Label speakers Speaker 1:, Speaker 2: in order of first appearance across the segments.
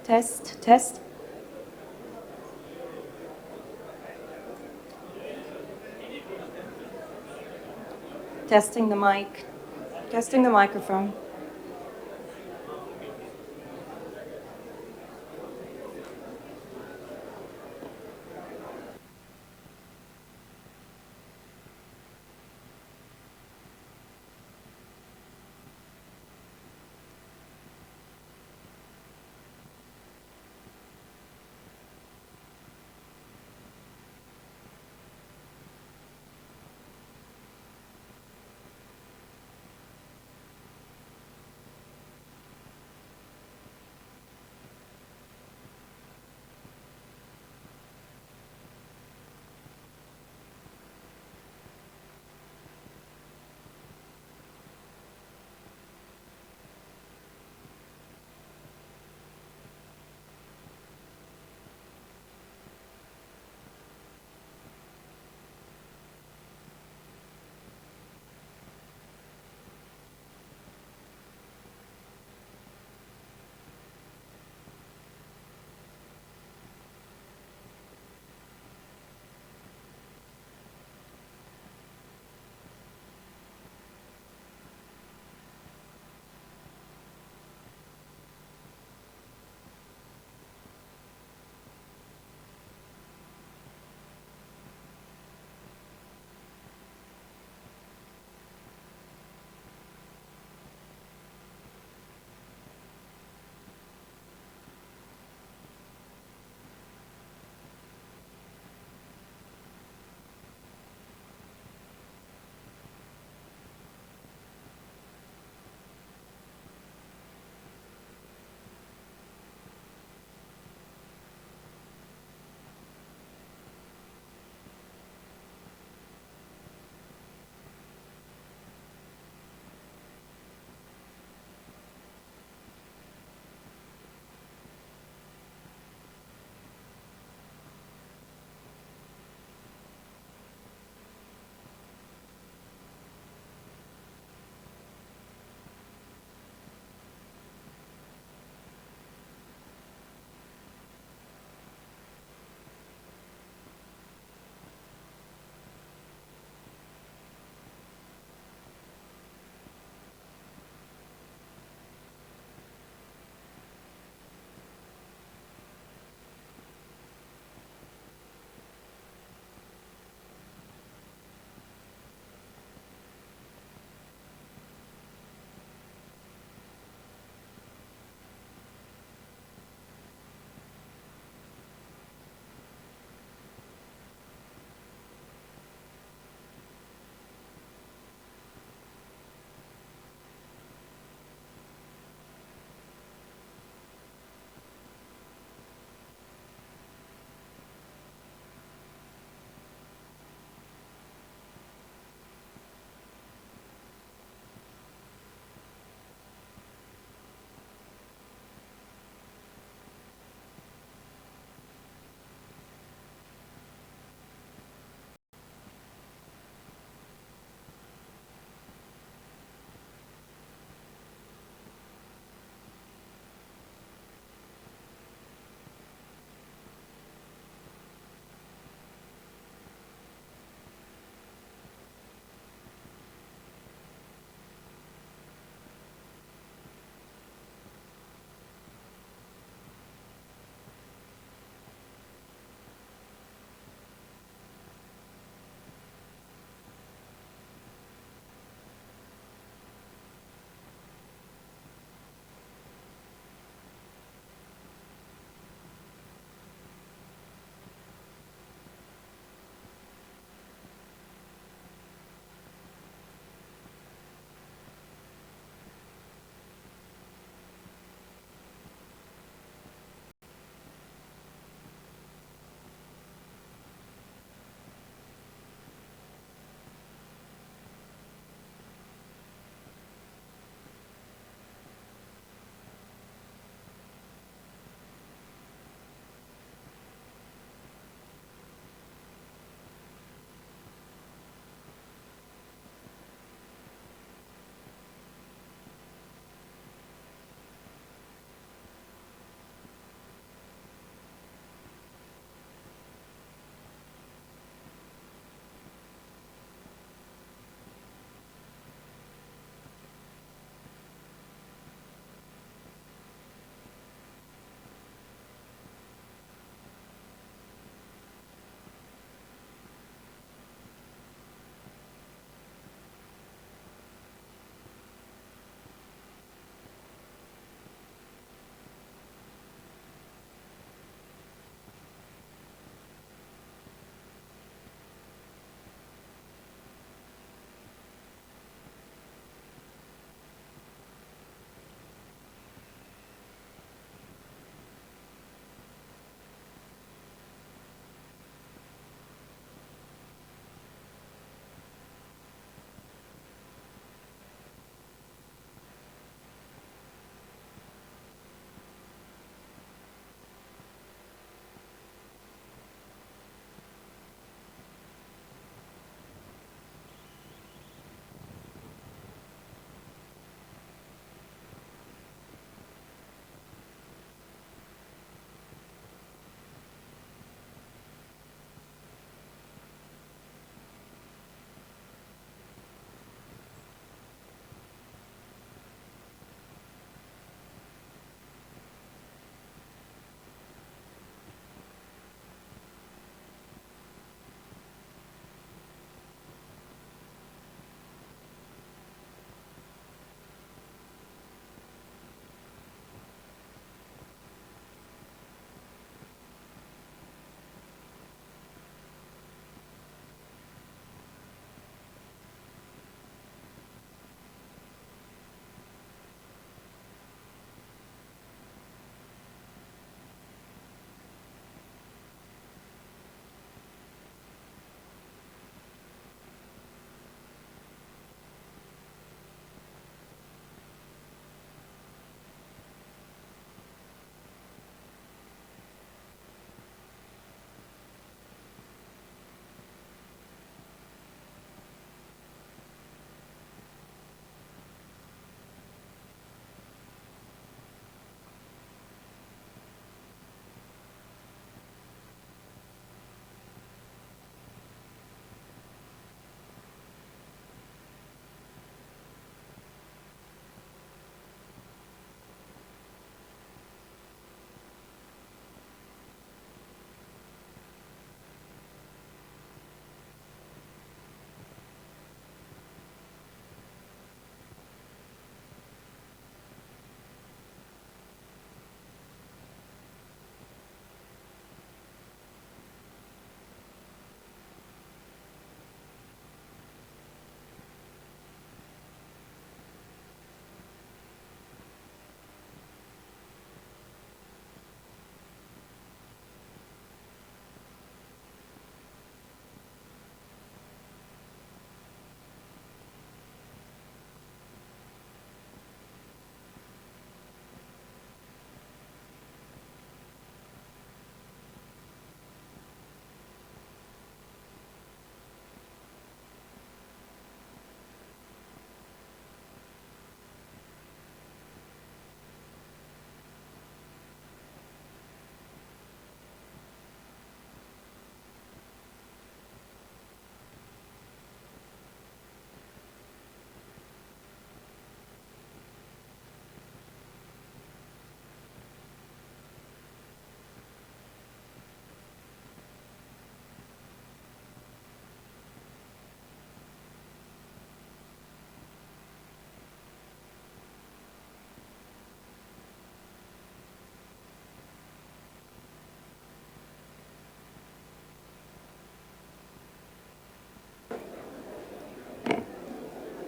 Speaker 1: Test, test. Testing the mic. Testing the microphone.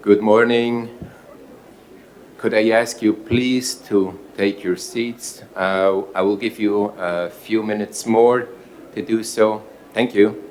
Speaker 2: Good morning. Could I ask you please to take your seats? I will give you a few minutes more to do so. Thank you.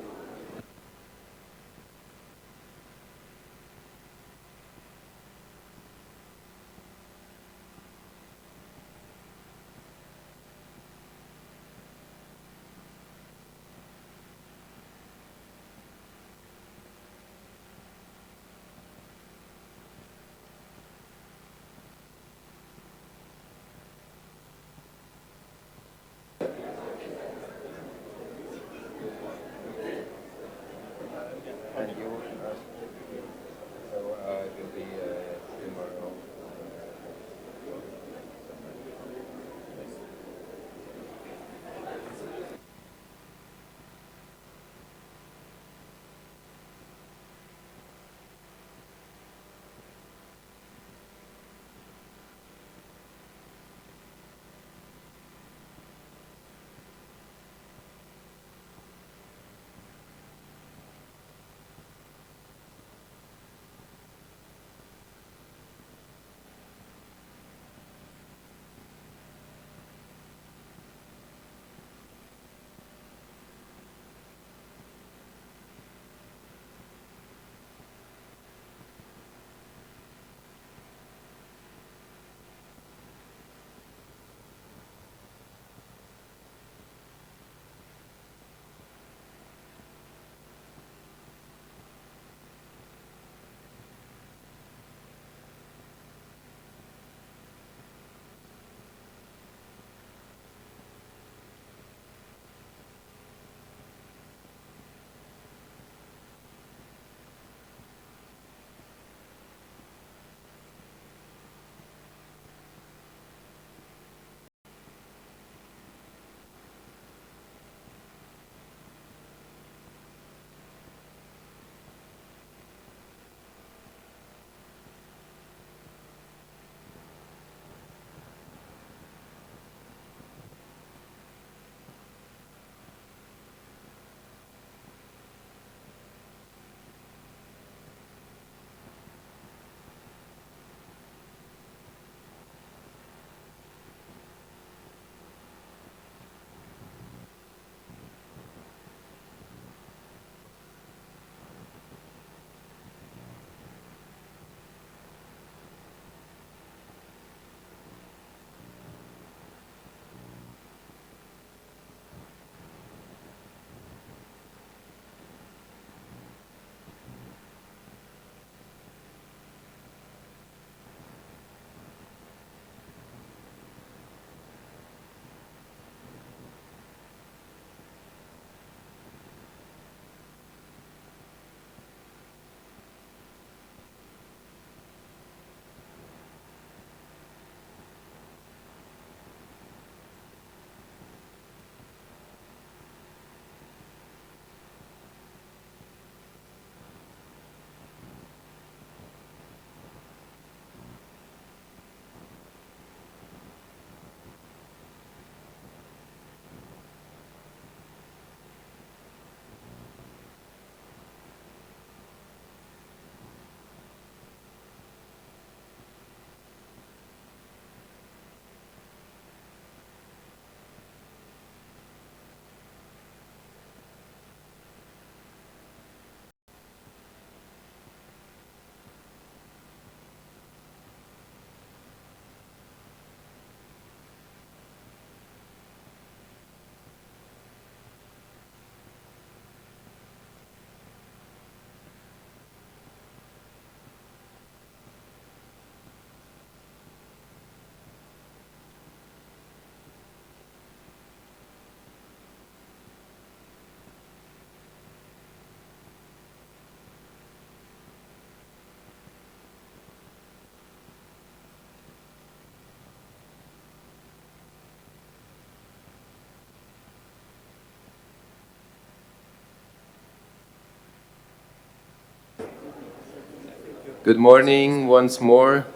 Speaker 2: Good morning once more.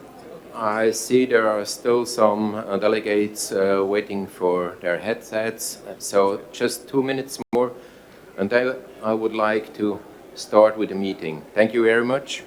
Speaker 2: I see there are still some delegates waiting for their headsets, so just 2 minutes more, and I would like to start with the meeting. Thank you very much.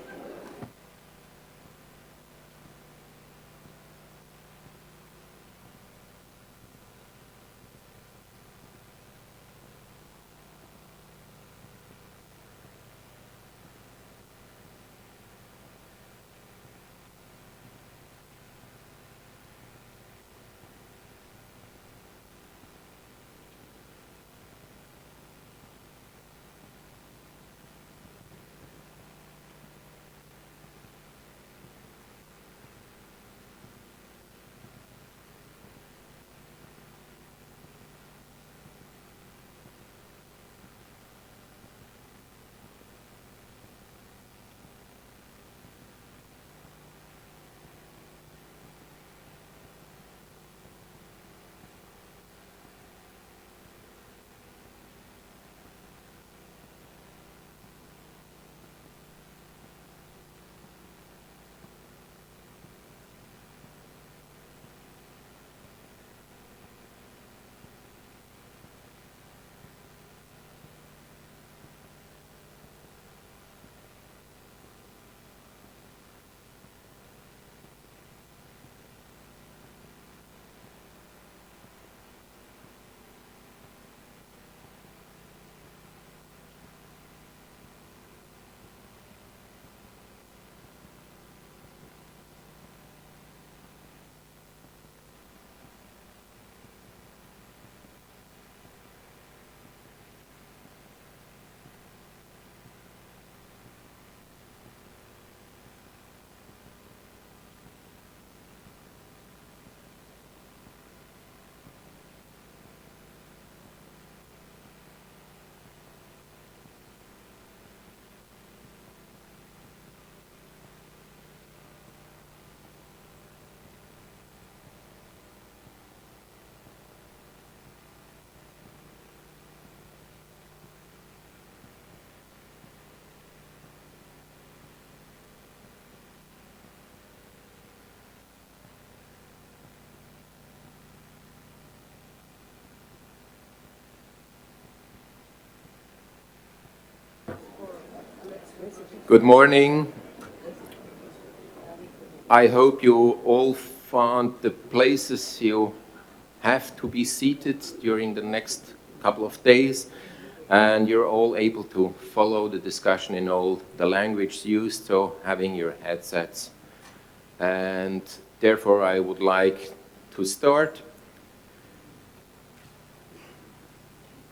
Speaker 2: Good morning. I hope you all found the places you have to be seated during the next couple of days, and you're all able to follow the discussion in all the language used, so having your headsets. And therefore, I would like to start.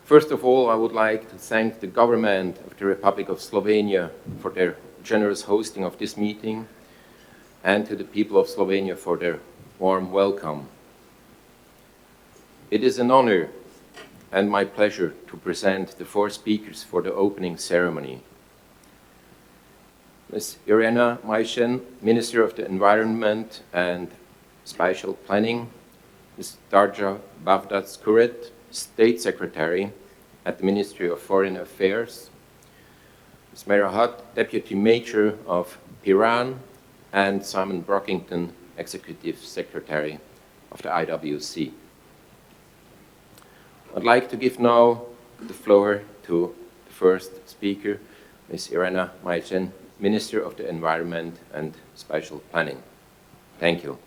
Speaker 2: First of all, I would like to thank the government of the Republic of Slovenia for their generous hosting of this meeting, and to the people of Slovenia for their warm welcome. It is an honor and my pleasure to present the 4 speakers for the opening ceremony. Ms. Irena Majchen, Minister of the Environment and Spatial Planning, Ms. Darja Bavdac-Kuret, State Secretary at the Ministry of Foreign Affairs, Ms. Merahat, Deputy Major of Iran, and Simon Brockington, Executive Secretary of the IWC. I'd like to give now the floor to the first speaker, Ms. Irena Majchen, Minister of the Environment and Spatial Planning. Thank you.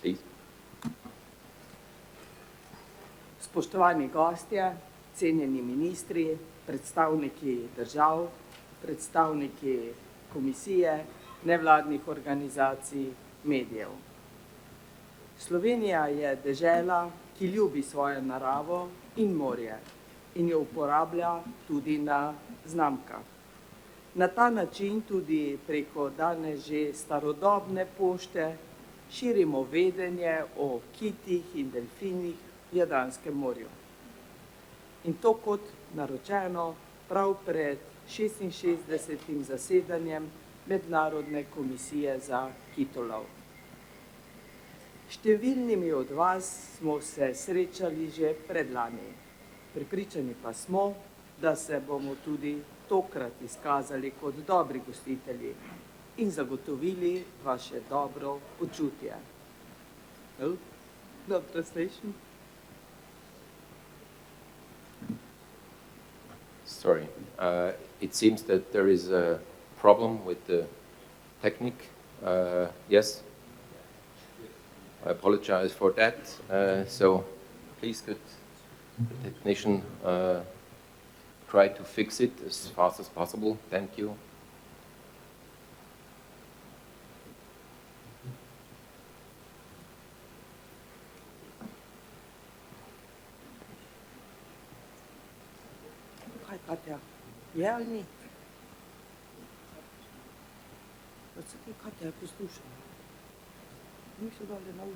Speaker 2: Please.
Speaker 3: Spoštovani gostje, cenjeni ministri, predstavniki držav, predstavniki komisije, nevladnih organizacij, medijev. Slovenija je dežela, ki ljubi svojo naravo in morje in jo uporablja tudi na znamkah. Na ta način tudi preko danes že starodobne pošte širimo vedenje o kitih in delfinih v Jadranskem morju. In to kot naročeno prav pred 66. zasedanjem Mednarodne komisije za kitolov. Številnimi od vas smo se srečali že predlani. Prepričani pa smo, da se bomo tudi tokrat izkazali kot dobri gostitelji in zagotovili vaše dobro počutje. No translation?
Speaker 2: Sorry, it seems that there is a problem with the technique. Yes, I apologize for that. So please could the technician try to fix it as fast as possible. Thank you.
Speaker 3: Kaj, Katja? Je ali ni? Pa se kaj Katja je poslušala? Mi so dali na uho.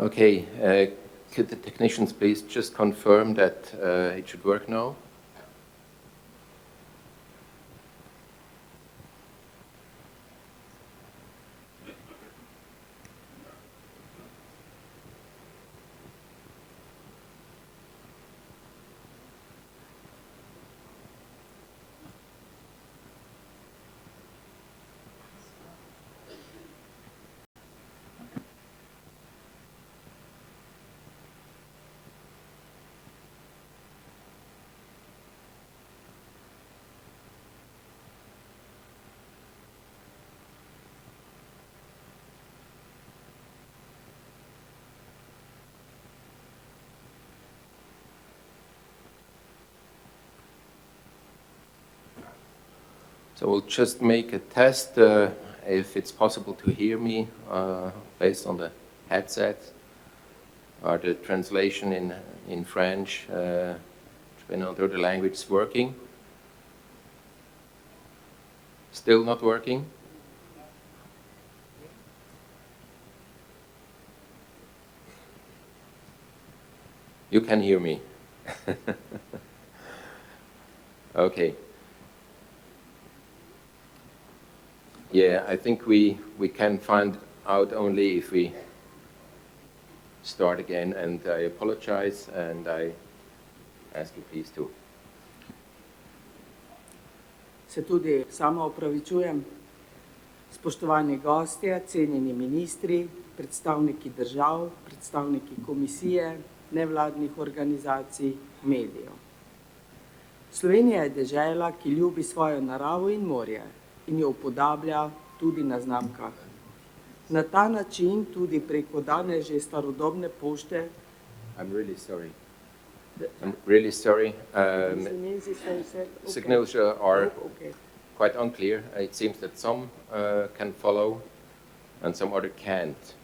Speaker 2: Okay, could the technicians please just confirm that it should work now? So we'll just make a test. if it's possible to hear me based on the headset. Are the translation in French, and other languages working? Still not working? You can hear me. Okay. Yeah, I think we can find out only if we start again, and I apologize, and I ask you please to.
Speaker 3: Se tudi sama opravičujem. Spoštovani gostje, cenjeni ministri, predstavniki držav, predstavniki komisije, nevladnih organizacij, medijev. Slovenija je dežela, ki ljubi svojo naravo in morje in jo upodablja tudi na znamkah. Na ta način tudi preko danes že starodobne pošte.
Speaker 2: I'm really sorry. I'm really sorry. Signals are quite unclear. It seems that some can follow and some other can't.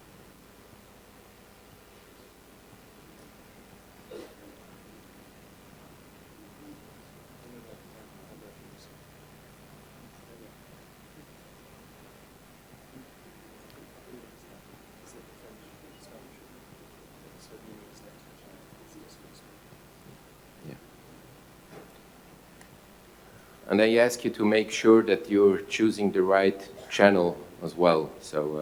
Speaker 2: And I ask you to make sure that you're choosing the right channel as well. So,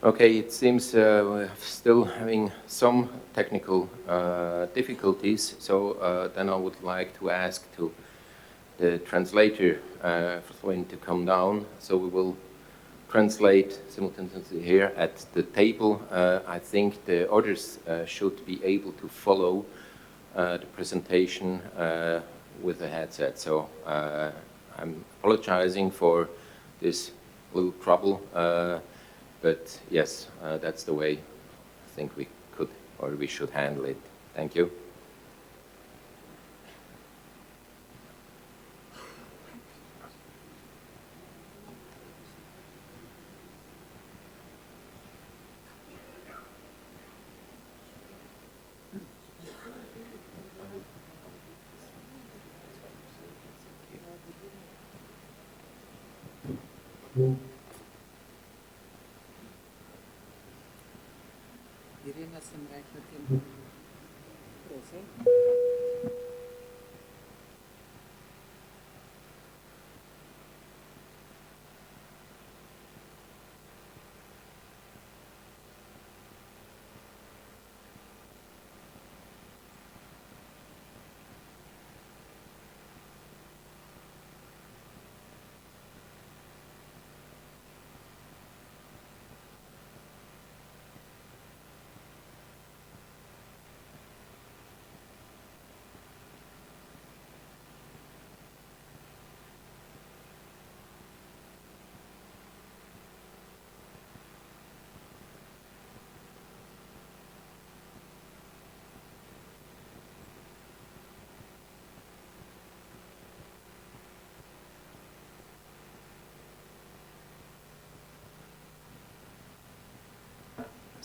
Speaker 2: okay, it seems we're still having some technical difficulties, so then I would like to ask to the translator for Slovene to come down, so we will translate simultaneously here at the table. I think the others should be able to follow the presentation with a headset, so I'm apologizing for this little trouble. But yes, that's the way I think we could or we should handle it. Thank you.
Speaker 3: Irena sem rekla tem. Prosim.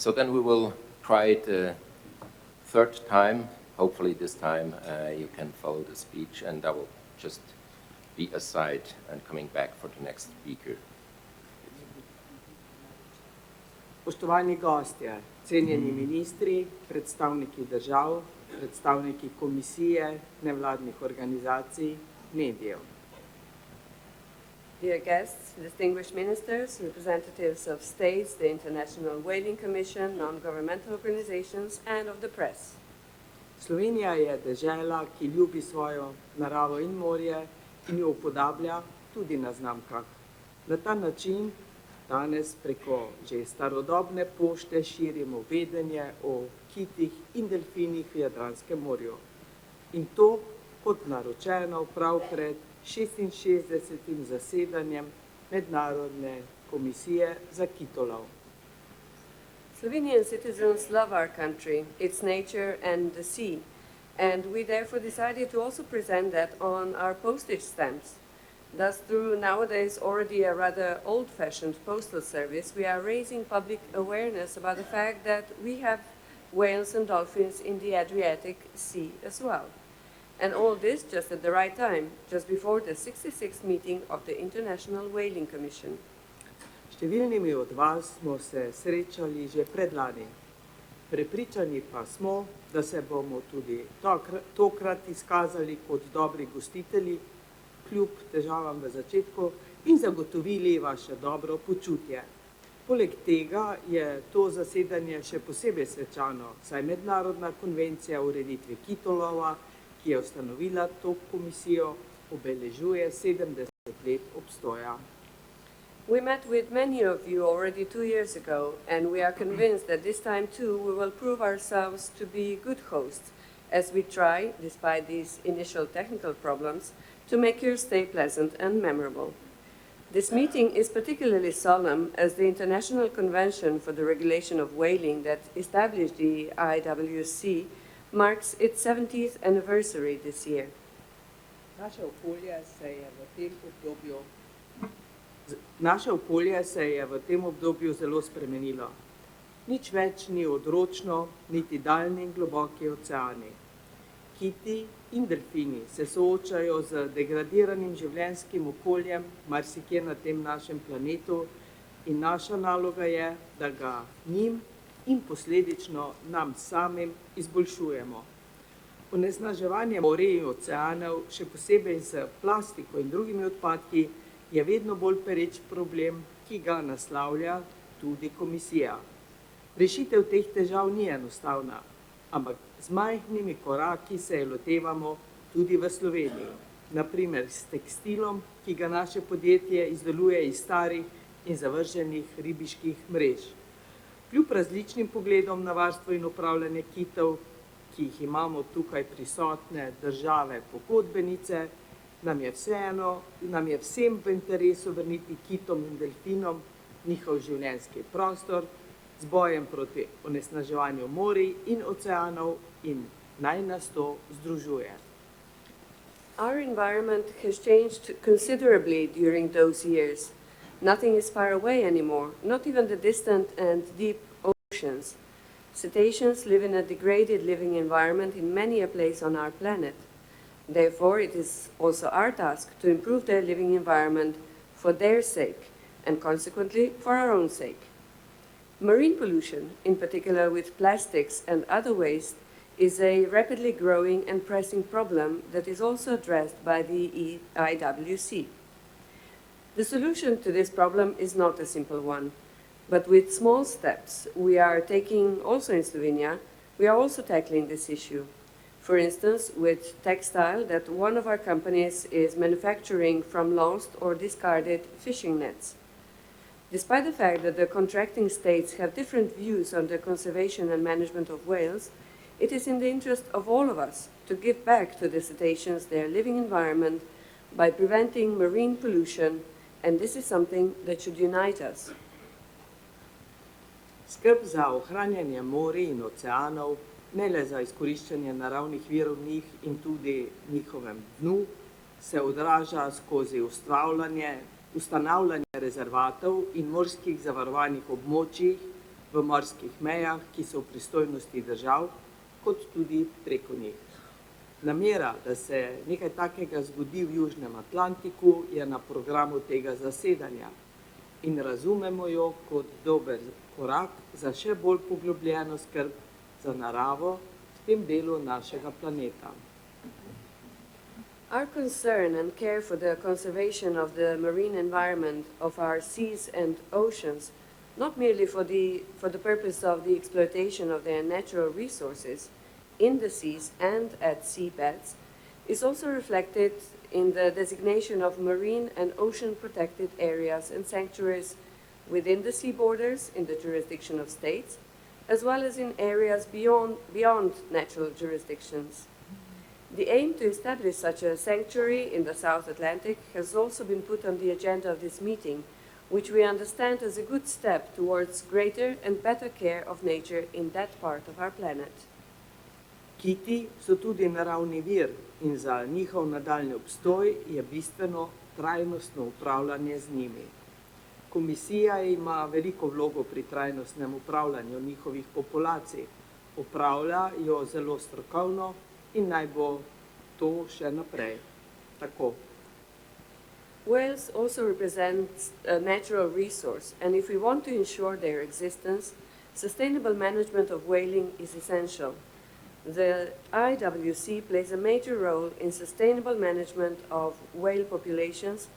Speaker 2: So then we will try it a third time. Hopefully this time you can follow the speech, and I will just be aside and coming back for the next speaker.
Speaker 3: Spoštovani gostje, cenjeni ministri, predstavniki držav, predstavniki komisije, nevladnih organizacij, medijev.
Speaker 4: Dear guests, distinguished ministers, representatives of states, the International Whaling Commission, non-governmental organizations, and of the press.
Speaker 3: Slovenija je dežela, ki ljubi svojo naravo in morje in jo upodablja tudi na znamkah. Na ta način danes preko že starodobne pošte širimo vedenje o kitih in delfinih v Jadranskem morju. In to kot naročeno prav pred 66. zasedanjem Mednarodne komisije za kitolov.
Speaker 4: Slovenian citizens love our country, its nature and the sea, and we therefore decided to also present that on our postage stamps. Thus, through nowadays already a rather old-fashioned postal service, we are raising public awareness about the fact that we have whales and dolphins in the Adriatic Sea as well. And all this just at the right time, just before the 66th meeting of the International Whaling Commission.
Speaker 3: Številnimi od vas smo se srečali že predlani. Prepričani pa smo, da se bomo tudi tokrat izkazali kot dobri gostitelji, kljub težavam v začetku, in zagotovili vaše dobro počutje. Poleg tega je to zasedanje še posebej svečano, saj Mednarodna konvencija o ureditvi kitolova, ki je ustanovila to komisijo, obeležuje 70 let obstoja.
Speaker 4: We met with many of you already 2 years ago, and we are convinced that this time too we will prove ourselves to be good hosts, as we try, despite these initial technical problems, to make your stay pleasant and memorable. This meeting is particularly solemn as the International Convention for the Regulation of Whaling that established the IWC marks its 70th anniversary this year.
Speaker 3: Naše okolje se je v tem obdobju zelo spremenilo. Nič več ni odročno, niti daljni in globoki oceani. Kiti in delfini se soočajo z degradiranim življenjskim okoljem marsikje na tem našem planetu in naša naloga je, da ga njim in posledično nam samim izboljšujemo. Onesnaževanje morij in oceanov, še posebej z plastiko in drugimi odpadki, je vedno bolj pereč problem, ki ga naslavlja tudi komisija. Rešitev teh težav ni enostavna, ampak z majhnimi koraki se je lotevamo tudi v Sloveniji. Naprimer s tekstilom, ki ga naše podjetje izdeluje iz starih in zavrženih ribiških mrež. Kljub različnim pogledom na varstvo in upravljanje kitov, ki jih imamo tukaj prisotne države pogodbenice, nam je vsem v interesu vrniti kitom in delfinom njihov življenjski prostor z bojem proti onesnaževanju morij in oceanov in naj nas to združuje.
Speaker 4: Our environment has changed considerably during those years. Nothing is far away anymore, not even the distant and deep oceans. Cetaceans live in a degraded living environment in many a place on our planet. Therefore, it is also our task to improve their living environment for their sake, and consequently for our own sake. Marine pollution, in particular with plastics and other waste, is a rapidly growing and pressing problem that is also addressed by the IWC. The solution to this problem is not a simple one, but with small steps we are taking also in Slovenia, we are also tackling this issue. For instance, with textile that one of our companies is manufacturing from lost or discarded fishing nets. Despite the fact that the contracting states have different views on the conservation and management of whales, it is in the interest of all of us to give back to the cetaceans their living environment by preventing marine pollution, and this is something that should unite us.
Speaker 3: Skrb za ohranjanje morij in oceanov, ne le za izkoriščanje naravnih virov v njih in tudi njihovem dnu, se odraža skozi ustanavljanje rezervatov in morskih zavarovanih območij, v morskih mejah, ki so v pristojnosti držav, kot tudi preko njih. Namera, da se nekaj takega zgodi v Južnem Atlantiku, je na programu tega zasedanja in razumemo jo kot dober korak za še bolj poglobljeno skrb za naravo v tem delu našega planeta.
Speaker 4: Our concern and care for the conservation of the marine environment of our seas and oceans, not merely for the purpose of the exploitation of their natural resources in the seas and at seabeds, is also reflected in the designation of marine and ocean protected areas and sanctuaries within the sea borders in the jurisdiction of states, as well as in areas beyond natural jurisdictions. The aim to establish such a sanctuary in the South Atlantic has also been put on the agenda of this meeting, which we understand as a good step towards greater and better care of nature in that part of our planet.
Speaker 3: Kiti so tudi naravni vir in za njihov nadaljnji obstoj je bistveno trajnostno upravljanje z njimi. Komisija ima veliko vlogo pri trajnostnem upravljanju njihovih populacij, upravlja jo zelo strokovno in naj bo to še naprej tako.
Speaker 4: Whales also represent a natural resource, and if we want to ensure their existence, sustainable management of whaling is essential. The IWC plays a major role in sustainable management of whale populations,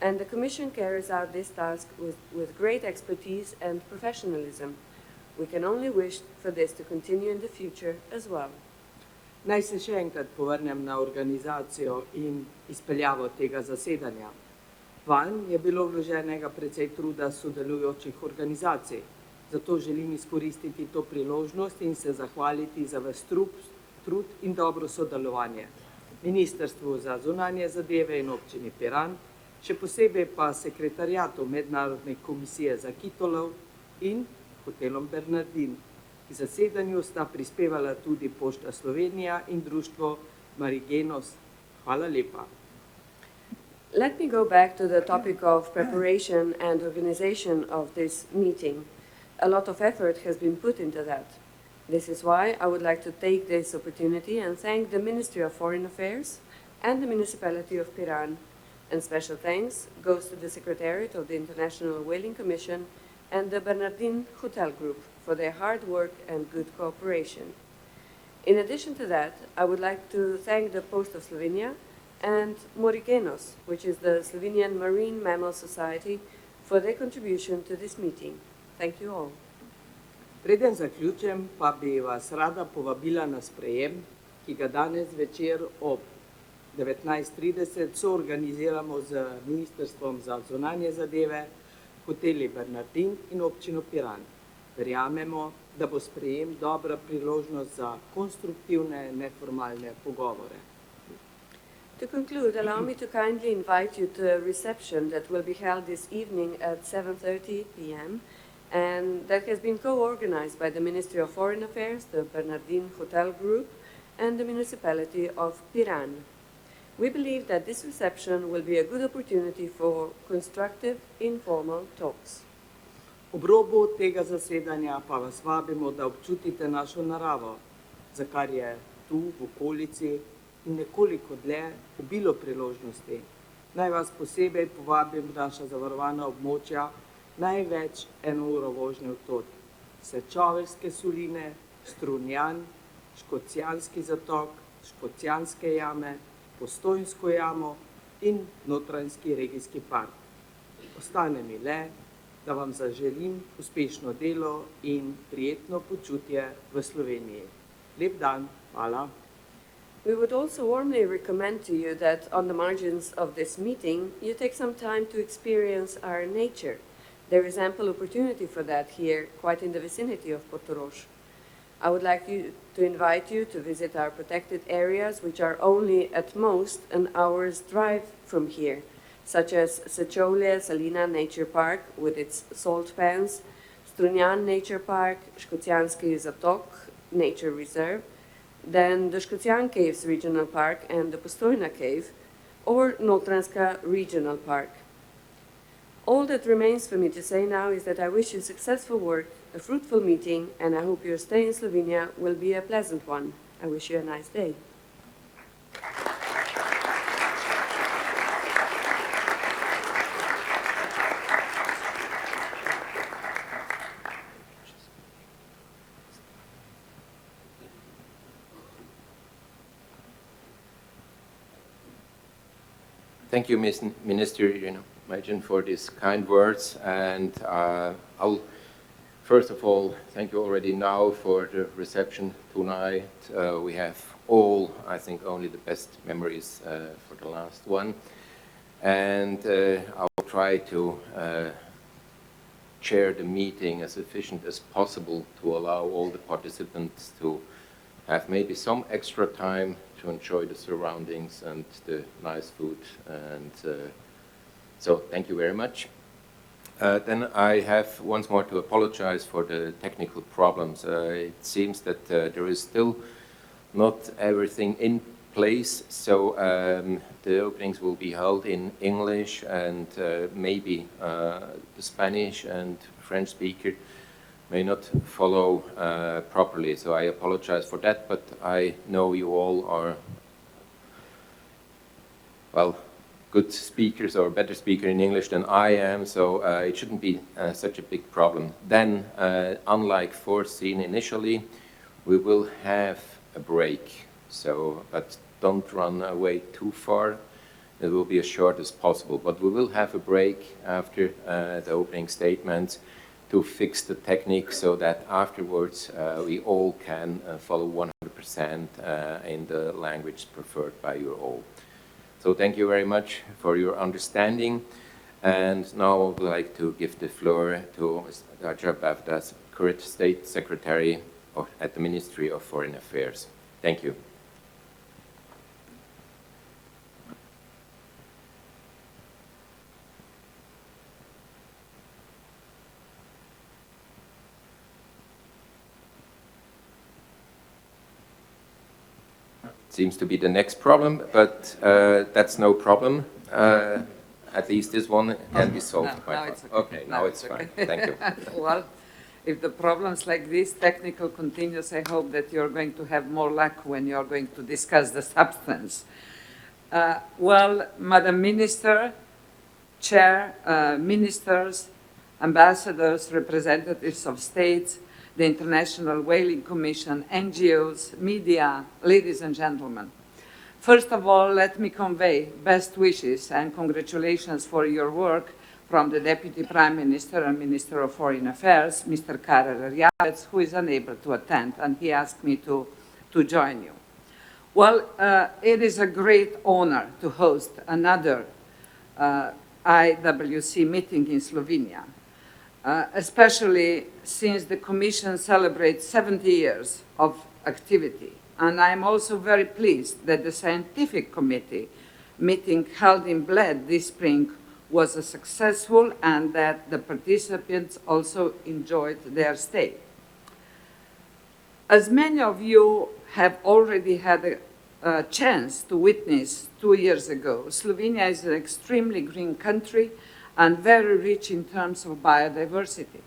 Speaker 4: and the Commission carries out this task with great expertise and professionalism. We can only wish for this to continue in the future as well.
Speaker 3: Naj se še enkrat povrnem na organizacijo in izpeljavo tega zasedanja. Vanj je bilo vloženega precej truda sodelujočih organizacij, zato želim izkoristiti to priložnost in se zahvaliti za ves trud in dobro sodelovanje Ministrstvu za zunanje zadeve in občini Piran, še posebej pa sekretariatu Mednarodne komisije za kitolov in hotelom Bernardin. K zasedanju sta prispevala tudi Pošta Slovenija in društvo Marigenos. Hvala lepa.
Speaker 4: Let me go back to the topic of preparation and organization of this meeting. A lot of effort has been put into that. This is why I would like to take this opportunity and thank the Ministry of Foreign Affairs and the Municipality of Piran. And special thanks goes to the Secretariat of the International Whaling Commission and the Bernardin Hotel Group for their hard work and good cooperation. In addition to that, I would like to thank the Post of Slovenia and Morigenos, which is the Slovenian Marine Mammal Society, for their contribution to this meeting. Thank you all.
Speaker 3: Preden zaključim, pa bi vas rada povabila na sprejem, ki ga danes večer ob 19:30 soorganiziramo z Ministrstvom za zunanje zadeve, hoteli Bernardin in občino Piran. Verjamemo, da bo sprejem dobra priložnost za konstruktivne neformalne pogovore.
Speaker 4: To conclude, allow me to kindly invite you to a reception that will be held this evening at 7:30 p.m. and that has been co-organized by the Ministry of Foreign Affairs, the Bernardin Hotel Group, and the Municipality of Piran. We believe that this reception will be a good opportunity for constructive, informal talks.
Speaker 3: Ob robu tega zasedanja pa vas vabimo, da občutite našo naravo, za kar je tu v okolici in nekoliko dlje obilo priložnosti. Naj vas posebej povabim v naša zavarovana območja, največ 1 uro vožnje od tod. Sečoveljske soline, Strunjan, Škocjanski zatok, Škocjanske jame, Postojnsko jamo in Notranjski regijski park. Ostane mi le, da vam zaželim uspešno delo in prijetno počutje v Sloveniji. Lep dan, hvala.
Speaker 4: We would also warmly recommend to you that on the margins of this meeting, you take some time to experience our nature. There is ample opportunity for that here, quite in the vicinity of Portoroz. I would like to invite you to visit our protected areas, which are only at most an hour's drive from here, such as Sečovlje Salina Nature Park with its salt pans, Strunjan Nature Park, Škocjanski Zatok Nature Reserve, then the Škocjan Caves Regional Park and the Postojna Cave, or Notranjska Regional Park. All that remains for me to say now is that I wish you successful work a fruitful meeting, and I hope your stay in Slovenia will be a pleasant one. I wish you a nice day.
Speaker 2: Thank you, Minister Majin, for these kind words. And I'll, first of all, thank you already now for the reception tonight. We have all, I think, only the best memories for the last one. And I'll try to chair the meeting as efficient as possible to allow all the participants to have maybe some extra time to enjoy the surroundings and the nice food. And so thank you very much. Then I have once more to apologize for the technical problems. It seems that there is still not everything in place, so the openings will be held in English, and maybe the Spanish and French speaker may not follow properly, so I apologize for that, but I know you all are, well, good speakers or better speaker in English than I am, so it shouldn't be such a big problem. Then, unlike foreseen initially, we will have a break, so, but don't run away too far. It will be as short as possible, but we will have a break after the opening statements to fix the technique so that afterwards we all can follow 100% in the language preferred by you all. So thank you very much for your understanding. And now I would like to give the floor to Darja Bavdas, current State Secretary at the Ministry of Foreign Affairs. Thank you. Seems to be the next problem, but that's no problem. At least this one can be solved
Speaker 5: No,
Speaker 2: quite
Speaker 5: now
Speaker 2: fast.
Speaker 5: it's okay.
Speaker 2: Okay, now it's
Speaker 5: okay.
Speaker 2: fine. Thank you.
Speaker 5: Well, if the problems like this, technical continues, I hope that you're going to have more luck when you're going to discuss the substance. Well, Madam Minister, Chair, Ministers, Ambassadors, representatives of states, the International Whaling Commission, NGOs, media, ladies and gentlemen. First of all, let me convey best wishes and congratulations for your work from the Deputy Prime Minister and Minister of Foreign Affairs, Mr. Karel Erjavec, who is unable to attend, and he asked me to join you. Well, it is a great honor to host another IWC meeting in Slovenia. Especially since the Commission celebrates 70 years of activity. And I'm also very pleased that the Scientific Committee meeting held in Bled this spring was a successful and that the participants also enjoyed their stay. As many of you have already had a chance to witness 2 years ago, Slovenia is an extremely green country and very rich in terms of biodiversity.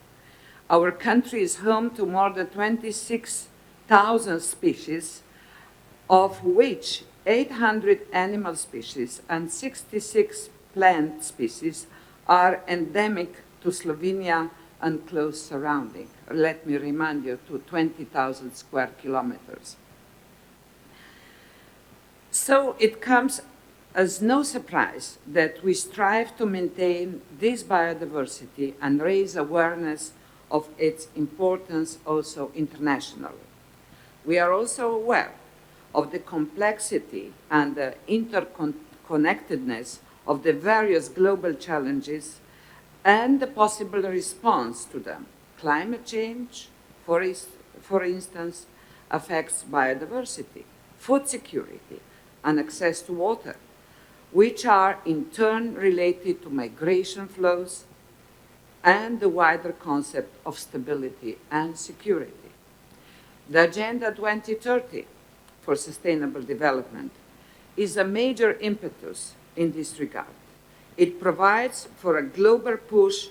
Speaker 5: Our country is home to more than 26,000 species, of which 800 animal species and 66 plant species are endemic to Slovenia and close surrounding. Let me remind you, to 20,000 square kilometers. So it comes as no surprise that we strive to maintain this biodiversity and raise awareness of its importance also internationally. We are also aware of the complexity and the interconnectedness of the various global challenges and the possible response to them. Climate change, for instance, affects biodiversity, food security, and access to water, which are in turn related to migration flows and the wider concept of stability and security. The Agenda 2030 for Sustainable Development is a major impetus in this regard. It provides for a global push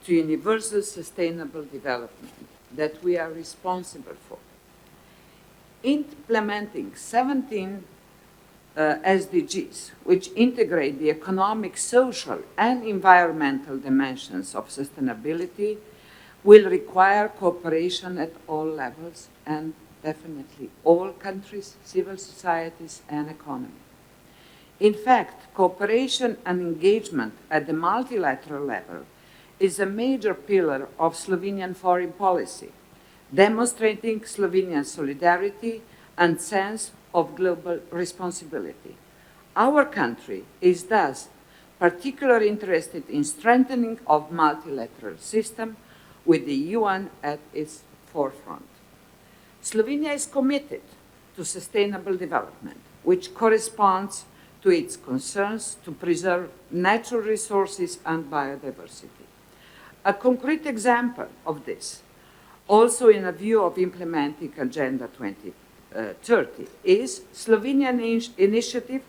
Speaker 5: to universal sustainable development that we are responsible for. Implementing 17 SDGs, which integrate the economic, social, and environmental dimensions of sustainability, will require cooperation at all levels and definitely all countries, civil societies, and economy. In fact, cooperation and engagement at the multilateral level is a major pillar of Slovenian foreign policy, demonstrating Slovenian solidarity and sense of global responsibility. Our country is thus particularly interested in strengthening of multilateral system with the UN at its forefront. Slovenia is committed to sustainable development, which corresponds to its concerns to preserve natural resources and biodiversity. A concrete example of this, also in a view of implementing Agenda 2030, is Slovenian initiative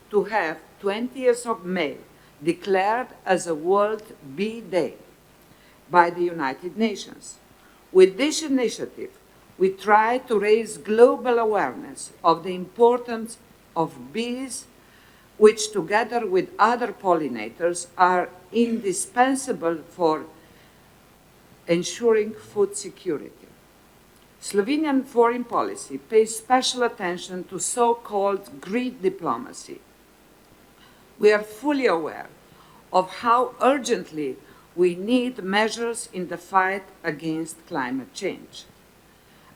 Speaker 5: to have 20th of May declared as a World Bee Day by the United Nations. With this initiative, we try to raise global awareness of the importance of bees, which together with other pollinators are indispensable for ensuring food security. Slovenian foreign policy pays special attention to so-called green diplomacy. We are fully aware of how urgently we need measures in the fight against climate change,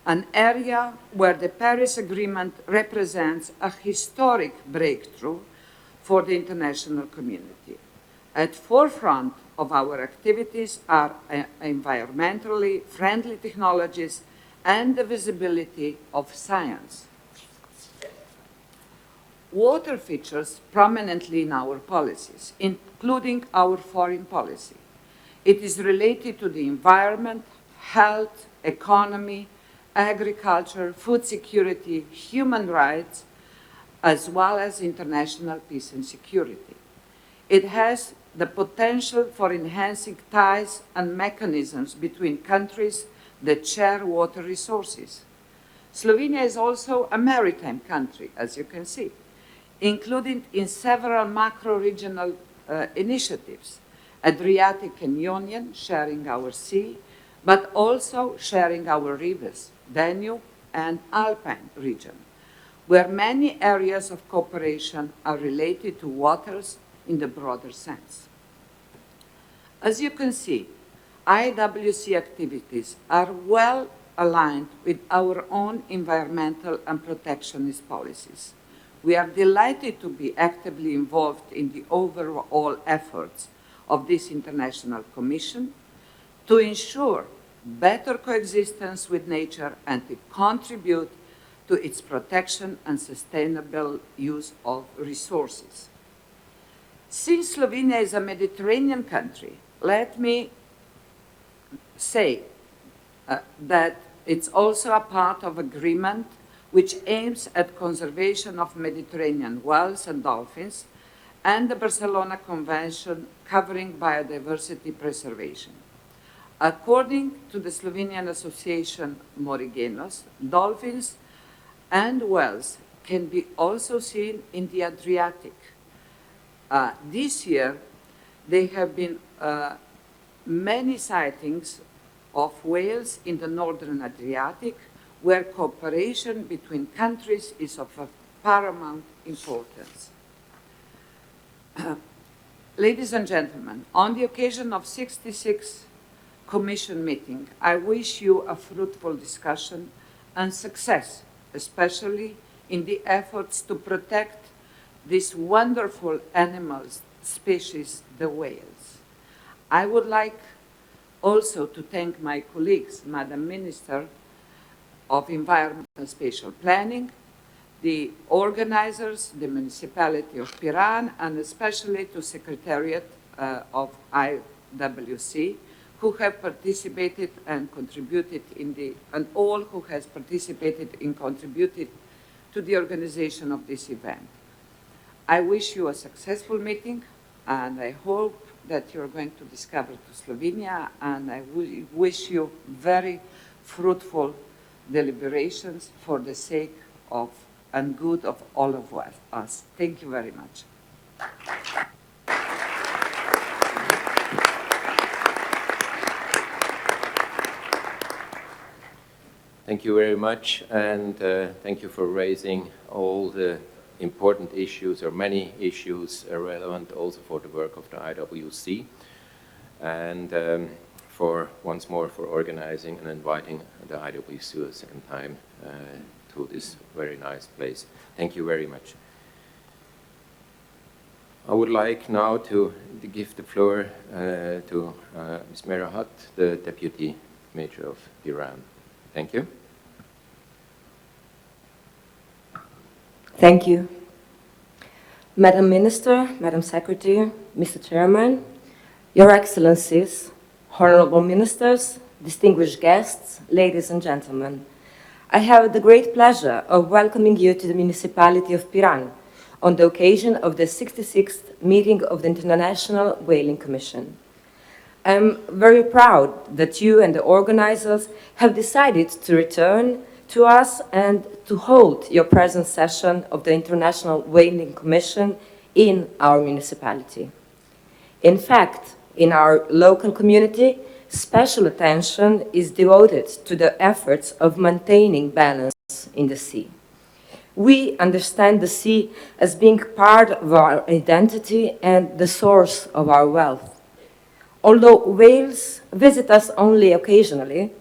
Speaker 5: an area where the Paris Agreement represents a historic breakthrough for the international community. At forefront of our activities are environmentally friendly technologies and the visibility of science. Water features prominently in our policies, including our foreign policy. It is related to the environment, health, economy, agriculture, food security, human rights, as well as international peace and security. It has the potential for enhancing ties and mechanisms between countries that share water resources. Slovenia is also a maritime country, as you can see, included in several macro-regional initiatives, Adriatic and Ionian, sharing our sea, but also sharing our rivers, Danube and Alpine region, where many areas of cooperation are related to waters in the broader sense. As you can see, IWC activities are well aligned with our own environmental and protectionist policies. We are delighted to be actively involved in the overall efforts of this international commission to ensure better coexistence with nature and to contribute to its protection and sustainable use of resources. Since Slovenia is a Mediterranean country, let me say that it's also a part of agreement which aims at conservation of Mediterranean whales and dolphins and the Barcelona Convention covering biodiversity preservation. According to the Slovenian Association Morigenos, dolphins and whales can be also seen in the Adriatic. This year, there have been many sightings of whales in the northern Adriatic, where cooperation between countries is of a paramount importance. Ladies and gentlemen, on the occasion of 66th Commission meeting, I wish you a fruitful discussion and success, especially in the efforts to protect this wonderful animal species, the whales. I would like also to thank my colleagues, Madam Minister of Environment and Spatial Planning, the organizers, the municipality of Piran, and especially to Secretariat of IWC, who have participated and contributed and all who has participated and contributed to the organization of this event. I wish you a successful meeting, and I hope that you're going to discover to Slovenia, and I wish you very fruitful deliberations for the sake of and good of all of us. Thank you very much.
Speaker 2: Thank you very much, and thank you for raising all the important issues, or many issues relevant also for the work of the IWC, and for once more for organizing and inviting the IWC a second time to this very nice place. Thank you very much. I would like now to give the floor to Ms. Merahat, the Deputy Major of Iran. Thank you.
Speaker 1: Thank you. Madam Minister, Madam Secretary, Mr. Chairman, Your Excellencies, Honorable Ministers, distinguished guests, ladies and gentlemen, I have the great pleasure of welcoming you to the municipality of Piran on the occasion of the 66th meeting of the International Whaling Commission. I'm very proud that you and the organizers have decided to return to us and to hold your present session of the International Whaling Commission in our municipality. In fact, in our local community, special attention is devoted to the efforts of maintaining balance in the sea. We understand the sea as being part of our identity and the source of our wealth. Although whales visit us only occasionally,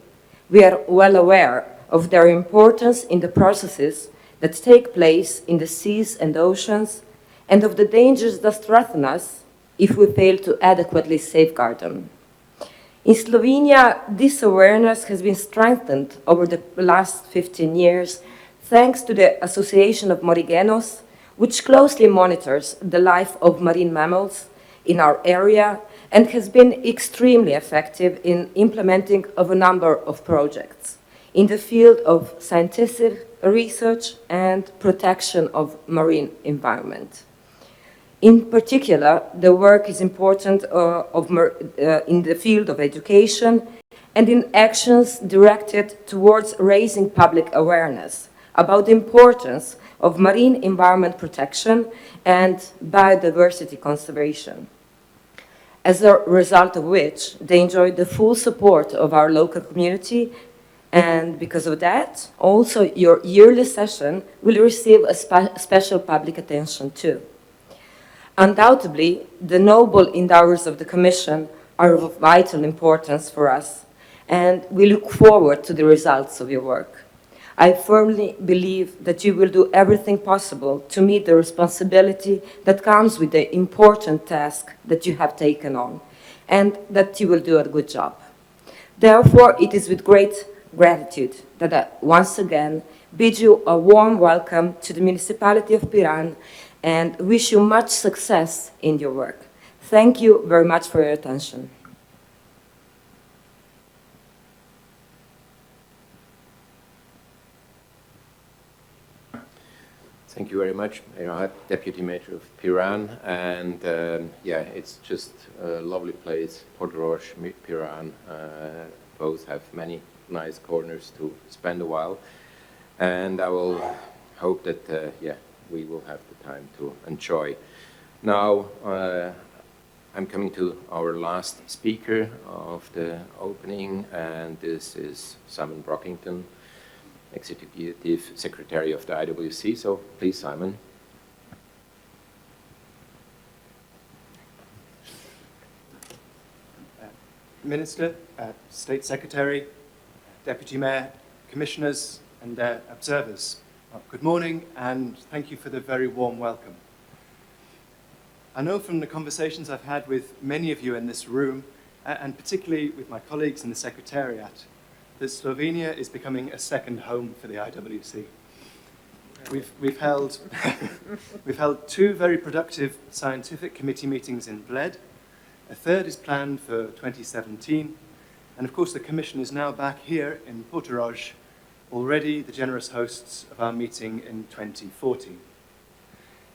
Speaker 1: we are well aware of their importance in the processes that take place in the seas and oceans, and of the dangers that threaten us if we fail to adequately safeguard them. In Slovenia, this awareness has been strengthened over the last 15 years thanks to the Association of Morigenos, which closely monitors the life of marine mammals in our area and has been extremely effective in implementing of a number of projects in the field of scientific research and protection of marine environment. In particular, the work is important in the field of education and in actions directed towards raising public awareness about the importance of marine environment protection and biodiversity conservation. As a result of which, they enjoy the full support of our local community, and because of that, also your yearly session will receive a special public attention too. Undoubtedly, the noble endeavors of the Commission are of vital importance for us, and we look forward to the results of your work. I firmly believe that you will do everything possible to meet the responsibility that comes with the important task that you have taken on, and that you will do a good job. Therefore, it is with great gratitude that I once again bid you a warm welcome to the municipality of Piran and wish you much success in your work. Thank you very much for your attention.
Speaker 2: Thank you very much, Merahat, Deputy Major of Piran, and yeah, it's just a lovely place. Portoroz, Piran, both have many nice corners to spend a while, and I will hope that yeah, we will have the time to enjoy. Now, I'm coming to our last speaker of the opening, and this is Simon Brockington, Executive Secretary of the IWC. So please, Simon.
Speaker 6: Minister, State Secretary, Deputy Mayor, Commissioners and observers, good morning and thank you for the very warm welcome. I know from the conversations I've had with many of you in this room, and particularly with my colleagues in the Secretariat, that Slovenia is becoming a second home for the IWC. We've held two very productive scientific committee meetings in Bled. A third is planned for 2017. And of course, the Commission is now back here in Portoroz, already the generous hosts of our meeting in 2014.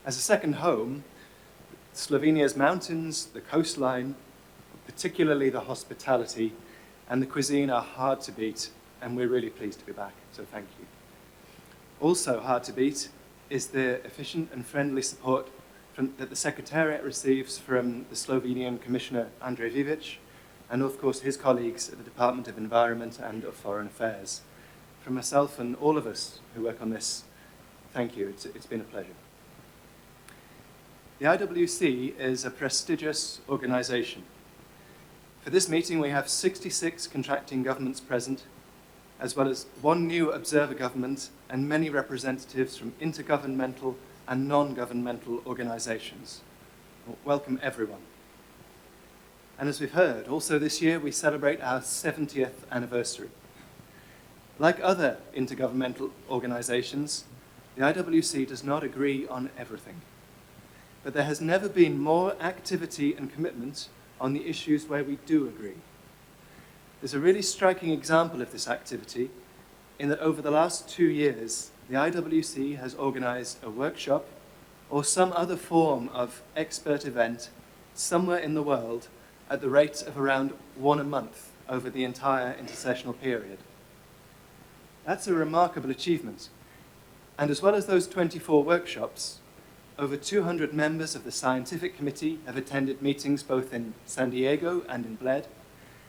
Speaker 6: As a second home, Slovenia's mountains, the coastline, particularly the hospitality, and the cuisine are hard to beat, and we're really pleased to be back, so thank you. Also hard to beat is the efficient and friendly support that the Secretariat receives from the Slovenian Commissioner Andrej Vivic, and of course his colleagues at the Department of Environment and of Foreign Affairs. From myself and all of us who work on this, thank you, it's been a pleasure. The IWC is a prestigious organization. For this meeting, we have 66 contracting governments present, as well as one new observer government and many representatives from intergovernmental and non-governmental organizations. Welcome, everyone. And as we've heard, also this year we celebrate our 70th anniversary. Like other intergovernmental organizations, the IWC does not agree on everything. But there has never been more activity and commitment on the issues where we do agree. There's a really striking example of this activity in that over the last 2 years, the IWC has organized a workshop or some other form of expert event somewhere in the world at the rate of around 1 a month over the entire intersessional period. That's a remarkable achievement. And as well as those 24 workshops, over 200 members of the scientific committee have attended meetings both in San Diego and in Bled,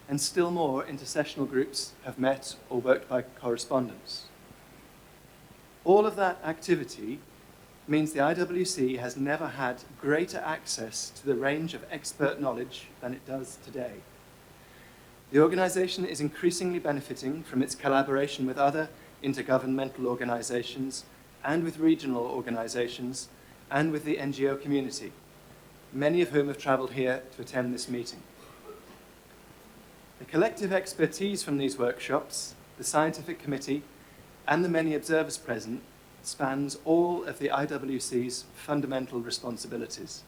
Speaker 6: and still more intersessional groups have met or worked by correspondence. All of that activity means the IWC has never had greater access to the range of expert knowledge than it does today. The organization is increasingly benefiting from its collaboration with other intergovernmental organizations and with regional organizations and with the NGO community, many of whom have traveled here to attend this meeting. The collective expertise from these workshops, the scientific committee, and the many observers present spans all of the IWC's fundamental responsibilities.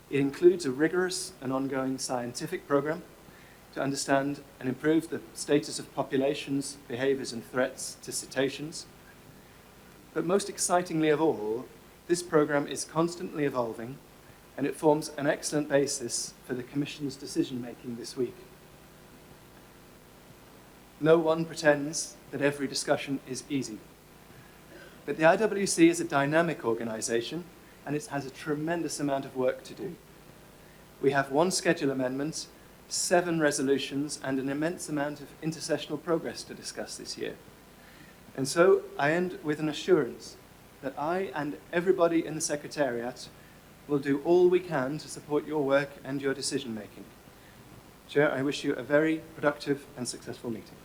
Speaker 6: It includes a rigorous and ongoing scientific program to understand and improve the status of populations, behaviors, and threats to cetaceans. But most excitingly of all, this program is constantly evolving, and it forms an excellent basis for the Commission's decision-making this week. No one pretends that every discussion is easy. But the IWC is a dynamic organization, and it has a tremendous amount of work to do. We have 1 schedule amendment, 7 resolutions, and an immense amount of intersessional progress to discuss this year. And so I end with an assurance that I and everybody in the Secretariat will do all we can to support your work and your decision-making. Chair, I wish you a very productive and successful meeting.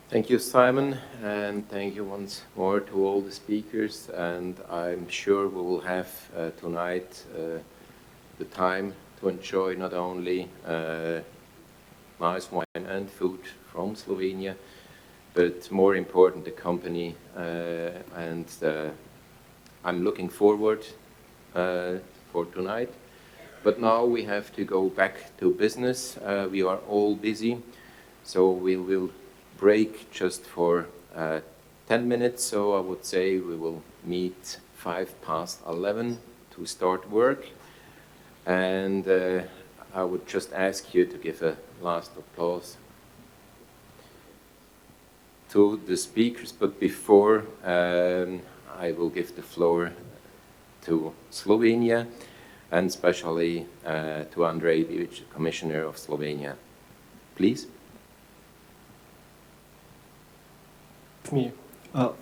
Speaker 2: Thank you, Simon, and thank you once more to all the speakers. And I'm sure we will have tonight the time to enjoy not only nice wine and food from Slovenia, but more important, the company. And I'm looking forward for tonight. But now we have to go back to business. We are all busy, so we will break just for 10 minutes. So I would say we will meet 11:05 to start work. And I would just ask you to give a last applause to the speakers. But before, I will give the floor to Slovenia, and especially to Andrej Vivic, Commissioner of Slovenia. Please.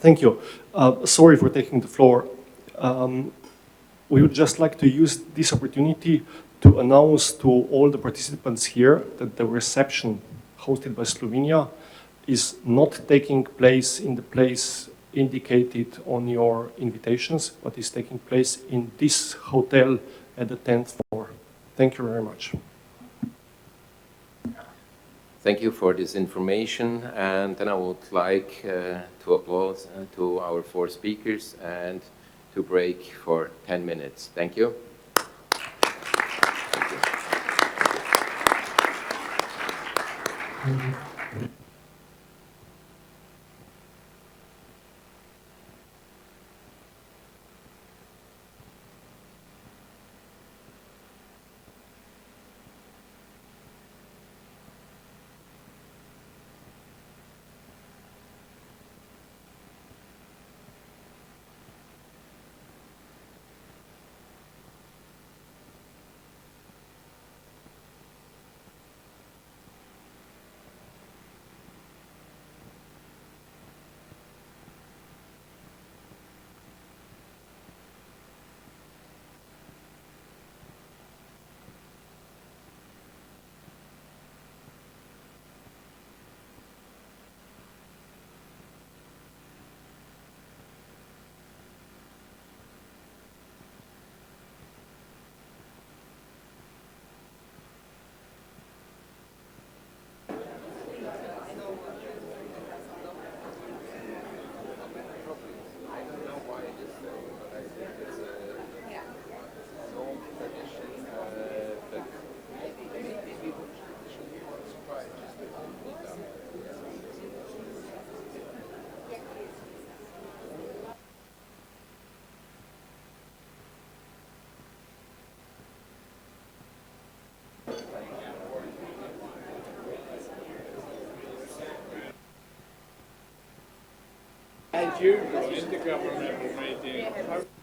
Speaker 7: Thank you. Sorry for taking the floor. We would just like to use this opportunity to announce to all the participants here that the reception hosted by Slovenia is not taking place in the place indicated on your invitations, but is taking place in this hotel at the 10th floor. Thank you very much.
Speaker 2: Thank you for this information, and then I would like to applaud to our 4 speakers and to break for 10 minutes. Thank you. Thank you.
Speaker 8: usual intergovernmental meeting.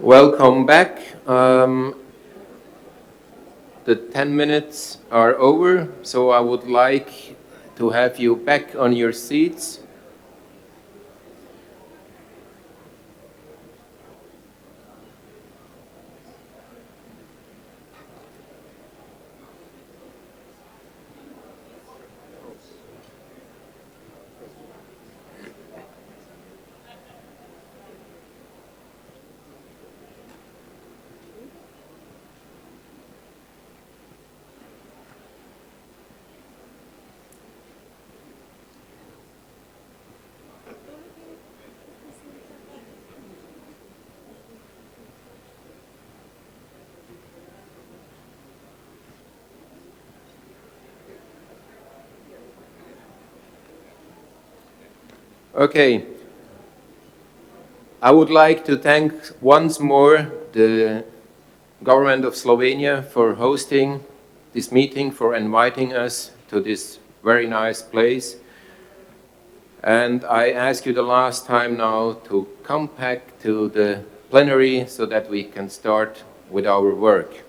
Speaker 2: Welcome back. The 10 minutes are over, so I would like to have you back on your seats. Okay. I would like to thank once more the government of Slovenia for hosting this meeting, for inviting us to this very nice place. And I ask you the last time now to come back to the plenary so that we can start with our work.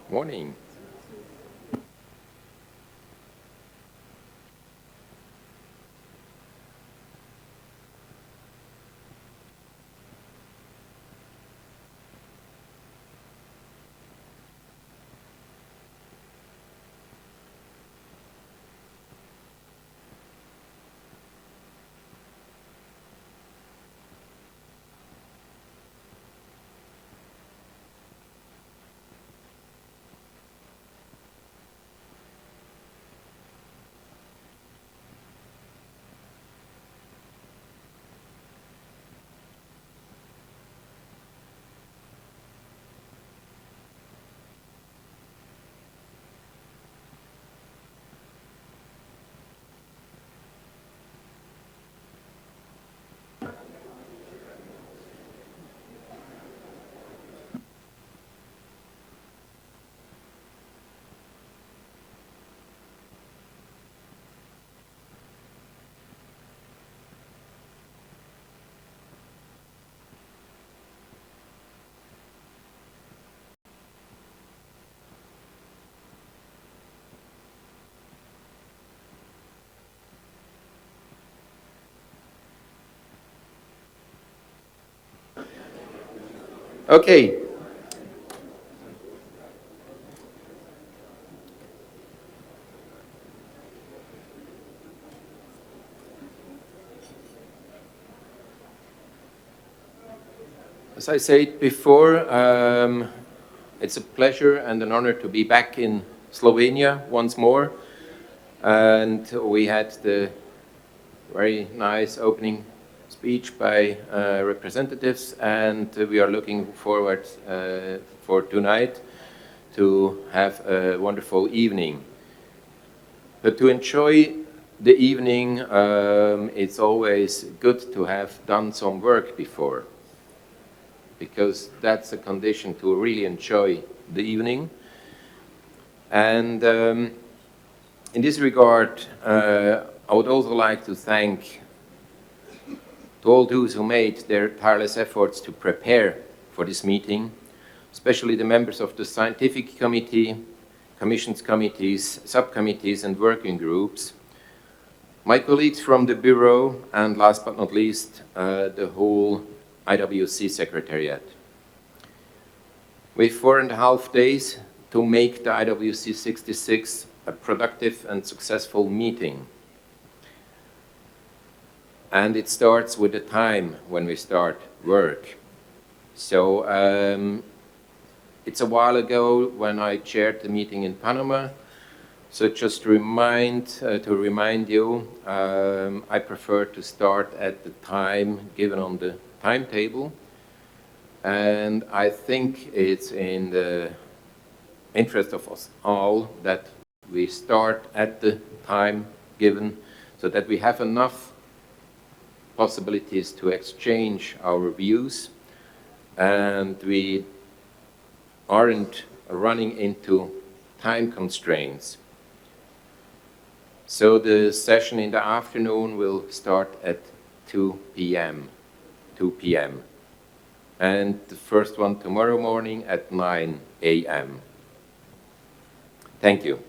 Speaker 2: Morning. Okay. As I said before, it's a pleasure and an honor to be back in Slovenia once more. And we had the very nice opening speech by representatives, and we are looking forward for tonight to have a wonderful evening. But to enjoy the evening, it's always good to have done some work before, because that's a condition to really enjoy the evening. And in this regard, I would also like to thank to all those who made their tireless efforts to prepare for this meeting, especially the members of the Scientific Committee, Commissions Committees, subcommittees and working groups, my colleagues from the Bureau, and last but not least, the whole IWC Secretariat. We have 4.5 days to make the IWC66 a productive and successful meeting. And it starts with the time when we start work. So it's a while ago when I chaired the meeting in Panama. So just to remind you, I prefer to start at the time given on the timetable. And I think it's in the interest of us all that we start at the time given so that we have enough possibilities to exchange our views and we aren't running into time constraints. So the session in the afternoon will start at 2 p.m. And the first one tomorrow morning at 9 a.m. Thank you.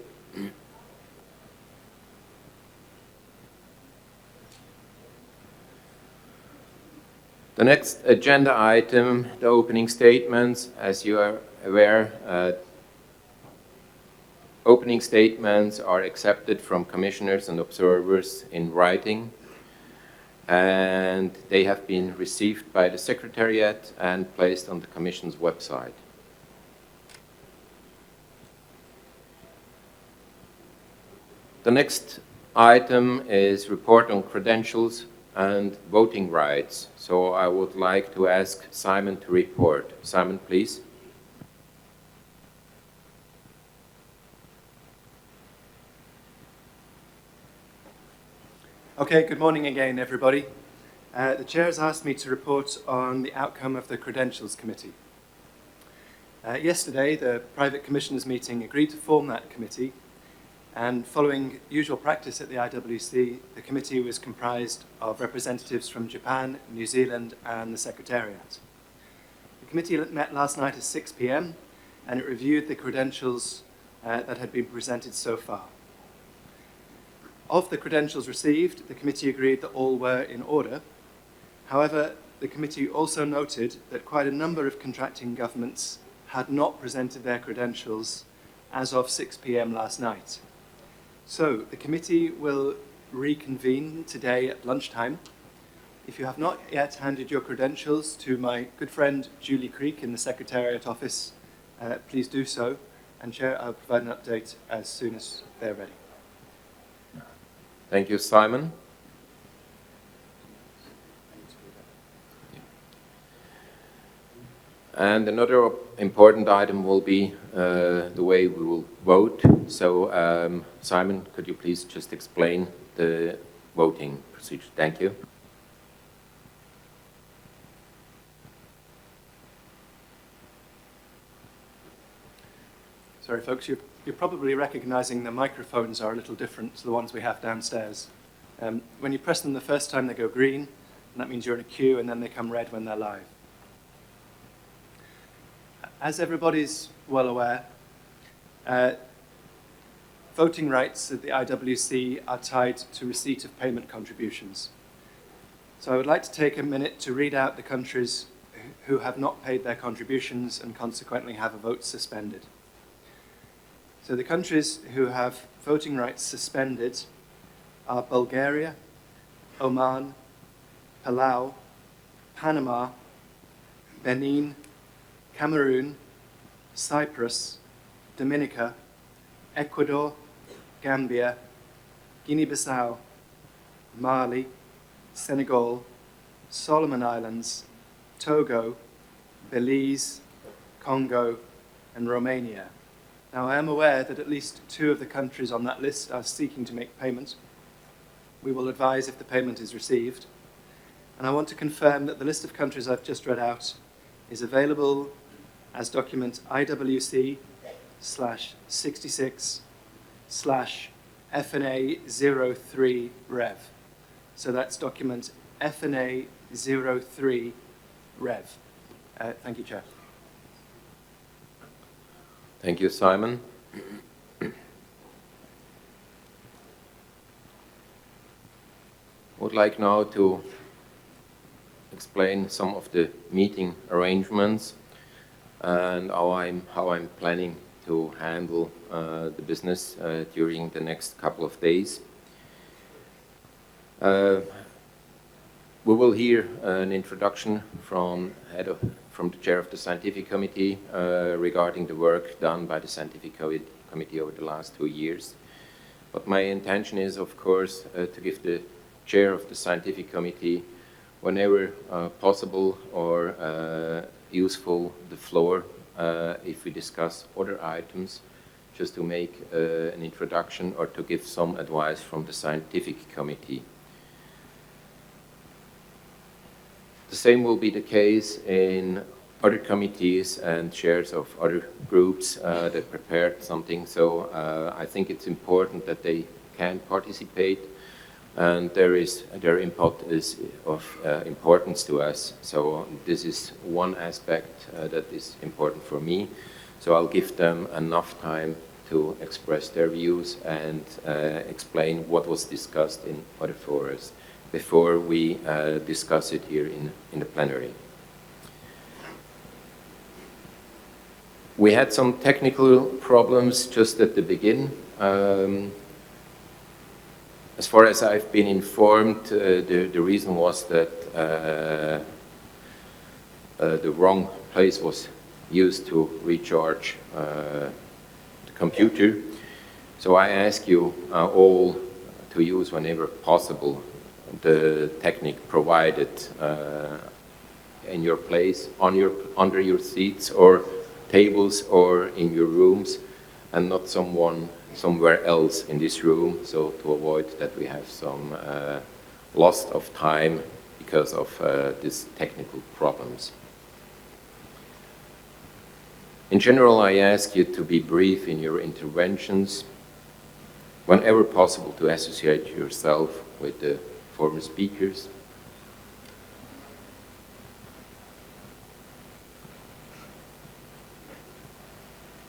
Speaker 2: The next agenda item, the opening statements. As you are aware, opening statements are accepted from commissioners and observers in writing, and they have been received by the Secretariat and placed on the Commission's website. The next item is report on credentials and voting rights. So I would like to ask Simon to report. Simon, please.
Speaker 6: Okay, good morning again, everybody. The chair has asked me to report on the outcome of the Credentials Committee. Yesterday, the private commissioners meeting agreed to form that committee, and following usual practice at the IWC, the committee was comprised of representatives from Japan, New Zealand, and the Secretariat. The committee met last night at 6 p.m. and it reviewed the credentials that had been presented so far. Of the credentials received, the committee agreed that all were in order. However, the committee also noted that quite a number of contracting governments had not presented their credentials as of 6 p.m. last night. So the committee will reconvene today at lunchtime. If you have not yet handed your credentials to my good friend Julie Creek in the Secretariat office, please do so, and Chair, I'll provide an update as soon as they're ready.
Speaker 2: Thank you, Simon. And another important item will be the way we will vote. So, Simon, could you please just explain the voting procedure? Thank you.
Speaker 6: Sorry, folks, you're probably recognizing the microphones are a little different to the ones we have downstairs. When you press them the first time, they go green, and that means you're in a queue, and then they come red when they're live. As everybody's well aware, voting rights at the IWC are tied to receipt of payment contributions. So I would like to take a minute to read out the countries who have not paid their contributions and consequently have a vote suspended. So the countries who have voting rights suspended are Bulgaria, Oman, Palau, Panama, Benin, Cameroon, Cyprus, Dominica, Ecuador, Gambia, Guinea-Bissau, Mali, Senegal, Solomon Islands, Togo, Belize, Congo, and Romania. Now, I am aware that at least 2 of the countries on that list are seeking to make payment. We will advise if the payment is received. And I want to confirm that the list of countries I've just read out is available as document IWC66/FNA03 Rev. So that's document FNA03 Rev. Thank you, Chair.
Speaker 2: Thank you, Simon. Would like now to explain some of the meeting arrangements and how I'm planning to handle the business during the next couple of days. We will hear an introduction from the chair of the scientific committee regarding the work done by the scientific committee over the last 2 years. But my intention is, of course, to give the chair of the scientific committee, whenever possible or useful, the floor if we discuss other items, just to make an introduction or to give some advice from the scientific committee. The same will be the case in other committees and chairs of other groups that prepared something. So I think it's important that they can participate, and their input is of importance to us. So this is one aspect that is important for me. So I'll give them enough time to express their views and explain what was discussed in other forums before we discuss it here in the plenary. We had some technical problems just at the beginning. As far as I've been informed, the reason was that the wrong place was used to recharge the computer. So I ask you all to use whenever possible the technique provided in your place, under your seats or tables or in your rooms, and not somewhere else in this room, so to avoid that we have some loss of time because of these technical problems. In general, I ask you to be brief in your interventions, whenever possible to associate yourself with the former speakers.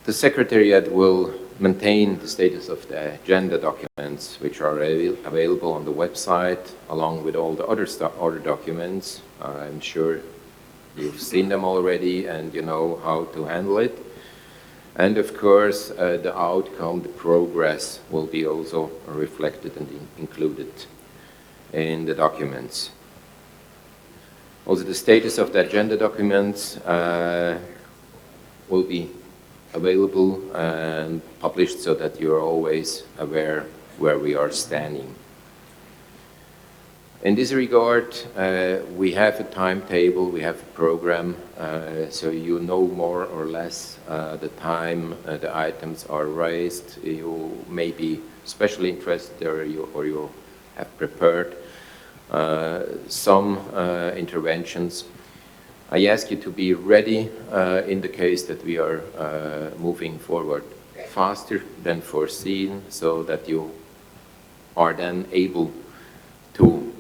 Speaker 2: The Secretariat will maintain the status of the agenda documents which are available on the website, along with all the other documents. I'm sure you've seen them already and you know how to handle it. And of course, the outcome, the progress, will be also reflected and included in the documents. Also, the status of the agenda documents will be available and published so that you are always aware where we are standing. In this regard, we have a timetable, we have a program, so you know more or less the time the items are raised. You may be especially interested or you have prepared some interventions. I ask you to be ready in the case that we are moving forward faster than foreseen, so that you are then able to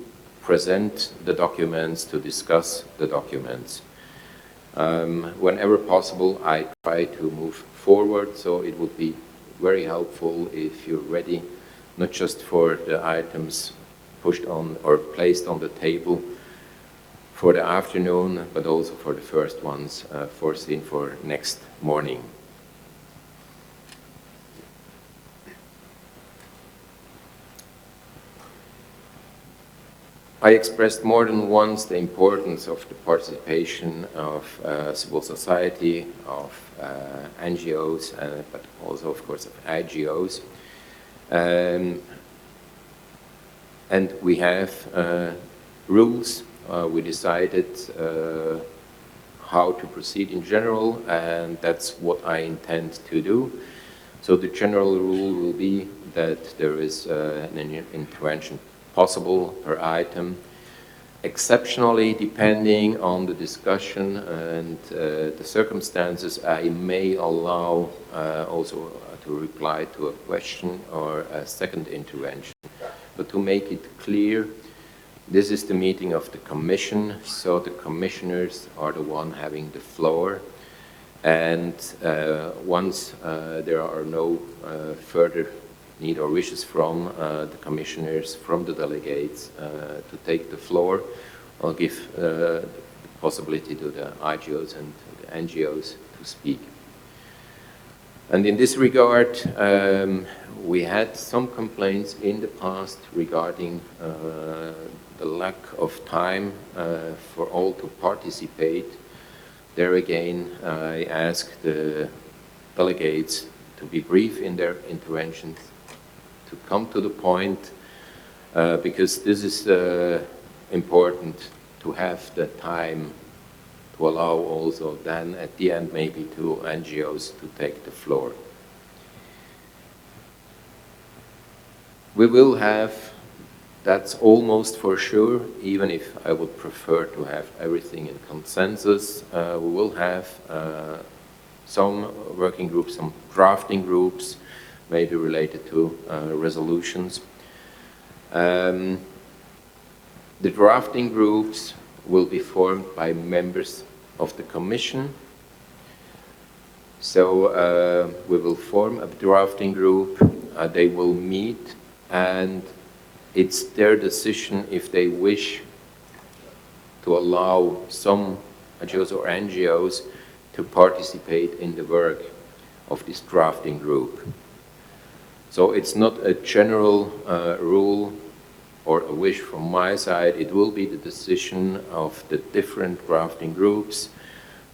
Speaker 2: present the documents, to discuss the documents. Whenever possible, I try to move forward, so it would be very helpful if you're ready, not just for the items pushed on or placed on the table for the afternoon, but also for the first ones foreseen for next morning. I expressed more than once the importance of the participation of civil society, of NGOs, but also, of course, of IGOs. And we have rules. We decided how to proceed in general, and that's what I intend to do. So the general rule will be that there is an intervention possible per item. Exceptionally, depending on the discussion and the circumstances, I may allow also to reply to a question or a second intervention. But to make it clear, this is the meeting of the Commission, so the commissioners are the one having the floor. And once there are no further need or wishes from the commissioners, from the delegates to take the floor, I'll give the possibility to the IGOs and the NGOs to speak. And in this regard, we had some complaints in the past regarding the lack of time for all to participate. There again, I ask the delegates to be brief in their interventions, to come to the point, because this is important to have the time to allow also then at the end maybe to NGOs to take the floor. We will have, that's almost for sure, even if I would prefer to have everything in consensus, we will have some working groups, some drafting groups, maybe related to resolutions. The drafting groups will be formed by members of the Commission. So we will form a drafting group, they will meet, and it's their decision if they wish to allow some IGOs or NGOs to participate in the work of this drafting group. So it's not a general rule or a wish from my side. It will be the decision of the different drafting groups.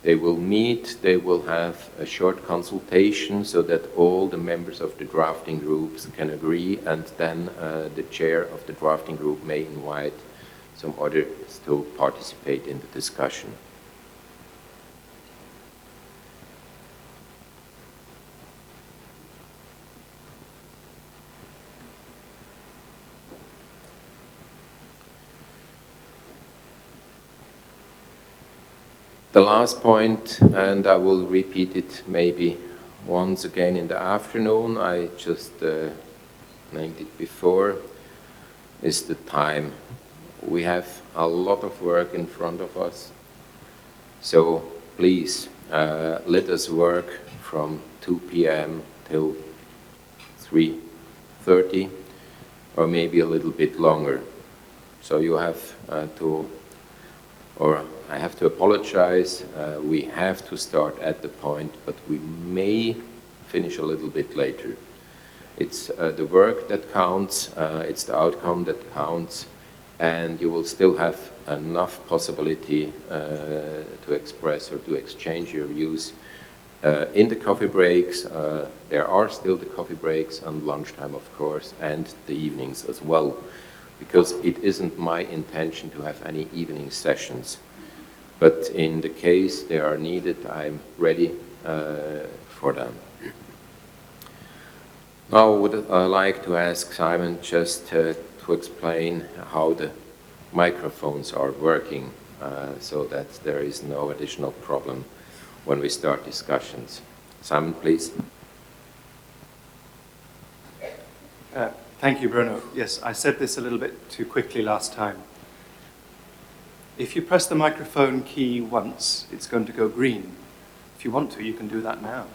Speaker 2: They will meet, they will have a short consultation so that all the members of the drafting groups can agree, and then the chair of the drafting group may invite some others to participate in the discussion. The last point, and I will repeat it maybe once again in the afternoon, I just named it before, is the time. We have a lot of work in front of us, so please let us work from 2 p.m. till 3:30, or maybe a little bit longer. So you have I have to apologize, we have to start at the point, but we may finish a little bit later. It's the work that counts, it's the outcome that counts, and you will still have enough possibility to express or to exchange your views in the coffee breaks. There are still the coffee breaks and lunchtime, of course, and the evenings as well, because it isn't my intention to have any evening sessions. But in the case they are needed, I'm ready for them. Now I would like to ask Simon just to explain how the microphones are working so that there is no additional problem when we start discussions. Simon, please.
Speaker 6: Thank you, Bruno. Yes, I said this a little bit too quickly last time. If you press the microphone key once, it's going to go green. If you want to, you can do that now.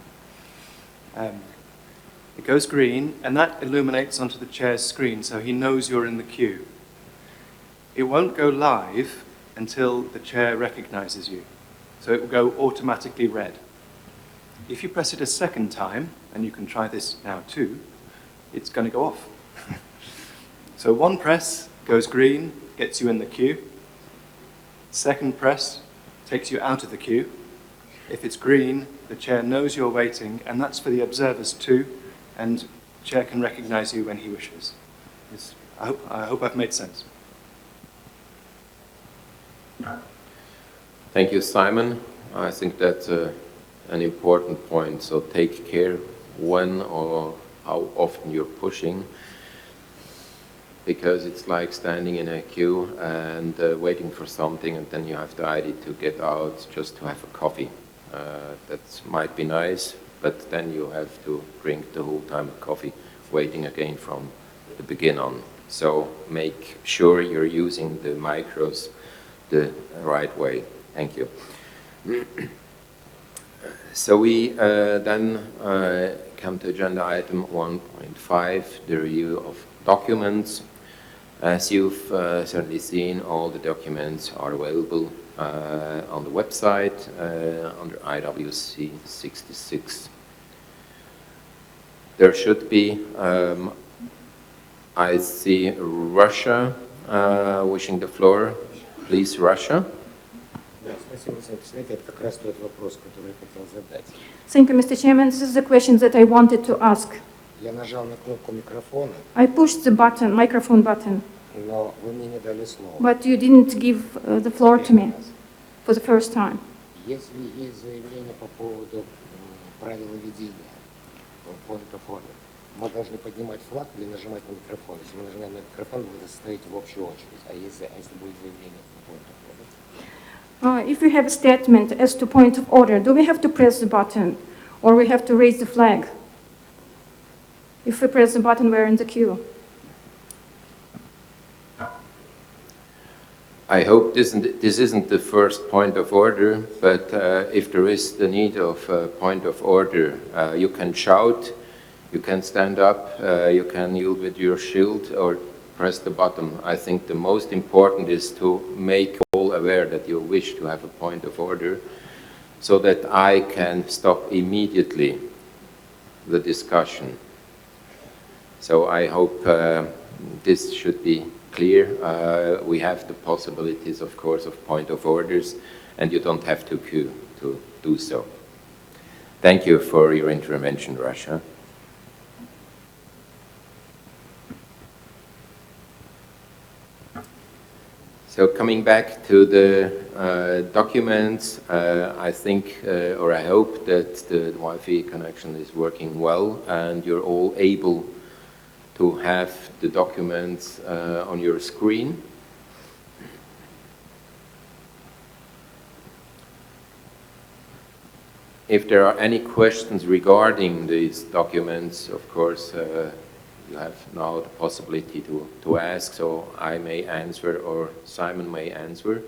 Speaker 6: It goes green, and that illuminates onto the chair's screen, so he knows you're in the queue. It won't go live until the chair recognizes you, so it will go automatically red. If you press it a second time, and you can try this now too, it's going to go off. So one press, Goes green, gets you in the queue. Second press takes you out of the queue. If it's green, the chair knows you're waiting, and that's for the observers too, and the chair can recognize you when he wishes. I hope I've made sense.
Speaker 2: Thank you, Simon. I think that's an important point. So take care when or how often you're pushing, because it's like standing in a queue and waiting for something, and then you have the idea to get out just to have a coffee. That might be nice, but then you have to drink the whole time of coffee, waiting again from the beginning on. So make sure you're using the micros the right way. Thank you. So we then come to agenda item 1.5, the review of documents. As you've certainly seen, all the documents are available on the website under IWC66. There should be, I see Russia wishing the floor. Please, Russia.
Speaker 9: Спасибо за объяснение. Это как раз тот вопрос, который я хотел задать.
Speaker 10: Thank you, Mr. Chairman. This is the question that I wanted to ask.
Speaker 9: Я нажал на кнопку микрофона,
Speaker 10: I pushed the button, microphone button,
Speaker 9: но вы мне не дали слова.
Speaker 10: but you didn't give the floor to me for the first time.
Speaker 9: Если есть заявление по поводу правил ведения, point of order, мы должны поднимать флаг или нажимать на микрофон. Если мы нажимаем на микрофон, вы стоите в общую очередь. А если будет заявление по point of order?
Speaker 10: If we have a statement as to point of order, do we have to press the button or we have to raise the flag? If we press the button, we're in the queue.
Speaker 2: I hope this isn't the first point of order, but if there is the need of a point of order, you can shout, you can stand up, you can yield with your shield or press the button. I think the most important is to make all aware that you wish to have a point of order so that I can stop immediately the discussion. So I hope this should be clear. We have the possibilities, of course, of point of orders, and you don't have to queue to do so. Thank you for your intervention, Russia. So coming back to the documents, I think, or I hope that the Wi-Fi connection is working well and you're all able to have the documents on your screen. If there are any questions regarding these documents, of course, you have now the possibility to ask, so I may answer or Simon may answer.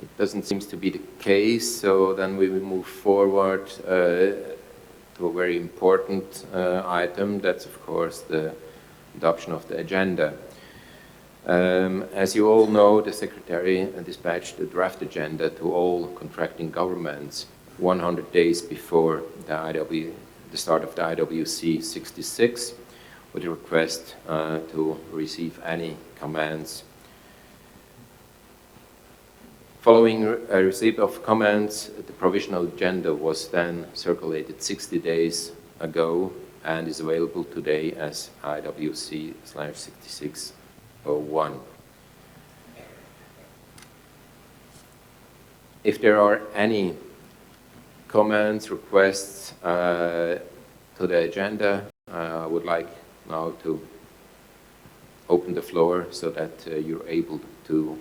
Speaker 2: It doesn't seem to be the case, so then we will move forward to a very important item. That's, of course, the adoption of the agenda. As you all know, the Secretary dispatched the draft agenda to all contracting governments 100 days before the start of the IWC66 with a request to receive any comments. Following a receipt of comments, the provisional agenda was then circulated 60 days ago and is available today as IWC6601. If there are any comments, requests to the agenda, I would like now to open the floor so that you're able to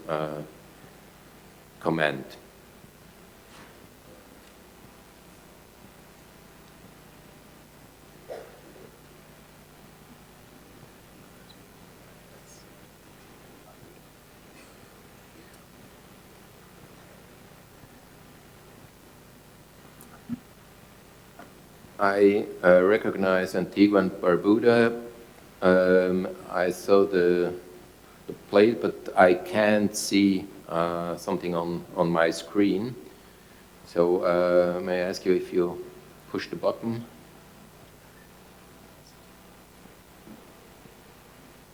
Speaker 2: comment. I recognize Antigua and Barbuda. I saw the plate, but I can't see something on my screen. So may I ask you if you push the button.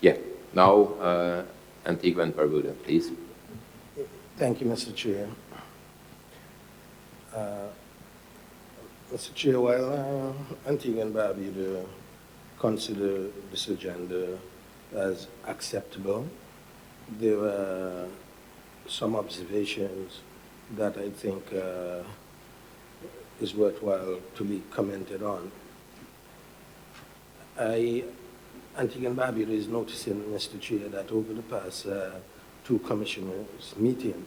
Speaker 2: Yeah, now Antigua and Barbuda, please.
Speaker 11: Thank you, Mr. Chair. Mr. Chair, while Antigua and Barbuda consider this agenda as acceptable, there were some observations that I think is worthwhile to be commented on. Antigua and Barbuda is noticing, Mr. Chair, that over the past two commissioners' meeting,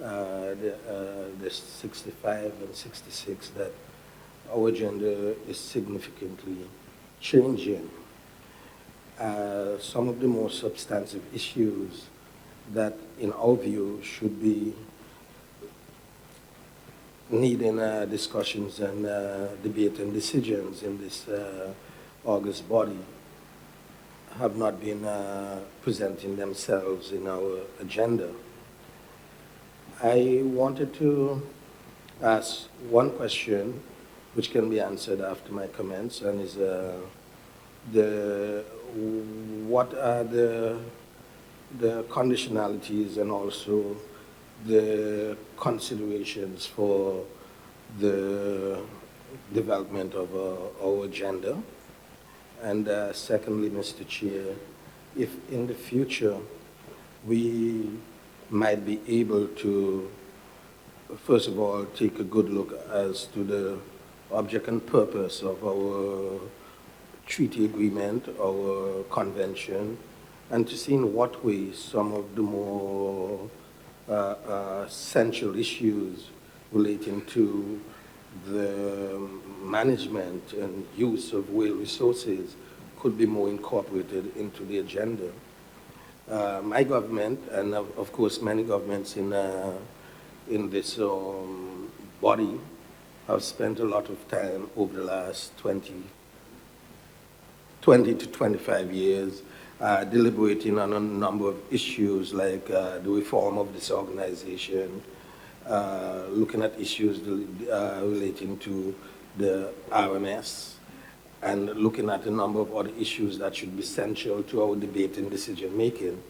Speaker 11: the 65 and 66, that our agenda is significantly changing. Some of the more substantive issues that, in our view, should be needing discussions and debate and decisions in this August body have not been presenting themselves in our agenda. I wanted to ask one question, which can be answered after my comments, and is what are the conditionalities and also the considerations for the development of our agenda? And secondly, Mr. Chair, if in the future we might be able to, first of all, take a good look as to the object and purpose of our treaty agreement, our convention, and to see in what ways some of the more essential issues relating to the management and use of whale resources could be more incorporated into the agenda. My government, and of course many governments in this body, have spent a lot of time over the last 20 to 25 years deliberating on a number of issues like the reform of this organization, looking at issues relating to the RMS, and looking at a number of other issues that should be central to our debate and decision making.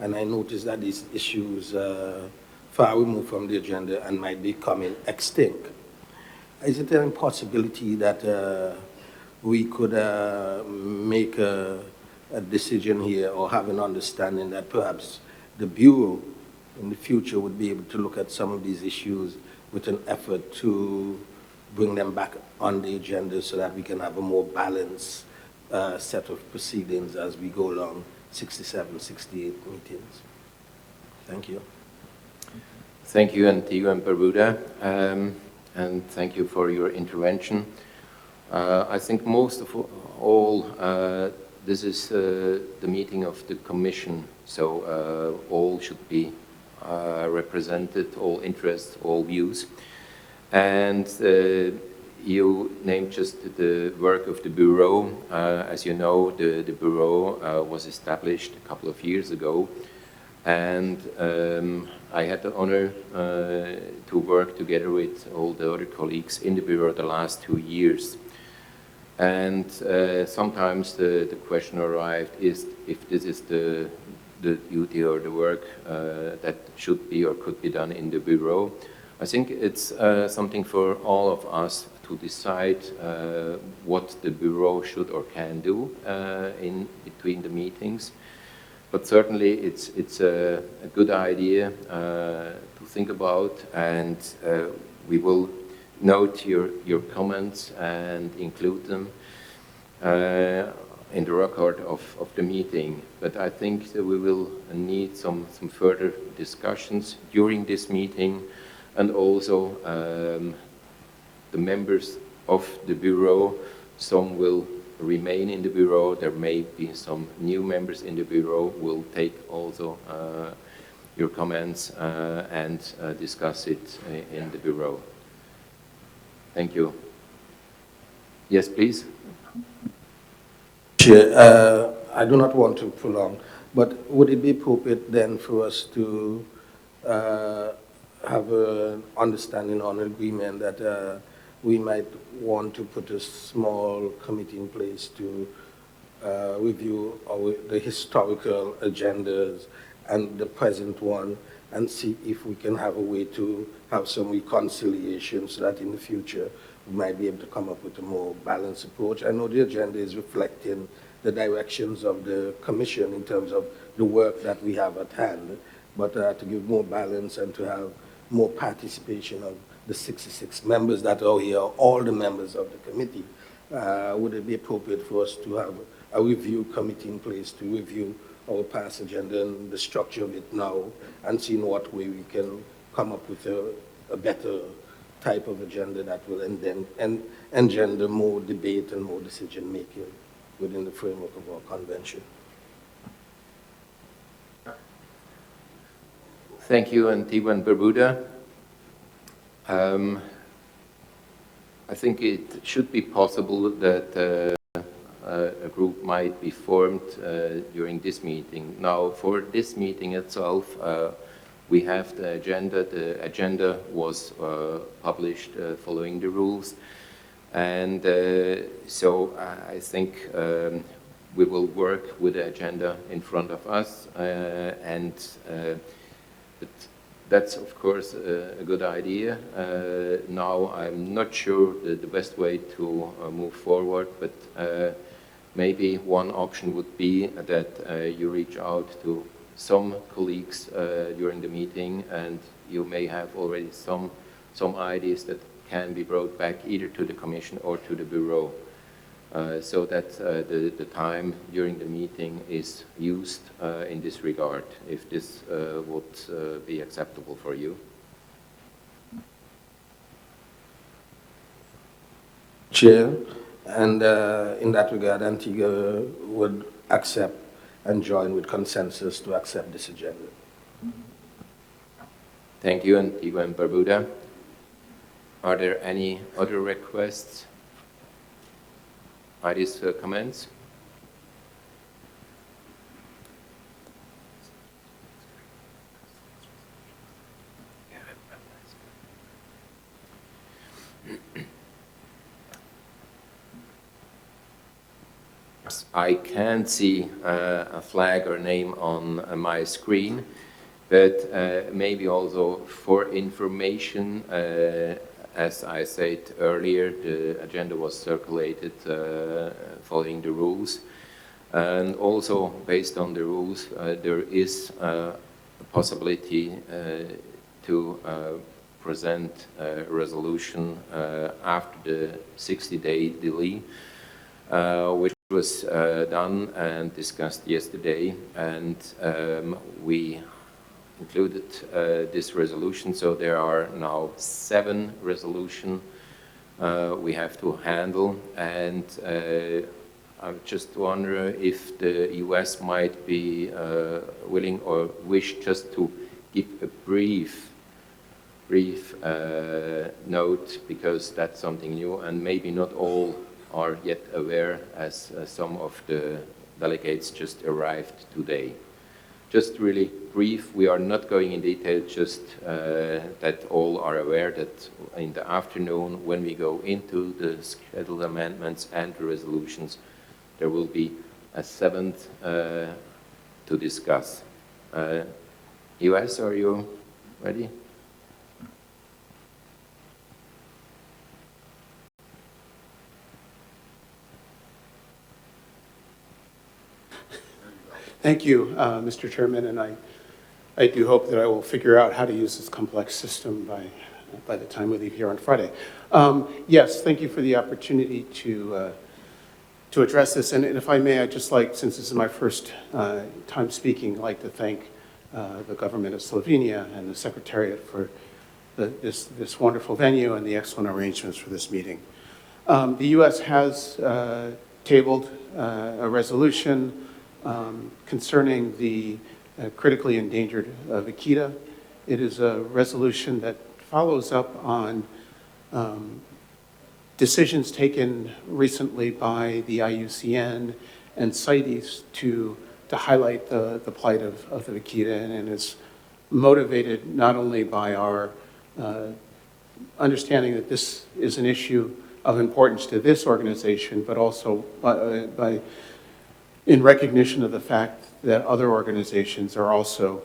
Speaker 11: And I noticed that these issues are far removed from the agenda and might be becoming extinct. Is it a possibility that we could make a decision here or have an understanding that perhaps the Bureau in the future would be able to look at some of these issues with an effort to bring them back on the agenda so that we can have a more balanced set of proceedings as we go along 67, 68 meetings? Thank you.
Speaker 2: Thank you, Antigua and Barbuda, and thank you for your intervention. I think most of all, this is the meeting of the Commission, so all should be represented, all interests, all views. And you named just the work of the Bureau. As you know, the Bureau was established a couple of years ago, and I had the honor to work together with all the other colleagues in the Bureau the last 2 years. And sometimes the question arrived is if this is the duty or the work that should be or could be done in the Bureau. I think it's something for all of us to decide what the Bureau should or can do in between the meetings. But certainly it's a good idea to think about, and we will note your comments and include them in the record of the meeting. But I think that we will need some further discussions during this meeting, and also the members of the Bureau, some will remain in the Bureau, there may be some new members in the Bureau, will take also your comments and discuss it in the Bureau. Thank you. Yes, please.
Speaker 11: Chair, I do not want to prolong, but would it be appropriate then for us to have an understanding on agreement that we might want to put a small committee in place to review the historical agendas and the present one, and see if we can have a way to have some reconciliation so that in the future we might be able to come up with a more balanced approach. I know the agenda is reflecting the directions of the Commission in terms of the work that we have at hand, but to give more balance and to have more participation of the 66 members that are here, all the members of the committee, would it be appropriate for us to have a review committee in place to review our past agenda and the structure of it now, and see in what way we can come up with a better type of agenda that will engender more debate and more decision-making within the framework of our convention.
Speaker 2: Thank you, Antigua and Barbuda. I think it should be possible that a group might be formed during this meeting. Now, for this meeting itself, we have the agenda. The agenda was published following the rules. And so I think we will work with the agenda in front of us. But that's, of course, a good idea. Now, I'm not sure the best way to move forward, but maybe one option would be that you reach out to some colleagues during the meeting, and you may have already some ideas that can be brought back either to the Commission or to the Bureau, so that the time during the meeting is used in this regard, if this would be acceptable for you.
Speaker 11: Chair, and in that regard, Antigua would accept and join with consensus to accept this agenda.
Speaker 2: Thank you, Antigua and Barbuda. Are there any other requests? Ideas, comments? I can't see a flag or name on my screen, but maybe also for information, as I said earlier, the agenda was circulated following the rules. And also, based on the rules, there is a possibility to present a resolution after the 60-day delay, which was done and discussed yesterday, and we included this resolution. So there are now 7 resolutions we have to handle, and I just wonder if the US might be willing or wish just to give a brief note, because that's something new, and maybe not all are yet aware, as some of the delegates just arrived today. Just really brief, we are not going in detail, just that all are aware that in the afternoon, when we go into the scheduled amendments and the resolutions, there will be a 7th to discuss. US, are you ready?
Speaker 12: Thank you, Mr. Chairman, and I do hope that I will figure out how to use this complex system by the time we leave here on Friday. Yes, thank you for the opportunity to address this, and if I may, I'd just like, since this is my first time speaking, I'd like to thank the government of Slovenia and the Secretariat for this wonderful venue and the excellent arrangements for this meeting. The U.S. has tabled a resolution concerning the critically endangered vaquita. It is a resolution that follows up on decisions taken recently by the IUCN and CITES to highlight the plight of the vaquita, and is motivated not only by our understanding that this is an issue of importance to this organization, but also in recognition of the fact that other organizations are also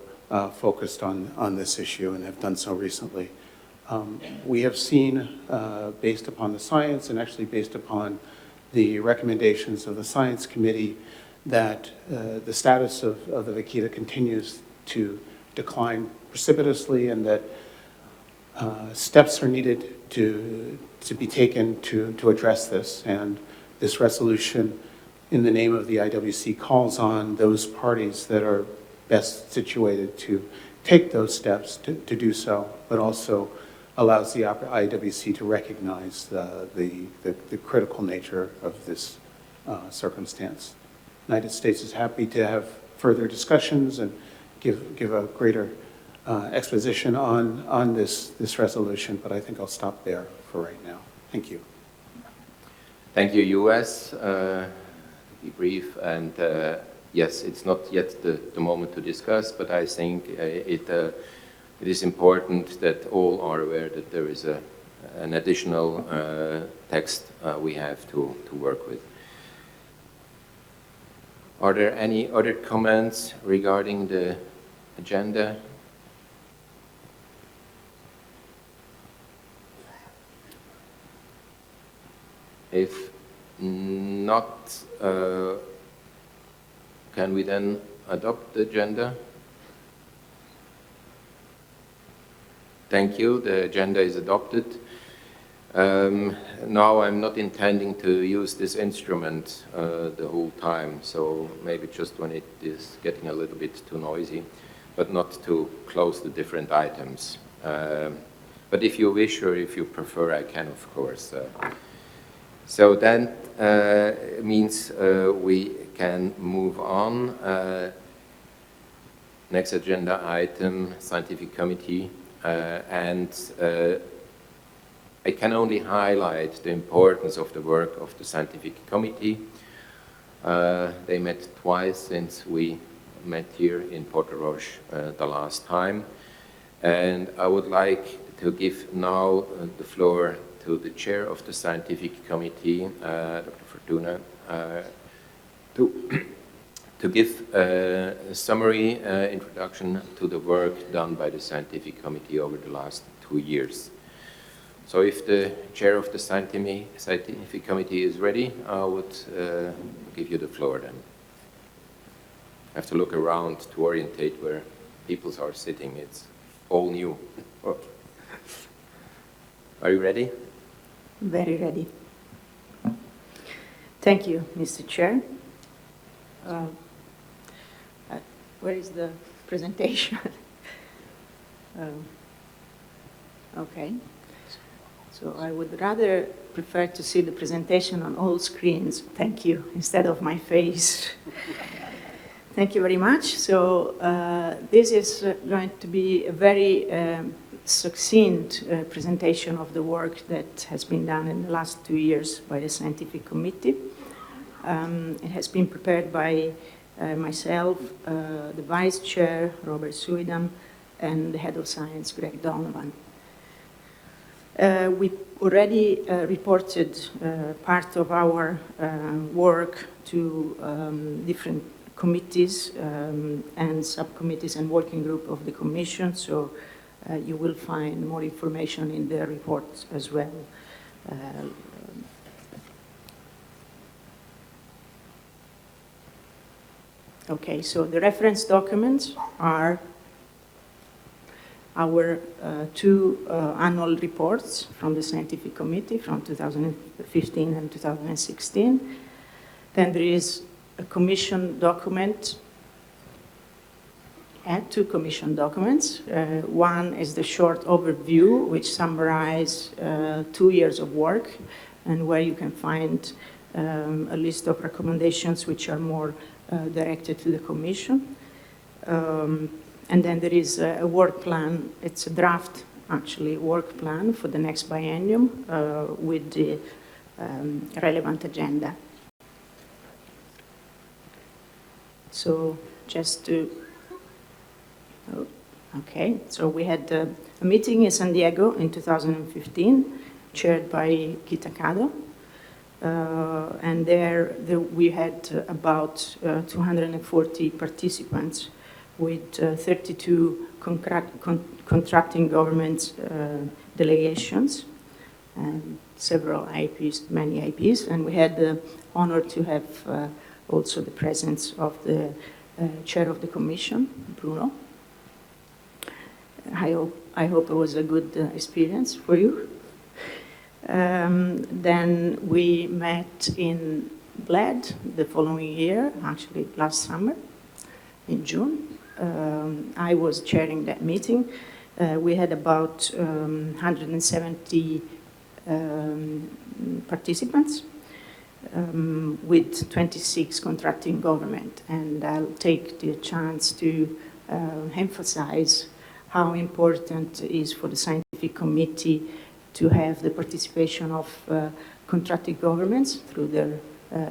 Speaker 12: focused on this issue and have done so recently. We have seen, based upon the science and actually based upon the recommendations of the Science Committee, that the status of the vaquita continues to decline precipitously, and that steps are needed to be taken to address this. And this resolution, in the name of the IWC, calls on those parties that are best situated to take those steps to do so, but also allows the IWC to recognize the critical nature of this circumstance. The United States is happy to have further discussions and give a greater exposition on this resolution, but I think I'll stop there for right now. Thank you.
Speaker 2: Thank you, US. To be brief, and yes, it's not yet the moment to discuss, but I think it is important that all are aware that there is an additional text we have to work with. Are there any other comments regarding the agenda? If not, can we then adopt the agenda? Thank you. The agenda is adopted. Now I'm not intending to use this instrument the whole time, so maybe just when it is getting a little bit too noisy, but not to close the different items. But if you wish or if you prefer, I can, of course. So that means we can move on. Next agenda item, Scientific Committee. And I can only highlight the importance of the work of the Scientific Committee. They met twice since we met here in Portoroz the last time. And I would like to give now the floor to the chair of the Scientific Committee, Dr. Fortuna, to give a summary introduction to the work done by the Scientific Committee over the last 2 years. So if the chair of the Scientific Committee is ready, I would give you the floor then. I have to look around to orientate where people are sitting. It's all new. Are you ready?
Speaker 13: Very ready. Thank you, Mr. Chair. Where is the presentation? Okay. So I would rather prefer to see the presentation on all screens, thank you, instead of my face. Thank you very much. So this is going to be a very succinct presentation of the work that has been done in the last 2 years by the Scientific Committee. It has been prepared by myself, the Vice Chair, Robert Suidam, and the Head of Science, Greg Donovan. We already reported part of our work to different committees and subcommittees and working group of the Commission, so you will find more information in the reports as well. Okay, so the reference documents are our 2 annual reports from the Scientific Committee from 2015 and 2016. Then there is a Commission document and 2 Commission documents. One is the short overview, which summarizes 2 years of work, and where you can find a list of recommendations which are more directed to the Commission. And then there is a work plan. It's a draft, actually, work plan for the next biennium with the relevant agenda. So just to, okay, so we had a meeting in San Diego in 2015 chaired by Kita Kado. And there we had about 240 participants with 32 contracting government delegations and several IPs, many IPs, and we had the honor to have also the presence of the chair of the commission, Bruno. I hope it was a good experience for you. Then we met in Bled the following year, actually last summer, in June. I was chairing that meeting. We had about 170 participants with 26 contracting government. And I'll take the chance to emphasize how important it is for the scientific committee to have the participation of contracting governments through their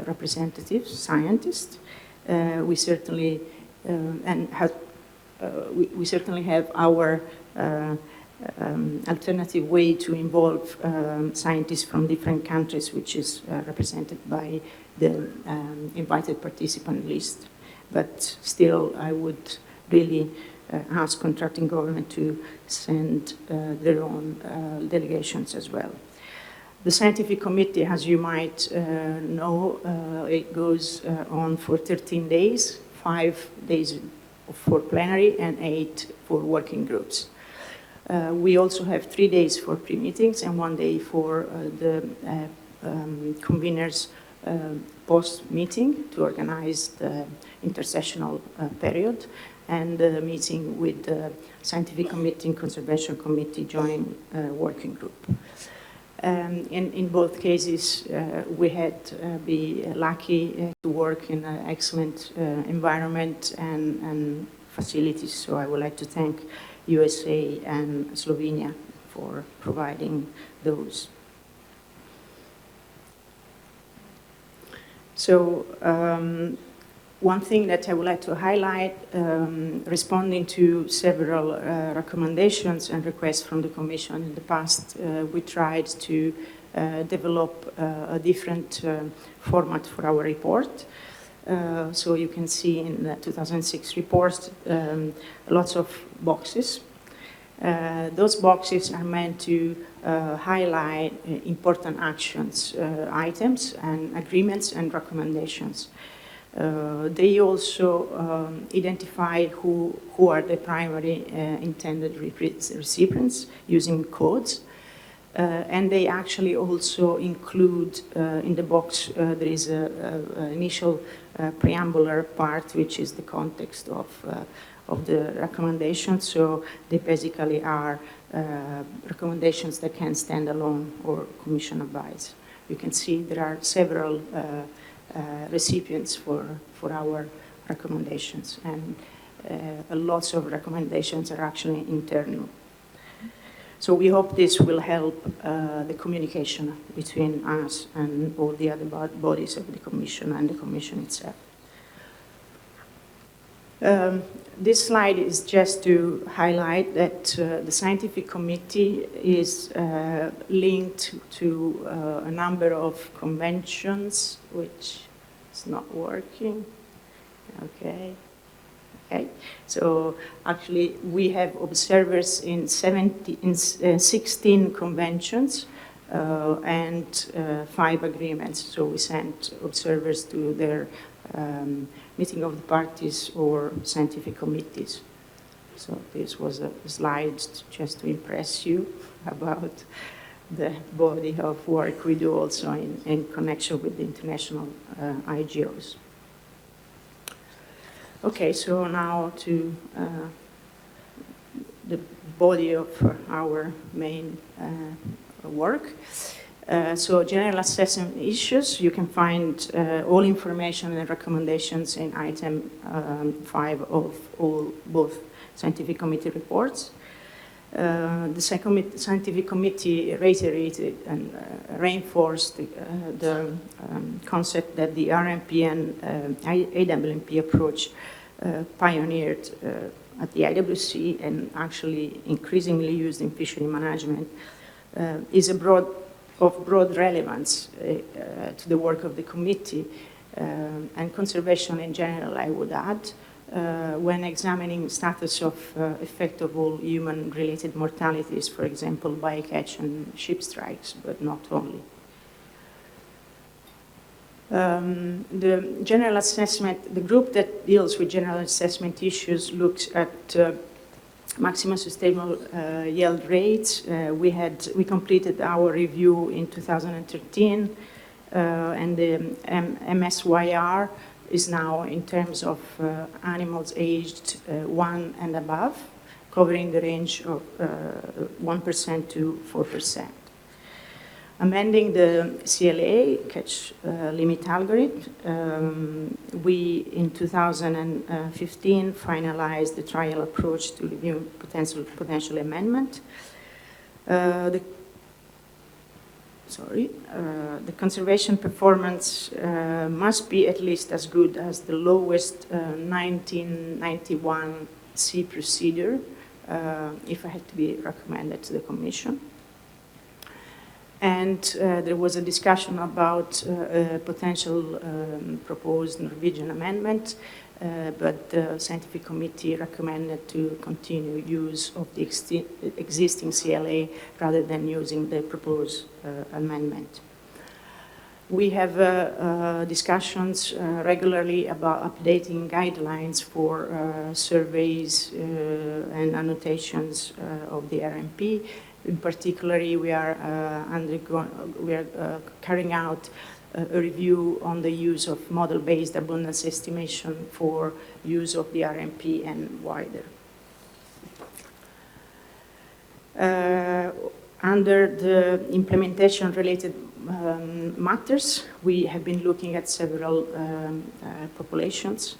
Speaker 13: representatives, scientists. We certainly we certainly have our alternative way to involve scientists from different countries, which is represented by the invited participant list. But still, I would really ask contracting government to send their own delegations as well. The scientific committee, as you might know, it goes on for 13 days, 5 days for plenary and 8 for working groups. We also have 3 days for pre-meetings and 1 day for the conveners post-meeting to organize the intersessional period, and the meeting with the scientific committee and conservation committee joint working group. In both cases, we had been lucky to work in an excellent environment and facilities. So I would like to thank USA and Slovenia for providing those. So one thing that I would like to highlight, responding to several recommendations and requests from the Commission in the past, we tried to develop a different format for our report. So you can see in the 2006 report lots of boxes. Those boxes are meant to highlight important actions, items, and agreements and recommendations. They also identify who are the primary intended recipients using codes. And they actually also include in the box, there is an initial preambular part, which is the context of the recommendations. So they basically are recommendations that can stand alone or Commission advice. You can see there are several recipients for our recommendations, and lots of recommendations are actually internal. So we hope this will help the communication between us and all the other bodies of the Commission and the Commission itself. This slide is just to highlight that the scientific committee is linked to a number of conventions, which is not working. Okay. Okay. So actually, we have observers in 16 conventions and 5 agreements. So we sent observers to their meeting of the parties or scientific committees. So this was a slide just to impress you about the body of work we do also in connection with the international IGOs. Okay, so now to the body of our main work. So general assessment issues, you can find all information and recommendations in item 5 of both scientific committee reports. The scientific committee reiterated and reinforced the concept that the RMP and AWMP approach pioneered at the IWC and actually increasingly used in fishery management is a broad of broad relevance to the work of the committee and conservation in general, I would add, when examining status of effect of all human-related mortalities, for example, bycatch and ship strikes, but not only. The general assessment, the group that deals with general assessment issues looks at maximum sustainable yield rates. We completed our review in 2013, and the MSYR is now in terms of animals aged 1 and above, covering the range of 1% to 4%. Amending the CLA, catch limit algorithm, we in 2015 finalized the trial approach to review potential amendment. The conservation performance must be at least as good as the lowest 1991 C procedure, if I had to be recommended to the Commission. And there was a discussion about a potential proposed Norwegian amendment, but the scientific committee recommended to continue use of the existing CLA rather than using the proposed amendment. We have discussions regularly about updating guidelines for surveys and annotations of the RMP. In particular, we are carrying out a review on the use of model-based abundance estimation for use of the RMP and wider. Under the implementation-related matters, we have been looking at several populations.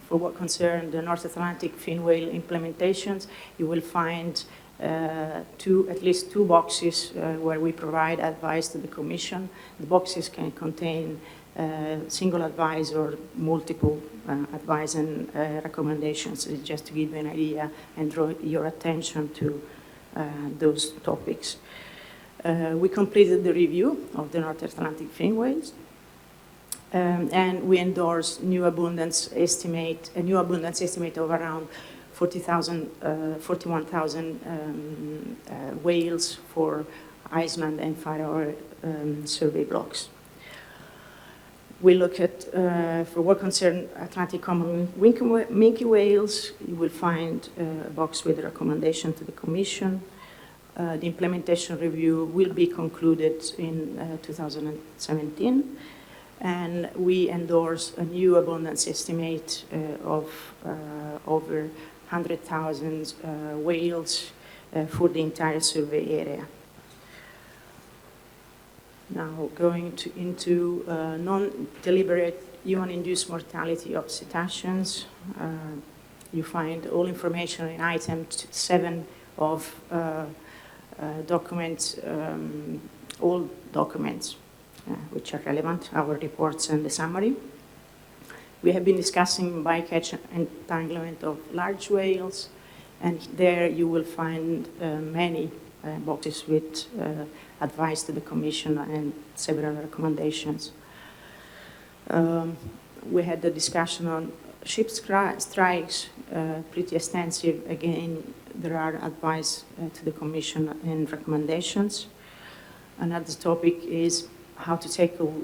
Speaker 13: For what concerns the North Atlantic fin whale implementations, you will find at least two boxes where we provide advice to the Commission. The boxes can contain single advice or multiple advice and recommendations, just to give you an idea and draw your attention to those topics. We completed the review of the North Atlantic fin whales, and we endorsed a new abundance estimate of around 41,000 whales for Iceland and Faroe survey blocks. We look at, for what concerns Atlantic common minke whales, you will find a box with a recommendation to the Commission. The implementation review will be concluded in 2017, and we endorse a new abundance estimate of over 100,000 whales for the entire survey area. Now, going into non-deliberate human-induced mortality of cetaceans, you find all information in item 7 of documents, all documents which are relevant, our reports and the summary. We have been discussing bycatch entanglement of large whales, and there you will find many boxes with advice to the Commission and several recommendations. We had the discussion on ship strikes, pretty extensive. Again, there are advice to the Commission and recommendations. Another topic is how to tackle,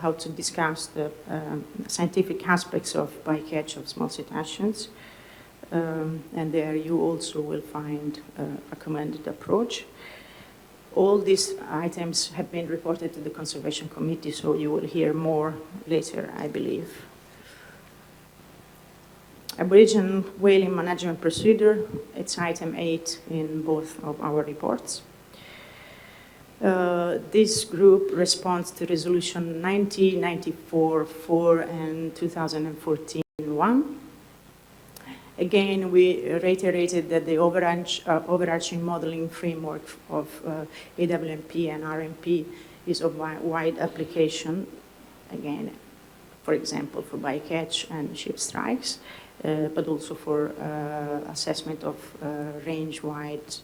Speaker 13: how to discuss the scientific aspects of bycatch of small cetaceans. And there you also will find a recommended approach. All these items have been reported to the Conservation Committee, so you will hear more later, I believe. Aboriginal whaling management procedure, it's item 8 in both of our reports. This group responds to Resolution 1994-4 and 2014-1. Again, we reiterated that the overarching modeling framework of AWMP and RMP is of wide application, again, for example, for bycatch and ship strikes, but also for assessment of range-wide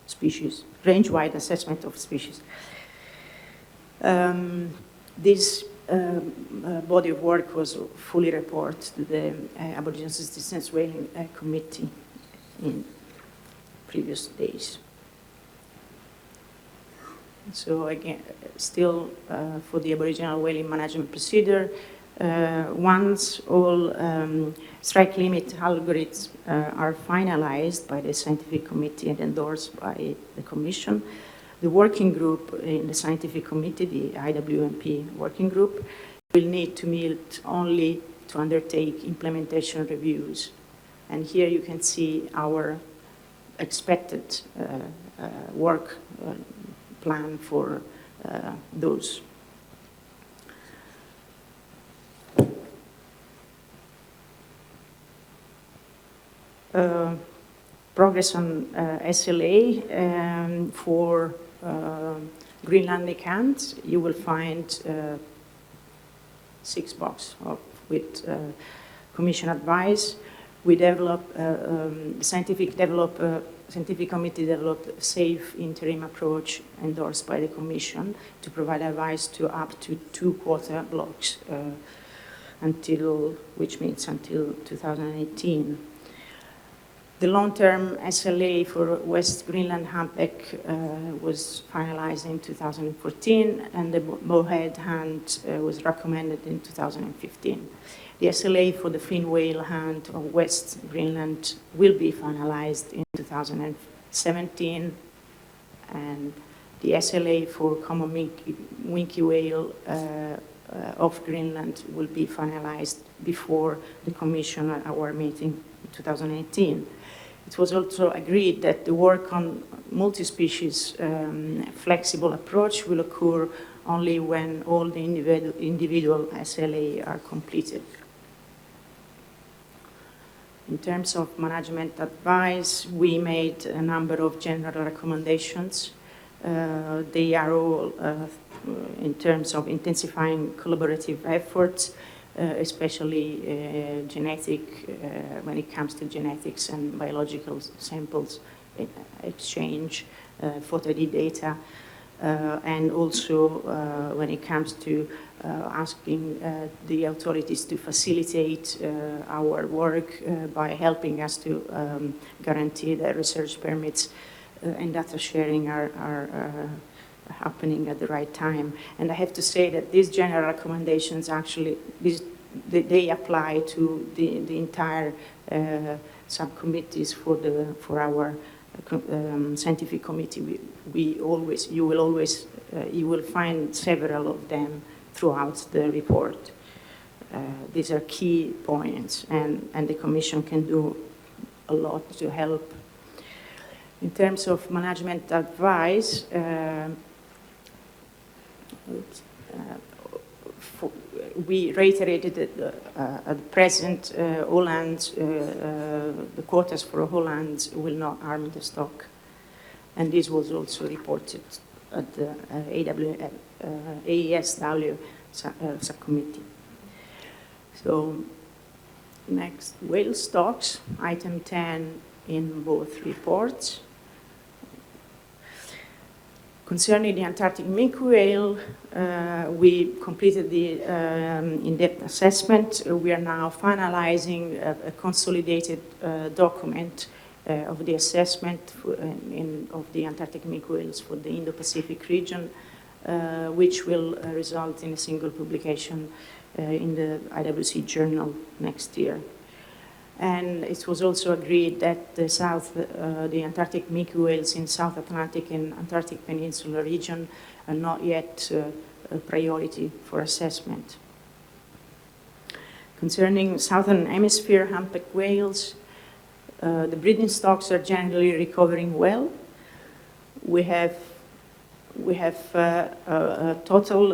Speaker 13: species, range-wide assessment of species. This body of work was fully reported to the Aboriginal Citizens Whaling Committee in previous days. So again, still for the Aboriginal whaling management procedure, once all strike limit algorithms are finalized by the scientific committee and endorsed by the Commission, the working group in the scientific committee, the IWMP working group, will need to meet only to undertake implementation reviews. And here you can see our expected work plan for those. Progress on SLA for Greenlandic ants, you will find 6 boxes with Commission advice. We develop, scientific committee developed a safe interim approach endorsed by the Commission to provide advice to up to 2 quota blocks which means until 2018. The long-term SLA for West Greenland humpback was finalized in 2014, and the bowhead hunt was recommended in 2015. The SLA for the fin whale hunt of West Greenland will be finalized in 2017, and the SLA for common winky whale of Greenland will be finalized before the Commission at our meeting in 2018. It was also agreed that the work on multi-species flexible approach will occur only when all the individual SLA are completed. In terms of management advice, we made a number of general recommendations. They are all in terms of intensifying collaborative efforts, especially when it comes to genetics and biological samples exchange, photo ID data, and also when it comes to asking the authorities to facilitate our work by helping us to guarantee that research permits and data sharing are happening at the right time. And I have to say that these general recommendations actually, they apply to the entire subcommittees for our scientific committee. You will find several of them throughout the report. These are key points, and the Commission can do a lot to help. In terms of management advice, we reiterated that at present, Holland, the quotas for Holland will not harm the stock. And this was also reported at the AESW subcommittee. So next, whale stocks, item 10 in both reports. Concerning the Antarctic minke whale, we completed the in-depth assessment. We are now finalizing a consolidated document of the assessment of the Antarctic minke whales for the Indo-Pacific region, which will result in a single publication in the IWC journal next year. And it was also agreed that the Antarctic minke whales in South Atlantic and Antarctic Peninsula region are not yet a priority for assessment. Concerning Southern Hemisphere humpback whales, the breeding stocks are generally recovering well. We have a total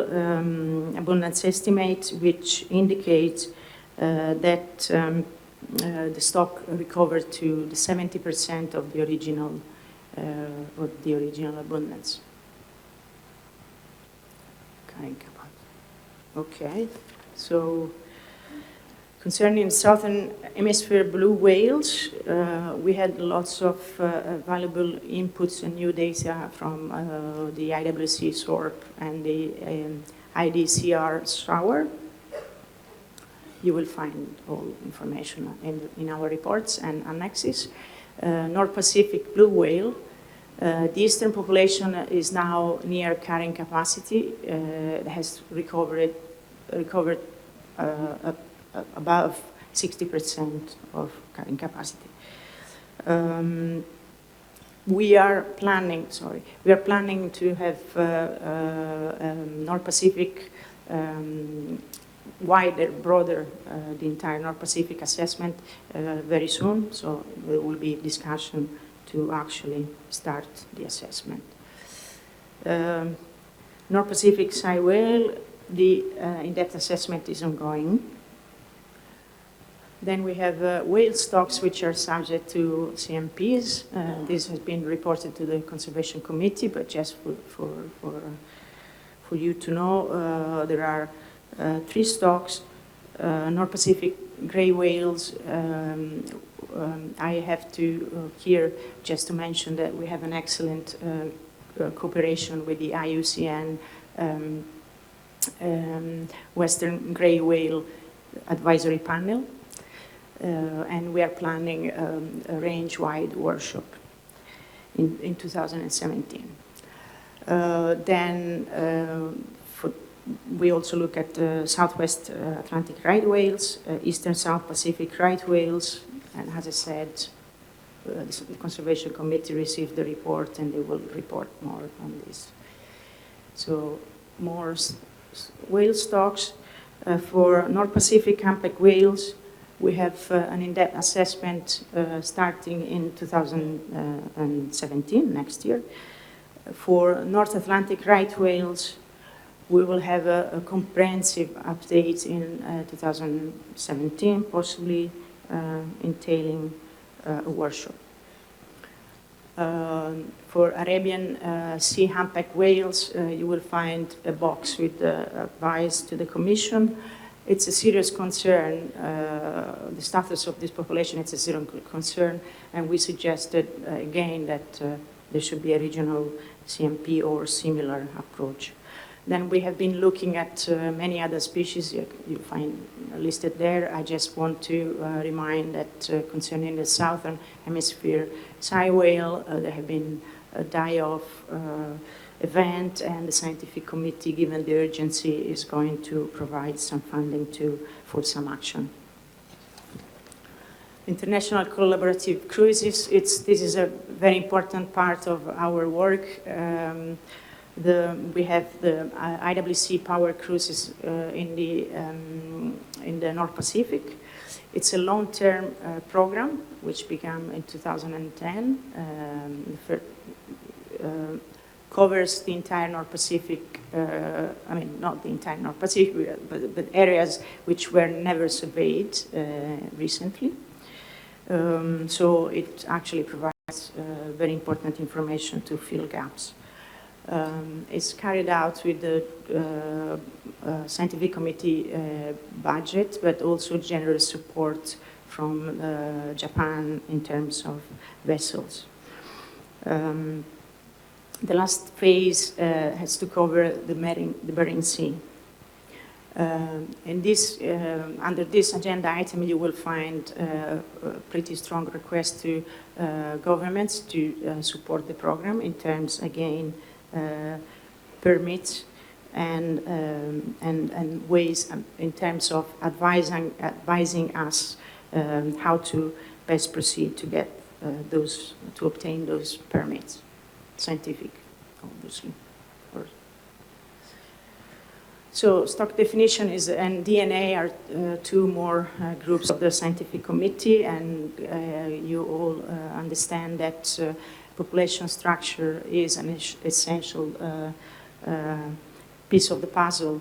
Speaker 13: abundance estimate which indicates that the stock recovered to the 70% of the original abundance. Okay, so Concerning Southern Hemisphere blue whales, we had lots of valuable inputs and new data from the IWC SORP and the IDCR STRAWER. You will find all information in our reports and annexes. North Pacific blue whale, the eastern population is now near carrying capacity. It has recovered above 60% of carrying capacity. We are planning to have North Pacific wider, broader, the entire North Pacific assessment very soon. So there will be discussion to actually start the assessment. North Pacific sei whale, the in-depth assessment is ongoing. Then we have whale stocks which are subject to CMPs. This has been reported to the Conservation Committee, but just for you to know, there are 3 stocks. North Pacific gray whales. I have to here just to mention that we have an excellent cooperation with the IUCN Western Gray Whale Advisory Panel. And we are planning a range-wide workshop in 2017. We also look at Southwest Atlantic right whales, Eastern South Pacific right whales, and as I said, the Conservation Committee received the report and they will report more on this. So more whale stocks. For North Pacific humpback whales, we have an in-depth assessment starting in 2017, next year. For North Atlantic right whales, we will have a comprehensive update in 2017, possibly entailing a workshop. For Arabian Sea humpback whales, you will find a box with advice to the Commission. It's a serious concern. The status of this population, it's a serious concern, and we suggested again that there should be a regional CMP or similar approach. Then we have been looking at many other species you find listed there. I just want to remind that concerning the Southern Hemisphere sei whale, there have been a die-off event, and the scientific committee, given the urgency, is going to provide some funding for some action. International collaborative cruises, this is a very important part of our work. We have the IWC power cruises in the North Pacific. It's a long-term program which began in 2010. Covers the entire North Pacific, I mean, not the entire North Pacific, but areas which were never surveyed recently. So it actually provides very important information to fill gaps. It's carried out with the scientific committee budget, but also generous support from Japan in terms of vessels. The last phase has to cover the Bering Sea. Under this agenda item, you will find a pretty strong request to governments to support the program in terms, again, permits and ways in terms of advising us how to best proceed to get to obtain those permits. Scientific, obviously. So stock definition and DNA are 2 more groups of the scientific committee, and you all understand that population structure is an essential piece of the puzzle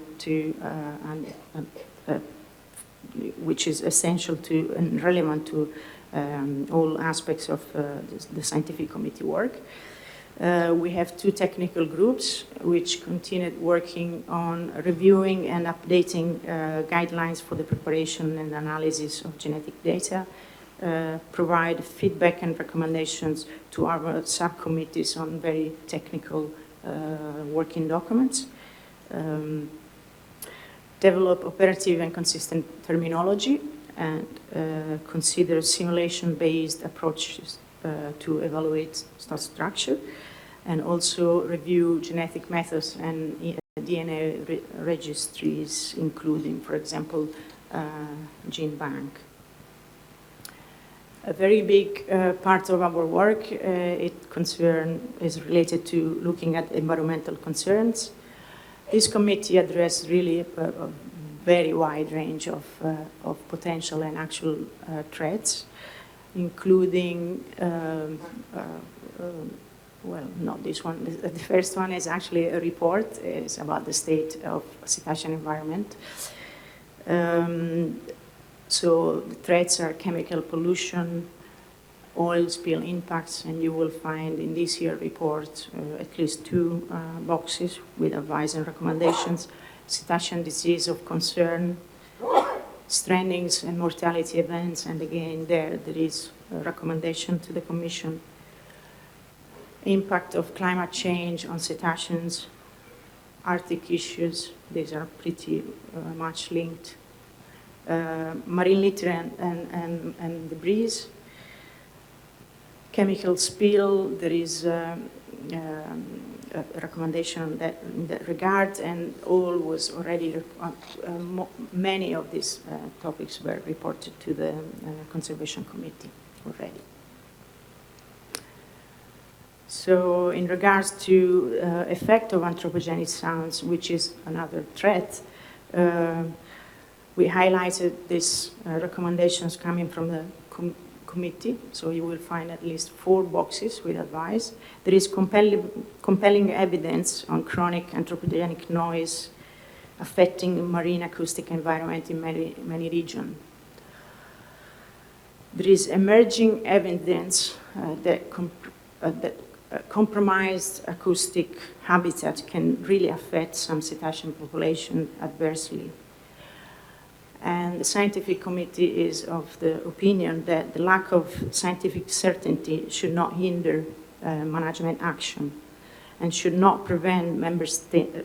Speaker 13: which is essential to and relevant to all aspects of the scientific committee work. We have 2 technical groups which continued working on reviewing and updating guidelines for the preparation and analysis of genetic data, provide feedback and recommendations to our subcommittees on very technical working documents, develop operative and consistent terminology, and consider simulation-based approaches to evaluate star structure, and also review genetic methods and DNA registries, including, for example, gene bank. A very big part of our work is related to looking at environmental concerns. This committee addressed really a very wide range of potential and actual threats, including, well, not this one. The first one is actually a report. It's about the state of cetacean environment. So the threats are chemical pollution, oil spill impacts, and you will find in this year report at least 2 boxes with advice and recommendations. Cetacean disease of concern, strandings and mortality events, and again there is a recommendation to the Commission. Impact of climate change on cetaceans, Arctic issues, these are pretty much linked. Marine litter and debris, chemical spill, there is a recommendation in that regard, and all was already, many of these topics were reported to the Conservation Committee already. So in regards to effect of anthropogenic sounds, which is another threat, we highlighted these recommendations coming from the committee, so you will find at least 4 boxes with advice. There is compelling evidence on chronic anthropogenic noise affecting marine acoustic environment in many regions. There is emerging evidence that compromised acoustic habitat can really affect some cetacean population adversely. And the scientific committee is of the opinion that the lack of scientific certainty should not hinder management action and should not prevent member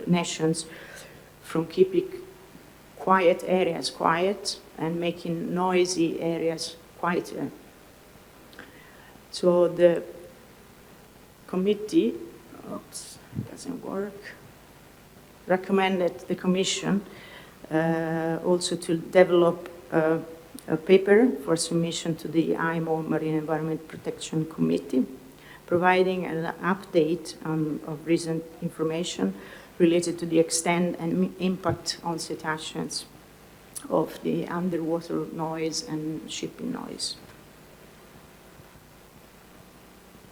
Speaker 13: nations from keeping quiet areas quiet and making noisy areas quieter. So the committee, oops, doesn't work, recommended the Commission also to develop a paper for submission to the IMO Marine Environment Protection Committee, providing an update of recent information related to the extent and impact on cetaceans of the underwater noise and shipping noise.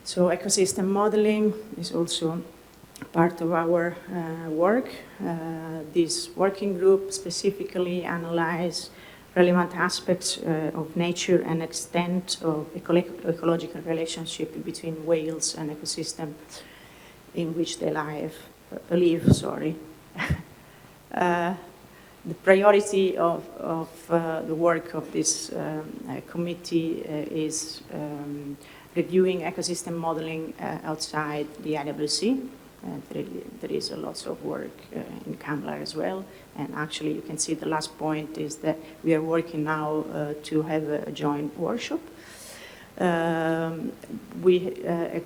Speaker 13: So ecosystem modeling is also part of our work. This working group specifically analyzes relevant aspects of nature and extent of ecological relationship between whales and ecosystem in which they live. The priority of the work of this committee is reviewing ecosystem modeling outside the IWC. There is a lot of work in CAMLA as well, and actually you can see the last point is that we are working now to have a joint workshop. We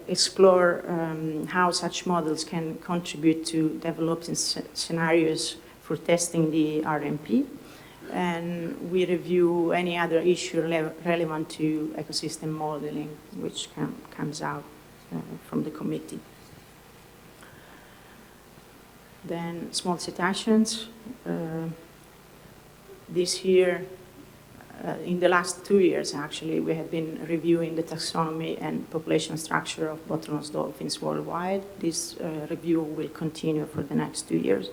Speaker 13: explore how such models can contribute to developing scenarios for testing the RMP, and we review any other issue relevant to ecosystem modeling which comes out from the committee. Then small cetaceans. This year, in the last 2 years actually, we have been reviewing the taxonomy and population structure of bottlenose dolphins worldwide. This review will continue for the next 2 years.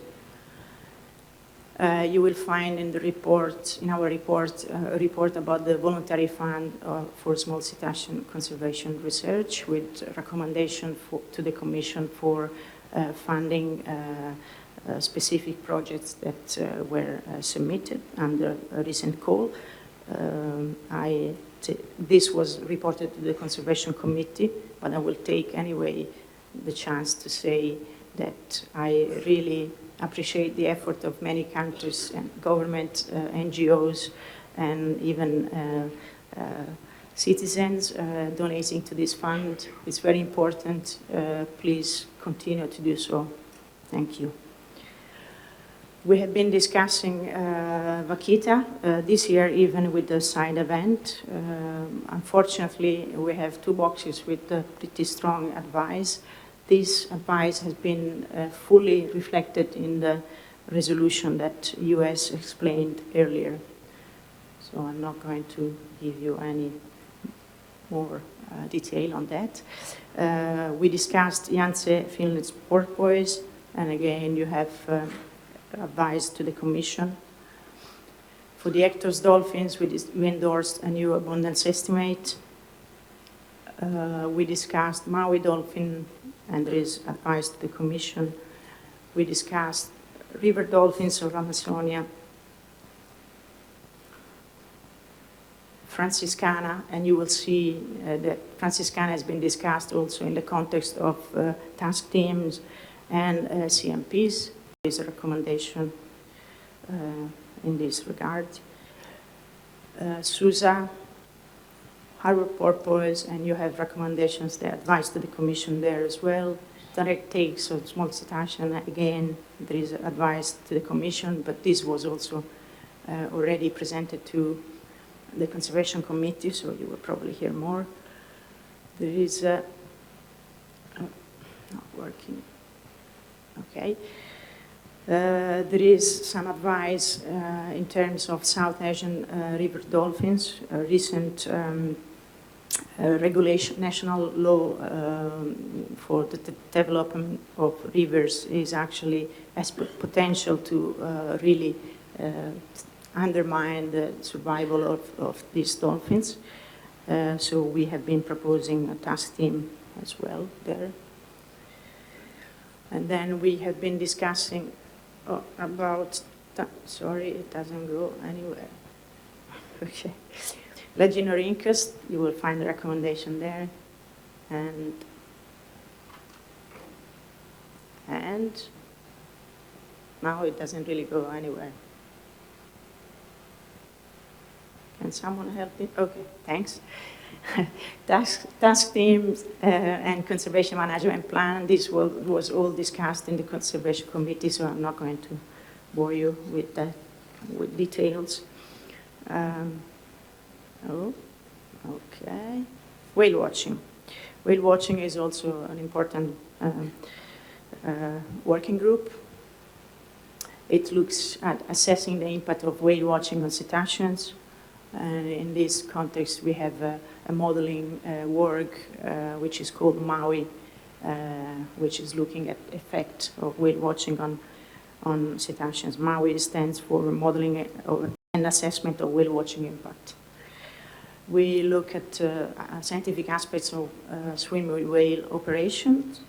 Speaker 13: You will find in the report, in our report, a report about the voluntary fund for small cetacean conservation research with recommendation to the Commission for funding specific projects that were submitted under a recent call. This was reported to the Conservation Committee, but I will take anyway the chance to say that I really appreciate the effort of many countries and government, NGOs, and even citizens donating to this fund. It's very important. Please continue to do so. Thank you. We have been discussing Vaquita this year, even with the side event. Unfortunately, we have 2 boxes with pretty strong advice. This advice has been fully reflected in the resolution that US explained earlier. So I'm not going to give you any more detail on that. We discussed Yangtze Finland's porpoise, and again, you have advice to the Commission. For the Ectos dolphins, we endorsed a new abundance estimate. We discussed Maui dolphin, and there is advice to the Commission. We discussed river dolphins of Amazonia, Franciscana, and you will see that Franciscana has been discussed also in the context of task teams and CMPs. There is a recommendation in this regard. Susa, harbor porpoise, and you have recommendations, the advice to the Commission there as well. Direct takes of small cetacean, again, there is advice to the Commission, but this was also already presented to the Conservation Committee, so you will probably hear more. There is not working. Okay. There is some advice in terms of South Asian river dolphins. A recent regulation, national law for the development of rivers is actually has potential to really undermine the survival of these dolphins. So we have been proposing a task team as well there. And then we have been discussing about, sorry, it doesn't go anywhere. Okay. Legionarincus, you will find the recommendation there. And now it doesn't really go anywhere. Can someone help me? Okay, thanks. Task teams and conservation management plan, this was all discussed in the Conservation Committee, so I'm not going to bore you with that, with details. Oh, okay. Whale watching. Whale watching is also an important working group. It looks at assessing the impact of whale watching on cetaceans. And in this context, we have a modeling work which is called Maui, which is looking at effect of whale watching on cetaceans. Maui stands for modeling and assessment of whale watching impact. We look at scientific aspects of swim whale operations,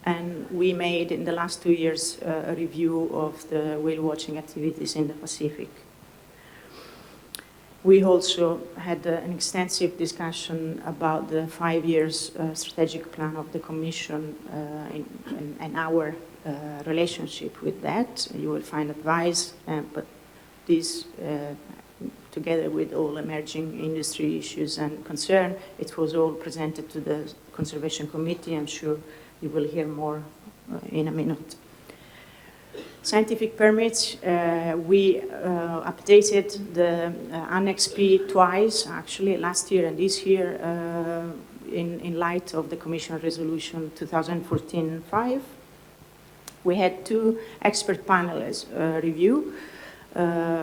Speaker 13: and we made in the last 2 years a review of the whale watching activities in the Pacific. We also had an extensive discussion about the 5 years strategic plan of the Commission and our relationship with that. You will find advice, but this, together with all emerging industry issues and concern, it was all presented to the Conservation Committee. I'm sure you will hear more in a minute. Scientific permits, we updated the Annex P twice, actually, last year and this year, in light of the Commission Resolution 2014-5. We had 2 expert panels review,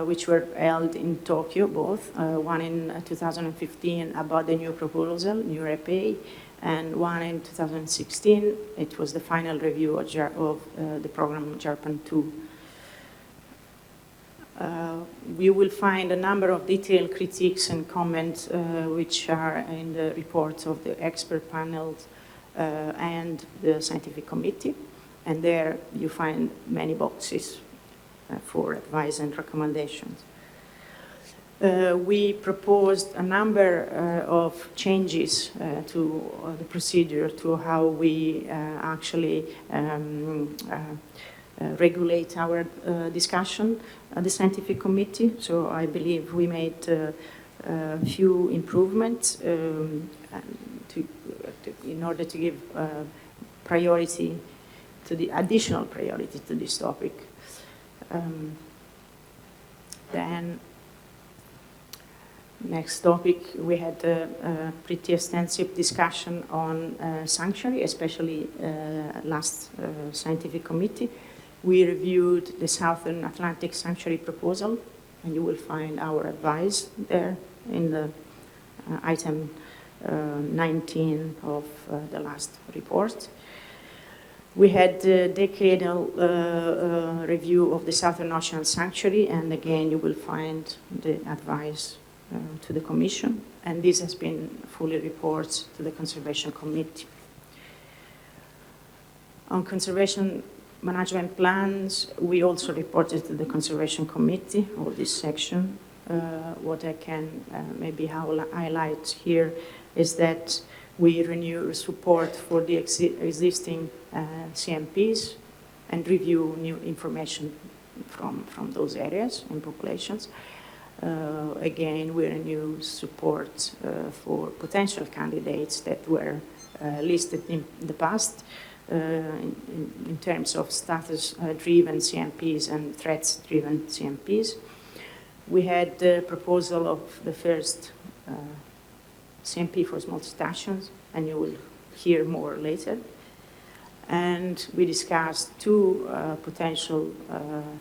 Speaker 13: which were held in Tokyo, both, one in 2015 about the new proposal, new REPA, and one in 2016. It was the final review of the program JARPAN 2. We will find a number of detailed critiques and comments which are in the reports of the expert panels and the scientific committee. And there you find many boxes for advice and recommendations. We proposed a number of changes to the procedure, to how we actually regulate our discussion at the scientific committee. So I believe we made a few improvements in order to give priority to the additional priority to this topic. Then next topic, we had a pretty extensive discussion on sanctuary, especially last scientific committee. We reviewed the Southern Atlantic Sanctuary proposal, and you will find our advice there in the item 19 of the last report. We had a decadal review of the Southern Ocean Sanctuary, and again, you will find the advice to the Commission, and this has been fully reported to the Conservation Committee. On conservation management plans, we also reported to the Conservation Committee, all this section. What I can maybe highlight here is that we renew support for the existing CMPs and review new information from those areas and populations. Again, we renew support for potential candidates that were listed in the past in terms of status-driven CMPs and threats-driven CMPs. We had the proposal of the first CMP for small stations, and you will hear more later. And we discussed two potential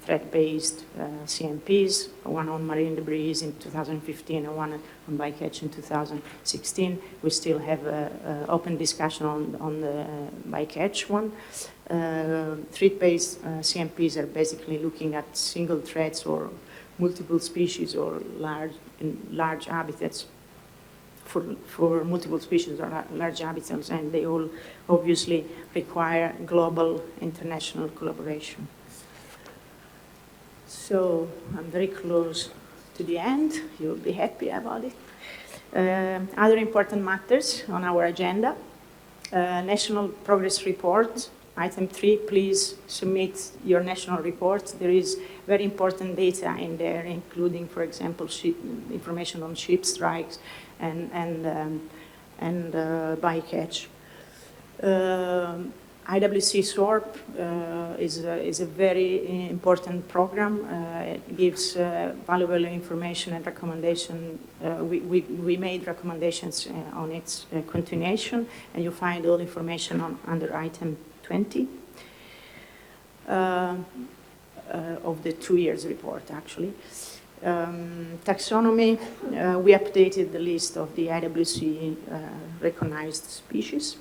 Speaker 13: threat-based CMPs, one on marine debris in 2015 and one on bycatch in 2016. We still have an open discussion on the bycatch one. Threat-based CMPs are basically looking at single threats or multiple species or large habitats for multiple species or large habitats, and they all obviously require global international collaboration. So I'm very close to the end. You'll be happy about it. Other important matters on our agenda. National progress report. Item 3, please submit your national report. There is very important data in there, including, for example, information on ship strikes and bycatch. IWC SORP is a very important program. It gives valuable information and recommendation. We made recommendations on its continuation, and you'll find all information under item 20 of the 2 years report, actually. Taxonomy, we updated the list of the IWC recognized species.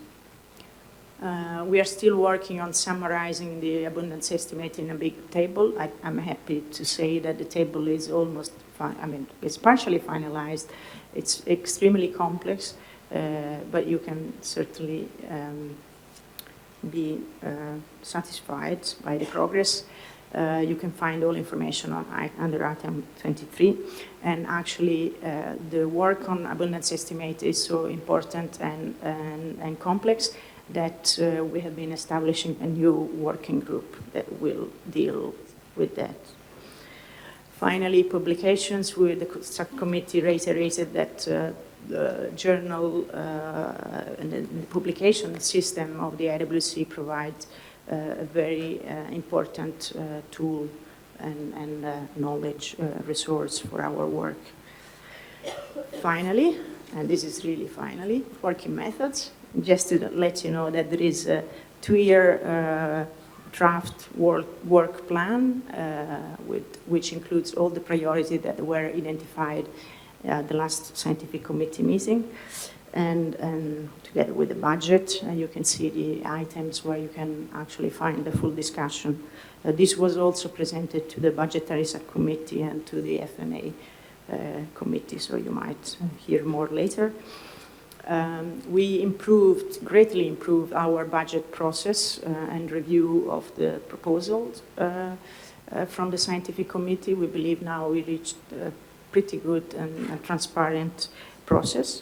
Speaker 13: We are still working on summarizing the abundance estimate in a big table. I'm happy to say that the table is almost, it's partially finalized. It's extremely complex, but you can certainly be satisfied by the progress. You can find all information under item 23. And actually, the work on abundance estimate is so important and complex that we have been establishing a new working group that will deal with that. Finally, publications, where the subcommittee reiterated that the journal and the publication system of the IWC provides a very important tool and knowledge resource for our work. Finally, and this is really finally, working methods. Just to let you know that there is a 2-year draft work plan, which includes all the priorities that were identified at the last scientific committee meeting. and together with the budget, you can see the items where you can actually find the full discussion. This was also presented to the budgetary subcommittee and to the FMA committee, so you might hear more later. We greatly improved our budget process and review of the proposals from the scientific committee. We believe now we reached a pretty good and transparent process.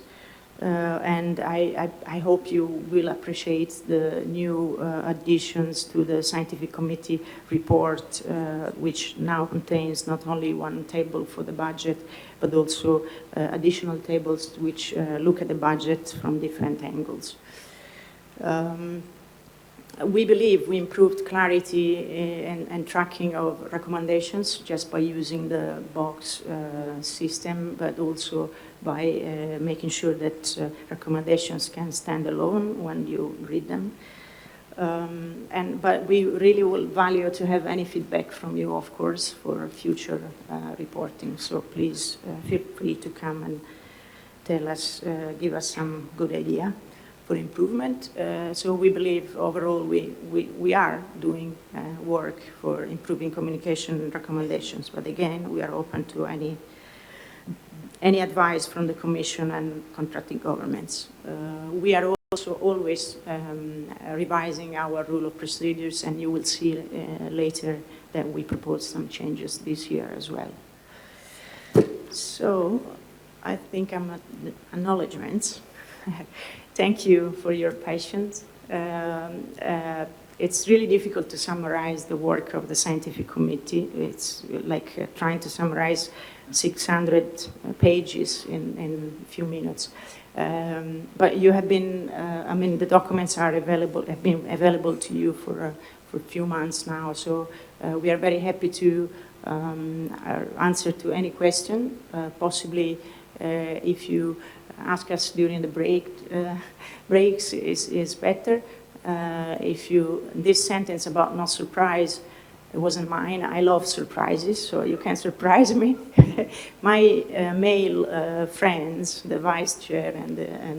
Speaker 13: And I hope you will appreciate the new additions to the scientific committee report, which now contains not only one table for the budget, but also additional tables which look at the budget from different angles. We believe we improved clarity and tracking of recommendations just by using the box system, but also by making sure that recommendations can stand alone when you read them. But we really will value to have any feedback from you, of course, for future reporting. So please feel free to come and tell us, give us some good idea for improvement. So we believe overall we are doing work for improving communication recommendations. But again, we are open to any advice from the Commission and contracting governments. We are also always revising our rule of procedures, and you will see later that we propose some changes this year as well. So I think I'm at the acknowledgements. Thank you for your patience. It's really difficult to summarize the work of the scientific committee. It's like trying to summarize 600 pages in a few minutes. But you have been, I mean, the documents are available, have been available to you for a few months now. So we are very happy to answer to any question. Possibly if you ask us during the breaks is better. If you, this sentence about not surprise, it wasn't mine. I love surprises, so you can surprise me. My male friends, the vice chair and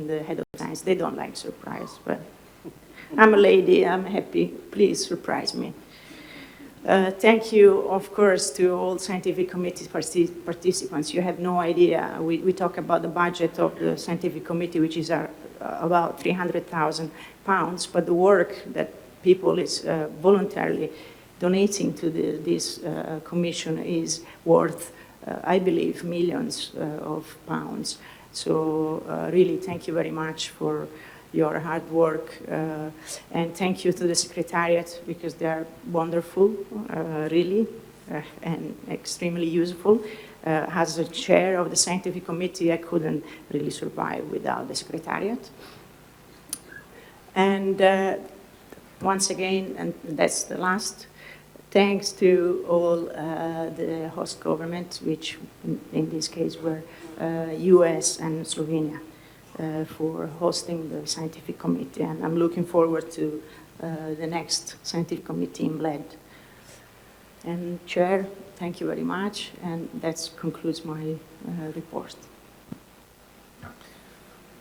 Speaker 13: the head of science, they don't like surprise, but I'm a lady, I'm happy. Please surprise me. Thank you, of course, to all scientific committee participants. You have no idea. We talk about the budget of the scientific committee, which is about £300,000, but the work that people is voluntarily donating to this commission is worth, I believe, millions of pounds. So really, thank you very much for your hard work, and thank you to the Secretariat, because they are wonderful, really, and extremely useful. As a chair of the scientific committee, I couldn't really survive without the Secretariat. And once again, and that's the last, thanks to all the host governments, which in this case were US and Slovenia, for hosting the scientific committee. And I'm looking forward to the next scientific committee in Bled. And Chair, thank you very much. And that concludes my report.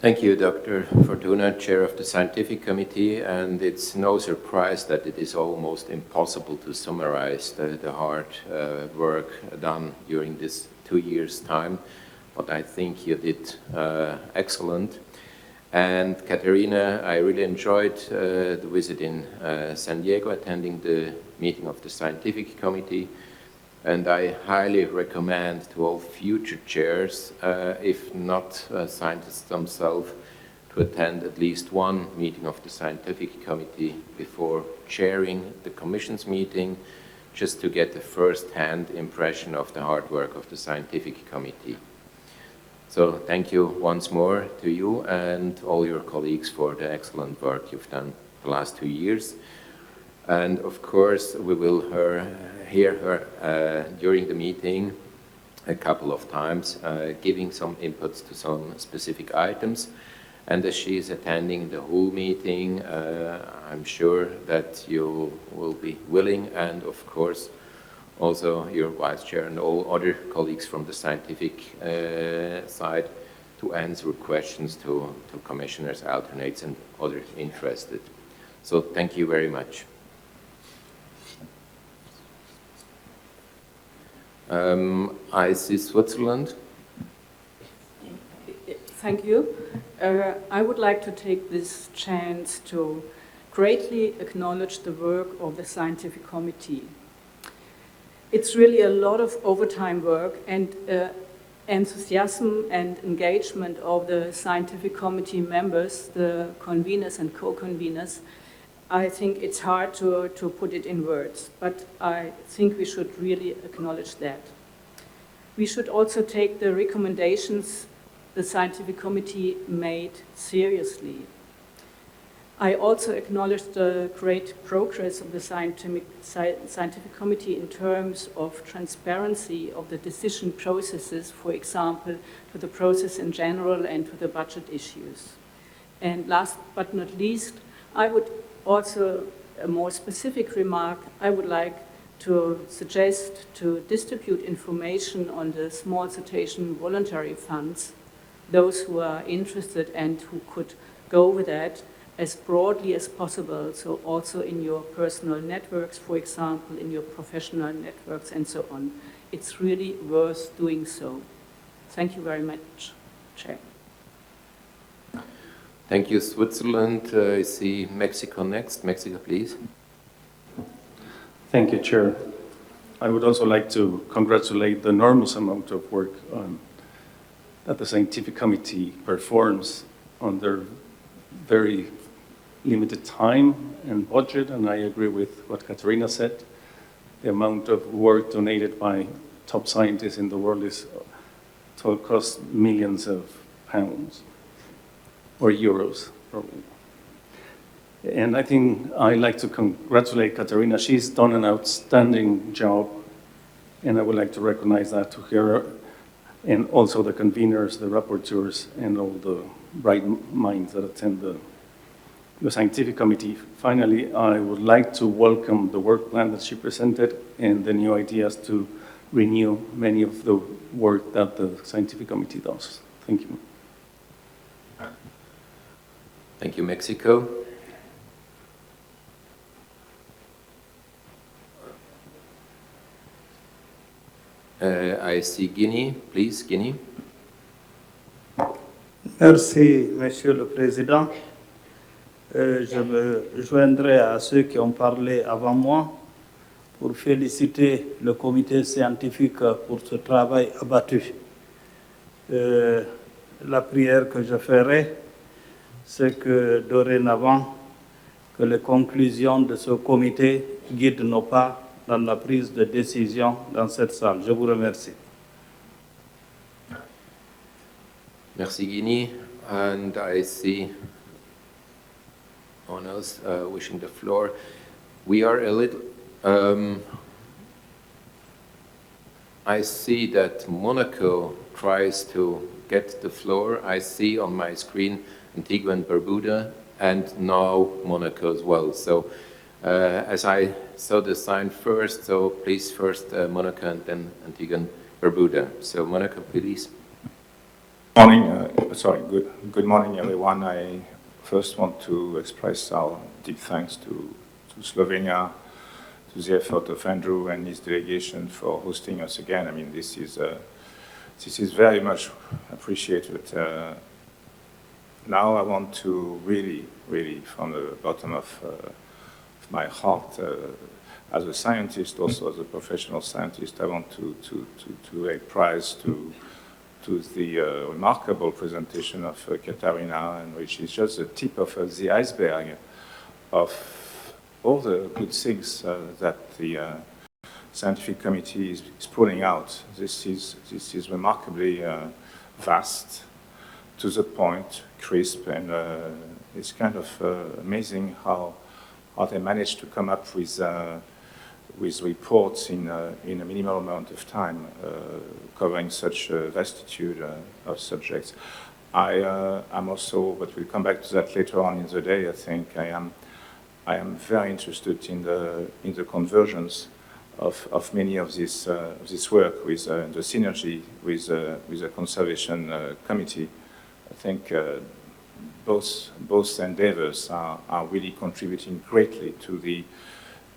Speaker 2: Thank you, Dr. Fortuna, Chair of the Scientific Committee, and it's no surprise that it is almost impossible to summarize the hard work done during this 2 years' time, but I think you did excellent. And Katerina, I really enjoyed the visit in San Diego, attending the meeting of the Scientific Committee. And I highly recommend to all future chairs, if not scientists themselves, to attend at least one meeting of the Scientific Committee before chairing the Commission's meeting, just to get a first-hand impression of the hard work of the Scientific Committee. So thank you once more to you and all your colleagues for the excellent work you've done the last 2 years. And of course, we will hear her during the meeting a couple of times, giving some inputs to some specific items. And as she is attending the whole meeting, I'm sure that you will be willing, and of course, also your Vice Chair and all other colleagues from the scientific side, to answer questions to commissioners, alternates, and others interested. So thank you very much. I see Switzerland.
Speaker 14: Thank you. I would like to take this chance to greatly acknowledge the work of the scientific committee. It's really a lot of overtime work, and enthusiasm and engagement of the scientific committee members, the conveners and co-conveners. I think it's hard to put it in words, but I think we should really acknowledge that. We should also take the recommendations the scientific committee made seriously. I also acknowledge the great progress of the scientific committee in terms of transparency of the decision processes, for example, for the process in general and for the budget issues. And last but not least, I would also, a more specific remark, I would like to suggest to distribute information on the small citation voluntary funds, those who are interested and who could go with that, as broadly as possible, so also in your personal networks, for example, in your professional networks and so on. It's really worth doing so. Thank you very much, Chair.
Speaker 2: Thank you, Switzerland. I see Mexico next. Mexico, please.
Speaker 15: Thank you, Chair. I would also like to congratulate the enormous amount of work that the scientific committee performs under very limited time and budget, and I agree with what Katerina said. The amount of work donated by top scientists in the world costs millions of pounds, or euros, probably. And I think I'd like to congratulate Katerina. She's done an outstanding job, and I would like to recognize that to her, and also the conveners, the rapporteurs, and all the bright minds that attend the scientific committee. Finally, I would like to welcome the work plan that she presented and the new ideas to renew many of the work that the scientific committee does. Thank you.
Speaker 2: Thank you, Mexico. I see Guinea. Please, Guinea.
Speaker 16: Merci, Monsieur le Président. Je me joindrai à ceux qui ont parlé avant moi pour féliciter le comité scientifique pour ce travail abattu. La prière que je ferai, c'est que dorénavant, que les conclusions de ce comité guident nos pas dans la prise de décision dans cette salle. Je vous remercie.
Speaker 2: Merci, Guinea. And I see no one else wishing the floor. We are a little... I see that Monaco tries to get the floor. I see on my screen Antigua and Barbuda, and now Monaco as well. So as I saw the sign first, so please first Monaco and then Antigua and Barbuda. So Monaco, please.
Speaker 17: Good morning, everyone. I first want to express our deep thanks to Slovenia, to the effort of Andrew and his delegation for hosting us again. I mean, this is very much appreciated. Now I want to really, from the bottom of my heart, as a scientist, also as a professional scientist, I want to lay praise to the remarkable presentation of Katarina, and which is just the tip of the iceberg of all the good things that the scientific committee is pulling out. This is remarkably vast, to the point, crisp, and it's kind of amazing how they managed to come up with reports in a minimal amount of time, covering such a vastitude of subjects. I'm also, but we'll come back to that later on in the day. I think I am very interested in the convergence of many of this work with the synergy with the conservation committee. think both endeavors are really contributing greatly to the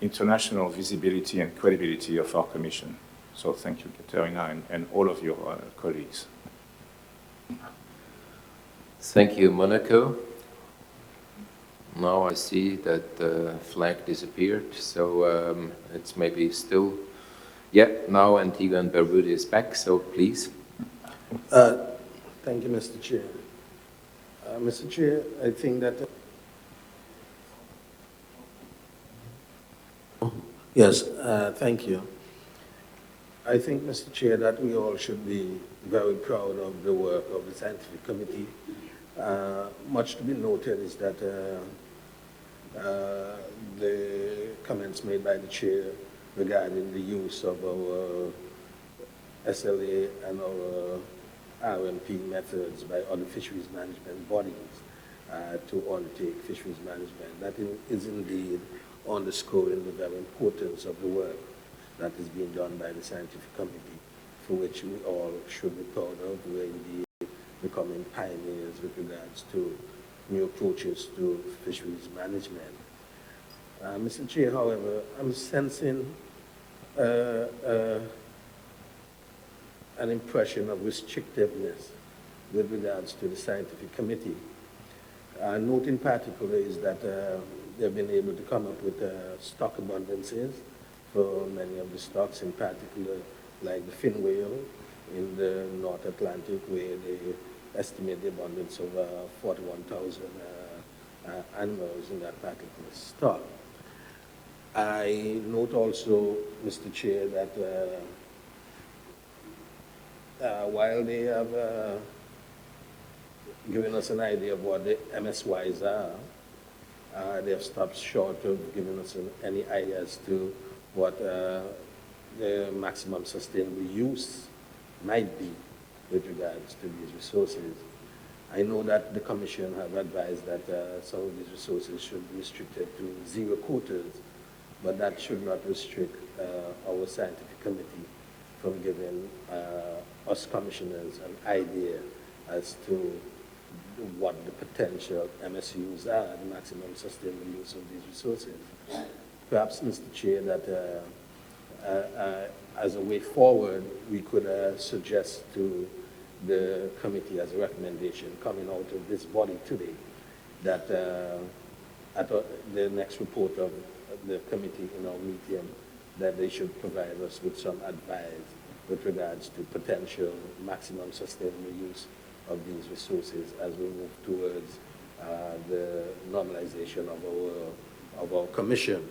Speaker 17: international visibility and credibility of our Commission. So thank you, Katerina, and all of your colleagues.
Speaker 2: Thank you, Monaco. Now I see that the flag disappeared, so it's maybe still, yeah, now Antigua and Barbuda is back, so please.
Speaker 11: Thank you, Mr. Chair. Mr. Chair, I think that... Yes, thank you. I think, Mr. Chair, that we all should be very proud of the work of the Scientific Committee. Much to be noted is that the comments made by the Chair regarding the use of our SLA and our RMP methods by other fisheries management bodies to undertake fisheries management. That is indeed underscoring the very importance of the work that is being done by the Scientific Committee, for which we all should be proud of. We're indeed becoming pioneers with regards to new approaches to fisheries management. Mr. Chair, however, I'm sensing an impression of restrictiveness with regards to the Scientific Committee. Note in particular is that they've been able to come up with stock abundances for many of the stocks, in particular like the fin whale in the North Atlantic, where they estimate the abundance of 41,000 animals in that particular stock. I note also, Mr. Chair, that while they have given us an idea of what the MSYs are, they have stopped short of giving us any ideas to what the maximum sustainable use might be with regards to these resources. I know that the Commission have advised that some of these resources should be restricted to 0 quotas, but that should not restrict our Scientific Committee from giving us commissioners an idea as to what the potential MSUs are, the maximum sustainable use of these resources. Perhaps, Mr. Chair, that as a way forward, we could suggest to the committee as a recommendation coming out of this body today that at the next report of the committee in our meeting, that they should provide us with some advice with regards to potential maximum sustainable use of these resources as we move towards the normalization of our commission.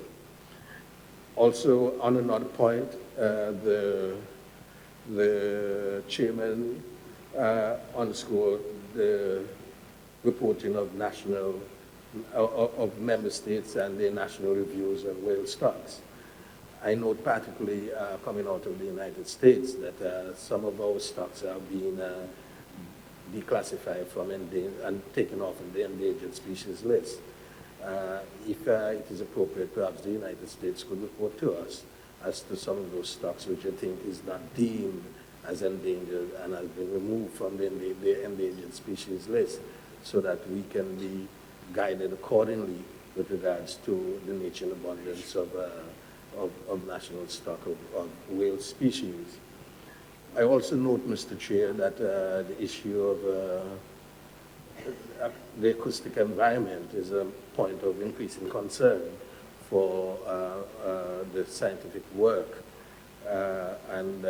Speaker 11: Also, on another point, the chairman underscored the reporting of member states and their national reviews on whale stocks. I note particularly coming out of the United States that some of our stocks are being declassified from and taken off of the endangered species list. If it is appropriate, perhaps the United States could report to us as to some of those stocks which I think is not deemed as endangered and has been removed from the endangered species list, so that we can be guided accordingly with regards to the nature and abundance of national stock of whale species. I also note, Mr. Chair, that the issue of the acoustic environment is a point of increasing concern for the scientific work, and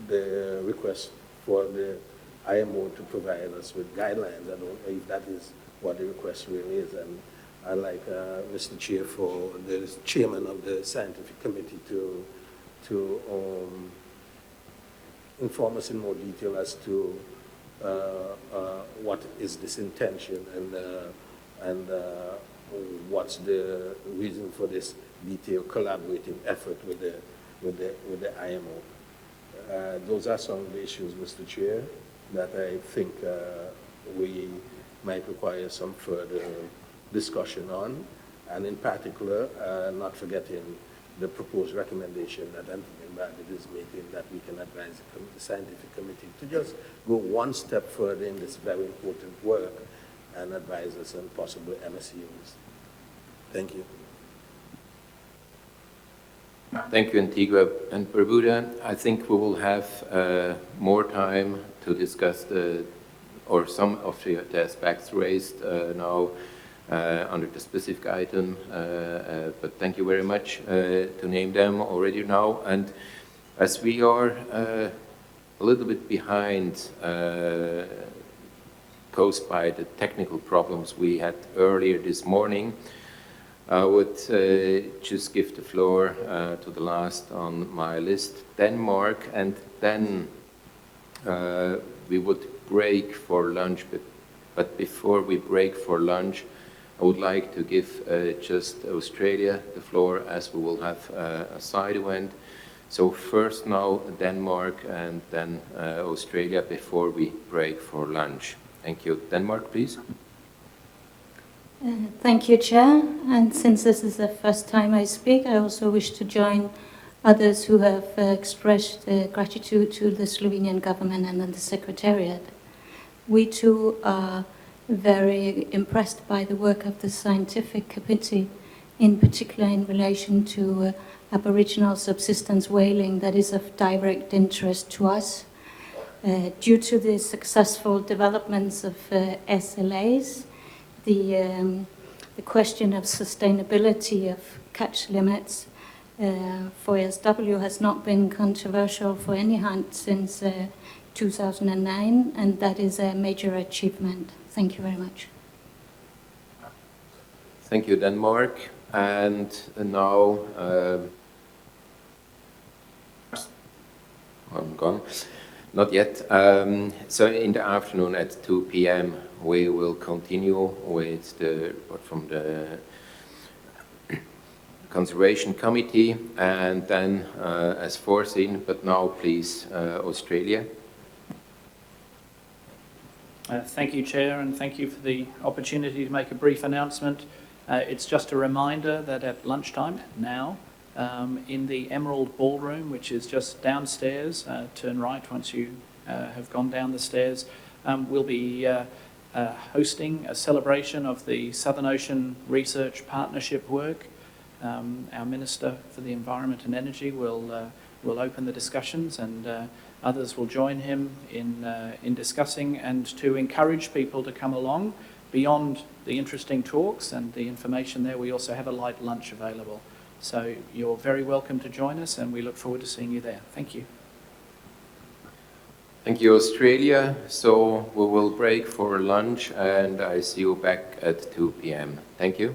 Speaker 11: the request for the IMO to provide us with guidelines. I don't know if that is what the request really is, and I'd like Mr. Chair for the chairman of the scientific committee to inform us in more detail as to what is this intention and what's the reason for this detailed collaborating effort with the IMO. Those are some of the issues, Mr. Chair, that I think we might require some further discussion on, and in particular, not forgetting the proposed recommendation that Anthony at this meeting that we can advise the scientific committee to just go one step further in this very important work and advise us on possible MSUs. Thank you.
Speaker 2: Thank you, Antigua and Barbuda. I think we will have more time to discuss some of the aspects raised now under the specific item, but thank you very much to name them already now. And as we are a little bit behind caused by the technical problems we had earlier this morning, I would just give the floor to the last on my list, Denmark, and then we would break for lunch. But before we break for lunch, I would like to give just Australia the floor, as we will have a side event. So first now Denmark and then Australia before we break for lunch. Thank you. Denmark, please.
Speaker 18: Thank you, Chair. And since this is the first time I speak, I also wish to join others who have expressed gratitude to the Slovenian government and the Secretariat. We too are very impressed by the work of the Scientific Committee, in particular in relation to Aboriginal subsistence whaling that is of direct interest to us. Due to the successful developments of SLAs, the question of sustainability of catch limits for SW has not been controversial for any hunt since 2009, and that is a major achievement. Thank you very much.
Speaker 2: Thank you, Denmark. And now, I'm gone. Not yet. So in the afternoon at 2 p.m. we will continue with the report from the Conservation Committee, and then as foreseen, but now please, Australia.
Speaker 19: Thank you, Chair, and thank you for the opportunity to make a brief announcement. It's just a reminder that at lunchtime now, in the Emerald Ballroom, which is just downstairs, turn right once you have gone down the stairs, we'll be hosting a celebration of the Southern Ocean Research Partnership work. Our Minister for the Environment and Energy will open the discussions, and others will join him in discussing and to encourage people to come along. Beyond the interesting talks and the information there, we also have a light lunch available. So you're very welcome to join us, and we look forward to seeing you there. Thank you.
Speaker 2: Thank you, Australia. So we will break for lunch, and I see you back at 2 p.m. Thank you.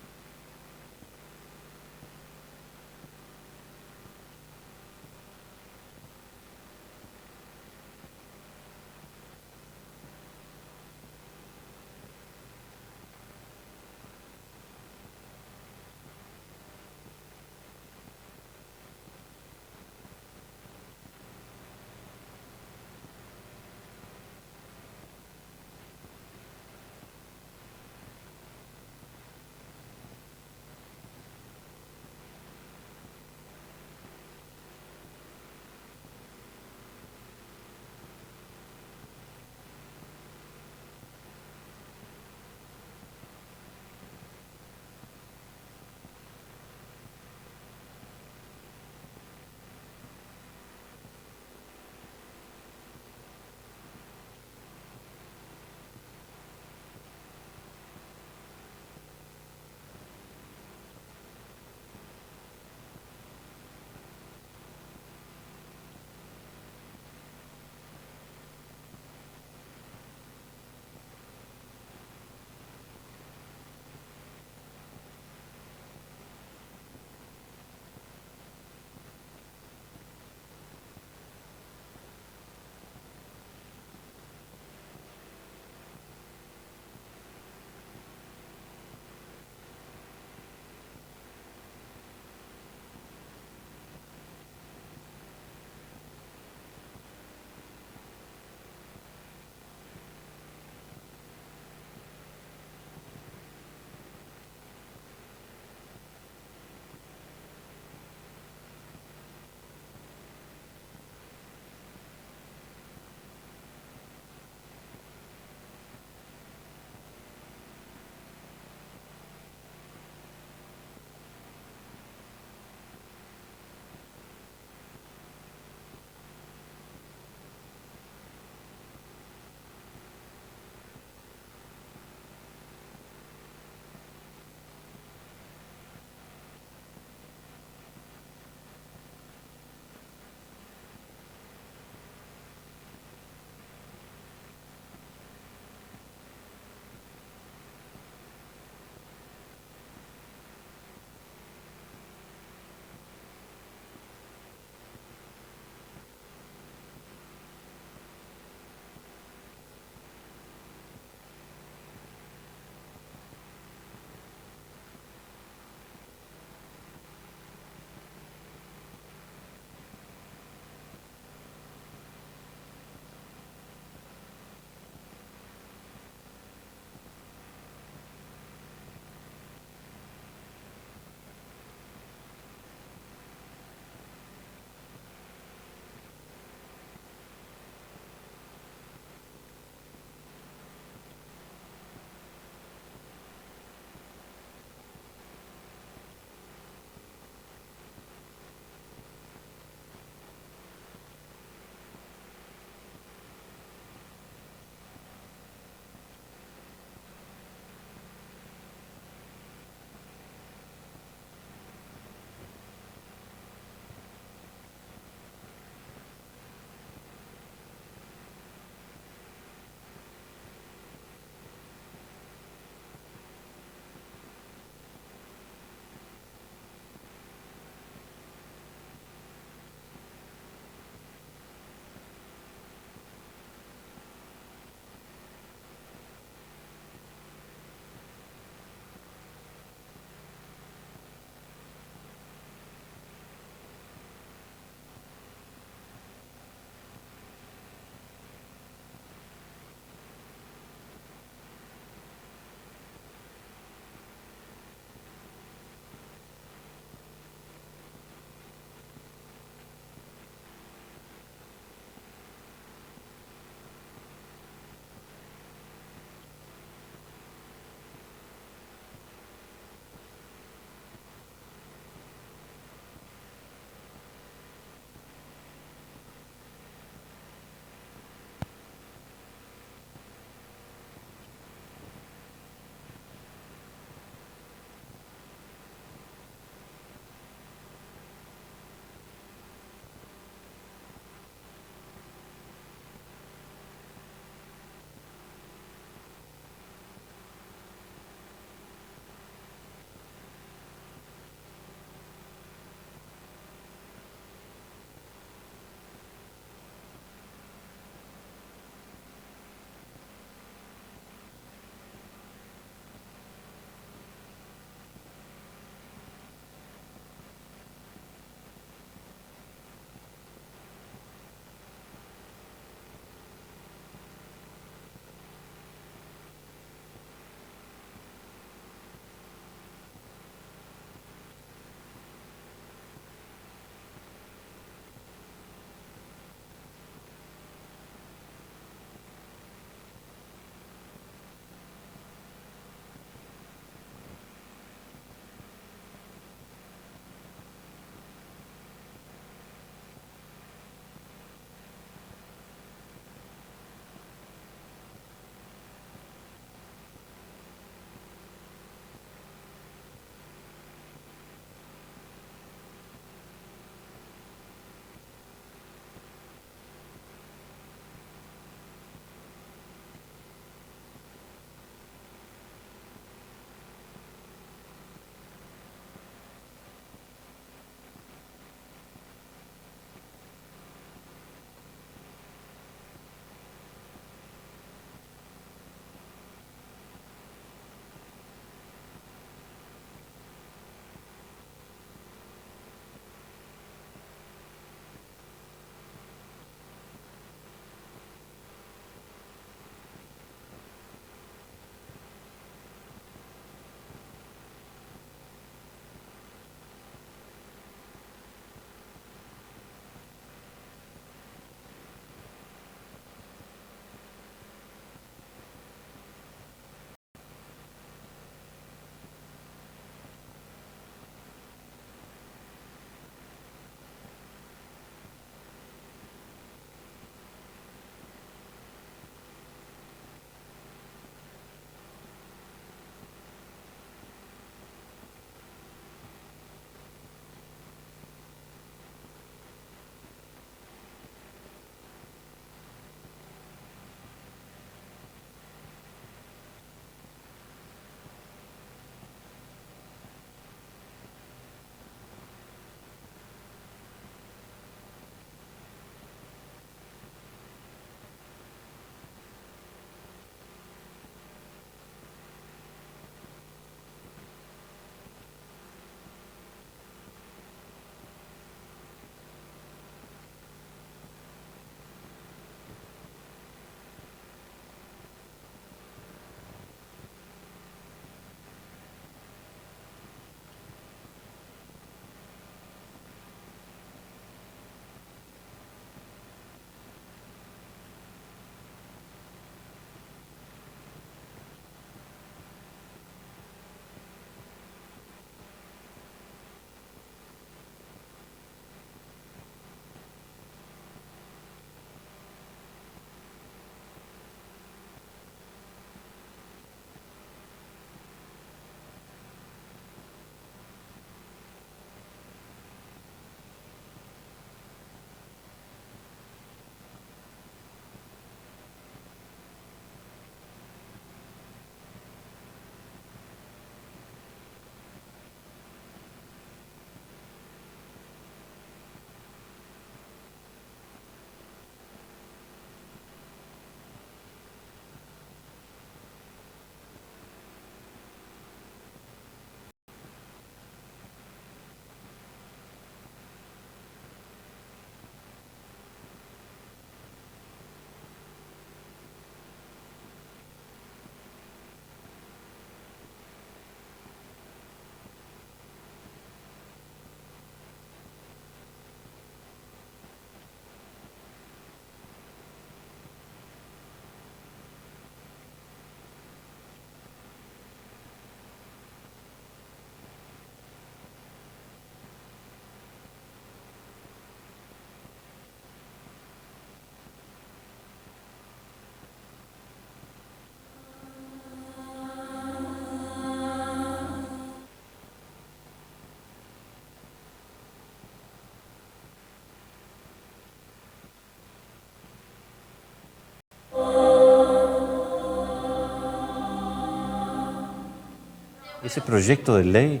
Speaker 20: Ese proyecto de ley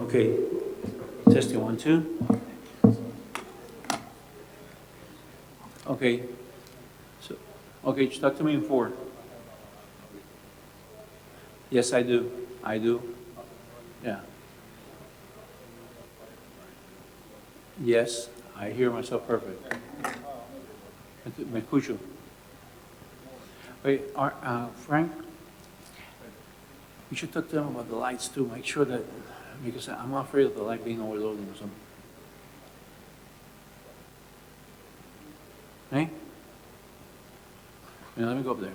Speaker 16: Okay, testing 1, 2. Okay, so, okay, just talk to me in 4. Yes, I do. I do. Yeah. Yes, I hear myself perfect. Me escucho. Wait, Frank, you should talk to them about the lights too. Make sure that, because I'm afraid of the light being overloaded or something. Hey? Yeah, let me go up there.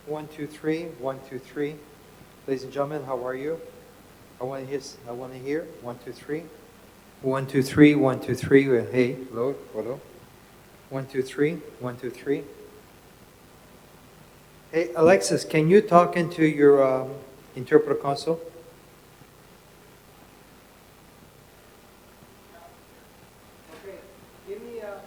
Speaker 20: 1, 2, 3, 1, 2, 3. Ladies and gentlemen, how are you? I want to hear. 1, 2, 3. 1, 2, 3, 1, 2, 3. Hey, hello, hello. 1, 2, 3, 1, 2, 3. Hey, Alexis, can you talk into your interpreter console? Okay, give me a...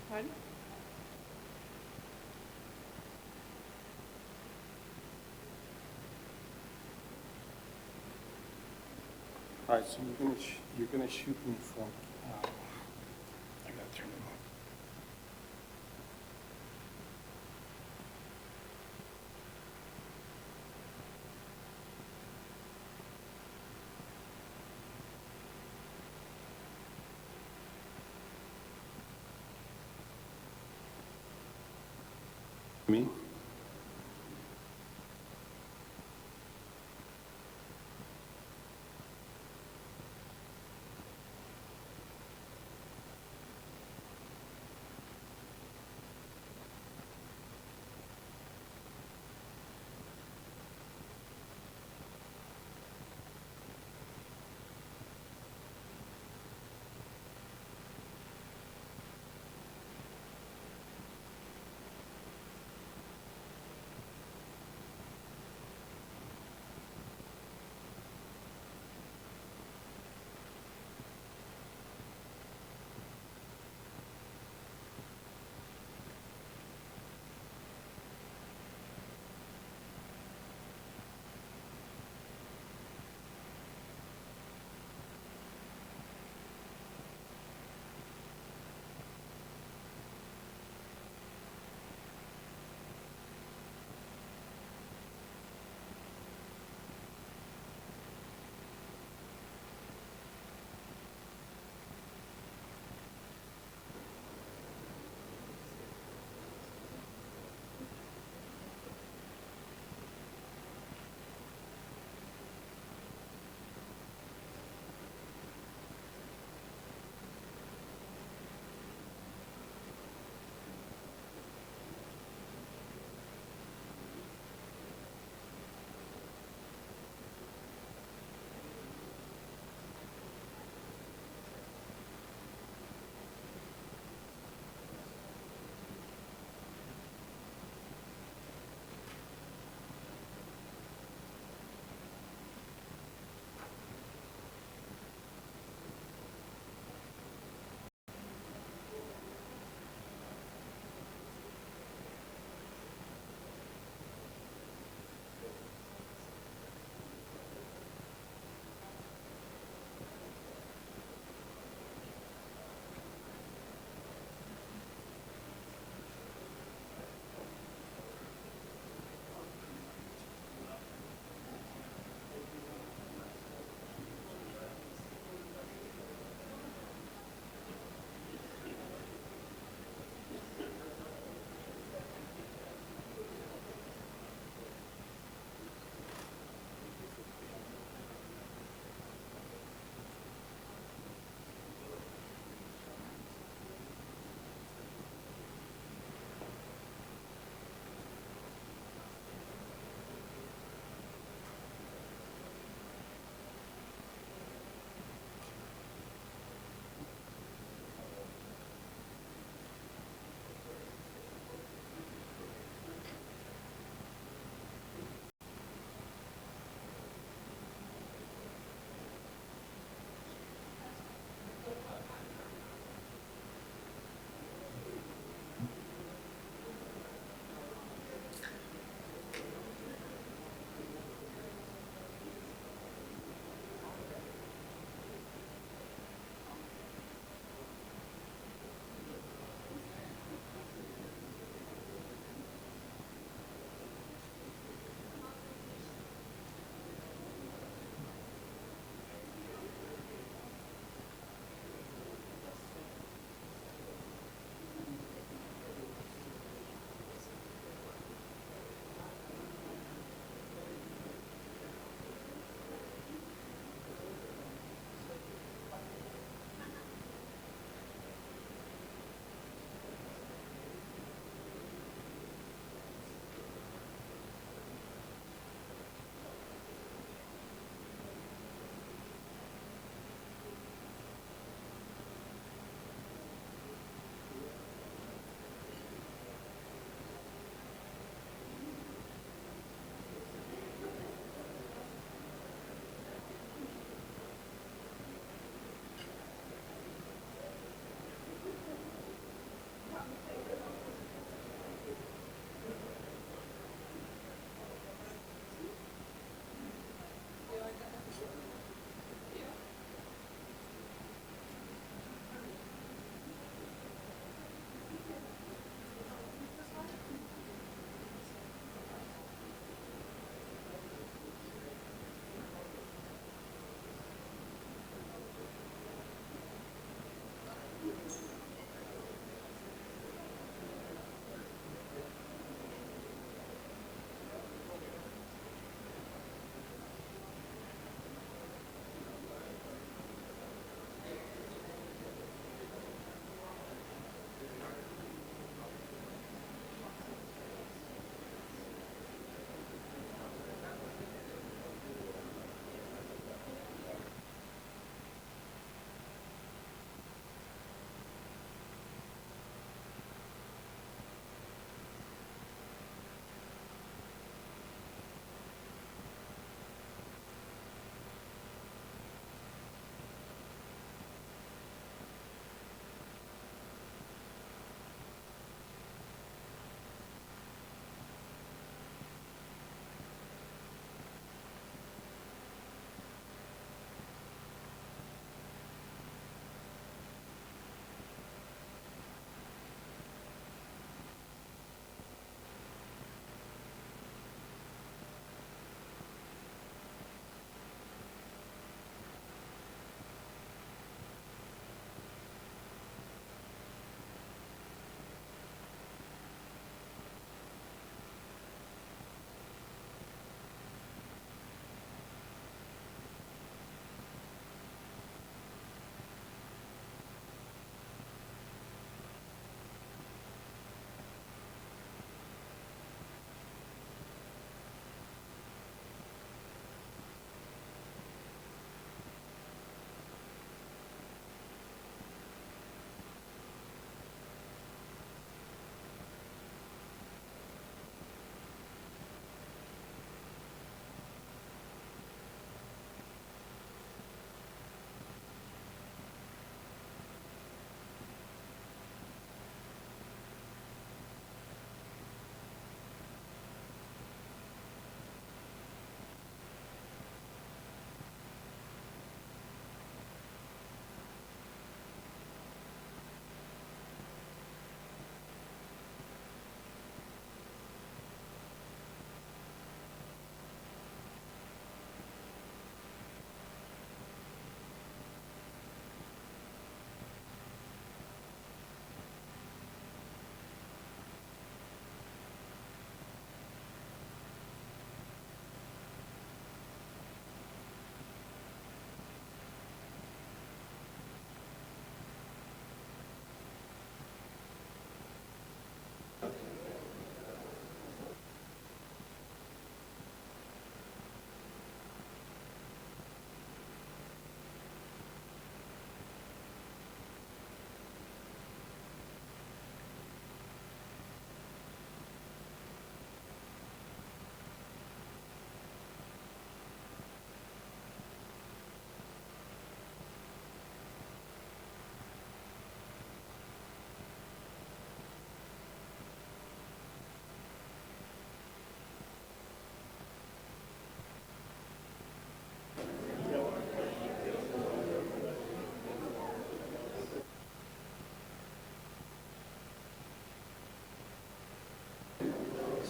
Speaker 14: Pardon?
Speaker 7: All right, so you're gonna shoot me from. I gotta turn it on. Me?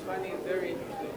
Speaker 8: funny, very interesting.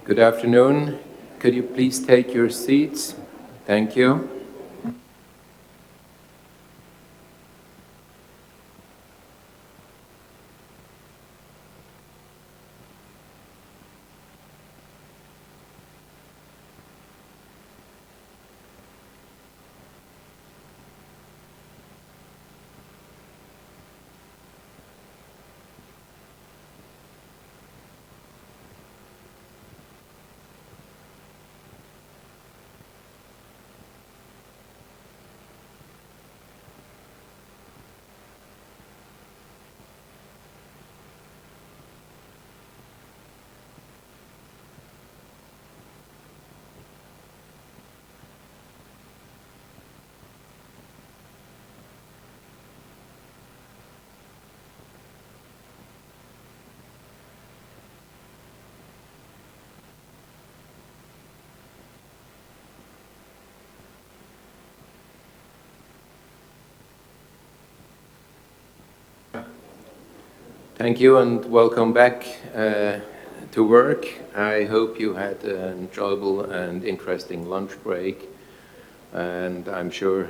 Speaker 2: Good afternoon. Could you please take your seats? Thank you. Thank you and welcome back to work. I hope you had an enjoyable and interesting lunch break, and I'm sure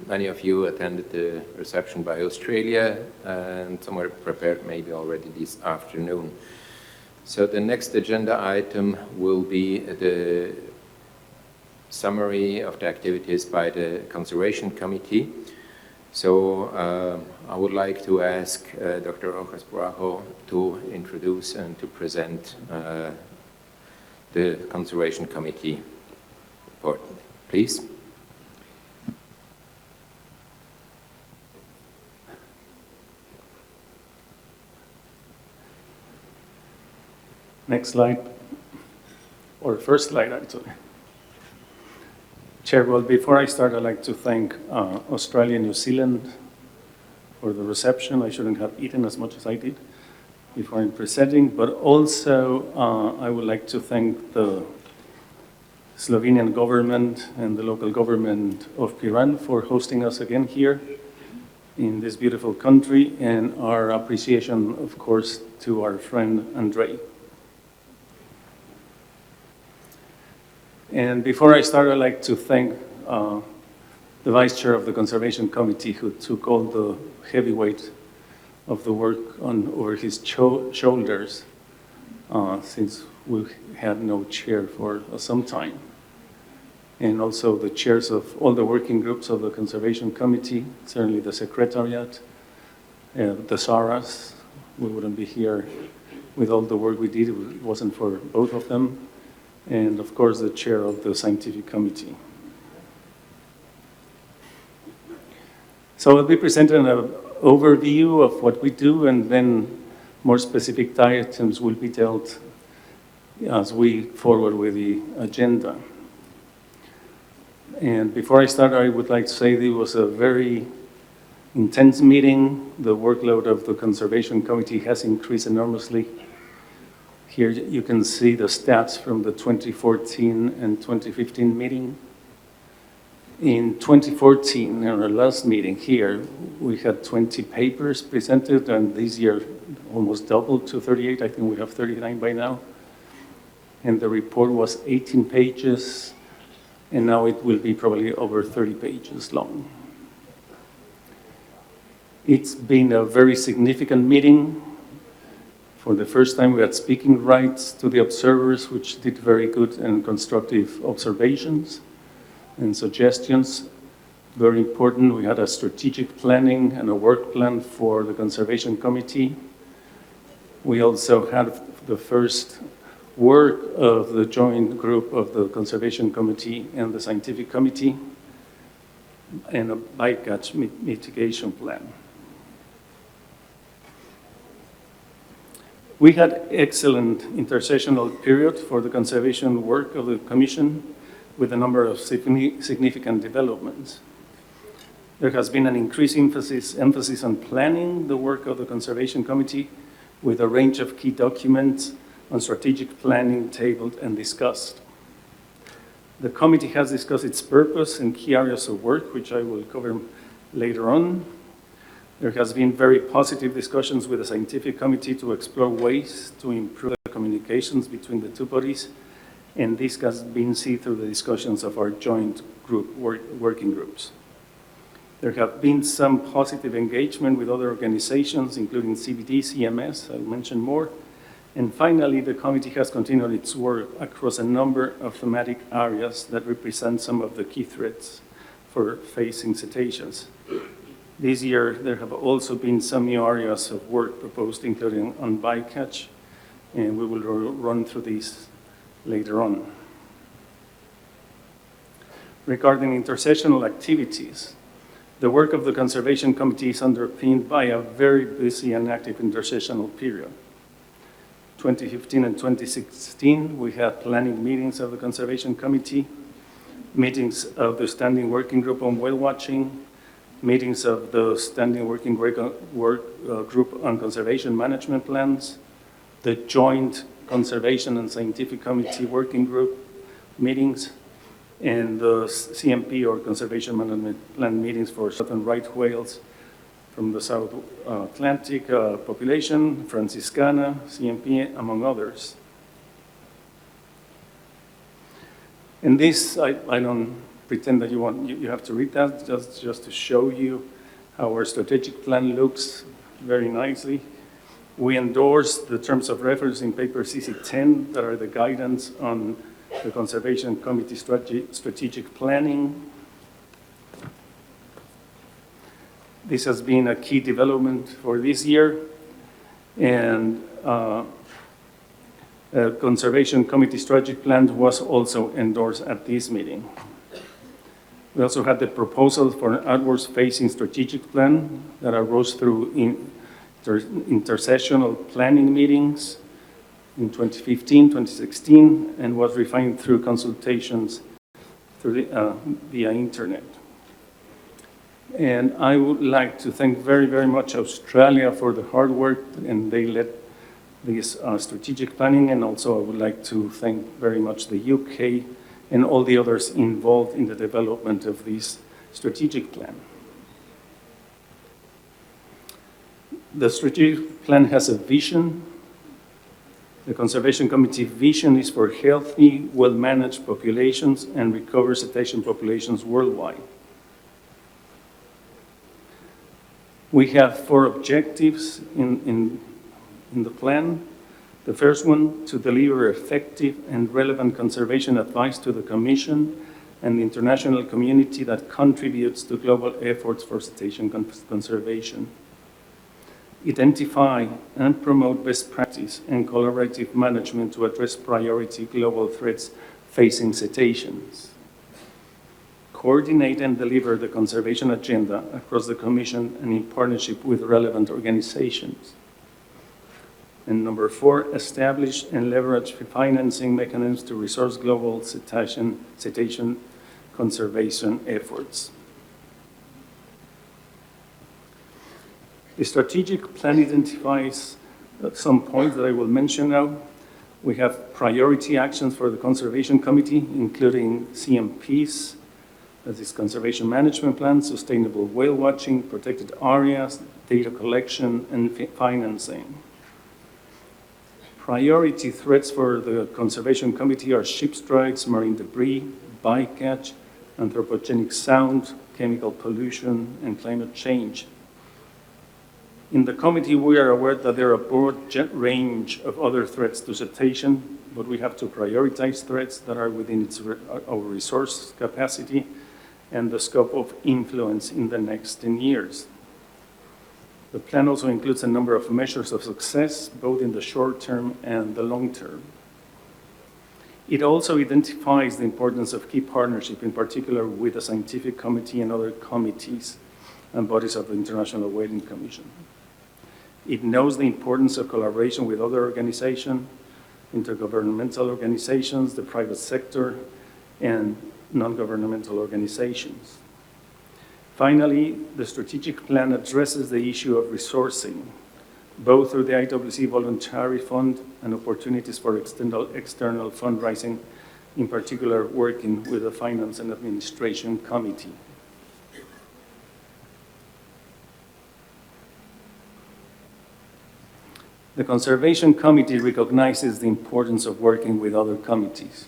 Speaker 2: many of you attended the reception by Australia and some are prepared maybe already this afternoon. So the next agenda item will be the summary of the activities by the Conservation Committee. So I would like to ask Dr. Rojas Brajo to introduce and to present the Conservation Committee report. Please.
Speaker 15: Next slide, or first slide actually. Chair, well, before I start, I'd like to thank Australia and New Zealand for the reception. I shouldn't have eaten as much as I did before I'm presenting, but also I would like to thank the Slovenian government and the local government of Piran for hosting us again here in this beautiful country, and our appreciation, of course, to our friend Andrei. And before I start, I'd like to thank the Vice Chair of the Conservation Committee who took all the heavy weight of the work over his shoulders since we had no chair for some time. And also the chairs of all the working groups of the Conservation Committee, certainly the Secretariat, the SARAs. We wouldn't be here with all the work we did if it wasn't for both of them. And of course, the chair of the Scientific Committee. So I'll be presenting an overview of what we do, and then more specific items will be dealt as we forward with the agenda. And before I start, I would like to say it was a very intense meeting. The workload of the Conservation Committee has increased enormously. Here you can see the stats from the 2014 and 2015 meeting. In 2014, in our last meeting here, we had 20 papers presented, and this year almost doubled to 38. I think we have 39 by now. And the report was 18 pages, and now it will be probably over 30 pages long. It's been a very significant meeting. For the first time, we had speaking rights to the observers, which did very good and constructive observations and suggestions. Very important, we had a strategic planning and a work plan for the Conservation Committee. We also had the first work of the joint group of the Conservation Committee and the Scientific Committee, and a bycatch mitigation plan. We had excellent intersessional period for the conservation work of the Commission with a number of significant developments. There has been an increased emphasis on planning the work of the Conservation Committee with a range of key documents on strategic planning tabled and discussed. The committee has discussed its purpose and key areas of work, which I will cover later on. There has been very positive discussions with the Scientific Committee to explore ways to improve the communications between the two bodies, and this has been seen through the discussions of our joint working groups. There have been some positive engagement with other organizations, including CBD, CMS, I'll mention more. And finally, the committee has continued its work across a number of thematic areas that represent some of the key threats for facing cetaceans. This year, there have also been some new areas of work proposed, including on bycatch, and we will run through these later on. Regarding intersessional activities, the work of the Conservation Committee is underpinned by a very busy and active intersessional period. 2015 and 2016, we had planning meetings of the Conservation Committee, meetings of the Standing Working Group on Whale Watching, meetings of the Standing Working Group on Conservation Management Plans, the Joint Conservation and Scientific Committee Working Group meetings, and the CMP or Conservation Management Plan meetings for southern right whales from the South Atlantic population, Franciscana, CMP, among others. And this, I don't pretend that you have to read that, just to show you how our strategic plan looks very nicely. We endorse the terms of reference in paper CC10 that are the guidance on the Conservation Committee strategic planning. This has been a key development for this year, and Conservation Committee strategic plan was also endorsed at this meeting. We also had the proposal for an outwards-facing strategic plan that arose through intersessional planning meetings in 2015, 2016, and was refined through consultations through via internet. And I would like to thank very, very much Australia for the hard work, and they led this strategic planning, and also I would like to thank very much the UK and all the others involved in the development of this strategic plan. The strategic plan has a vision. The Conservation Committee vision is for healthy, well-managed populations and recovered cetacean populations worldwide. We have 4 objectives in the plan. The first one, to deliver effective and relevant conservation advice to the Commission and the international community that contributes to global efforts for cetacean conservation. Identify and promote best practice and collaborative management to address priority global threats facing cetaceans. Coordinate and deliver the conservation agenda across the Commission and in partnership with relevant organizations. And number 4, establish and leverage financing mechanisms to resource global cetacean conservation efforts. The strategic plan identifies some points that I will mention now. We have priority actions for the Conservation Committee, including CMPs, that is Conservation Management Plan, Sustainable Whale Watching, Protected Areas, Data Collection, and Financing. Priority threats for the Conservation Committee are ship strikes, marine debris, bycatch, anthropogenic sound, chemical pollution, and climate change. In the committee, we are aware that there are a broad range of other threats to cetacean, but we have to prioritize threats that are within our resource capacity and the scope of influence in the next 10 years. The plan also includes a number of measures of success, both in the short term and the long term. It also identifies the importance of key partnership, in particular with the Scientific Committee and other committees and bodies of the International Whaling Commission. It knows the importance of collaboration with other organizations, intergovernmental organizations, the private sector, and non-governmental organizations. Finally, the strategic plan addresses the issue of resourcing, both through the IWC Voluntary Fund and opportunities for external fundraising, in particular working with the Finance and Administration Committee. The Conservation Committee recognizes the importance of working with other committees.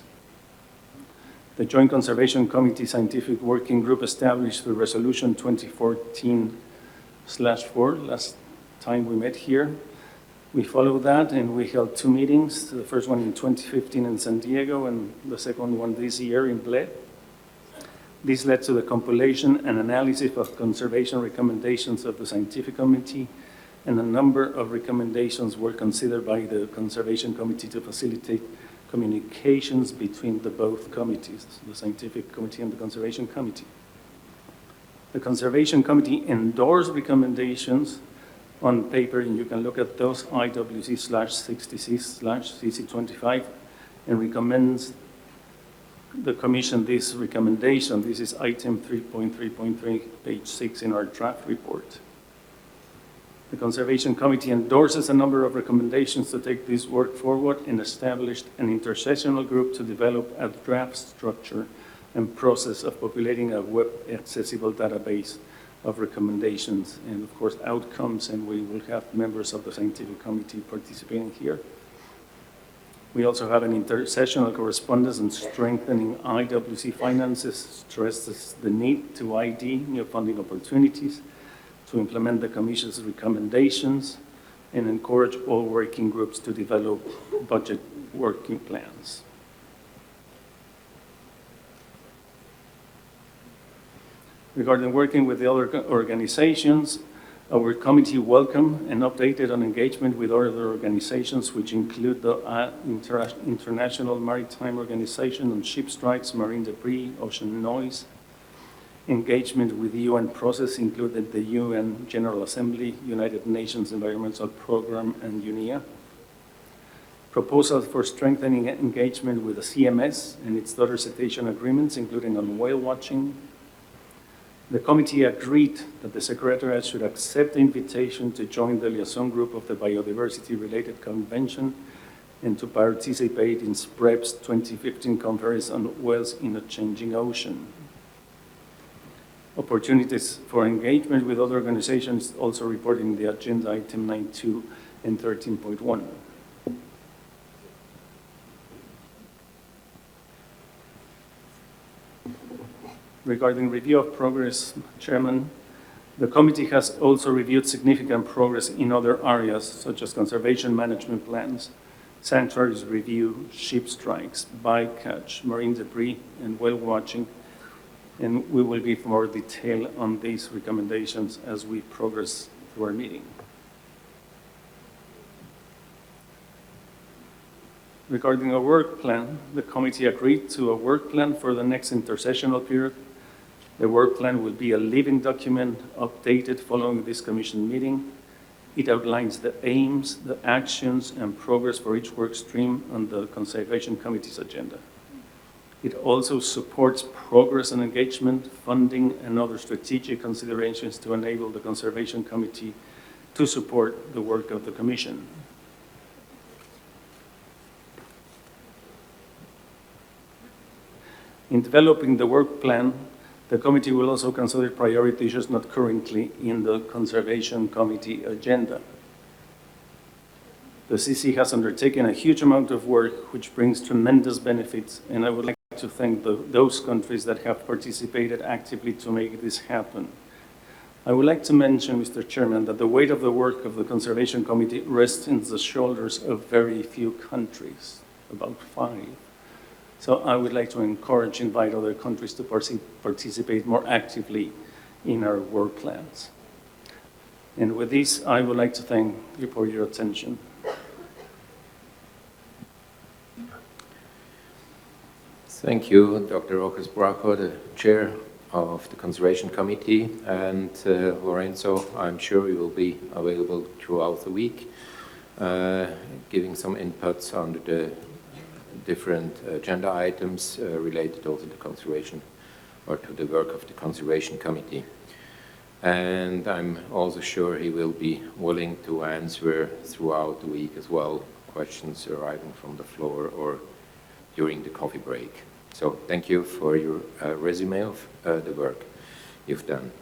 Speaker 15: The Joint Conservation Committee Scientific Working Group established through Resolution 2014/4, last time we met here. We followed that and we held 2 meetings, the first one in 2015 in San Diego and the second one this year in Bled. This led to the compilation and analysis of conservation recommendations of the Scientific Committee, and a number of recommendations were considered by the Conservation Committee to facilitate communications between the both committees, the Scientific Committee and the Conservation Committee. The Conservation Committee endorsed recommendations on paper, and you can look at those, IWC66/CC25, and recommends the Commission this recommendation. This is item 3.3.3, page 6 in our draft report. The Conservation Committee endorses a number of recommendations to take this work forward and established an intersessional group to develop a draft structure and process of populating a web-accessible database of recommendations and, of course, outcomes, and we will have members of the Scientific Committee participating here. We also have an intersessional correspondence on strengthening IWC finances, stresses the need to ID new funding opportunities, to implement the Commission's recommendations, and encourage all working groups to develop budget working plans. Regarding working with the other organizations, our committee welcomed and updated on engagement with other organizations, which include the International Maritime Organization on Ship Strikes, Marine Debris, Ocean Noise. Engagement with the UN process included the UN General Assembly, United Nations Environmental Program, and UNEA. Proposals for strengthening engagement with the CMS and its daughter citation agreements, including on whale watching. The committee agreed that the Secretariat should accept the invitation to join the liaison group of the Biodiversity-Related Convention and to participate in SPREP's 2015 conference on whales in a changing ocean. Opportunities for engagement with other organizations also reported in the agenda item 9.2 and 13.1. Regarding review of progress, Chairman, the committee has also reviewed significant progress in other areas, such as conservation management plans, sanctuaries review, ship strikes, bycatch, marine debris, and whale watching, and we will give more detail on these recommendations as we progress through our meeting. Regarding a work plan, the committee agreed to a work plan for the next intersessional period. The work plan will be a living document updated following this commission meeting. It outlines the aims, the actions, and progress for each work stream on the Conservation Committee's agenda. It also supports progress and engagement, funding, and other strategic considerations to enable the Conservation Committee to support the work of the Commission. In developing the work plan, the committee will also consider priority issues not currently in the Conservation Committee agenda. The CC has undertaken a huge amount of work which brings tremendous benefits, and I would like to thank those countries that have participated actively to make this happen. I would like to mention, Mr. Chairman, that the weight of the work of the Conservation Committee rests in the shoulders of very few countries, about 5. So I would like to invite other countries to participate more actively in our work plans. And with this, I would like to thank you for your attention.
Speaker 2: Thank you, Dr. Rojas Braco, the chair of the Conservation Committee. And Lorenzo, I'm sure you will be available throughout the week, giving some inputs on the different agenda items related also to conservation or to the work of the Conservation Committee. And I'm also sure he will be willing to answer throughout the week as well questions arriving from the floor or during the coffee break. So thank you for your resume of the work you've done.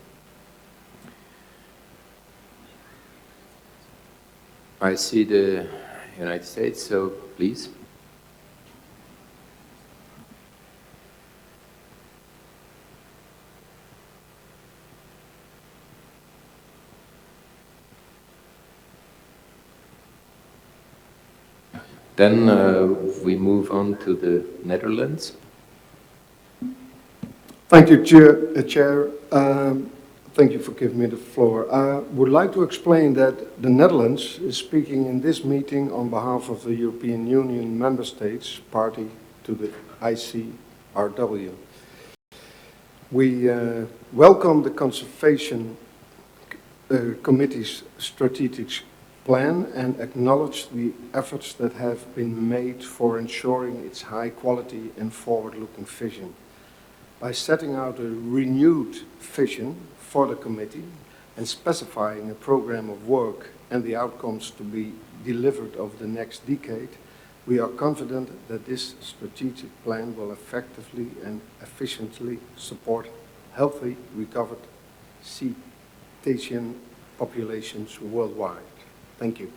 Speaker 2: I see the United States, so please. Then we move on to the Netherlands.
Speaker 21: Thank you, Chair. Thank you for giving me the floor. I would like to explain that the Netherlands is speaking in this meeting on behalf of the European Union member states, party to the ICRW. We welcome the Conservation Committee's strategic plan and acknowledge the efforts that have been made for ensuring its high quality and forward-looking vision. By setting out a renewed vision for the committee and specifying a program of work and the outcomes to be delivered over the next decade, we are confident that this strategic plan will effectively and efficiently support healthy, recovered cetacean populations worldwide. Thank you.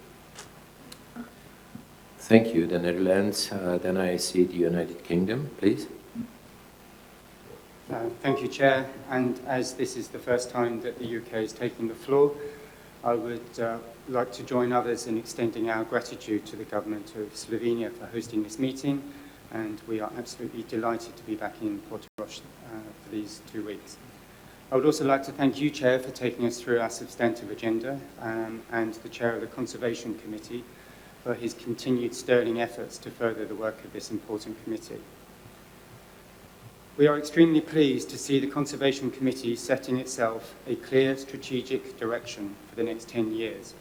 Speaker 2: Thank you, the Netherlands. Then I see the United Kingdom, please.
Speaker 22: Thank you, Chair. And as this is the first time that the UK is taking the floor, I would like to join others in extending our gratitude to the government of Slovenia for hosting this meeting. And we are absolutely delighted to be back in Portoroz for these 2 weeks. I would also like to thank you, Chair, for taking us through our substantive agenda and the Chair of the Conservation Committee for his continued sterling efforts to further the work of this important committee. We are extremely pleased to see the Conservation Committee setting itself a clear strategic direction for the next 10 years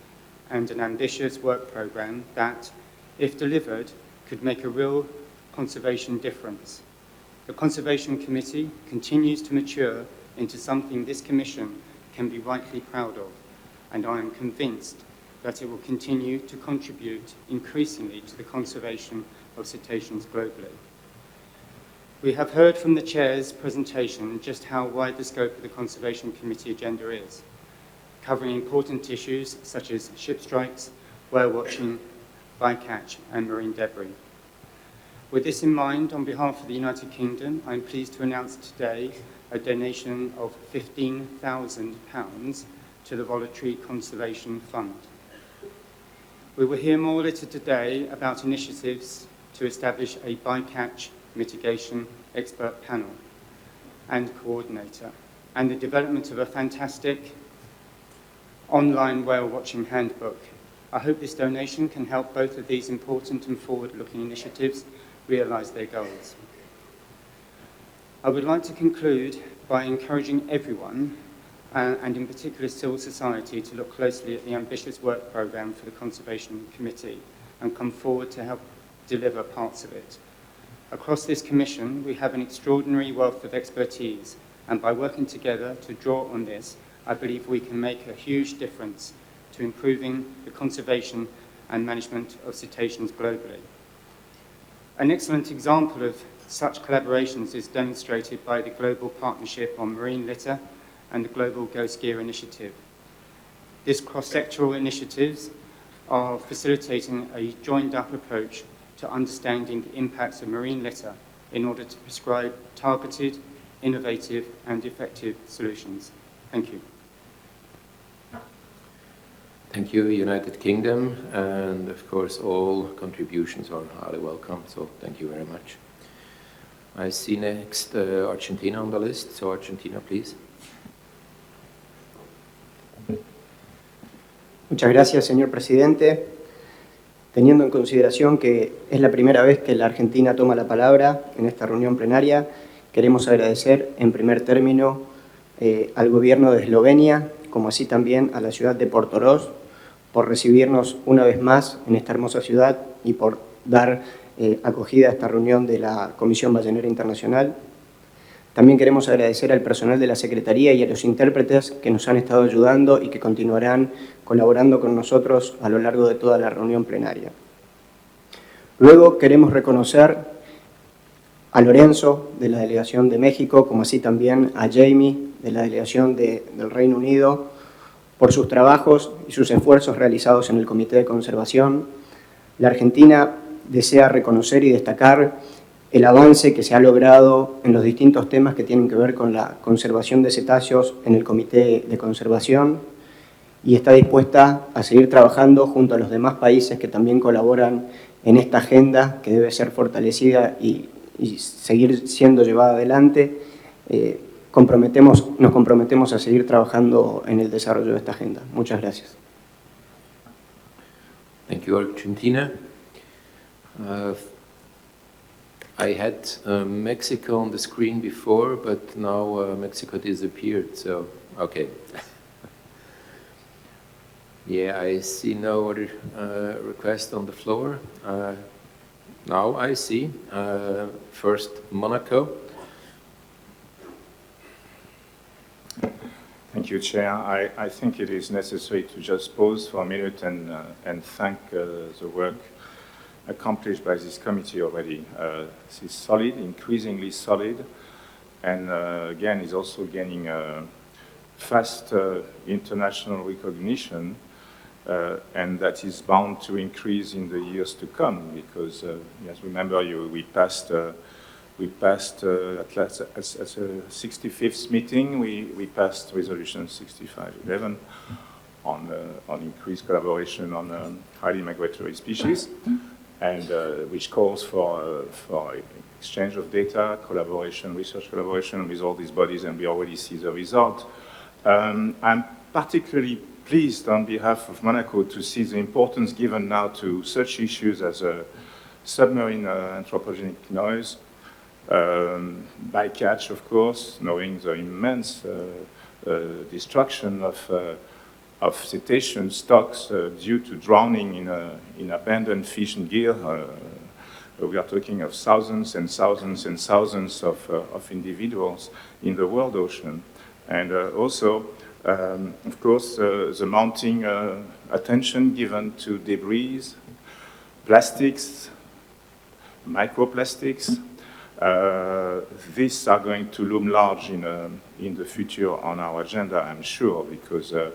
Speaker 22: and an ambitious work programme that, if delivered, could make a real conservation difference. The Conservation Committee continues to mature into something this Commission can be rightly proud of, and I am convinced that it will continue to contribute increasingly to the conservation of cetaceans globally. We have heard from the Chair's presentation just how wide the scope of the Conservation Committee agenda is, covering important issues such as ship strikes, whale watching, bycatch and marine debris. With this in mind, on behalf of the United Kingdom, I am pleased to announce today a donation of £15,000 to the Voluntary Conservation Fund. We will hear more later today about initiatives to establish a bycatch mitigation expert panel and coordinator, and the development of a fantastic online whale watching handbook. I hope this donation can help both of these important and forward-looking initiatives realise their goals. I would like to conclude by encouraging everyone, and in particular civil society, to look closely at the ambitious work programme for the Conservation Committee and come forward to help deliver parts of it. Across this Commission, we have an extraordinary wealth of expertise, and by working together to draw on this, I believe we can make a huge difference to improving the conservation and management of cetaceans globally. An excellent example of such collaborations is demonstrated by the Global Partnership on Marine Litter and the Global Ghost Gear Initiative. These cross-sectoral initiatives are facilitating a joined-up approach to understanding the impacts of marine litter in order to prescribe targeted, innovative and effective solutions. Thank you.
Speaker 2: Thank you, United Kingdom, and of course all contributions are highly welcome, so thank you very much. I see next Argentina on the list, so Argentina, please.
Speaker 23: Muchas gracias, señor presidente. Teniendo en consideración que es la primera vez que la Argentina toma la palabra en esta reunión plenaria, queremos agradecer en primer término al gobierno de Eslovenia, como así también a la ciudad de Portoroz, por recibirnos una vez más en esta hermosa ciudad y por dar acogida a esta reunión de la Comisión Ballenera Internacional. También queremos agradecer al personal de la Secretaría y a los intérpretes que nos han estado ayudando y que continuarán colaborando con nosotros a lo largo de toda la reunión plenaria. Luego queremos reconocer a Lorenzo, de la Delegación de México, como así también a Jamie, de la Delegación del Reino Unido, por sus trabajos y sus esfuerzos realizados en el Comité de Conservación. La Argentina desea reconocer y destacar el avance que se ha logrado en los distintos temas que tienen que ver con la conservación de cetáceos en el Comité de Conservación y está dispuesta a seguir trabajando junto a los demás países que también colaboran en esta agenda que debe ser fortalecida y seguir siendo llevada adelante. Nos comprometemos a seguir trabajando en el desarrollo de esta agenda. Muchas gracias.
Speaker 2: Thank you, Argentina. I had Mexico on the screen before, but now Mexico disappeared, so okay. Yeah, I see no other request on the floor. Now I see. First, Monaco.
Speaker 17: Thank you, Chair. I think it is necessary to just pause for a minute and thank the work accomplished by this committee already. This is solid, increasingly solid, and again is also gaining fast international recognition, and that is bound to increase in the years to come because, yes, remember we passed at the 65th meeting, we passed resolution 6511 on increased collaboration on highly migratory species, and which calls for exchange of data, collaboration, research collaboration with all these bodies, and we already see the result. I'm particularly pleased on behalf of Monaco to see the importance given now to such issues as submarine anthropogenic noise, bycatch, of course, knowing the immense destruction of cetacean stocks due to drowning in abandoned fish and gear. We are talking of thousands and thousands and thousands of individuals in the world ocean. And also, of course, the mounting attention given to debris, plastics, microplastics. These are going to loom large in the future on our agenda, I'm sure, because the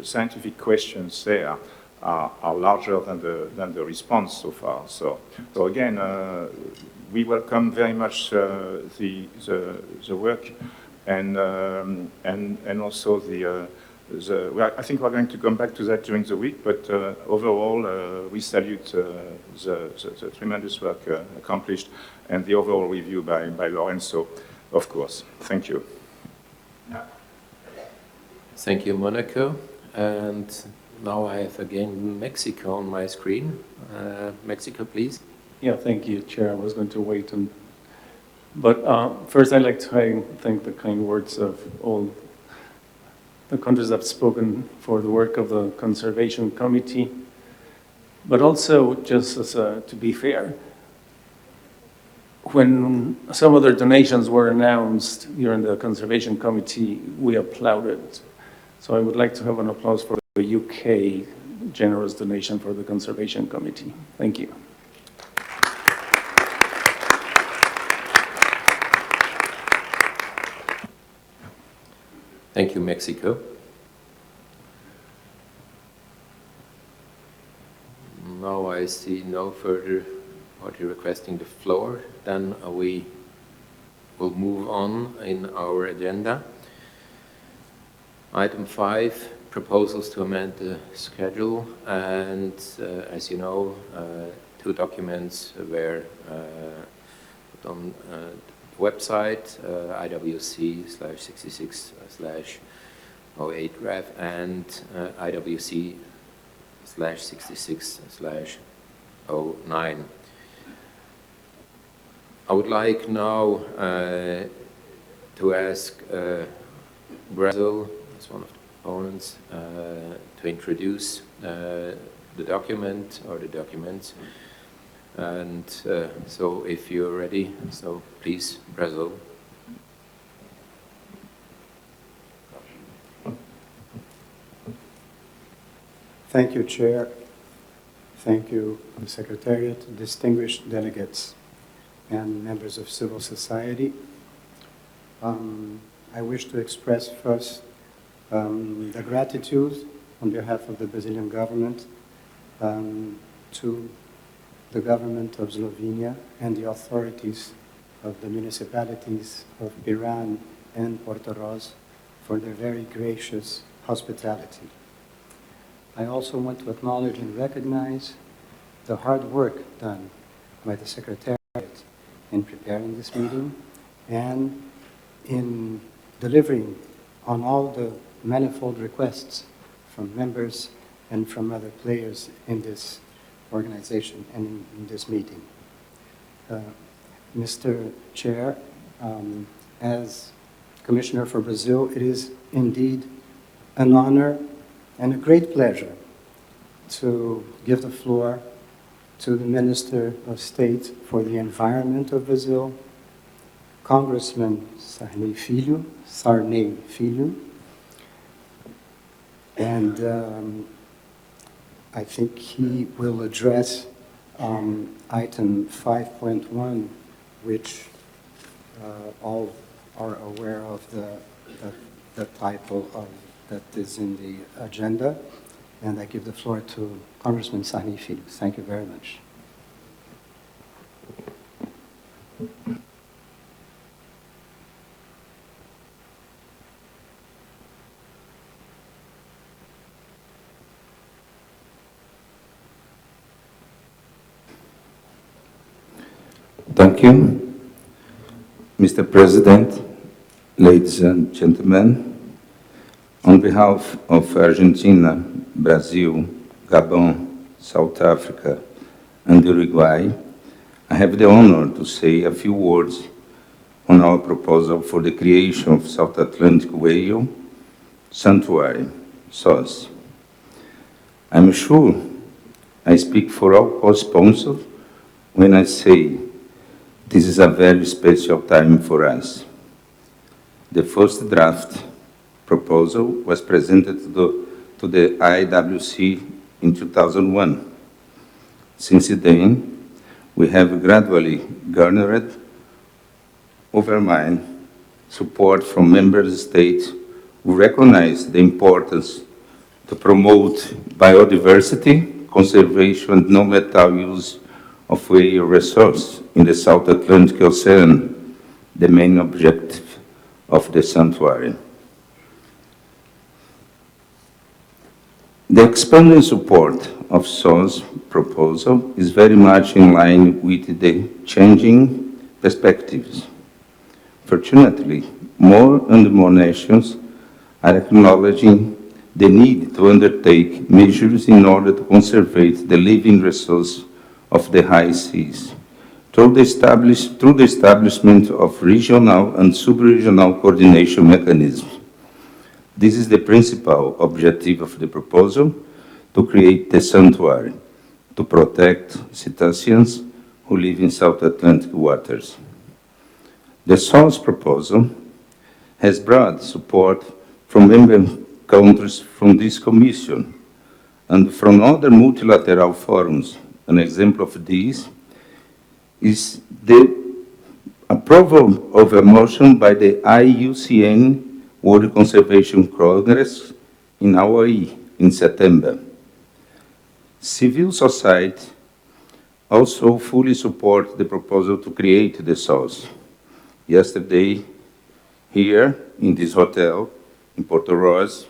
Speaker 17: scientific questions there are larger than the response so far. So again, we welcome very much the work and also I think we're going to come back to that during the week, but overall, we salute the tremendous work accomplished and the overall review by Lorenzo, of course. Thank you.
Speaker 2: Thank you, Monaco. And now I have again Mexico on my screen. Mexico, please.
Speaker 15: Yeah, thank you, Chair. I was going to wait. But first, I'd like to thank the kind words of all the countries that have spoken for the work of the Conservation Committee. But also, just as to be fair, when some other donations were announced during the Conservation Committee, we applauded. So I would like to have an applause for the UK generous donation for the Conservation Committee. Thank you.
Speaker 2: Thank you, Mexico. Now I see no further party requesting the floor. Then we will move on in our agenda. Item 5, proposals to amend the schedule. And as you know, 2 documents were put on the website, IWC66/08 ref and IWC66/09. I would like now to ask Brazil, as one of the opponents, to introduce the document or the documents. And so if you're ready, so please, Brazil.
Speaker 12: Thank you, Chair. Thank you, the Secretariat, distinguished delegates, and members of civil society. I wish to express first the gratitude on behalf of the Brazilian government to the government of Slovenia and the authorities of the municipalities of Iran and Portoroz for their very gracious hospitality. I also want to acknowledge and recognize the hard work done by the Secretariat in preparing this meeting and in delivering on all the manifold requests from members and from other players in this organization and in this meeting. Mr. Chair, as Commissioner for Brazil, it is indeed an honor and a great pleasure to give the floor to the Minister of State for the Environment of Brazil, Congressman Sarney Filho, and I think he will address item 5.1, which all are aware of the title of that is in the agenda. And I give the floor to Congressman Sarney Filho. Thank you very much.
Speaker 3: Thank you, Mr. President, ladies and gentlemen. On behalf of Argentina, Brazil, Gabon, South Africa, and Uruguay, I have the honor to say a few words on our proposal for the creation of South Atlantic Whale Sanctuary, SOS. I'm sure I speak for all co-sponsors when I say this is a very special time for us. The first draft proposal was presented to the IWC in 2001. Since then, we have gradually garnered overwhelming support from member states who recognize the importance to promote biodiversity, conservation, and non-lethal use of whale resource in the South Atlantic Ocean, the main objective of the sanctuary. The expanding support of SOS proposal is very much in line with the changing perspectives. Fortunately, more and more nations are acknowledging the need to undertake measures in order to conserve the living resource of the high seas through the establishment of regional and sub-regional coordination mechanisms. This is the principal objective of the proposal, to create the sanctuary, to protect cetaceans who live in South Atlantic waters. The SOS proposal has broad support from member countries from this Commission and from other multilateral forums. An example of this is the approval of a motion by the IUCN World Conservation Congress in Hawaii in September. Civil society also fully supports the proposal to create the SOS. Yesterday, here in this hotel in Portoroz,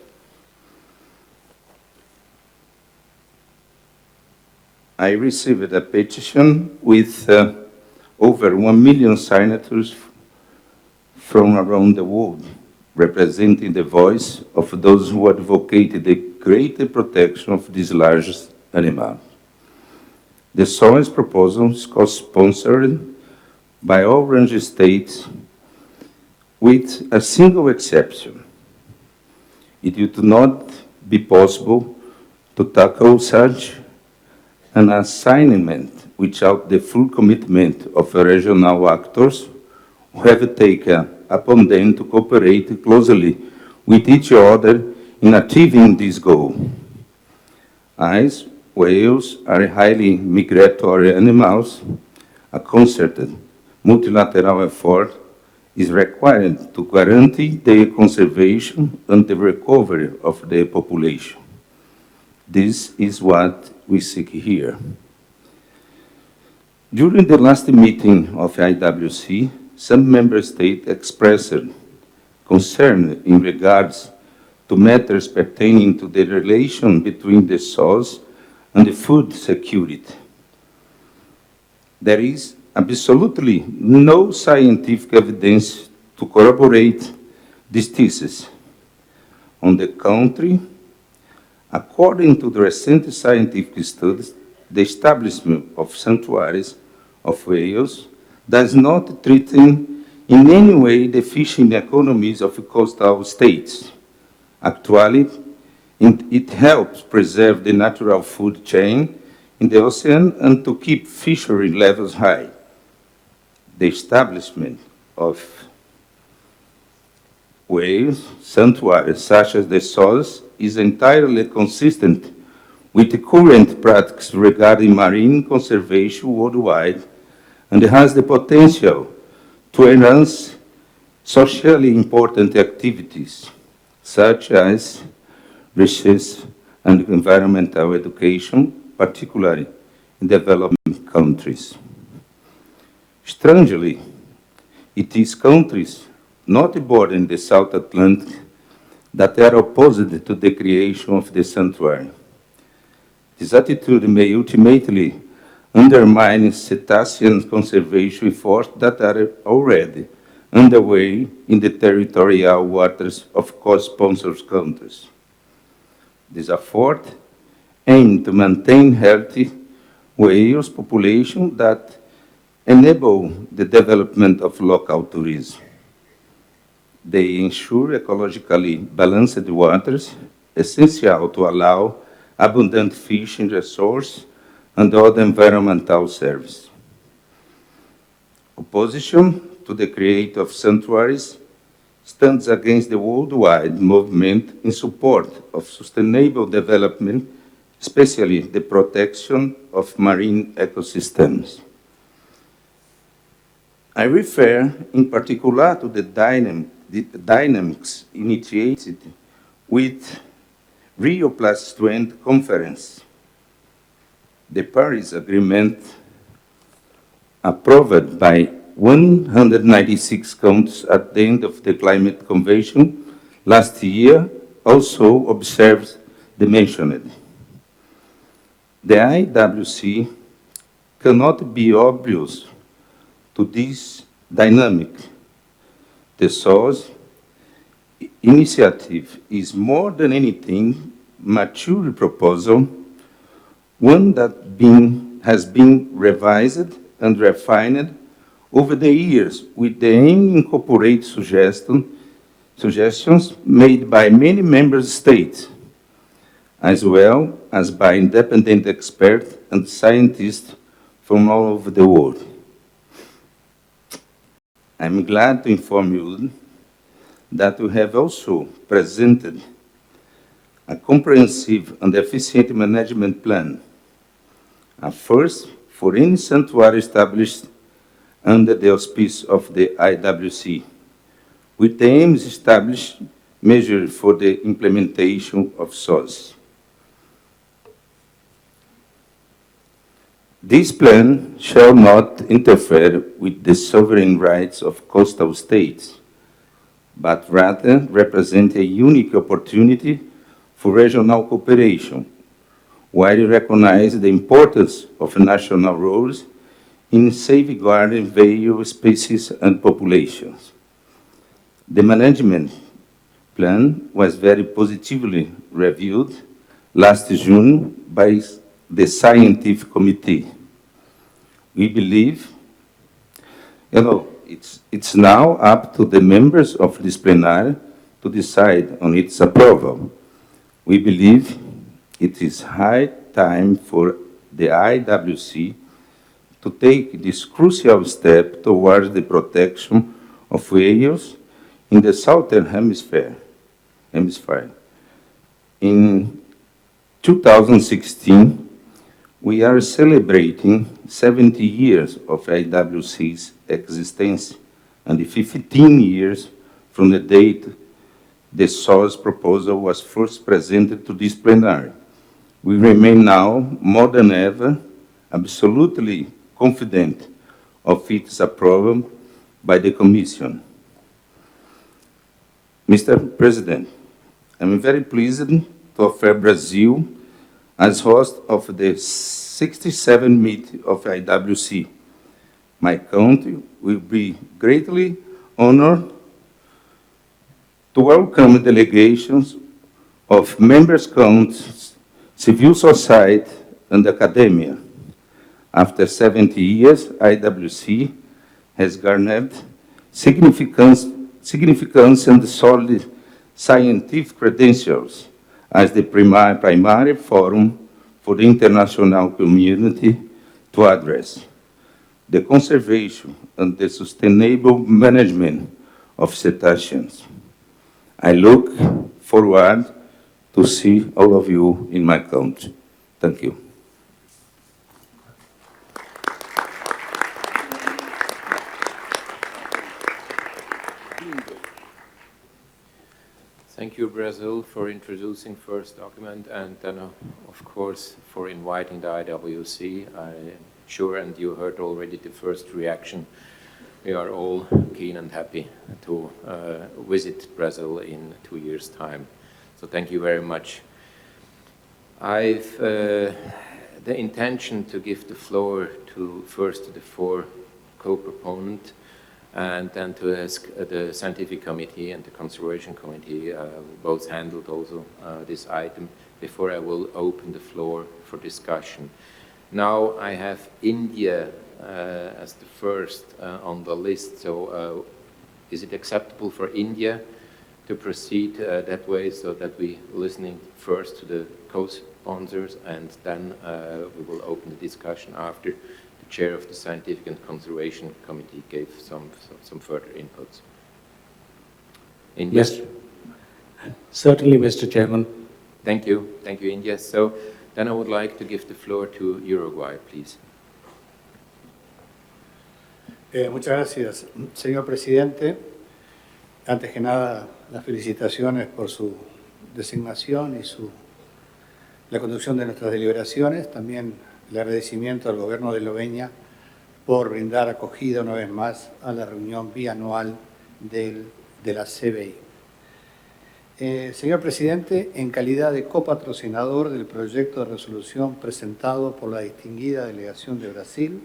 Speaker 3: I received a petition with over 1 million signatures from around the world, representing the voice of those who advocated the greater protection of these largest animals. The SOS proposal is co-sponsored by all range states with a single exception. It would not be possible to tackle such an assignment without the full commitment of regional actors who have taken upon them to cooperate closely with each other in achieving this goal. As whales are highly migratory animals, a concerted multilateral effort is required to guarantee the conservation and the recovery of the population. This is what we seek here. During the last meeting of IWC, some member states expressed concern in regards to matters pertaining to the relation between the source and the food security. There is absolutely no scientific evidence to corroborate this thesis. On the contrary, according to the recent scientific studies, the establishment of sanctuaries of whales does not threaten in any way the fishing economies of coastal states. Actually, it helps preserve the natural food chain in the ocean and to keep fishery levels high. The establishment of whales sanctuaries such as the source is entirely consistent with the current practice regarding marine conservation worldwide and has the potential to enhance socially important activities such as research and environmental education, particularly in developing countries. Strangely, it is countries not bordering the South Atlantic that are opposed to the creation of the sanctuary. This attitude may ultimately undermine cetacean conservation efforts that are already underway in the territorial waters of co-sponsor countries. This effort aims to maintain healthy whales population that enable the development of local tourism. They ensure ecologically balanced waters, essential to allow abundant fishing resources and other environmental services. Opposition to the creation of sanctuaries stands against the worldwide movement in support of sustainable development, especially the protection of marine ecosystems. I refer in particular to the dynamics initiated with Rio Plus 20 conference. The Paris Agreement, approved by 196 countries at the end of the Climate Convention last year, also observes the mentioned. The IWC cannot be oblivious to this dynamic. The SOS initiative is more than anything mature proposal, one that has been revised and refined over the years with the aim to incorporate suggestions made by many member states, as well as by independent experts and scientists from all over the world. I'm glad to inform you that we have also presented a comprehensive and efficient management plan, a first for any sanctuary established under the auspice of the IWC, with the aims established measures for the implementation of SOS. This plan shall not interfere with the sovereign rights of coastal states, but rather represent a unique opportunity for regional cooperation, while it recognizes the importance of national roles in safeguarding whale species and populations. The management plan was very positively reviewed last June by the Scientific Committee. We believe, it's now up to the members of this plenary to decide on its approval. We believe it is high time for the IWC to take this crucial step towards the protection of whales in the Southern Hemisphere. In 2016, we are celebrating 70 years of IWC's existence and 15 years from the date the SOS proposal was first presented to this plenary. We remain now, more than ever, absolutely confident of its approval by the Commission. Mr. President, I'm very pleased to offer Brazil as host of the 67th meeting of IWC. My country will be greatly honored to welcome delegations of member countries, civil society, and academia. After 70 years, IWC has garnered significance and solid scientific credentials as the primary forum for the international community to address the conservation and the sustainable management of cetaceans. I look forward to see all of you in my country. Thank you.
Speaker 2: Thank you, Brazil, for introducing first document and then, of course, for inviting the IWC. I'm sure, and you heard already the first reaction, we are all keen and happy to visit Brazil in 2 years' time. So thank you very much. I've the intention to give the floor to first to the 4 co-proponents, and then to ask the scientific committee and the conservation committee, both handled also this item, before I will open the floor for discussion. Now I have India as the first on the list, so is it acceptable for India to proceed that way, so that we listening first to the co-sponsors, and then we will open the discussion after the chair of the Scientific and Conservation Committee gave some further inputs. India?
Speaker 1: Yes. Certainly, Mr. Chairman.
Speaker 2: Thank you, India. So then I would like to give the floor to Uruguay, please.
Speaker 4: Muchas gracias, señor presidente. Antes que nada, las felicitaciones por su designación y la conducción de nuestras deliberaciones. También el agradecimiento al gobierno de Eslovenia por brindar acogida una vez más a la reunión bianual de la CBI. Señor presidente, en calidad de copatrocinador del proyecto de resolución presentado por la distinguida delegación de Brasil,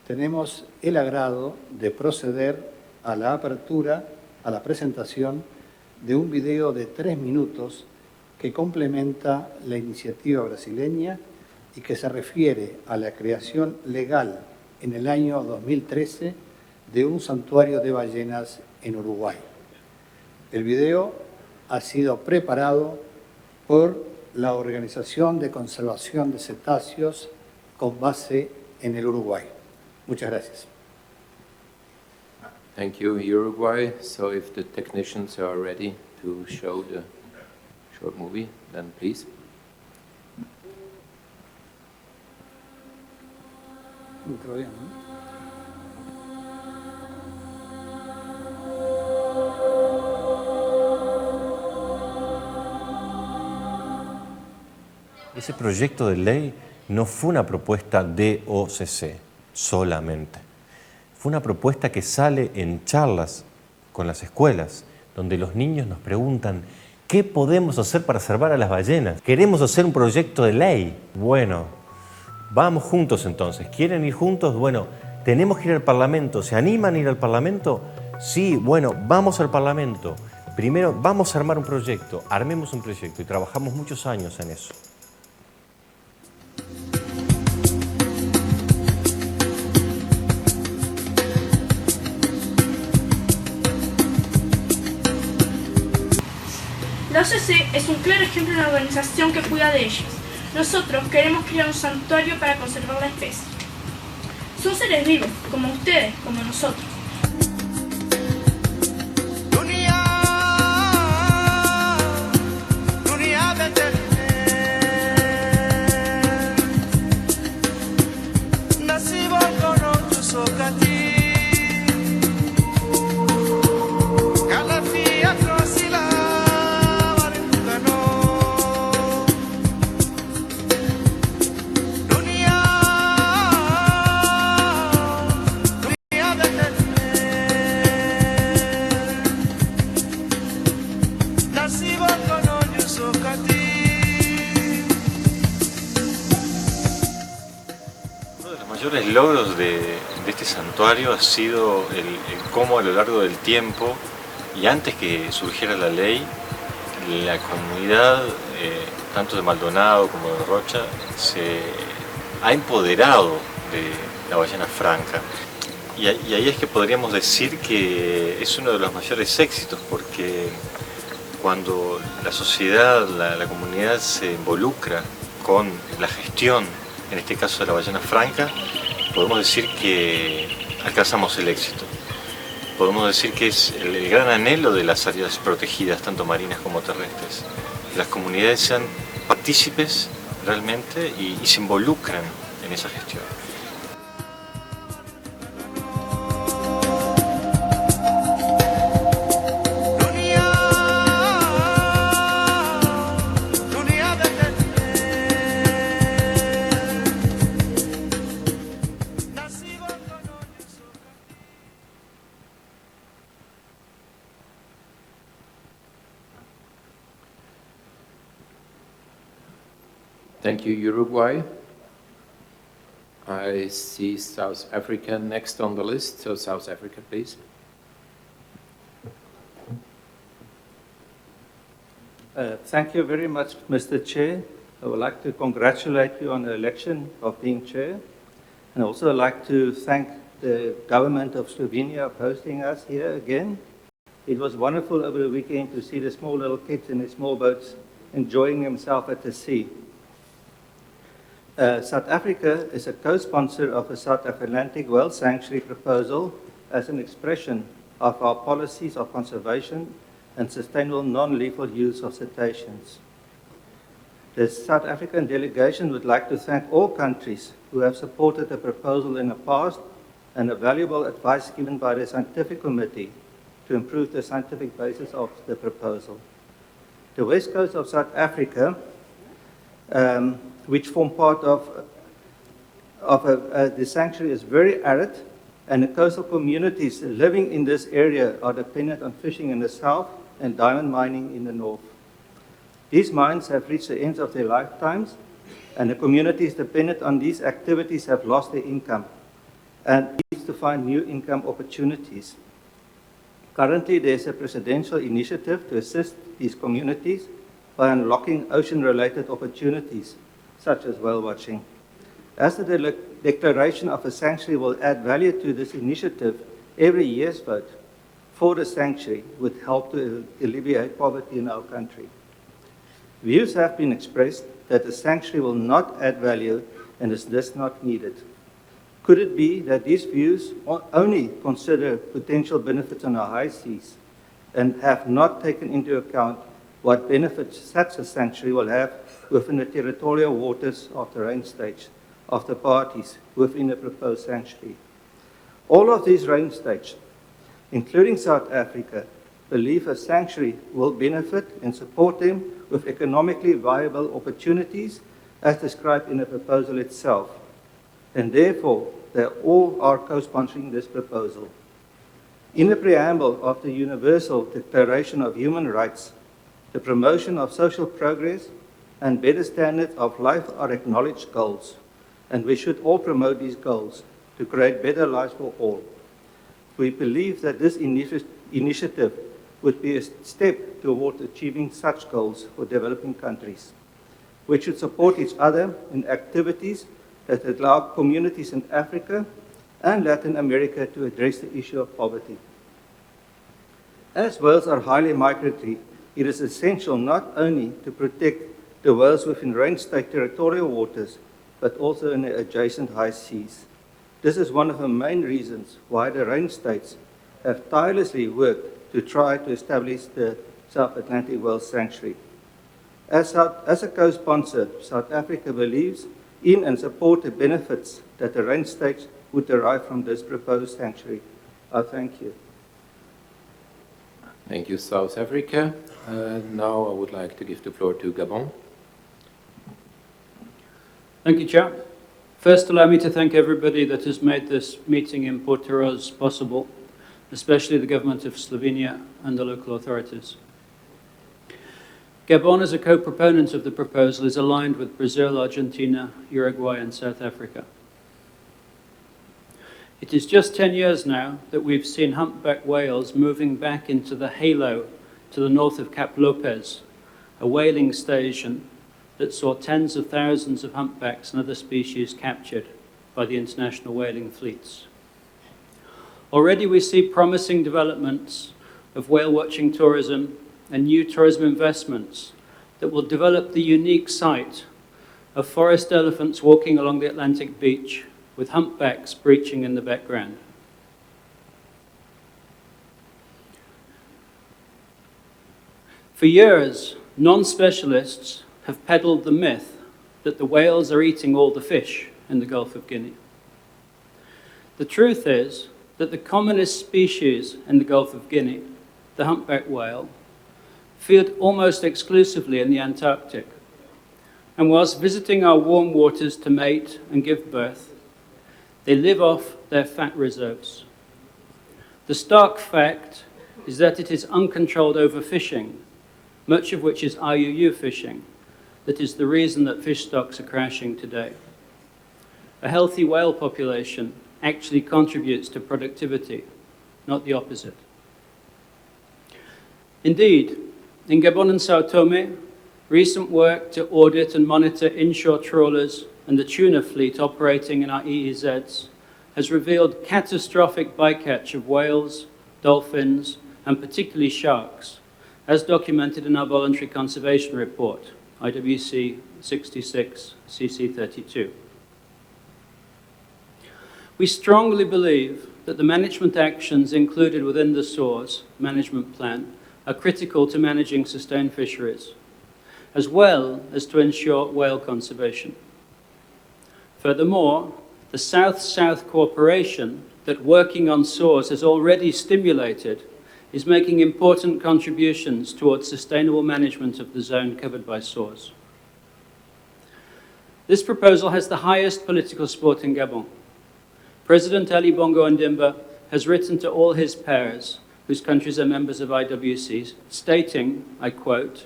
Speaker 4: tenemos el agrado de proceder a la apertura, a la presentación de un video de 3 minutos que complementa la iniciativa brasileña y que se refiere a la creación legal en el año 2013 de un santuario de ballenas en Uruguay. El video ha sido preparado por la Organización de Conservación de Cetáceos con base en el Uruguay. Muchas gracias.
Speaker 2: Thank you, Uruguay. So if the technicians are ready to show the short movie, then please.
Speaker 5: Ese proyecto de ley no fue una propuesta de OCC solamente. Fue una propuesta que sale en charlas con las escuelas, donde los niños nos preguntan ¿qué podemos hacer para salvar a las ballenas? Queremos hacer un proyecto de ley. Bueno, vamos juntos entonces. ¿Quieren ir juntos? Bueno, tenemos que ir al Parlamento. ¿Se animan a ir al Parlamento? Sí, bueno, vamos al Parlamento. Primero vamos a armar un proyecto. Armemos un proyecto y trabajamos muchos años en eso.
Speaker 24: La OCC es un claro ejemplo de una organización que cuida de ellos. Nosotros queremos crear un santuario para conservar la especie. Son seres vivos, como ustedes, como nosotros.
Speaker 5: logros de este santuario ha sido el cómo a lo largo del tiempo y antes que surgiera la ley, la comunidad, tanto de Maldonado como de Rocha, se ha empoderado de la ballena franca. Y ahí es que podríamos decir que es uno de los mayores éxitos, porque cuando la sociedad, la comunidad se involucra con la gestión, en este caso de la ballena franca, podemos decir que alcanzamos el éxito. Podemos decir que es el gran anhelo de las áreas protegidas, tanto marinas como terrestres. Que las comunidades sean partícipes realmente y se involucran en esa gestión.
Speaker 2: Thank you, Uruguay. I see South Africa next on the list, so South Africa, please.
Speaker 16: Thank you very much, Mr. Chair. I would like to congratulate you on the election of being chair, and also like to thank the government of Slovenia for hosting us here again. It was wonderful over the weekend to see the small little kids in the small boats enjoying themselves at the sea. South Africa is a co-sponsor of the South Atlantic Whale Sanctuary proposal as an expression of our policies of conservation and sustainable non-lethal use of cetaceans. The South African delegation would like to thank all countries who have supported the proposal in the past and the valuable advice given by the scientific committee to improve the scientific basis of the proposal. The west coast of South Africa, which form part of the sanctuary, is very arid, and the coastal communities living in this area are dependent on fishing in the south and diamond mining in the north. These mines have reached the end of their lifetimes, and the communities dependent on these activities have lost their income and need to find new income opportunities. Currently, there is a presidential initiative to assist these communities by unlocking ocean-related opportunities, such as whale watching. As the declaration of a sanctuary will add value to this initiative, every year's vote for the sanctuary would help to alleviate poverty in our country. Views have been expressed that the sanctuary will not add value and is thus not needed. Could it be that these views only consider potential benefits on our high seas and have not taken into account what benefits such a sanctuary will have within the territorial waters of the range states of the parties within the proposed sanctuary? All of these range states, including South Africa, believe a sanctuary will benefit and support them with economically viable opportunities as described in the proposal itself, and therefore they all are co-sponsoring this proposal. In the preamble of the Universal Declaration of Human Rights, the promotion of social progress and better standards of life are acknowledged goals, and we should all promote these goals to create better lives for all. We believe that this initiative would be a step toward achieving such goals for developing countries. We should support each other in activities that allow communities in Africa and Latin America to address the issue of poverty. As whales are highly migratory, it is essential not only to protect the whales within range state territorial waters, but also in the adjacent high seas. This is one of the main reasons why the range states have tirelessly worked to try to establish the South Atlantic Whale Sanctuary. As a co-sponsor, South Africa believes in and supports the benefits that the range states would derive from this proposed sanctuary. I thank you.
Speaker 2: Thank you, South Africa. Now I would like to give the floor to Gabon.
Speaker 6: Thank you, Chair. First, allow me to thank everybody that has made this meeting in Portoroz possible, especially the government of Slovenia and the local authorities. Gabon, as a co-proponent of the proposal, is aligned with Brazil, Argentina, Uruguay and South Africa. It is just 10 years now that we've seen humpback whales moving back into the halo to the north of Cap Lopez, a whaling station that saw tens of thousands of humpbacks and other species captured by the international whaling fleets. Already we see promising developments of whale watching tourism and new tourism investments that will develop the unique sight of forest elephants walking along the Atlantic beach with humpbacks breaching in the background. For years, non-specialists have peddled the myth that the whales are eating all the fish in the Gulf of Guinea. The truth is that the commonest species in the Gulf of Guinea, the humpback whale, feed almost exclusively in the Antarctic. And whilst visiting our warm waters to mate and give birth, they live off their fat reserves. The stark fact is that it is uncontrolled overfishing, much of which is IUU fishing, that is the reason that fish stocks are crashing today. A healthy whale population actually contributes to productivity, not the opposite. Indeed, in Gabon and Sao Tome, recent work to audit and monitor inshore trawlers and the tuna fleet operating in our EEZs has revealed catastrophic bycatch of whales, dolphins, and particularly sharks, as documented in our voluntary conservation report, IWC66 CC32. We strongly believe that the management actions included within the SOARS management plan are critical to managing sustained fisheries, as well as to ensure whale conservation. Furthermore, the South-South cooperation that working on SOARS has already stimulated is making important contributions towards sustainable management of the zone covered by SOARS. This proposal has the highest political support in Gabon. President Ali Bongo Ondimba has written to all his pairs, whose countries are members of IWC, stating, I quote,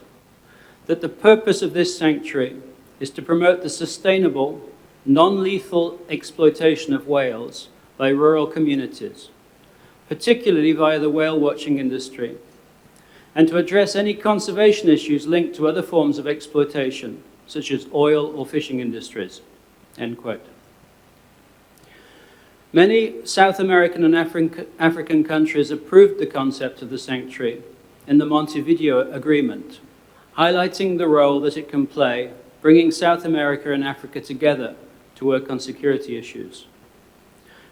Speaker 6: that the purpose of this sanctuary is to promote the sustainable, non-lethal exploitation of whales by rural communities, particularly via the whale watching industry, and to address any conservation issues linked to other forms of exploitation, such as oil or fishing industries, end quote. Many South American and African countries approved the concept of the sanctuary in the Montevideo Agreement, highlighting the role that it can play bringing South America and Africa together to work on security issues.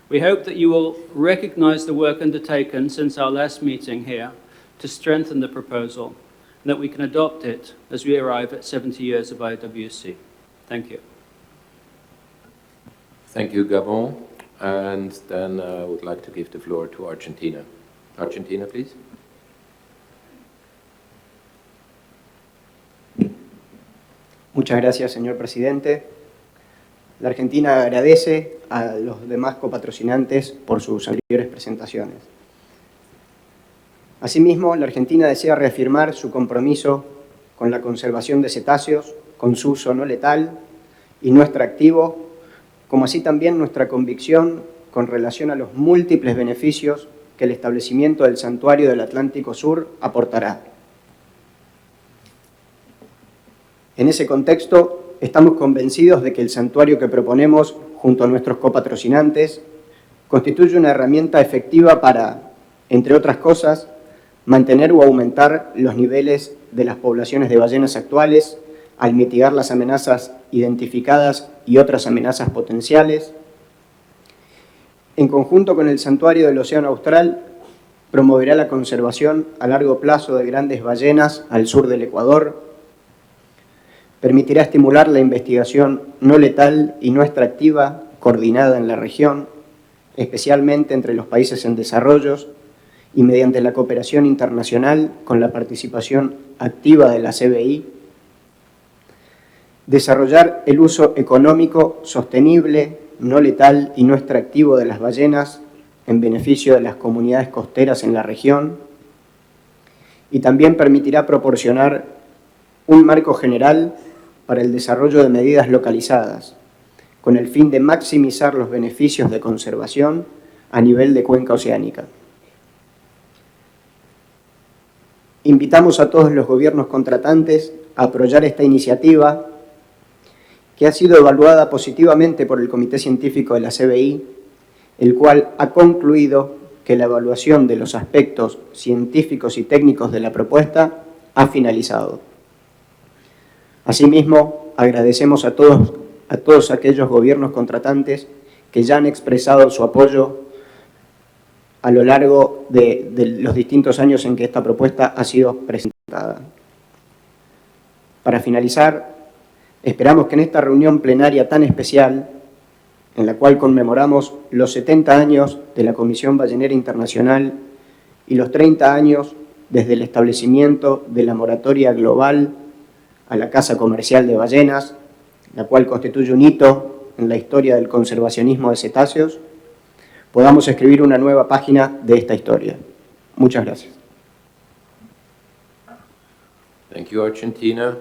Speaker 6: We hope that you will recognize the work undertaken since our last meeting here to strengthen the proposal, and that we can adopt it as we arrive at 70 years of IWC. Thank you.
Speaker 2: Thank you, Gabon. And then I would like to give the floor to Argentina. Argentina, please.
Speaker 23: Muchas gracias, señor presidente. La Argentina agradece a los demás copatrocinantes por sus anteriores presentaciones. Asimismo, la Argentina desea reafirmar su compromiso con la conservación de cetáceos, con su uso no letal y no extractivo, como así también nuestra convicción con relación a los múltiples beneficios que el establecimiento del Santuario del Atlántico Sur aportará. En ese contexto, estamos convencidos de que el santuario que proponemos, junto a nuestros copatrocinantes, constituye una herramienta efectiva para, entre otras cosas, mantener o aumentar los niveles de las poblaciones de ballenas actuales, al mitigar las amenazas identificadas y otras amenazas potenciales. En conjunto con el Santuario del Océano Austral, promoverá la conservación a largo plazo de grandes ballenas al sur del Ecuador, permitirá estimular la investigación no letal y no extractiva coordinada en la región, especialmente entre los países en desarrollo y mediante la cooperación internacional con la participación activa de la CBI, desarrollar el uso económico, sostenible, no letal y no extractivo de las ballenas en beneficio de las comunidades costeras en la región, y también permitirá proporcionar un marco general para el desarrollo de medidas localizadas, con el fin de maximizar los beneficios de conservación a nivel de cuenca oceánica. Invitamos a todos los gobiernos contratantes a apoyar esta iniciativa que ha sido evaluada positivamente por el Comité Científico de la CBI, el cual ha concluido que la evaluación de los aspectos científicos y técnicos de la propuesta ha finalizado. Asimismo, agradecemos a todos aquellos gobiernos contratantes que ya han expresado su apoyo a lo largo de los distintos años en que esta propuesta ha sido presentada. Para finalizar, esperamos que en esta reunión plenaria tan especial, en la cual conmemoramos los 70 años de la Comisión Ballenera Internacional y los 30 años desde el establecimiento de la moratoria global a la caza comercial de ballenas, la cual constituye un hito en la historia del conservacionismo de cetáceos, podamos escribir una nueva página de esta historia. Muchas gracias.
Speaker 2: Thank you, Argentina.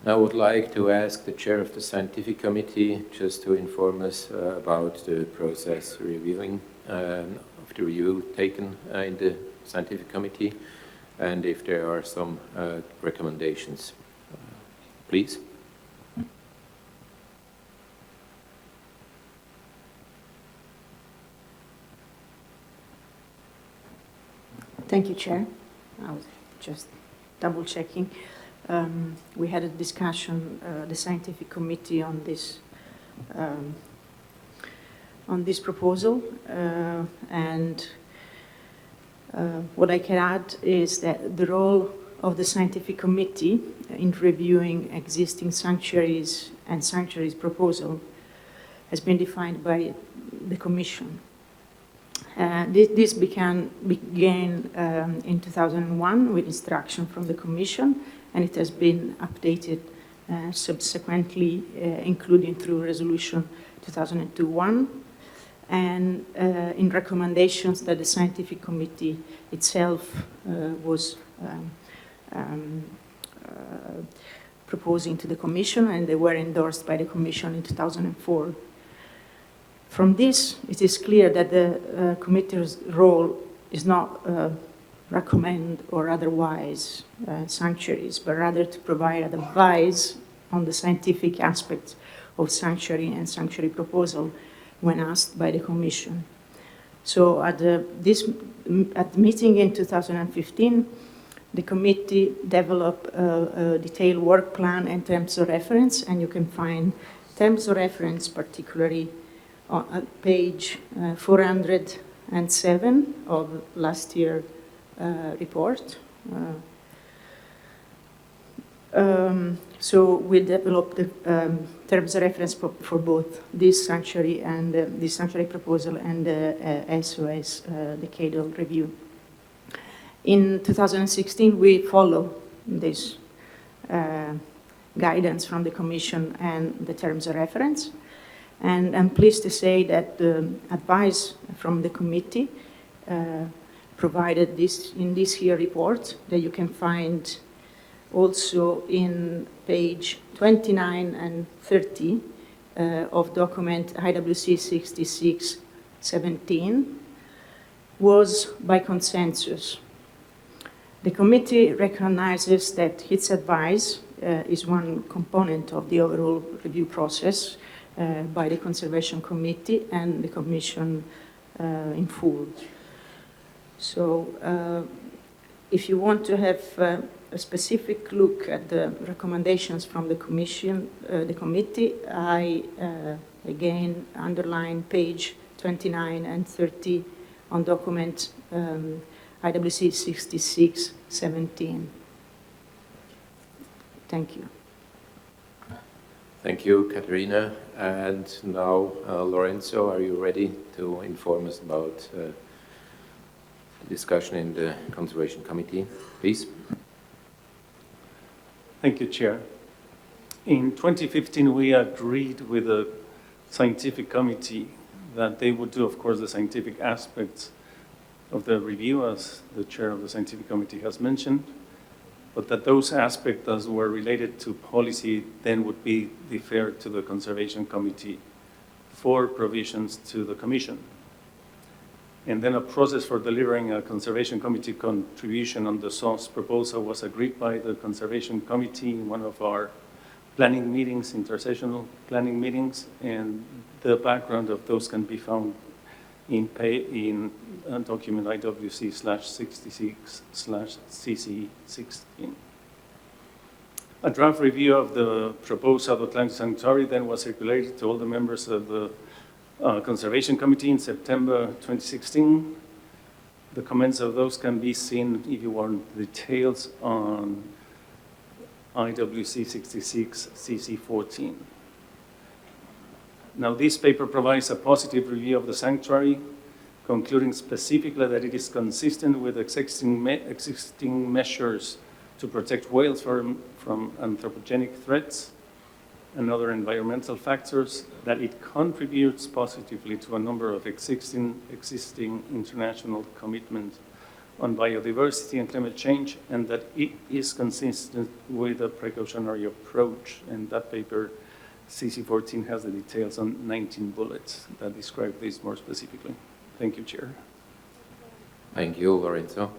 Speaker 2: I would like to ask the chair of the scientific committee just to inform us about the process reviewing of the review taken in the scientific committee, and if there are some recommendations. Please.
Speaker 9: Thank you, Chair. I was just double-checking. We had a discussion, the scientific committee, on this proposal, and what I can add is that the role of the scientific committee in reviewing existing sanctuaries and sanctuaries proposal has been defined by the Commission. This began in 2001 with instruction from the Commission, and it has been updated subsequently, including through Resolution 2002-1, and in recommendations that the Scientific Committee itself was proposing to the Commission, and they were endorsed by the Commission in 2004. From this, it is clear that the committee's role is not recommend or otherwise sanctuaries, but rather to provide advice on the scientific aspects of sanctuary and sanctuary proposal when asked by the Commission. So at the meeting in 2015, the committee developed a detailed work plan and terms of reference, and you can find terms of reference particularly on page 407 of last year's report. So we developed the terms of reference for both this sanctuary and this sanctuary proposal and the SOS decadal review. In 2016, we follow this guidance from the Commission and the terms of reference. And I'm pleased to say that the advice from the committee provided in this year report that you can find also in page 29 and 30 of document IWC66 17 was by consensus. The committee recognizes that its advice is one component of the overall review process by the Conservation Committee and the Commission in full. So if you want to have a specific look at the recommendations from the Commission, the committee, I again underline page 29 and 30 on document IWC 6617. Thank you.
Speaker 2: Thank you, Katerina. And now, Lorenzo, are you ready to inform us about the discussion in the Conservation Committee, please?
Speaker 15: Thank you, Chair. In 2015, we agreed with the Scientific Committee that they would do, of course, the scientific aspects of the review, as the Chair of the Scientific Committee has mentioned, but that those aspects that were related to policy then would be deferred to the Conservation Committee for provisions to the Commission. And then a process for delivering a Conservation Committee contribution on the SOS proposal was agreed by the Conservation Committee in one of our planning meetings, intersessional planning meetings, and the background of those can be found in document IWC/66/CC16. A draft review of the proposed South Atlantic Sanctuary then was circulated to all the members of the Conservation Committee in September 2016. The comments of those can be seen, if you want details, on IWC66 CC14. Now, this paper provides a positive review of the sanctuary, concluding specifically that it is consistent with existing measures to protect whales from anthropogenic threats and other environmental factors, that it contributes positively to a number of existing international commitments on biodiversity and climate change, and that it is consistent with a precautionary approach. And that paper, CC14, has the details on 19 bullets that describe this more specifically. Thank you, Chair.
Speaker 2: Thank you, Lorenzo.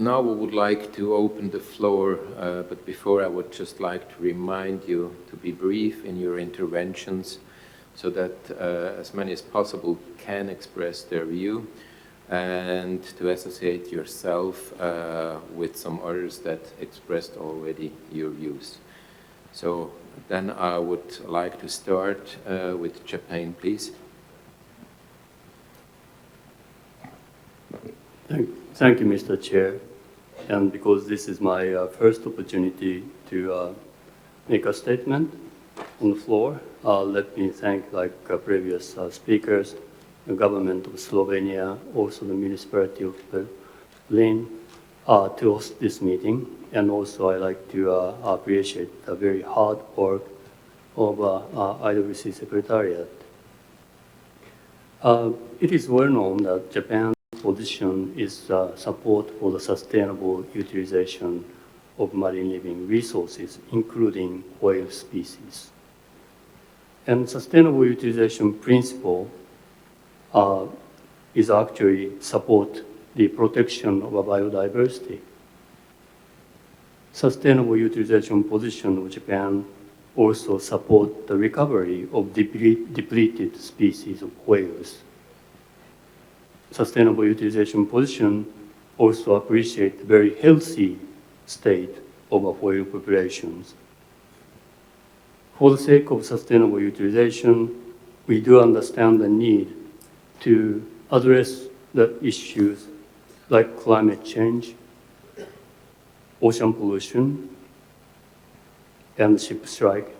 Speaker 2: Now we would like to open the floor, but before I would just like to remind you to be brief in your interventions so that as many as possible can express their view, and to associate yourself with some others that expressed already your views. So then I would like to start with Japan, please.
Speaker 10: Thank you, Mr. Chair. And because this is my first opportunity to make a statement on the floor, let me thank, like previous speakers, the government of Slovenia, also the municipality of Berlin, to host this meeting. And also I'd like to appreciate the very hard work of IWC Secretariat. It is well known that Japan's position is support for the sustainable utilization of marine living resources, including whale species. And sustainable utilization principle is actually support the protection of biodiversity. Sustainable utilization position of Japan also support the recovery of depleted species of whales. Sustainable utilization position also appreciate the very healthy state of whale populations. For the sake of sustainable utilization, we do understand the need to address the issues like climate change, ocean pollution, and ship strike,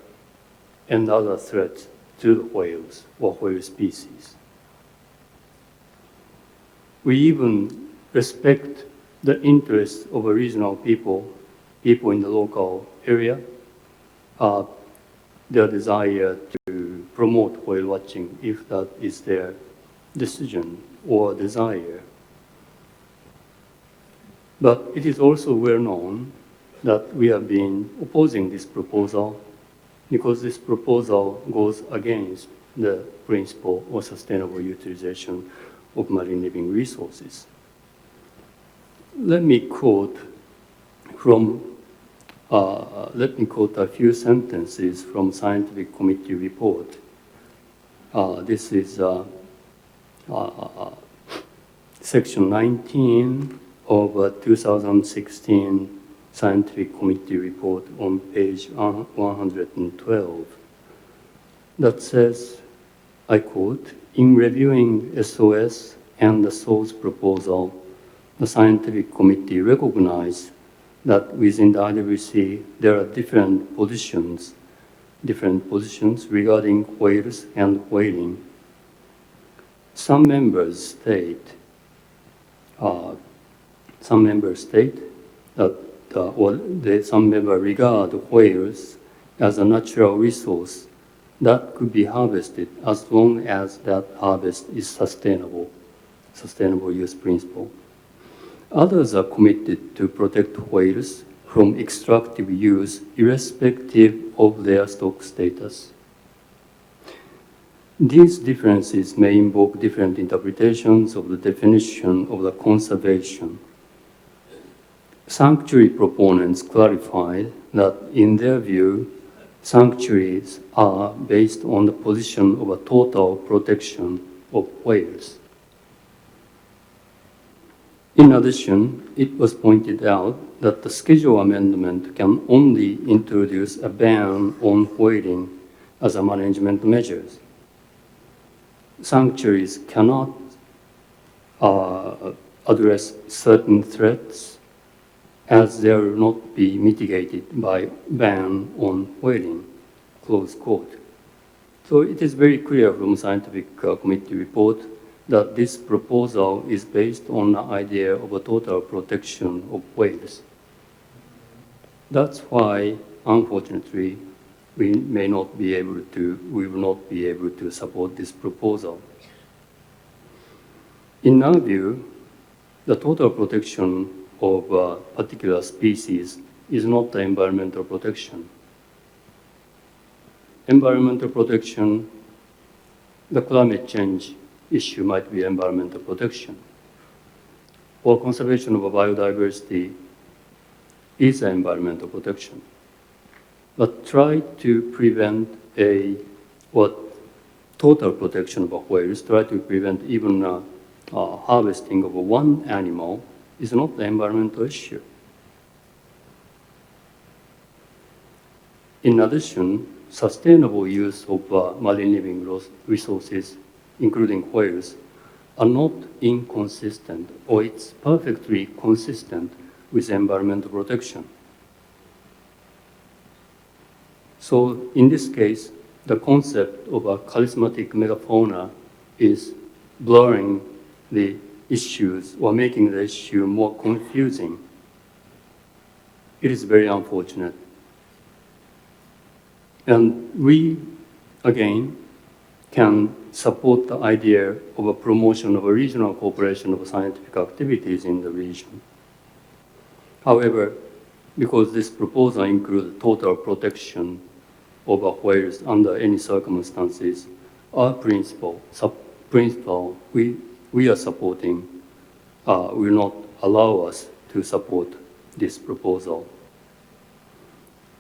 Speaker 10: and other threats to the whales or whale species. We even respect the interests of a regional people in the local area, their desire to promote whale watching if that is their decision or desire. But it is also well known that we have been opposing this proposal because this proposal goes against the principle of sustainable utilization of marine living resources. Let me quote a few sentences from Scientific Committee report. This is section 19 of 2016 Scientific Committee report on page 112 that says, I quote, "In reviewing SOS and the SOS proposal, the Scientific Committee recognized that within the IWC there are different positions regarding whales and whaling. Some members state that some members regard whales as a natural resource that could be harvested as long as that harvest is sustainable use principle. Others are committed to protect whales from extractive use irrespective of their stock status. These differences may invoke different interpretations of the definition of the conservation. Sanctuary proponents clarify that, in their view, sanctuaries are based on the position of a total protection of whales. In addition, it was pointed out that the schedule amendment can only introduce a ban on whaling as a management measure. Sanctuaries cannot address certain threats as they will not be mitigated by ban on whaling, close quote. So it is very clear from scientific committee report that this proposal is based on the idea of a total protection of whales. That's why, unfortunately, we will not be able to support this proposal. In our view, the total protection of a particular species is not the environmental protection. Environmental protection, the climate change issue might be environmental protection. Or conservation of biodiversity is environmental protection. But try to prevent total protection of whales, try to prevent even harvesting of one animal is not the environmental issue. In addition, sustainable use of marine living resources, including whales, are not inconsistent, or it's perfectly consistent with environmental protection. So in this case, the concept of a charismatic megafauna is blurring the issues or making the issue more confusing. It is very unfortunate. And we, again, can support the idea of a promotion of a regional cooperation of scientific activities in the region. However, because this proposal includes total protection of whales under any circumstances, our principle we are supporting will not allow us to support this proposal.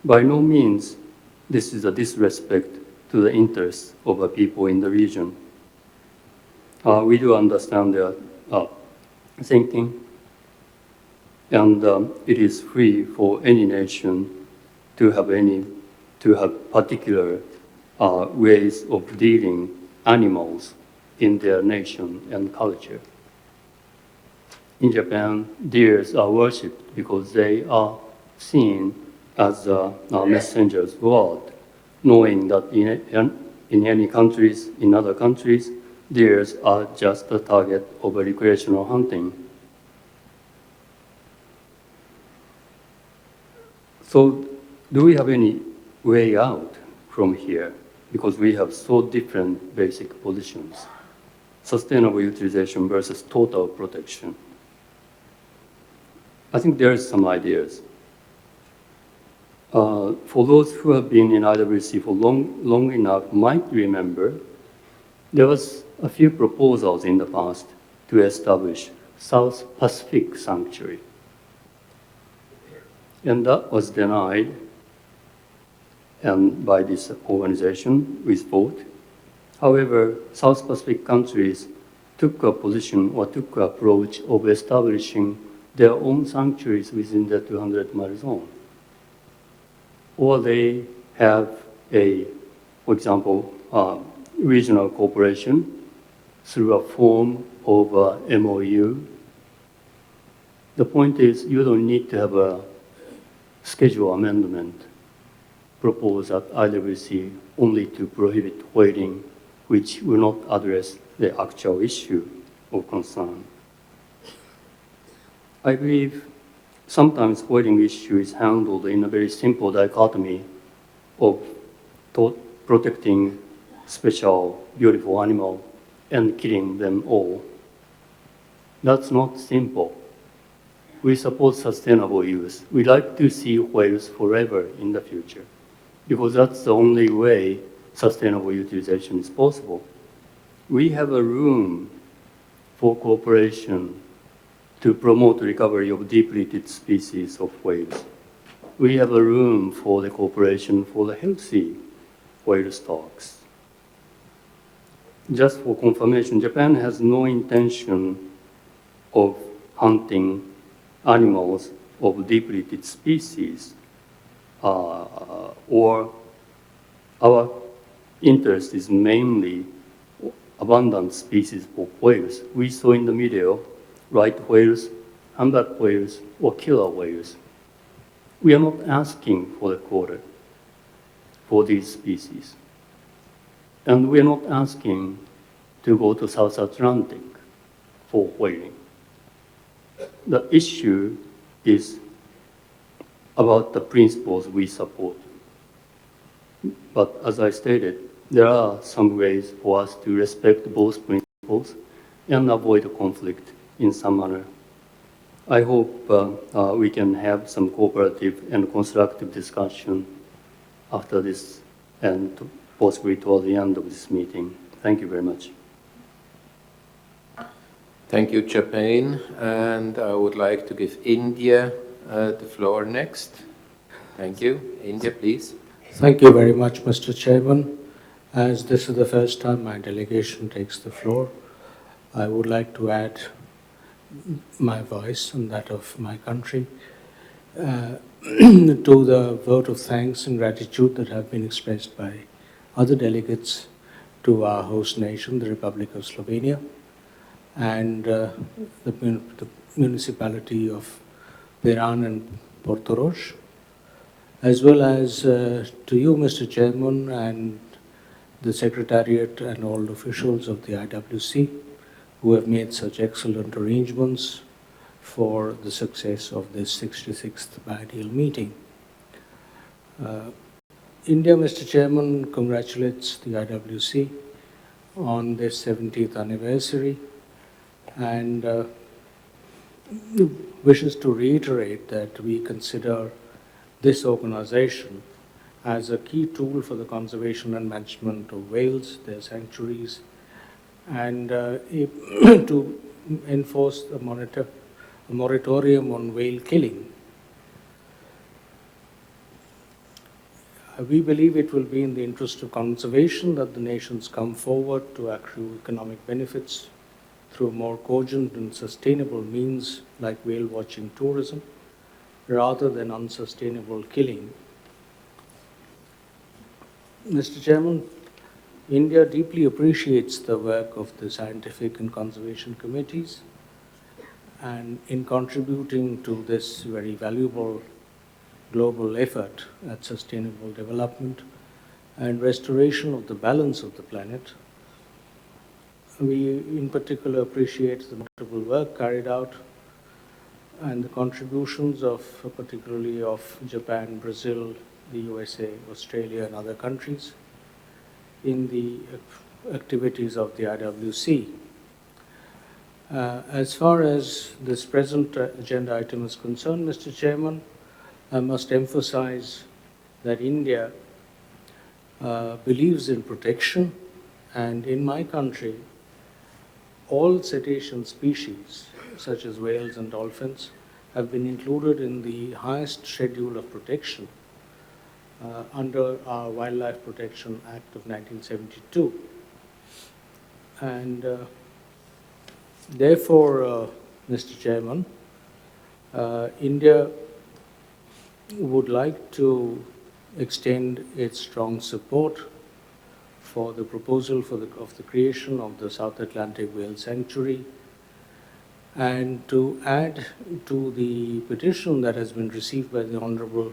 Speaker 10: By no means this is a disrespect to the interests of the people in the region. We do understand their thinking, and it is free for any nation to have particular ways of dealing animals in their nation and culture. In Japan, deers are worshipped because they are seen as messengers of God, knowing that in other countries, deers are just a target of recreational hunting. So, do we have any way out from here? Because we have so different basic positions. Sustainable utilization versus total protection. I think there are some ideas. For those who have been in IWC for long enough might remember, there was a few proposals in the past to establish South Pacific Sanctuary. And that was denied and by this organization with vote. However, South Pacific countries took a position or took an approach of establishing their own sanctuaries within the 200-mile zone. Or they have for example, regional cooperation through a form of MOU. The point is, you don't need to have a schedule amendment proposed at IWC only to prohibit whaling, which will not address the actual issue of concern. I believe sometimes whaling issue is handled in a very simple dichotomy of protecting special beautiful animal and killing them all. That's not simple. We support sustainable use. We like to see whales forever in the future, because that's the only way sustainable utilization is possible. We have a room for cooperation to promote recovery of depleted species of whales. We have a room for the cooperation for the healthy whale stocks. Just for confirmation, Japan has no intention of hunting animals of depleted species, or our interest is mainly abundant species of whales. We saw in the video right whales, humpback whales, or killer whales. We are not asking for the quota for these species. And we are not asking to go to South Atlantic for whaling. The issue is about the principles we support. But as I stated, there are some ways for us to respect both principles and avoid conflict in some manner. I hope we can have some cooperative and constructive discussion after this and possibly toward the end of this meeting. Thank you very much.
Speaker 2: Thank you, Japan. And I would like to give India the floor next. Thank you. India, please.
Speaker 1: Thank you very much, Mr. Chairman. As this is the first time my delegation takes the floor, I would like to add my voice and that of my country to the vote of thanks and gratitude that have been expressed by other delegates to our host nation, the Republic of Slovenia, and the municipality of Piran and Portoroz, as well as to you, Mr. Chairman, and the Secretariat and all officials of the IWC who have made such excellent arrangements for the success of this 66th biennial meeting. India, Mr. Chairman, congratulates the IWC on this 70th anniversary and wishes to reiterate that we consider this organization as a key tool for the conservation and management of whales, their sanctuaries, and to enforce a moratorium on whale killing. We believe it will be in the interest of conservation that the nations come forward to accrue economic benefits through more cogent and sustainable means like whale watching tourism, rather than unsustainable killing. Mr. Chairman, India deeply appreciates the work of the scientific and conservation committees, and in contributing to this very valuable global effort at sustainable development and restoration of the balance of the planet. We in particular appreciate the notable work carried out and the contributions of particularly of Japan, Brazil, the USA, Australia and other countries in the activities of the IWC. As far as this present agenda item is concerned, Mr. Chairman, I must emphasize that India believes in protection, and in my country, all cetacean species, such as whales and dolphins, have been included in the highest schedule of protection under our Wildlife Protection Act of 1972. And therefore, Mr. Chairman, India would like to extend its strong support for the proposal of the creation of the South Atlantic Whale Sanctuary, and to add to the petition that has been received by the Honorable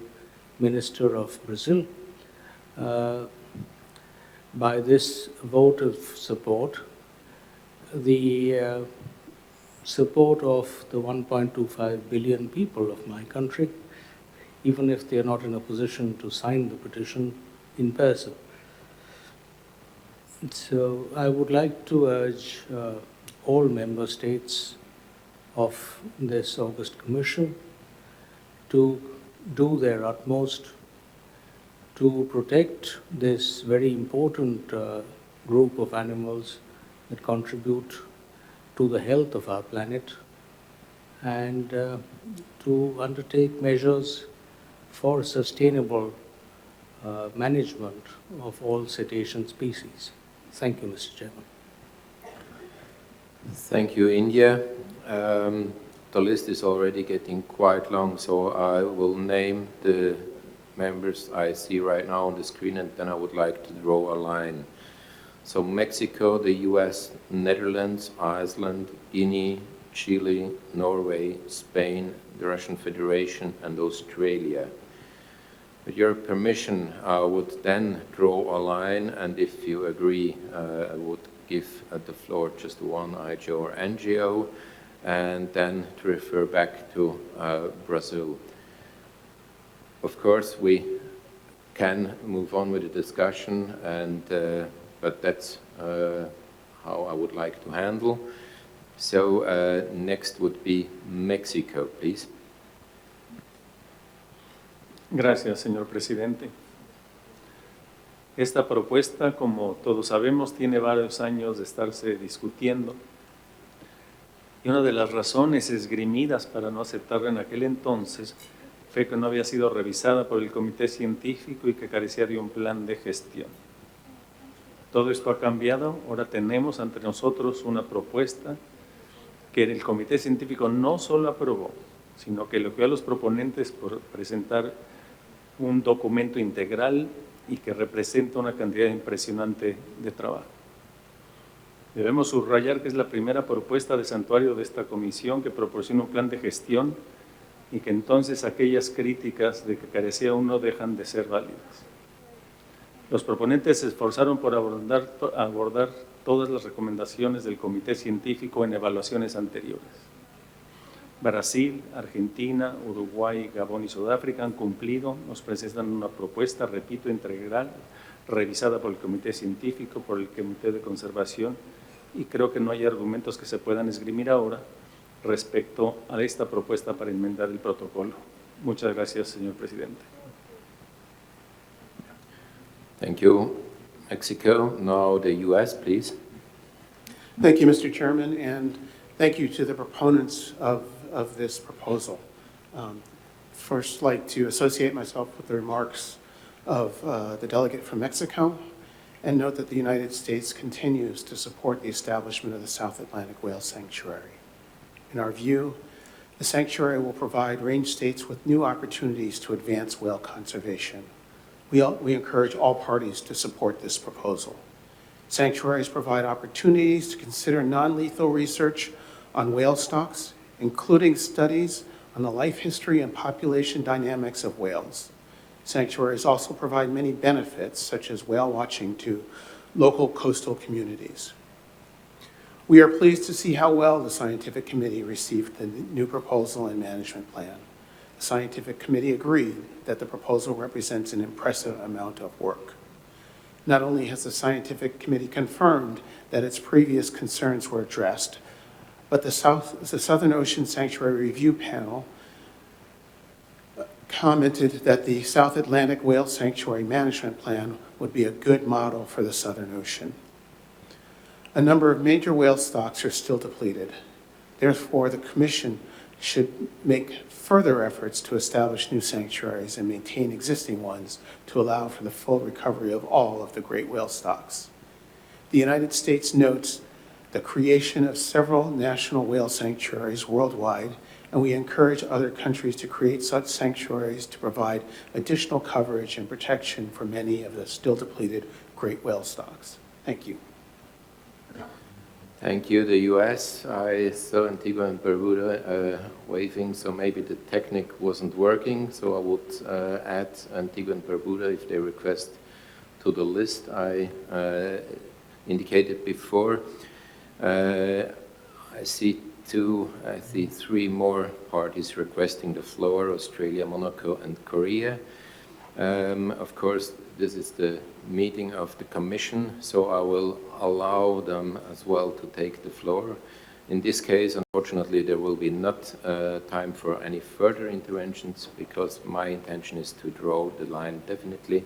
Speaker 1: Minister of Brazil, by this vote of support, the support of the 1.25 billion people of my country, even if they are not in a position to sign the petition in person. So I would like to urge all member states of this August Commission to do their utmost to protect this very important group of animals that contribute to the health of our planet, and to undertake measures for sustainable management of all cetacean species. Thank you, Mr. Chairman.
Speaker 2: Thank you, India. The list is already getting quite long, so I will name the members I see right now on the screen, and then I would like to draw a line. So Mexico, the US, Netherlands, Iceland, Guinea, Chile, Norway, Spain, the Russian Federation, and Australia. With your permission, I would then draw a line, and if you agree, I would give the floor just to one IGO or NGO, and then to refer back to Brazil. Of course, we can move on with the discussion, and but that's how I would like to handle. So next would be Mexico, please.
Speaker 15: Gracias, señor presidente. Esta propuesta, como todos sabemos, tiene varios años de estarse discutiendo. Y una de las razones esgrimidas para no aceptarla en aquel entonces fue que no había sido revisada por el comité científico y que carecía de un plan de gestión. Todo esto ha cambiado. Ahora tenemos ante nosotros una propuesta que el comité científico no solo aprobó, sino que elogió a los proponentes por presentar un documento integral y que representa una cantidad impresionante de trabajo. Debemos subrayar que es la primera propuesta de santuario de esta comisión que proporciona un plan de gestión y que entonces aquellas críticas de que carecía uno dejan de ser válidas. Los proponentes se esforzaron por abordar todas las recomendaciones del comité científico en evaluaciones anteriores. Brasil, Argentina, Uruguay, Gabón y Sudáfrica han cumplido, nos presentan una propuesta, repito, integral, revisada por el comité científico, por el comité de conservación, y creo que no hay argumentos que se puedan esgrimir ahora respecto a esta propuesta para enmendar el protocolo. Muchas gracias, señor presidente.
Speaker 2: Thank you, Mexico. Now the US, please.
Speaker 12: Thank you, Mr. Chairman, and thank you to the proponents of this proposal. First, I'd like to associate myself with the remarks of the delegate from Mexico and note that the United States continues to support the establishment of the South Atlantic Whale Sanctuary. In our view, the sanctuary will provide range states with new opportunities to advance whale conservation. We encourage all parties to support this proposal. Sanctuaries provide opportunities to consider non-lethal research on whale stocks, including studies on the life history and population dynamics of whales. Sanctuaries also provide many benefits, such as whale watching, to local coastal communities. We are pleased to see how well the Scientific Committee received the new proposal and management plan. The Scientific Committee agreed that the proposal represents an impressive amount of work. Not only has the Scientific Committee confirmed that its previous concerns were addressed, but the Southern Ocean Sanctuary Review Panel commented that the South Atlantic Whale Sanctuary Management Plan would be a good model for the Southern Ocean. A number of major whale stocks are still depleted. Therefore, the Commission should make further efforts to establish new sanctuaries and maintain existing ones to allow for the full recovery of all of the great whale stocks. The United States notes the creation of several national whale sanctuaries worldwide, and we encourage other countries to create such sanctuaries to provide additional coverage and protection for many of the still depleted great whale stocks. Thank you.
Speaker 2: Thank you. The US, I saw Antigua and Barbuda waving, so maybe the technique wasn't working, so I would add Antigua and Barbuda if they request to the list I indicated before. I see three more parties requesting the floor: Australia, Monaco, and Korea. Of course, this is the meeting of the Commission, so I will allow them as well to take the floor. In this case, unfortunately, there will be not time for any further interventions because my intention is to draw the line definitely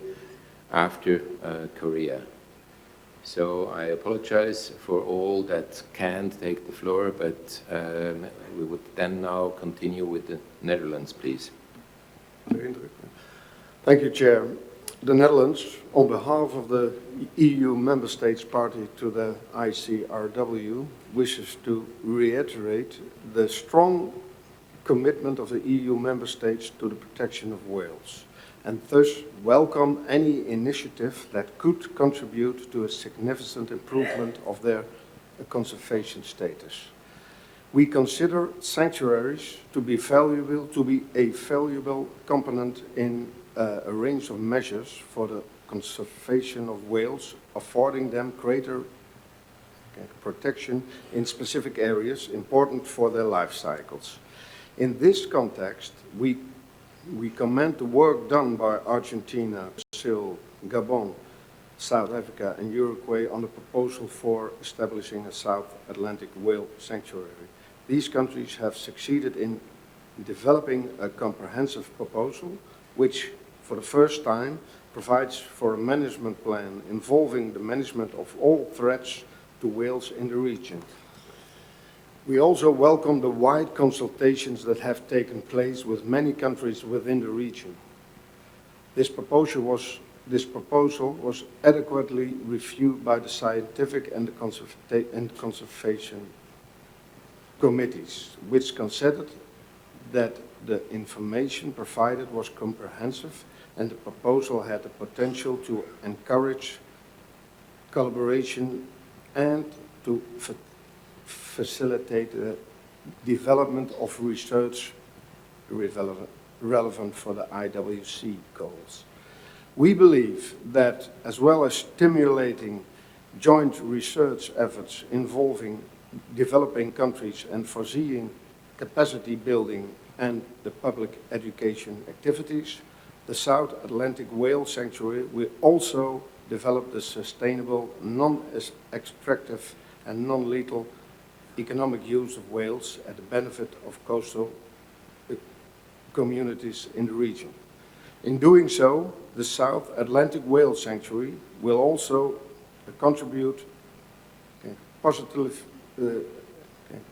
Speaker 2: after Korea. So I apologize for all that can't take the floor, but we would then now continue with the Netherlands, please.
Speaker 21: Thank you, Chair. The Netherlands, on behalf of the EU member states party to the ICRW, wishes to reiterate the strong commitment of the EU member states to the protection of whales, and thus welcome any initiative that could contribute to a significant improvement of their conservation status. We consider sanctuaries to be a valuable component in a range of measures for the conservation of whales, affording them greater protection in specific areas important for their life cycles. In this context, we commend the work done by Argentina, Brazil, Gabon, South Africa and Uruguay on the proposal for establishing a South Atlantic whale sanctuary. These countries have succeeded in developing a comprehensive proposal which, for the first time, provides for a management plan involving the management of all threats to whales in the region. We also welcome the wide consultations that have taken place with many countries within the region. This proposal was adequately reviewed by the scientific and the conservation committees, which considered that the information provided was comprehensive and the proposal had the potential to encourage collaboration and to facilitate the development of research relevant for the IWC goals. We believe that, as well as stimulating joint research efforts involving developing countries and foreseeing capacity building and the public education activities, the South Atlantic Whale Sanctuary will also develop the sustainable, non-extractive and non-lethal economic use of whales at the benefit of coastal communities in the region. In doing so, the South Atlantic Whale Sanctuary will also contribute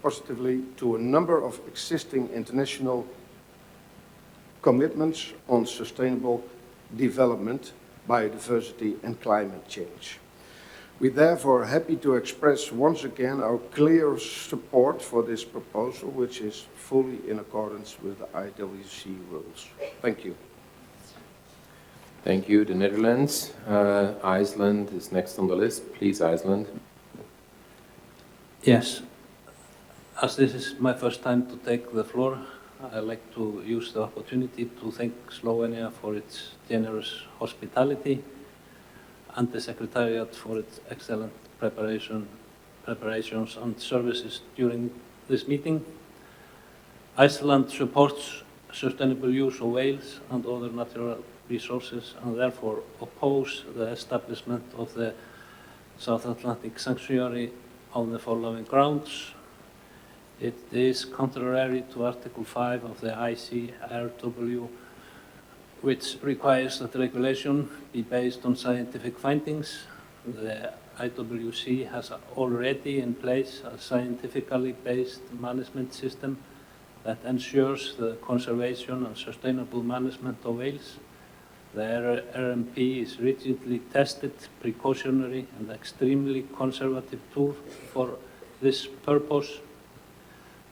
Speaker 21: positively to a number of existing international commitments on sustainable development, biodiversity and climate change. We therefore are happy to express once again our clear support for this proposal, which is fully in accordance with the IWC rules. Thank you.
Speaker 2: Thank you. The Netherlands. Iceland is next on the list. Please, Iceland.
Speaker 11: Yes. As this is my first time to take the floor, I'd like to use the opportunity to thank Slovenia for its generous hospitality and the Secretariat for its excellent preparations and services during this meeting. Iceland supports sustainable use of whales and other natural resources and therefore oppose the establishment of the South Atlantic Sanctuary on the following grounds. It is contrary to Article 5 of the ICRW, which requires that the regulation be based on scientific findings. The IWC has already in place a scientifically based management system that ensures the conservation and sustainable management of whales. The RMP is rigidly tested, precautionary and extremely conservative tool for this purpose.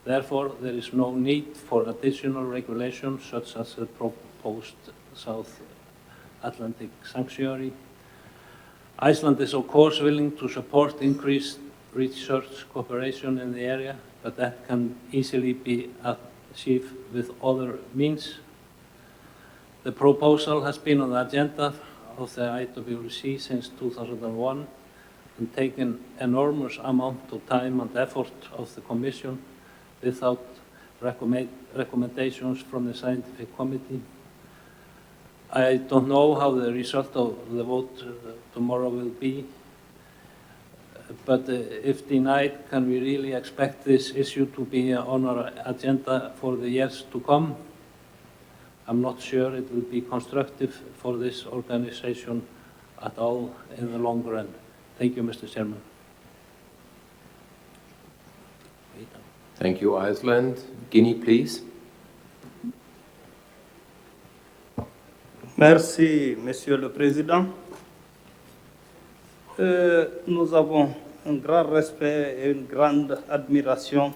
Speaker 11: Therefore, there is no need for additional regulations such as the proposed South Atlantic Sanctuary. Iceland is of course willing to support increased research cooperation in the area, but that can easily be achieved with other means. The proposal has been on the agenda of the IWC since 2001 and taken enormous amount of time and effort of the Commission without recommendations from the scientific committee. I don't know how the result of the vote tomorrow will be, but if denied, can we really expect this issue to be on our agenda for the years to come? I'm not sure it will be constructive for this organization at all in the long run. Thank you, Mr. Chairman.
Speaker 2: Thank you, Iceland. Guinea, please.
Speaker 16: Merci, Monsieur le Président. Nous avons un grand respect et une grande admiration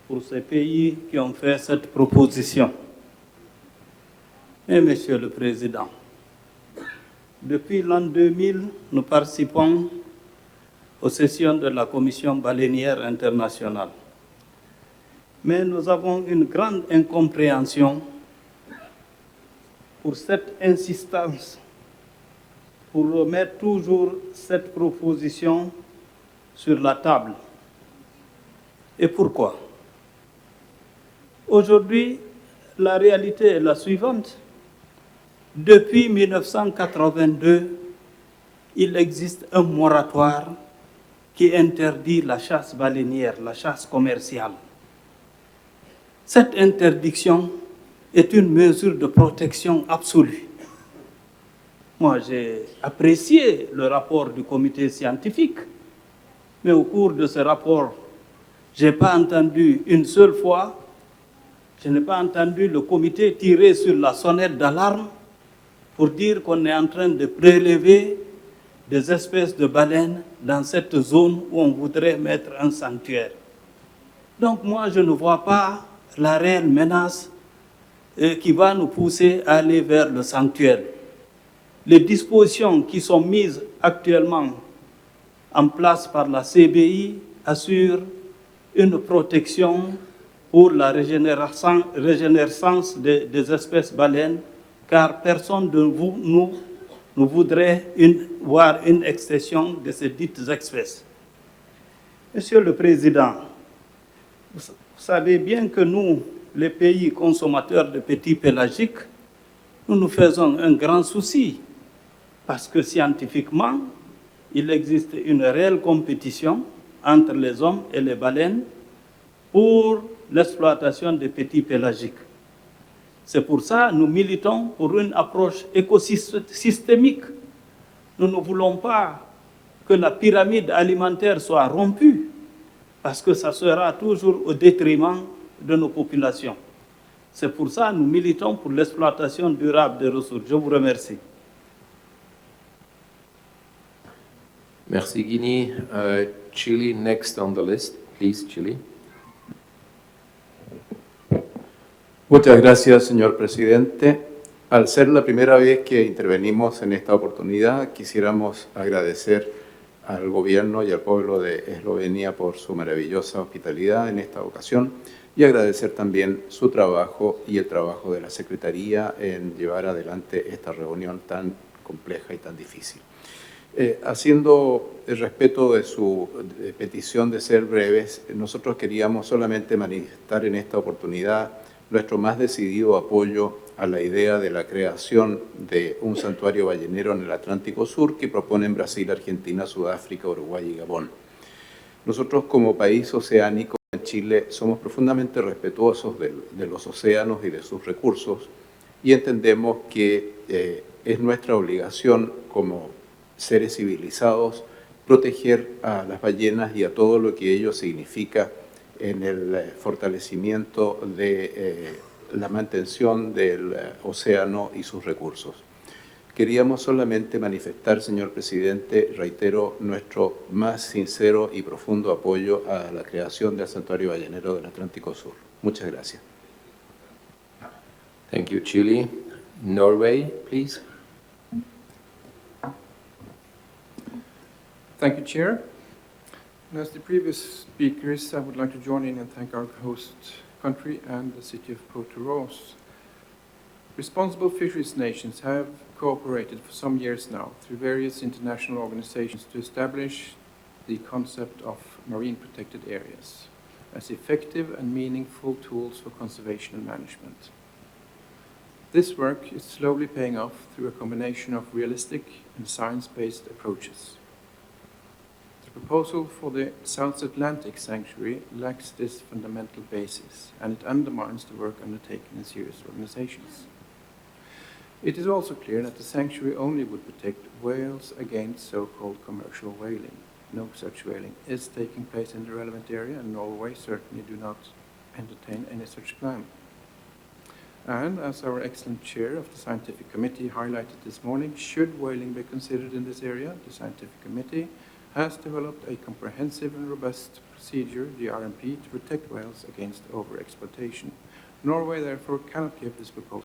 Speaker 16: pour ces pays qui ont fait cette proposition. Et Monsieur le Président, depuis l'an 2000, nous participons aux sessions de la Commission baleinière internationale. Mais nous avons une grande incompréhension pour cette insistance, pour remettre toujours cette proposition sur la table. Et pourquoi? Aujourd'hui, la réalité est la suivante. Depuis 1982, il existe un moratoire qui interdit la chasse baleinière, la chasse commerciale. Cette interdiction est une mesure de protection absolue. Moi, j'ai apprécié le rapport du comité scientifique, mais au cours de ce rapport, je n'ai pas entendu une seule fois, je n'ai pas entendu le comité tirer sur la sonnette d'alarme pour dire qu'on est en train de prélever des espèces de baleines dans cette zone où on voudrait mettre un sanctuaire. Donc moi, je ne vois pas la réelle menace qui va nous pousser à aller vers le sanctuaire. Les dispositions qui sont mises actuellement en place par la CBI assurent une protection pour la régénérescence des espèces baleines, car personne de nous voudrait voir une extinction de ces dites espèces. Monsieur le Président, vous savez bien que nous, les pays consommateurs de petits pélagiques, nous nous faisons un grand souci parce que scientifiquement, il existe une réelle compétition entre les hommes et les baleines pour l'exploitation des petits pélagiques. C'est pour ça que nous militons pour une approche écosystémique. Nous ne voulons pas que la pyramide alimentaire soit rompue parce que ça sera toujours au détriment de nos populations. C'est pour ça que nous militons pour l'exploitation durable des ressources. Je vous remercie.
Speaker 2: Merci, Guinea. Chile, next on the list. Please, Chile.
Speaker 13: Muchas gracias, señor presidente. Al ser la primera vez que intervenimos en esta oportunidad, quisiéramos agradecer al gobierno y al pueblo de Eslovenia por su maravillosa hospitalidad en esta ocasión y agradecer también su trabajo y el trabajo de la Secretaría en llevar adelante esta reunión tan compleja y tan difícil. Haciendo el respeto de su petición de ser breves, nosotros queríamos solamente manifestar en esta oportunidad nuestro más decidido apoyo a la idea de la creación de un santuario ballenero en el Atlántico Sur que proponen Brasil, Argentina, Sudáfrica, Uruguay y Gabón. Nosotros como país oceánico en Chile somos profundamente respetuosos de los océanos y de sus recursos y entendemos que es nuestra obligación como seres civilizados proteger a las ballenas y a todo lo que ello significa en el fortalecimiento de la mantención del océano y sus recursos. Queríamos solamente manifestar, señor presidente, reitero, nuestro más sincero y profundo apoyo a la creación del Santuario Ballenero del Atlántico Sur. Muchas gracias.
Speaker 2: Thank you, Chile. Norway, please.
Speaker 18: Thank you, Chair. And as the previous speakers, I would like to join in and thank our host country and the city of Portoroz. Responsible fisheries nations have cooperated for some years now through various international organizations to establish the concept of marine protected areas as effective and meaningful tools for conservation and management. This work is slowly paying off through a combination of realistic and science-based approaches. The proposal for the South Atlantic Sanctuary lacks this fundamental basis, and it undermines the work undertaken in serious organizations. It is also clear that the sanctuary only would protect whales against so-called commercial whaling. No such whaling is taking place in the relevant area, and Norway certainly do not entertain any such plan. And as our excellent chair of the scientific committee highlighted this morning, should whaling be considered in this area, the scientific committee has developed a comprehensive and robust procedure, the RMP, to protect whales against overexploitation. Norway therefore cannot give this proposal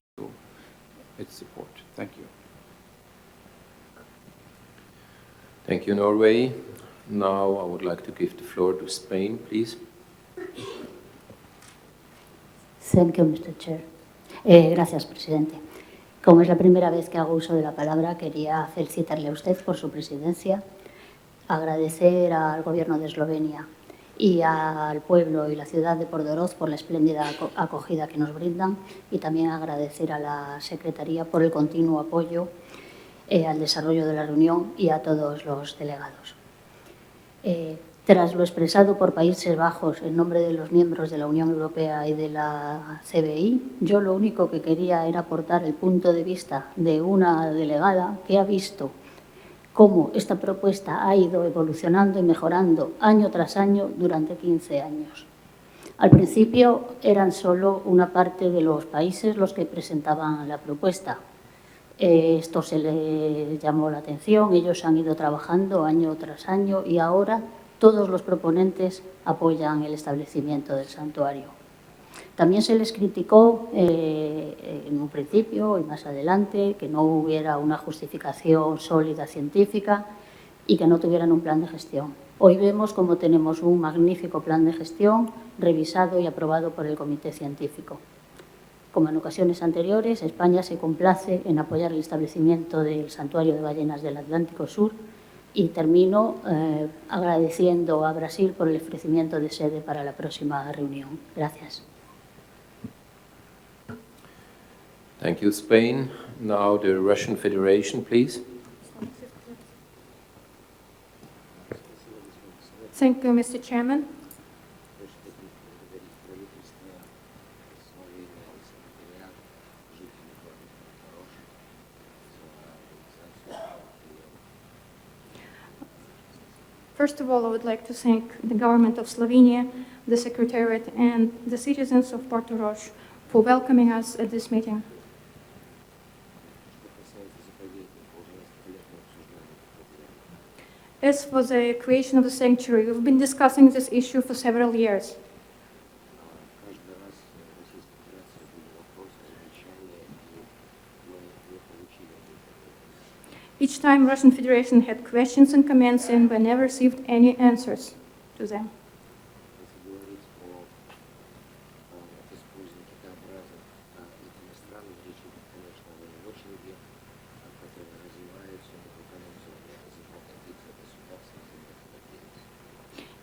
Speaker 18: its support. Thank you.
Speaker 2: Thank you, Norway. Now I would like to give the floor to Spain, please.
Speaker 7: Thank you, Mr. Chair. Gracias, presidente. Como es la primera vez que hago uso de la palabra, quería felicitarle a usted por su presidencia, agradecer al Gobierno de Eslovenia y al pueblo y la ciudad de Portoroz por la espléndida acogida que nos brindan, y también agradecer a la Secretaría por el continuo apoyo al desarrollo de la reunión y a todos los delegados. Tras lo expresado por Países Bajos en nombre de los miembros de la Unión Europea y de la CBI, yo lo único que quería era aportar el punto de vista de una delegada que ha visto cómo esta propuesta ha ido evolucionando y mejorando año tras año durante 15 años. Al principio eran solo una parte de los países los que presentaban la propuesta. Esto se les llamó la atención, ellos han ido trabajando año tras año y ahora todos los proponentes apoyan el establecimiento del santuario. También se les criticó en un principio y más adelante que no hubiera una justificación sólida científica y que no tuvieran un plan de gestión. Hoy vemos cómo tenemos un magnífico plan de gestión revisado y aprobado por el Comité Científico. Como en ocasiones anteriores, España se complace en apoyar el establecimiento del Santuario de Ballenas del Atlántico Sur, y termino agradeciendo a Brasil por el ofrecimiento de sede para la próxima reunión. Gracias.
Speaker 2: Thank you, Spain. Now the Russian Federation, please.
Speaker 14: Thank you, Mr. Chairman. First of all, I would like to thank the government of Slovenia, the Secretariat, and the citizens of Portoroz for welcoming us at this meeting. As for the creation of the sanctuary, we've been discussing this issue for several years. Each time Russian Federation had questions and comments and we never received any answers to them.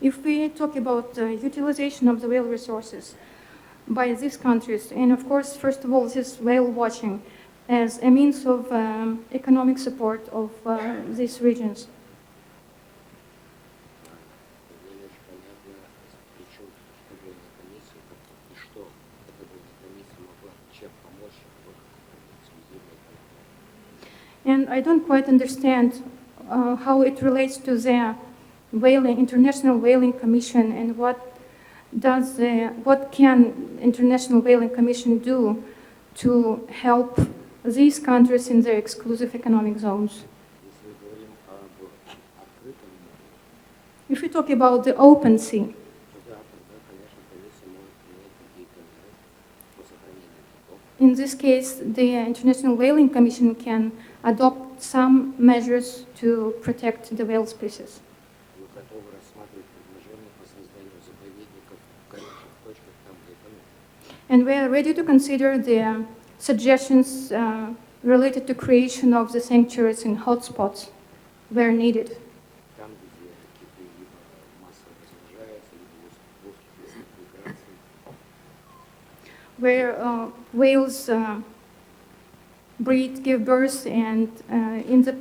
Speaker 14: If we talk about the utilization of the whale resources by these countries, and of course, first of all, this is whale watching as a means of economic support of these regions. And I don't quite understand how it relates to the International Whaling Commission, and what can International Whaling Commission do to help these countries in their exclusive economic zones. If we talk about the open sea, in this case, the International Whaling Commission can adopt some measures to protect the whale species. And we are ready to consider the suggestions related to creation of the sanctuaries in hotspots where needed. Where whales breed, give birth, and in the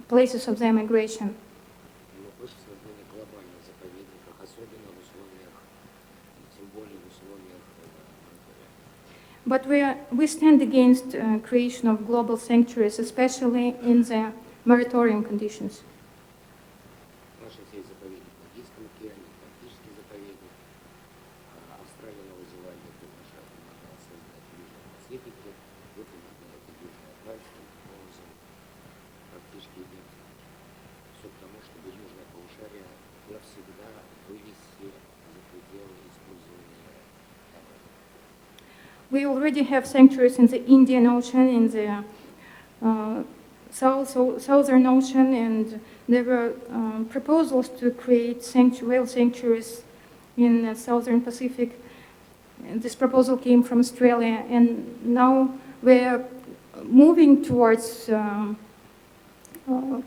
Speaker 14: places of their migration. But we stand against creation of global sanctuaries, especially in the moratorium conditions. We already have sanctuaries in the Indian Ocean, in the Southern Ocean, and there were proposals to create whale sanctuaries in the Southern Pacific. And this proposal came from Australia, and now we're moving towards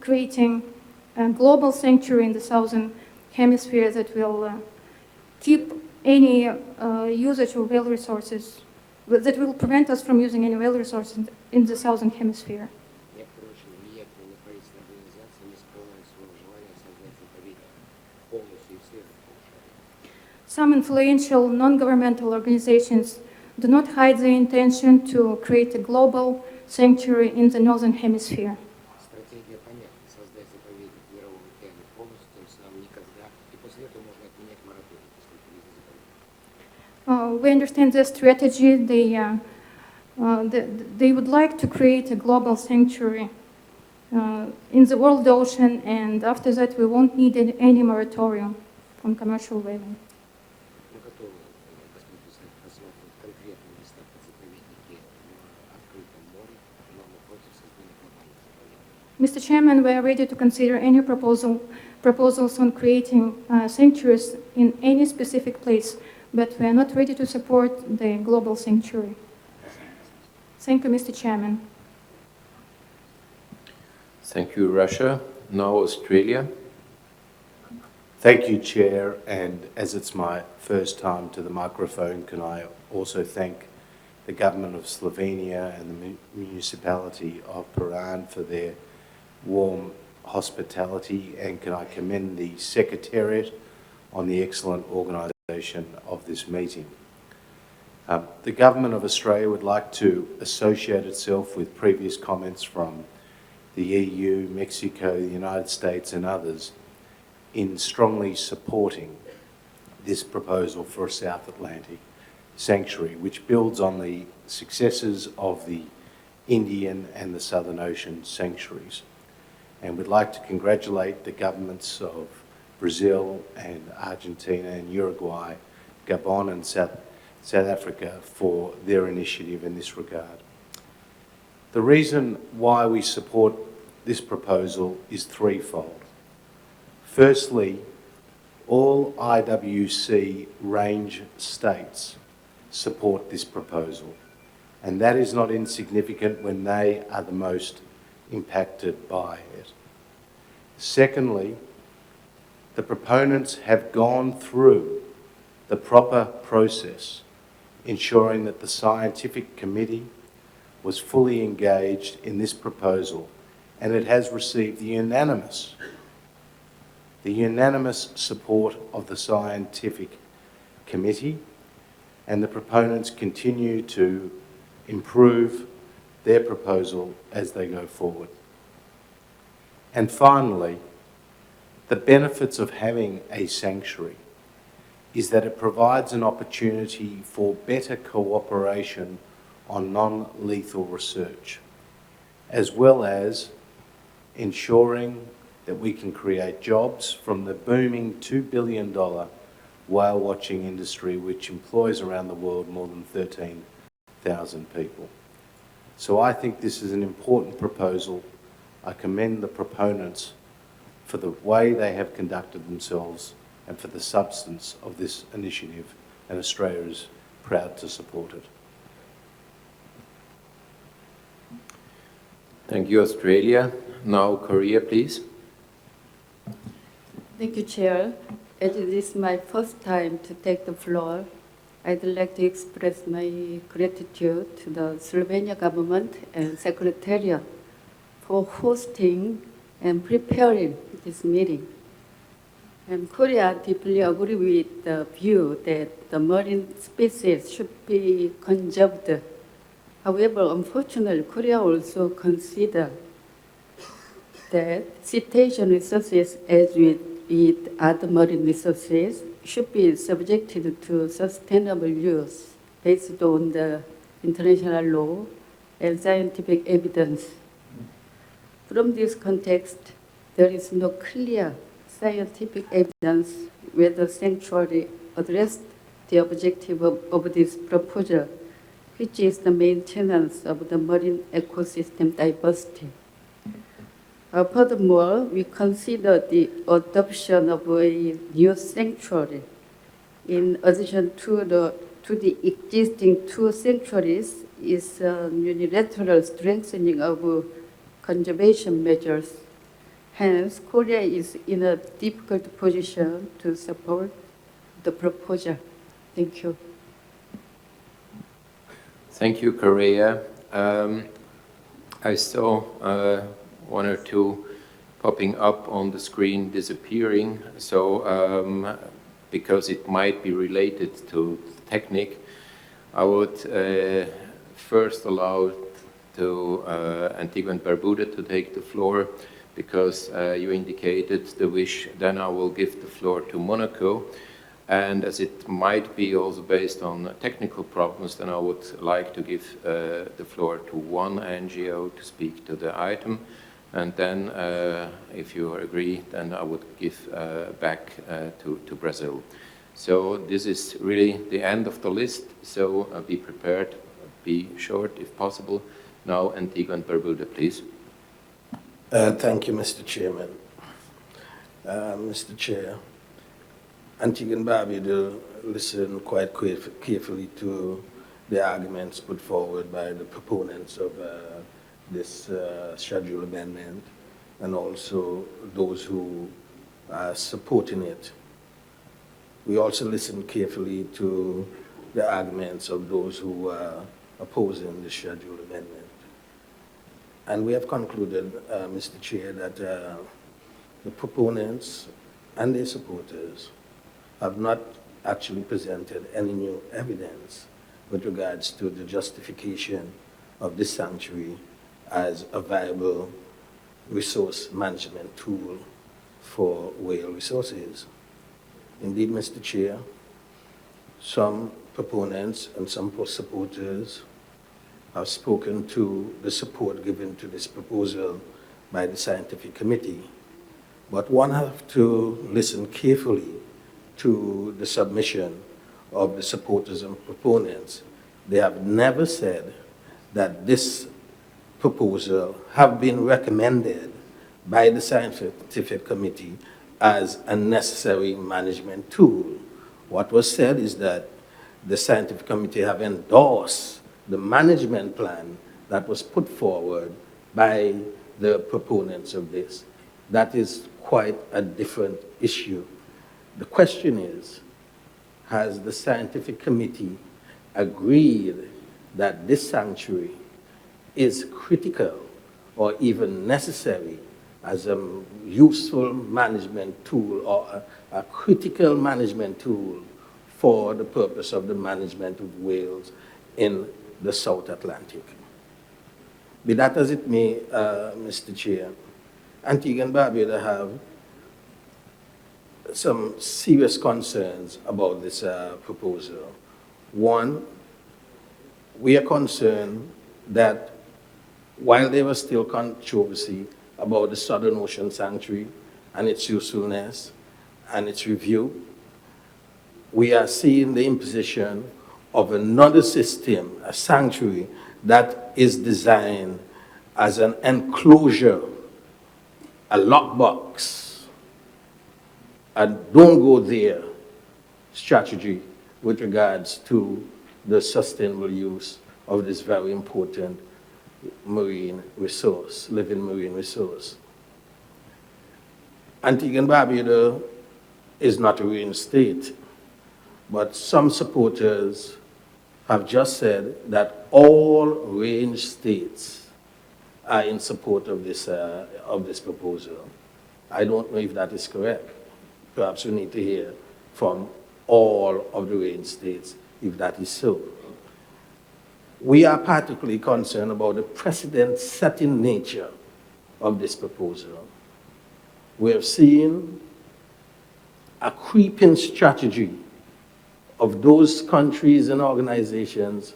Speaker 14: creating a global sanctuary in the Southern Hemisphere that will keep any usage of whale resources, that will prevent us from using any whale resources in the Southern Hemisphere. Some influential non-governmental organizations do not hide their intention to create a global sanctuary in the Northern Hemisphere. We understand their strategy. They would like to create a global sanctuary in the world ocean, and after that we won't need any moratorium on commercial whaling. Mr. Chairman, we are ready to consider any proposals on creating sanctuaries in any specific place, but we are not ready to support the global sanctuary. Thank you, Mr. Chairman.
Speaker 2: Thank you, Russia. Now Australia.
Speaker 8: Thank you, Chair, and as it's my first time to the microphone, can I also thank the Government of Slovenia and the Municipality of Piran for their warm hospitality, and can I commend the Secretariat on the excellent organisation of this meeting. The Government of Australia would like to associate itself with previous comments from the EU, Mexico, the United States and others in strongly supporting this proposal for a South Atlantic sanctuary, which builds on the successes of the Indian and the Southern Ocean sanctuaries. And we'd like to congratulate the governments of Brazil and Argentina and Uruguay, Gabon and South Africa for their initiative in this regard. The reason why we support this proposal is threefold. Firstly, all IWC range states support this proposal, and that is not insignificant when they are the most impacted by it. Secondly, the proponents have gone through the proper process, ensuring that the scientific committee was fully engaged in this proposal, and it has received the unanimous support of the scientific committee, and the proponents continue to improve their proposal as they go forward. And finally, the benefits of having a sanctuary is that it provides an opportunity for better cooperation on non-lethal research, as well as ensuring that we can create jobs from the booming $2 billion whale watching industry, which employs around the world more than 13,000 people. So I think this is an important proposal. I commend the proponents for the way they have conducted themselves and for the substance of this initiative, and Australia is proud to support it.
Speaker 2: Thank you, Australia. Now Korea, please.
Speaker 19: Thank you, Chair. As it is my first time to take the floor, I'd like to express my gratitude to the Slovenia government and Secretariat for hosting and preparing this meeting. And Korea deeply agree with the view that the marine species should be conserved. However, unfortunately, Korea also consider that cetacean resources, as with other marine resources, should be subjected to sustainable use based on the international law and scientific evidence. From this context, there is no clear scientific evidence whether sanctuary addressed the objective of this proposal, which is the maintenance of the marine ecosystem diversity. Furthermore, we consider the adoption of a new sanctuary in addition to the existing two sanctuaries is a unilateral strengthening of conservation measures. Hence, Korea is in a difficult position to support the proposal. Thank you.
Speaker 2: Thank you, Korea. I saw one or two popping up on the screen disappearing, so because it might be related to technique, I would first allow to Antigua and Barbuda to take the floor, because you indicated the wish. Then I will give the floor to Monaco. And as it might be also based on technical problems, then I would like to give the floor to one NGO to speak to the item. And then, if you agree, then I would give back to Brazil. So this is really the end of the list, so be prepared, be short if possible. Now, Antigua and Barbuda, please.
Speaker 3: Thank you, Mr. Chairman. Mr. Chair, Antigua and Barbuda listened quite carefully to the arguments put forward by the proponents of this schedule amendment, and also those who are supporting it. We also listened carefully to the arguments of those who are opposing the schedule amendment. And we have concluded, Mr. Chair, that the proponents and their supporters have not actually presented any new evidence with regards to the justification of this sanctuary as a viable resource management tool for whale resources. Indeed, Mr. Chair, some proponents and some supporters have spoken to the support given to this proposal by the scientific committee. But one has to listen carefully to the submission of the supporters and proponents. They have never said that this proposal have been recommended by the scientific committee as a necessary management tool. What was said is that the scientific committee have endorsed the management plan that was put forward by the proponents of this. That is quite a different issue. The question is, has the scientific committee agreed that this sanctuary is critical or even necessary as a useful management tool or a critical management tool for the purpose of the management of whales in the South Atlantic? Be that as it may, Mr. Chair, Antigua and Barbuda have some serious concerns about this proposal. One, we are concerned that while there was still controversy about the Southern Ocean Sanctuary and its usefulness and its review, we are seeing the imposition of another system, a sanctuary that is designed as an enclosure, a lockbox, a don't go there strategy with regards to the sustainable use of this very important marine resource, living marine resource. Antigua and Barbuda is not a range state, but some supporters have just said that all range states are in support of this proposal. I don't know if that is correct. perhaps we need to hear from all of the range states if that is so. We are particularly concerned about the precedent-setting nature of this proposal. We have seen a creeping strategy of those countries and organizations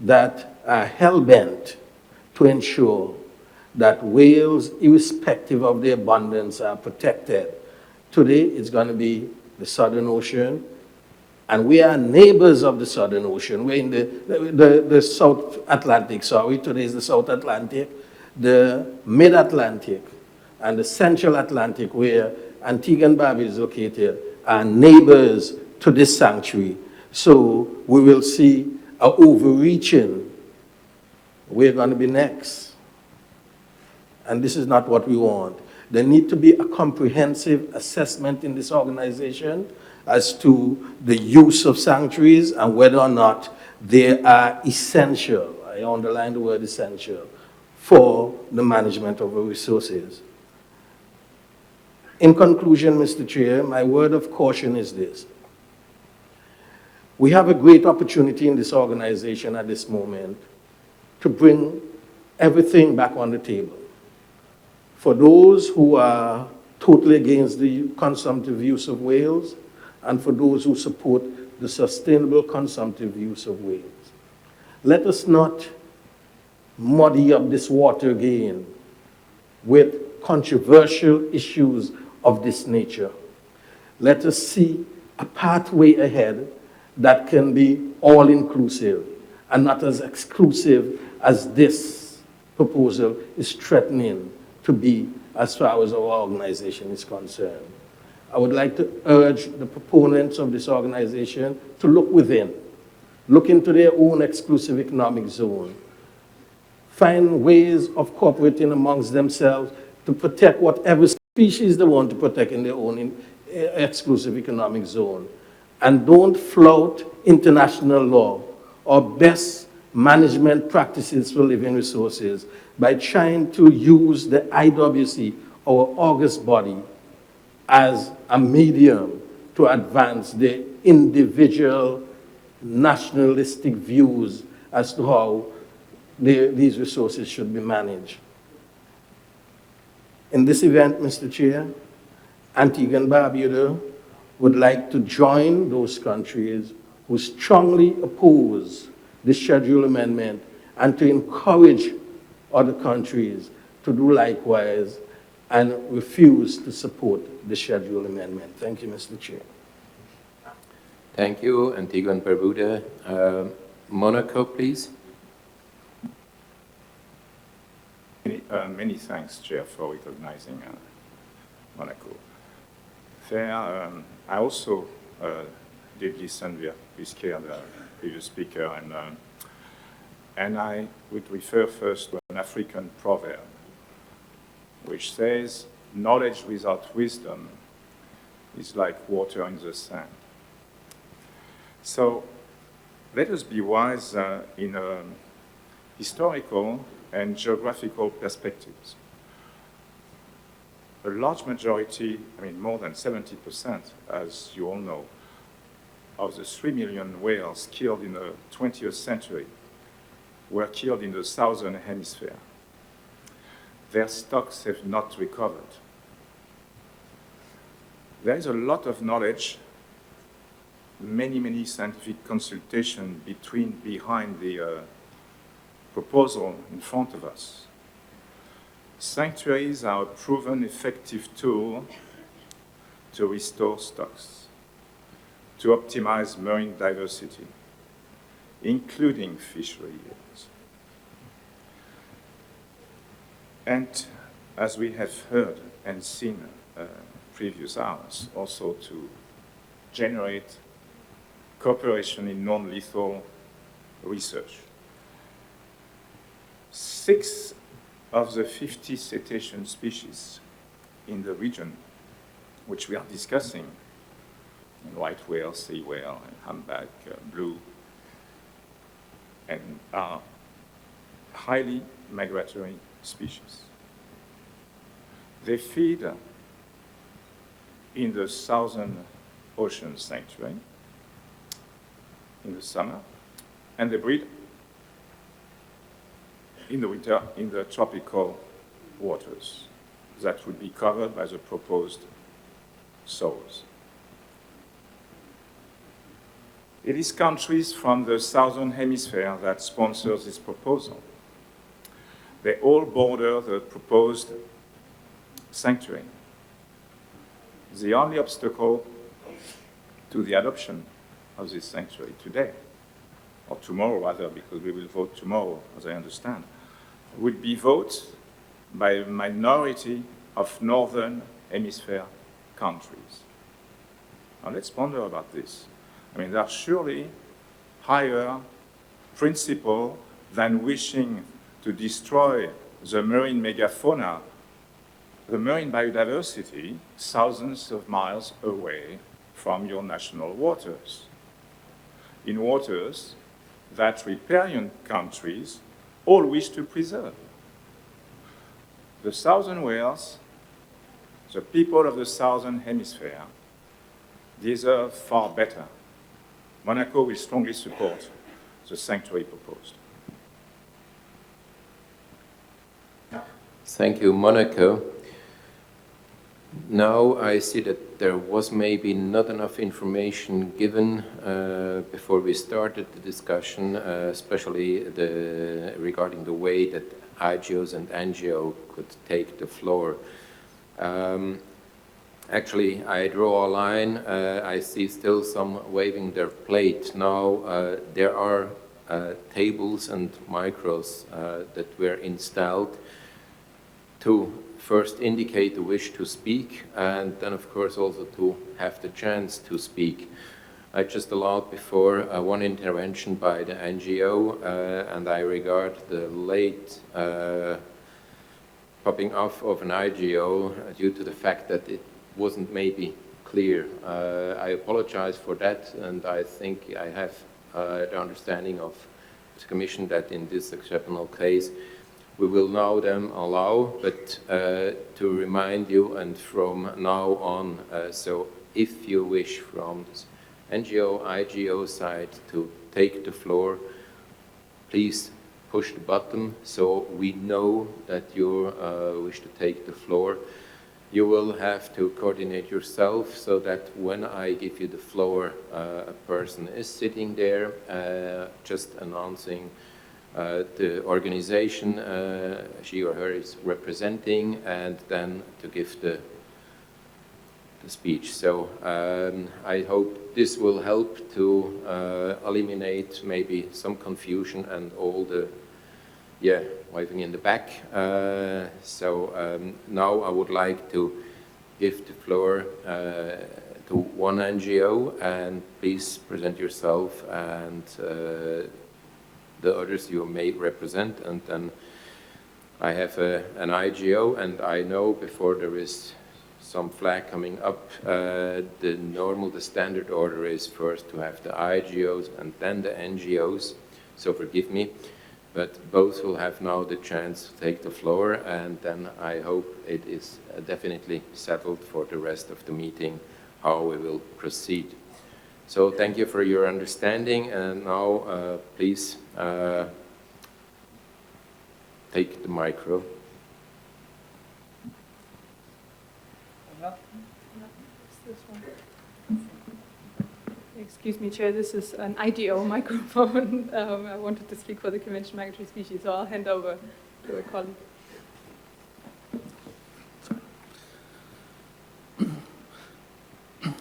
Speaker 3: that are hell-bent to ensure that whales, irrespective of their abundance, are protected. Today, it's going to be the Southern Ocean, and we are neighbors of the Southern Ocean. We're in the South Atlantic, sorry. Today is the South Atlantic, the Mid-Atlantic, and the Central Atlantic, where Antigua and Barbuda is located, are neighbors to this sanctuary. So we will see an overreaching. We're going to be next. And this is not what we want. There needs to be a comprehensive assessment in this organization as to the use of sanctuaries and whether or not they are essential, I underline the word essential, for the management of our resources. In conclusion, Mr. Chair, my word of caution is this. We have a great opportunity in this organization at this moment to bring everything back on the table. For those who are totally against the consumptive use of whales, and for those who support the sustainable consumptive use of whales. Let us not muddy up this water again with controversial issues of this nature. Let us see a pathway ahead that can be all-inclusive and not as exclusive as this proposal is threatening to be as far as our organization is concerned. I would like to urge the proponents of this organization to look within, look into their own exclusive economic zone, find ways of cooperating amongst themselves to protect whatever species they want to protect in their own exclusive economic zone. And don't flout international law or best management practices for living resources by trying to use the IWC, our august body, as a medium to advance the individual nationalistic views as to how these resources should be managed. In this event, Mr. Chair, Antigua and Barbuda would like to join those countries who strongly oppose this schedule amendment and to encourage other countries to do likewise and refuse to support the schedule amendment. Thank you, Mr. Chair.
Speaker 2: Thank you, Antigua and Barbuda. Monaco, please.
Speaker 4: Many thanks, Chair, for recognizing Monaco. I also did listen with care to the previous speaker, and I would refer first to an African proverb, which says, knowledge without wisdom is like water in the sand. So let us be wise in historical and geographical perspectives. A large majority, more than 70%, as you all know, of the 3 million whales killed in the 20th century were killed in the southern hemisphere. Their stocks have not recovered. There is a lot of knowledge, many scientific consultation behind the proposal in front of us. Sanctuaries are a proven effective tool to restore stocks, to optimize marine diversity, including fishery yields. And as we have heard and seen previous hours, also to generate cooperation in non-lethal research. 6 of the 50 cetacean species in the region which we are discussing, white whale, sea whale, and humpback, blue, and are highly migratory species. They feed in the Southern Ocean Sanctuary in the summer, and they breed in the winter in the tropical waters that would be covered by the proposed sows. It is countries from the Southern Hemisphere that sponsor this proposal. They all border the proposed sanctuary. The only obstacle to the adoption of this sanctuary today, or tomorrow rather, because we will vote tomorrow, as I understand, would be votes by a minority of Northern Hemisphere countries. Now let's ponder about this. I mean, there are surely higher principles than wishing to destroy the marine megafauna, the marine biodiversity, thousands of miles away from your national waters, in waters that riparian countries all wish to preserve. The southern whales, the people of the Southern Hemisphere, deserve far better. Monaco will strongly support the sanctuary proposed.
Speaker 2: Thank you, Monaco. Now I see that there was maybe not enough information given before we started the discussion, especially regarding the way that IGOs and NGO could take the floor. Actually, I draw a line. I see still some waving their plate. Now there are tables and micros that were installed to first indicate the wish to speak, and then of course also to have the chance to speak. I just allowed before one intervention by the NGO, and I regard the late popping off of an IGO due to the fact that it wasn't maybe clear. I apologize for that, and I think I have the understanding of the Commission that in this exceptional case we will now then allow, but to remind you, and from now on, so if you wish from this NGO, IGO side to take the floor, please push the button so we know that you wish to take the floor. You will have to coordinate yourself so that when I give you the floor, a person is sitting there just announcing the organization she or her is representing, and then to give the speech. So I hope this will help to eliminate maybe some confusion and all the waving in the back. Now I would like to give the floor to one NGO, and please present yourself and the others you may represent, and then I have an IGO, and I know before there is some flag coming up, the standard order is first to have the IGOs and then the NGOs, so forgive me, but both will have now the chance to take the floor, and then I hope it is definitely settled for the rest of the meeting how we will proceed. So thank you for your understanding, and now please take the micro.
Speaker 17: Excuse me, Chair, this is an IDO microphone. I wanted to speak for the Convention Migratory Species, so I'll hand over to a colleague.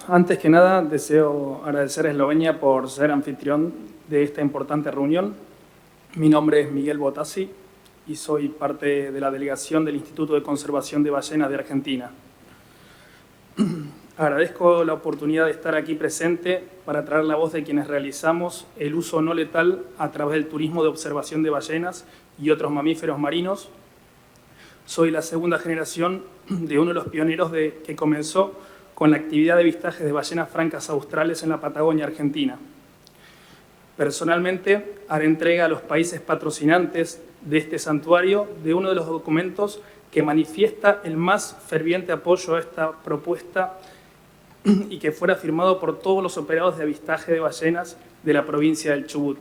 Speaker 20: Antes que nada, deseo agradecer a Eslovenia por ser anfitrión de esta importante reunión. Mi nombre es Miguel Botassi y soy parte de la delegación del Instituto de Conservación de Ballenas de Argentina. Agradezco la oportunidad de estar aquí presente para traer la voz de quienes realizamos el uso no letal a través del turismo de observación de ballenas y otros mamíferos marinos. Soy la segunda generación de uno de los pioneros que comenzó con la actividad de avistaje de ballenas francas australes en la Patagonia Argentina. Personalmente, haré entrega a los países patrocinantes de este santuario de uno de los documentos que manifiesta el más ferviente apoyo a esta propuesta y que fuera firmado por todos los operados de avistaje de ballenas de la provincia del Chubut,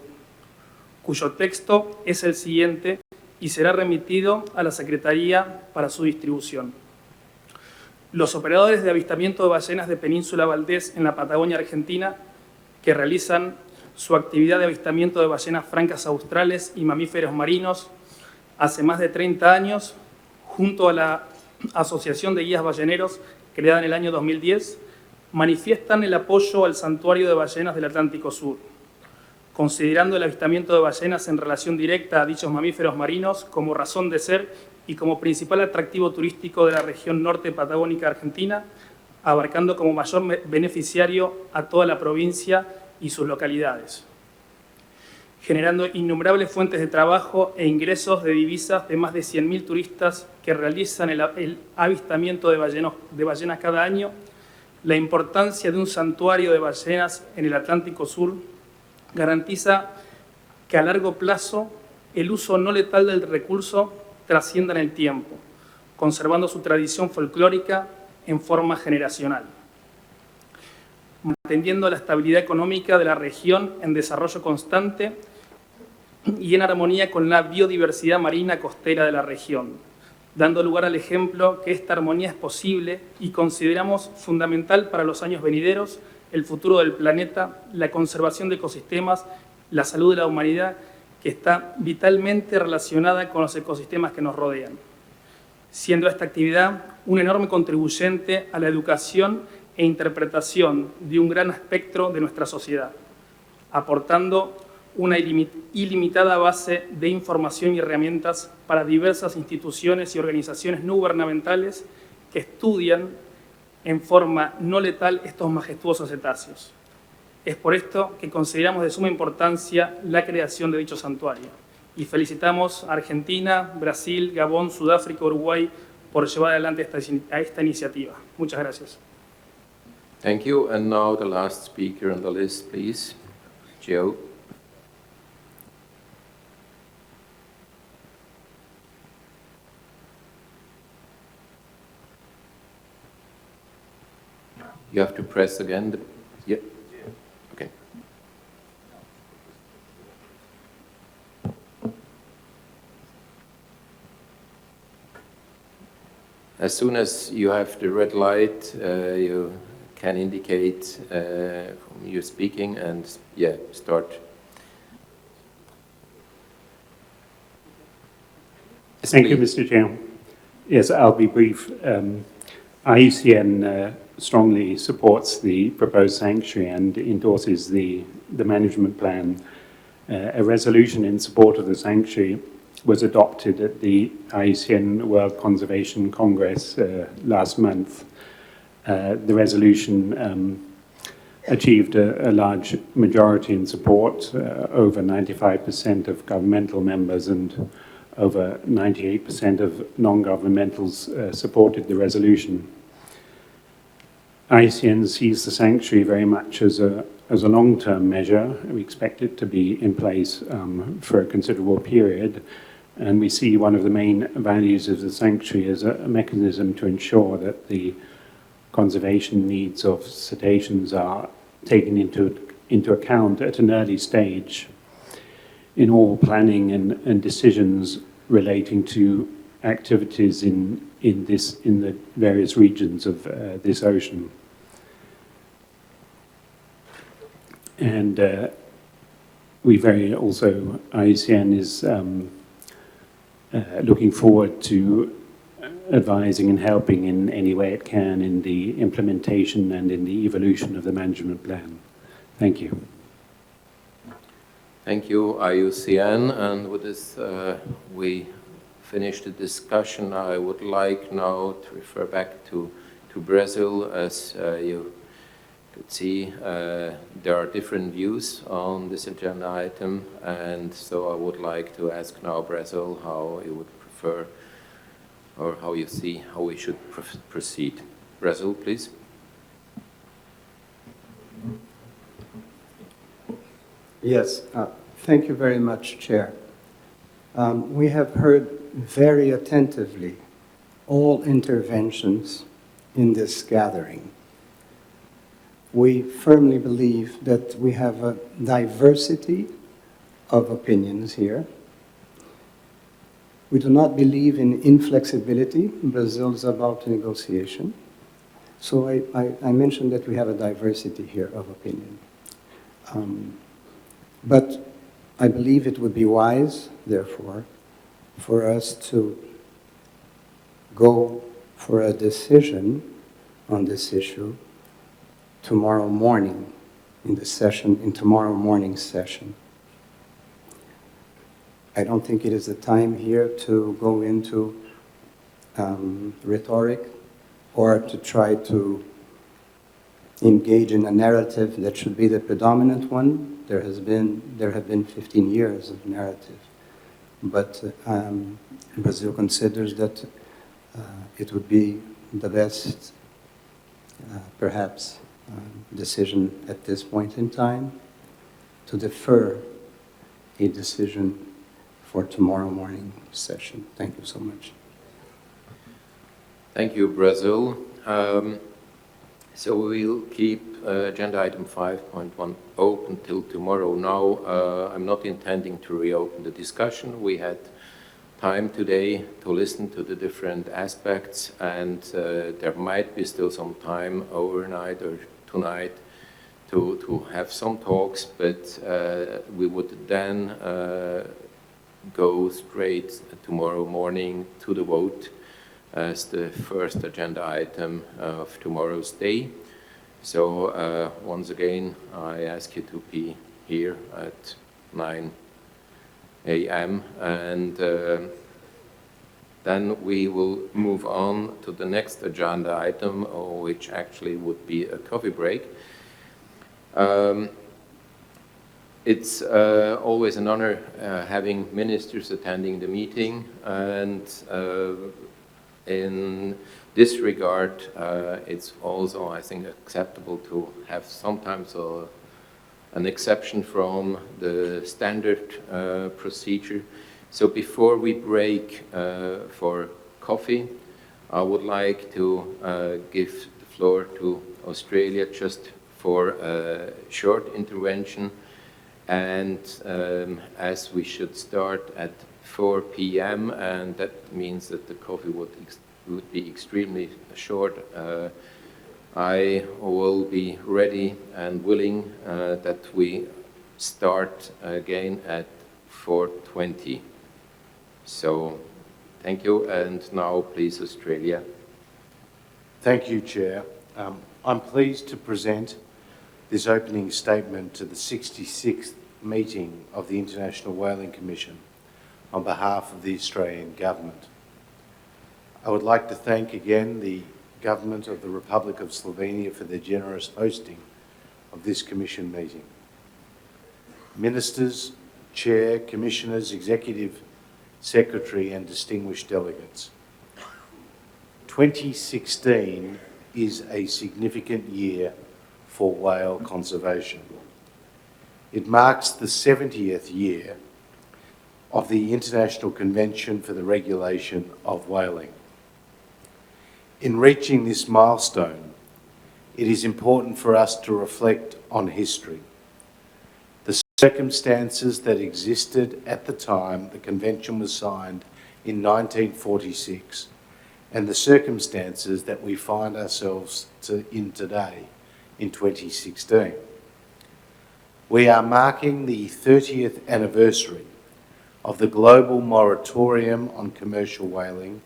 Speaker 20: cuyo texto es el siguiente y será remitido a la Secretaría para su distribución. Los operadores de avistamiento de ballenas de Península Valdés en la Patagonia Argentina, que realizan su actividad de avistamiento de ballenas francas australes y mamíferos marinos hace más de 30 años, junto a la Asociación de Guías Balleneros, creada en el año 2010, manifiestan el apoyo al santuario de ballenas del Atlántico Sur, considerando el avistamiento de ballenas en relación directa a dichos mamíferos marinos como razón de ser y como principal atractivo turístico de la región norte patagónica argentina, abarcando como mayor beneficiario a toda la provincia y sus localidades, generando innumerables fuentes de trabajo e ingresos de divisas de más de 100.000 turistas que realizan el avistamiento de ballenas cada año. La importancia de un santuario de ballenas en el Atlántico Sur garantiza que a largo plazo el uso no letal del recurso trascienda en el tiempo, conservando su tradición folclórica en forma generacional, manteniendo la estabilidad económica de la región en desarrollo constante y en armonía con la biodiversidad marina costera de la región, dando lugar al ejemplo que esta armonía es posible y consideramos fundamental para los años venideros, el futuro del planeta, la conservación de ecosistemas, la salud de la humanidad, que está vitalmente relacionada con los ecosistemas que nos rodean, siendo esta actividad un enorme contribuyente a la educación e interpretación de un gran espectro de nuestra sociedad, aportando una ilimitada base de información y herramientas para diversas instituciones y organizaciones no gubernamentales que estudian en forma no letal estos majestuosos cetáceos. Es por esto que consideramos de suma importancia la creación de dicho santuario y felicitamos a Argentina, Brasil, Gabón, Sudáfrica, Uruguay por llevar adelante esta iniciativa. Muchas gracias.
Speaker 2: Thank you. And now the last speaker on the list, please. Joe. You have to press again. Yeah. Okay. As soon as you have the red light, you can indicate you're speaking and, yeah, start.
Speaker 5: Thank you, Mr. Chair. Yes, I'll be brief. IUCN strongly supports the proposed sanctuary and endorses the management plan. A resolution in support of the sanctuary was adopted at the IUCN World Conservation Congress last month. The resolution achieved a large majority in support. Over 95% of governmental members and over 98% of non-governmentals supported the resolution. IUCN sees the sanctuary very much as a long-term measure. We expect it to be in place for a considerable period. And we see one of the main values of the sanctuary as a mechanism to ensure that the conservation needs of cetaceans are taken into account at an early stage in all planning and decisions relating to activities in the various regions of this ocean. And IUCN is looking forward to advising and helping in any way it can in the implementation and in the evolution of the management plan. Thank you.
Speaker 2: Thank you, IUCN. And with this, we finish the discussion. I would like now to refer back to Brazil. As you could see, there are different views on this agenda item, and so I would like to ask now Brazil how you would prefer or how you see how we should proceed. Brazil, please.
Speaker 6: Yes, thank you very much, Chair. We have heard very attentively all interventions in this gathering. we firmly believe that we have a diversity of opinions here. We do not believe in inflexibility. Brazil is about negotiation. So I mentioned that we have a diversity here of opinion. But I believe it would be wise, therefore, for us to go for a decision on this issue tomorrow morning in tomorrow morning's session. I don't think it is the time here to go into rhetoric or to try to engage in a narrative that should be the predominant one. There have been 15 years of narrative, but Brazil considers that it would be the best, perhaps, decision at this point in time to defer a decision for tomorrow morning session. Thank you so much.
Speaker 2: Thank you, Brazil. So we'll keep agenda item 5.1 open till tomorrow. Now, I'm not intending to reopen the discussion. We had time today to listen to the different aspects, and there might be still some time overnight or tonight to have some talks, but we would then go straight tomorrow morning to the vote as the first agenda item of tomorrow's day. So once again, I ask you to be here at 9 a.m. and then we will move on to the next agenda item, which actually would be a coffee break. It's always an honor having ministers attending the meeting, and in this regard, it's also, I think, acceptable to have sometimes an exception from the standard procedure. So before we break for coffee, I would like to give the floor to Australia just for a short intervention. And as we should start at 4 p.m., and that means that the coffee would be extremely short, I will be ready and willing that we start again at 4:20. So thank you, and now please, Australia.
Speaker 8: Thank you, Chair. I'm pleased to present this opening statement to the 66th meeting of the International Whaling Commission on behalf of the Australian Government. I would like to thank again the Government of the Republic of Slovenia for their generous hosting of this Commission meeting. Ministers, Chair, Commissioners, Executive Secretary and distinguished delegates. 2016 is a significant year for whale conservation. It marks the 70th year of the International Convention for the Regulation of Whaling. In reaching this milestone, it is important for us to reflect on history, the circumstances that existed at the time the Convention was signed in 1946, and the circumstances that we find ourselves in today in 2016. We are marking the 30th anniversary of the global moratorium on commercial whaling,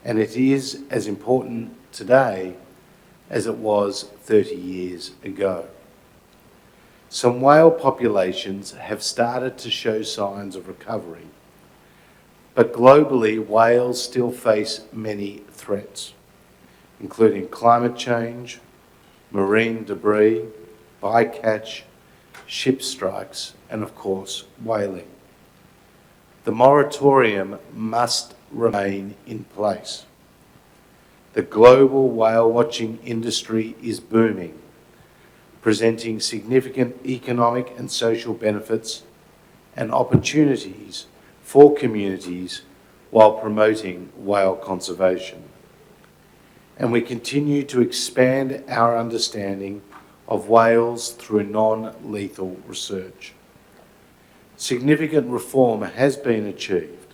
Speaker 8: and it is as important today as it was 30 years ago. Some whale populations have started to show signs of recovery, but globally, whales still face many threats, including climate change, marine debris, bycatch, ship strikes, and of course, whaling. The moratorium must remain in place. The global whale watching industry is booming, presenting significant economic and social benefits and opportunities for communities while promoting whale conservation. And we continue to expand our understanding of whales through non-lethal research. Significant reform has been achieved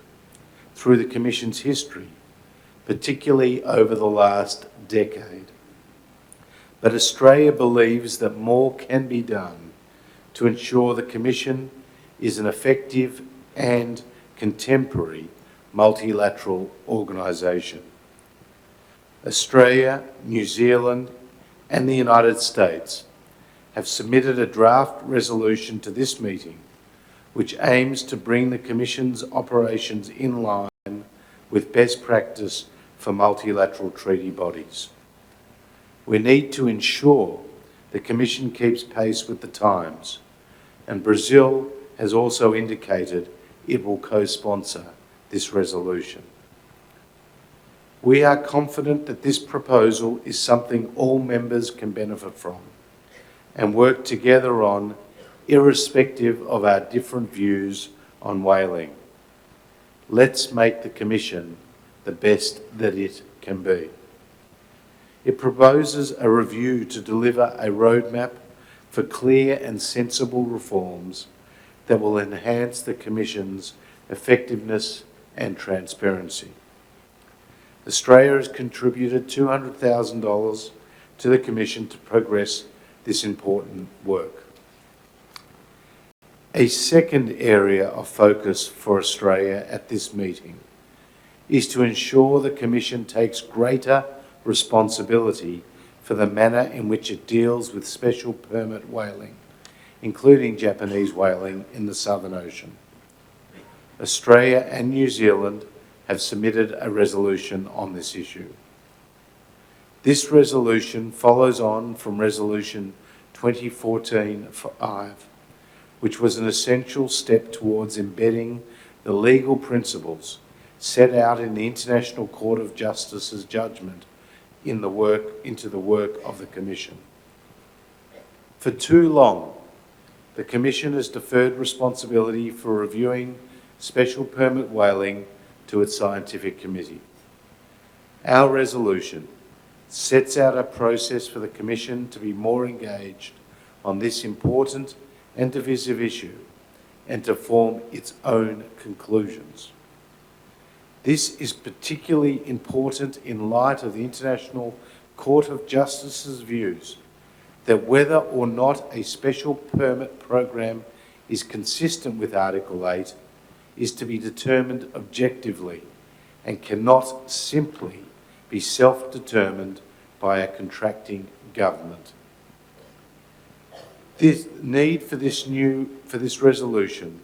Speaker 8: through the Commission's history, particularly over the last decade. But Australia believes that more can be done to ensure the Commission is an effective and contemporary multilateral organisation. Australia, New Zealand and the United States have submitted a draft resolution to this meeting which aims to bring the Commission's operations in line with best practice for multilateral treaty bodies. We need to ensure the Commission keeps pace with the times, and Brazil has also indicated it will co-sponsor this resolution. We are confident that this proposal is something all members can benefit from and work together on, irrespective of our different views on whaling. Let's make the Commission the best that it can be. It proposes a review to deliver a roadmap for clear and sensible reforms that will enhance the Commission's effectiveness and transparency. Australia has contributed $200,000 to the Commission to progress this important work. A second area of focus for Australia at this meeting is to ensure the Commission takes greater responsibility for the manner in which it deals with special permit whaling, including Japanese whaling in the Southern Ocean. Australia and New Zealand have submitted a resolution on this issue. This resolution follows on from Resolution 2014-5, which was an essential step towards embedding the legal principles set out in the International Court of Justice's judgment into the work of the Commission. For too long, the Commission has deferred responsibility for reviewing special permit whaling to its scientific committee. Our resolution sets out a process for the Commission to be more engaged on this important and divisive issue and to form its own conclusions. This is particularly important in light of the International Court of Justice's views that whether or not a special permit program is consistent with Article 8 is to be determined objectively and cannot simply be self-determined by a contracting government. The need for this resolution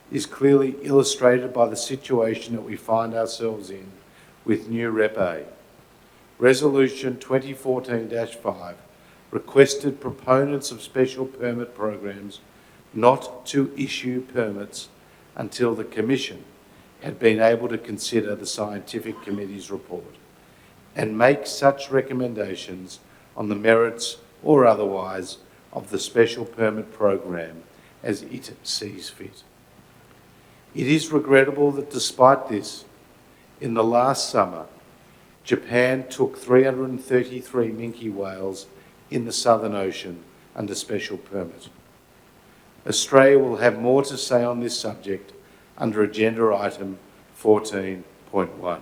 Speaker 8: is clearly illustrated by the situation that we find ourselves in with new Rep A. Resolution 2014-5 requested proponents of special permit programs not to issue permits until the Commission had been able to consider the Scientific Committee's report and make such recommendations on the merits or otherwise of the special permit program as it sees fit. It is regrettable that despite this, in the last summer, Japan took 333 minke whales in the Southern Ocean under special permit. Australia will have more to say on this subject under Agenda Item 14.1.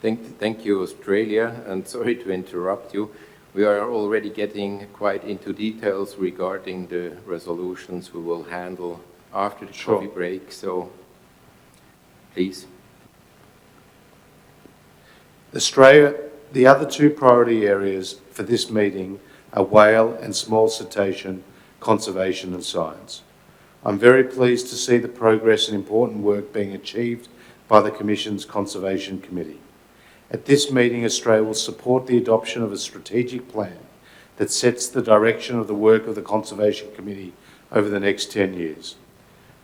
Speaker 2: Thank you, Australia, and sorry to interrupt you. We are already getting quite into details regarding the resolutions we will handle after the coffee break, so please.
Speaker 8: Australia, the other two priority areas for this meeting are whale and small cetacean conservation and science. I'm very pleased to see the progress and important work being achieved by the Commission's Conservation Committee. At this meeting, Australia will support the adoption of a strategic plan that sets the direction of the work of the Conservation Committee over the next 10 years.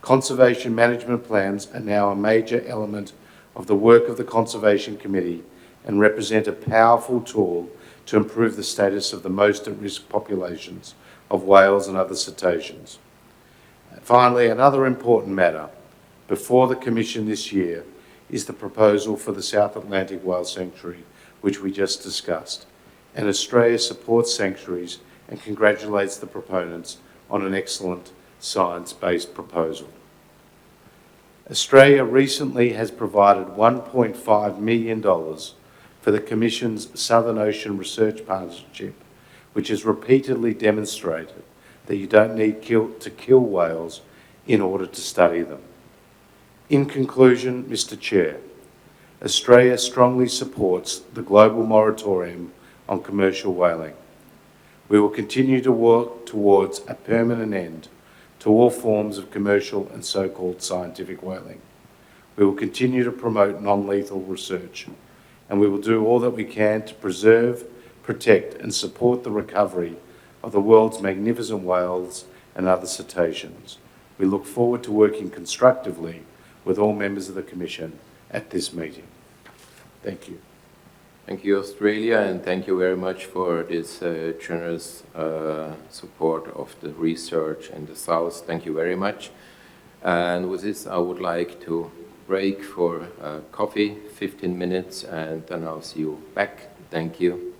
Speaker 8: Conservation management plans are now a major element of the work of the Conservation Committee and represent a powerful tool to improve the status of the most at-risk populations of whales and other cetaceans. Finally, another important matter before the Commission this year is the proposal for the South Atlantic Whale Sanctuary, which we just discussed. And Australia supports sanctuaries and congratulates the proponents on an excellent science-based proposal. Australia recently has provided $1.5 million for the Commission's Southern Ocean Research Partnership, which has repeatedly demonstrated that you don't need to kill whales in order to study them. In conclusion, Mr. Chair, Australia strongly supports the global moratorium on commercial whaling. We will continue to work towards a permanent end to all forms of commercial and so-called scientific whaling. We will continue to promote non-lethal research, and we will do all that we can to preserve, protect and support the recovery of the world's magnificent whales and other cetaceans. We look forward to working constructively with all members of the Commission at this meeting. Thank you.
Speaker 2: Thank you, Australia, and thank you very much for this generous support of the research in the South. Thank you very much. And with this, I would like to break for coffee, 15 minutes, and then I'll see you back. Thank you.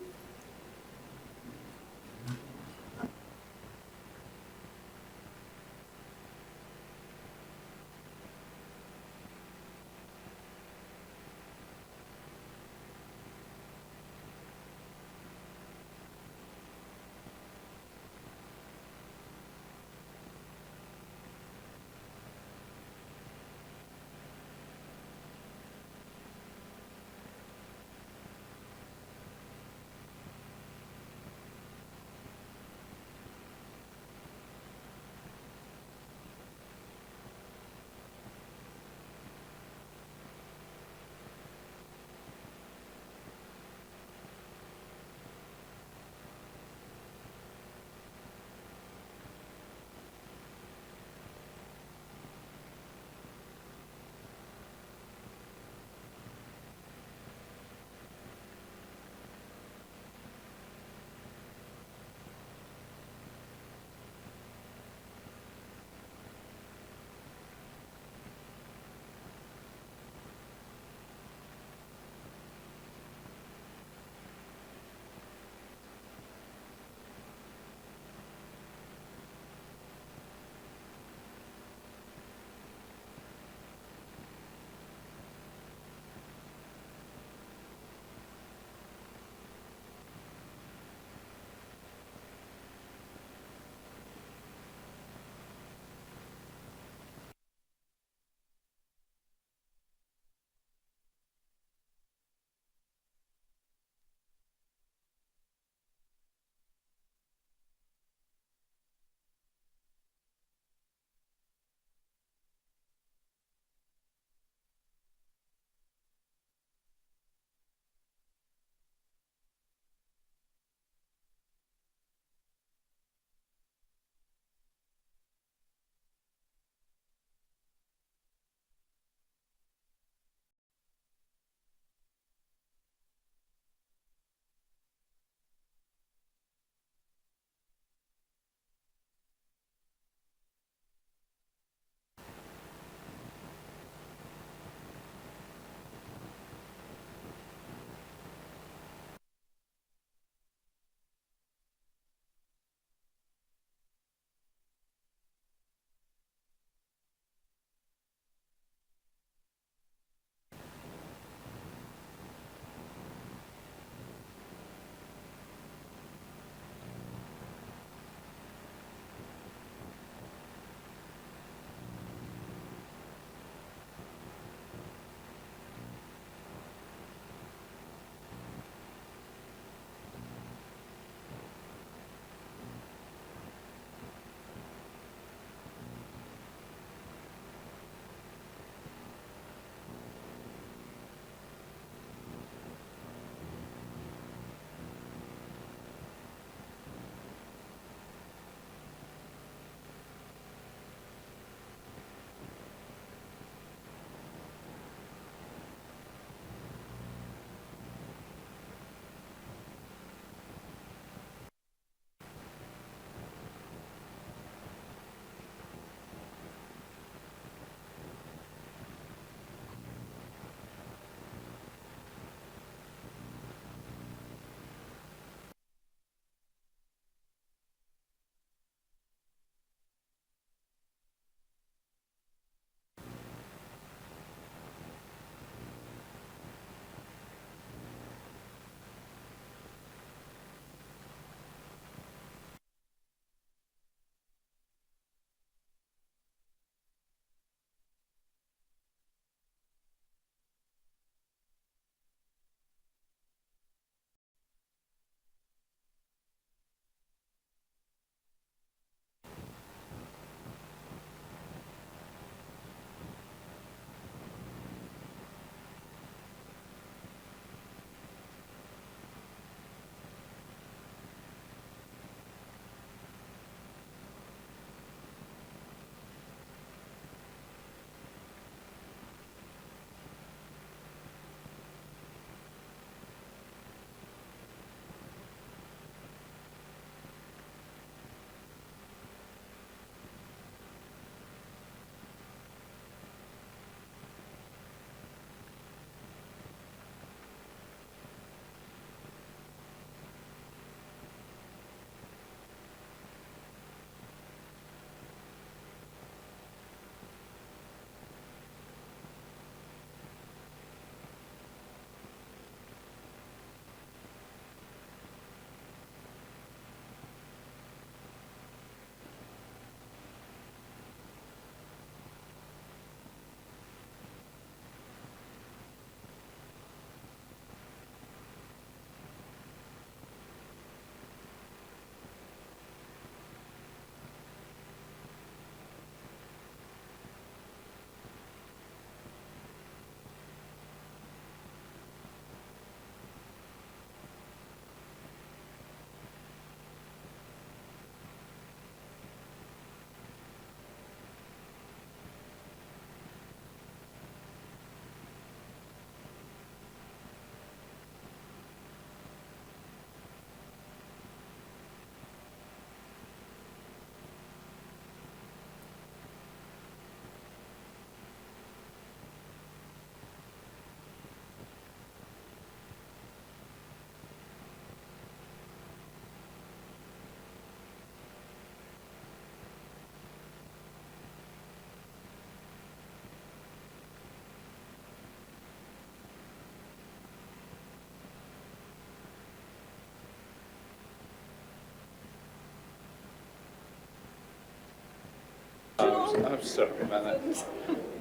Speaker 15: I'm sorry about that.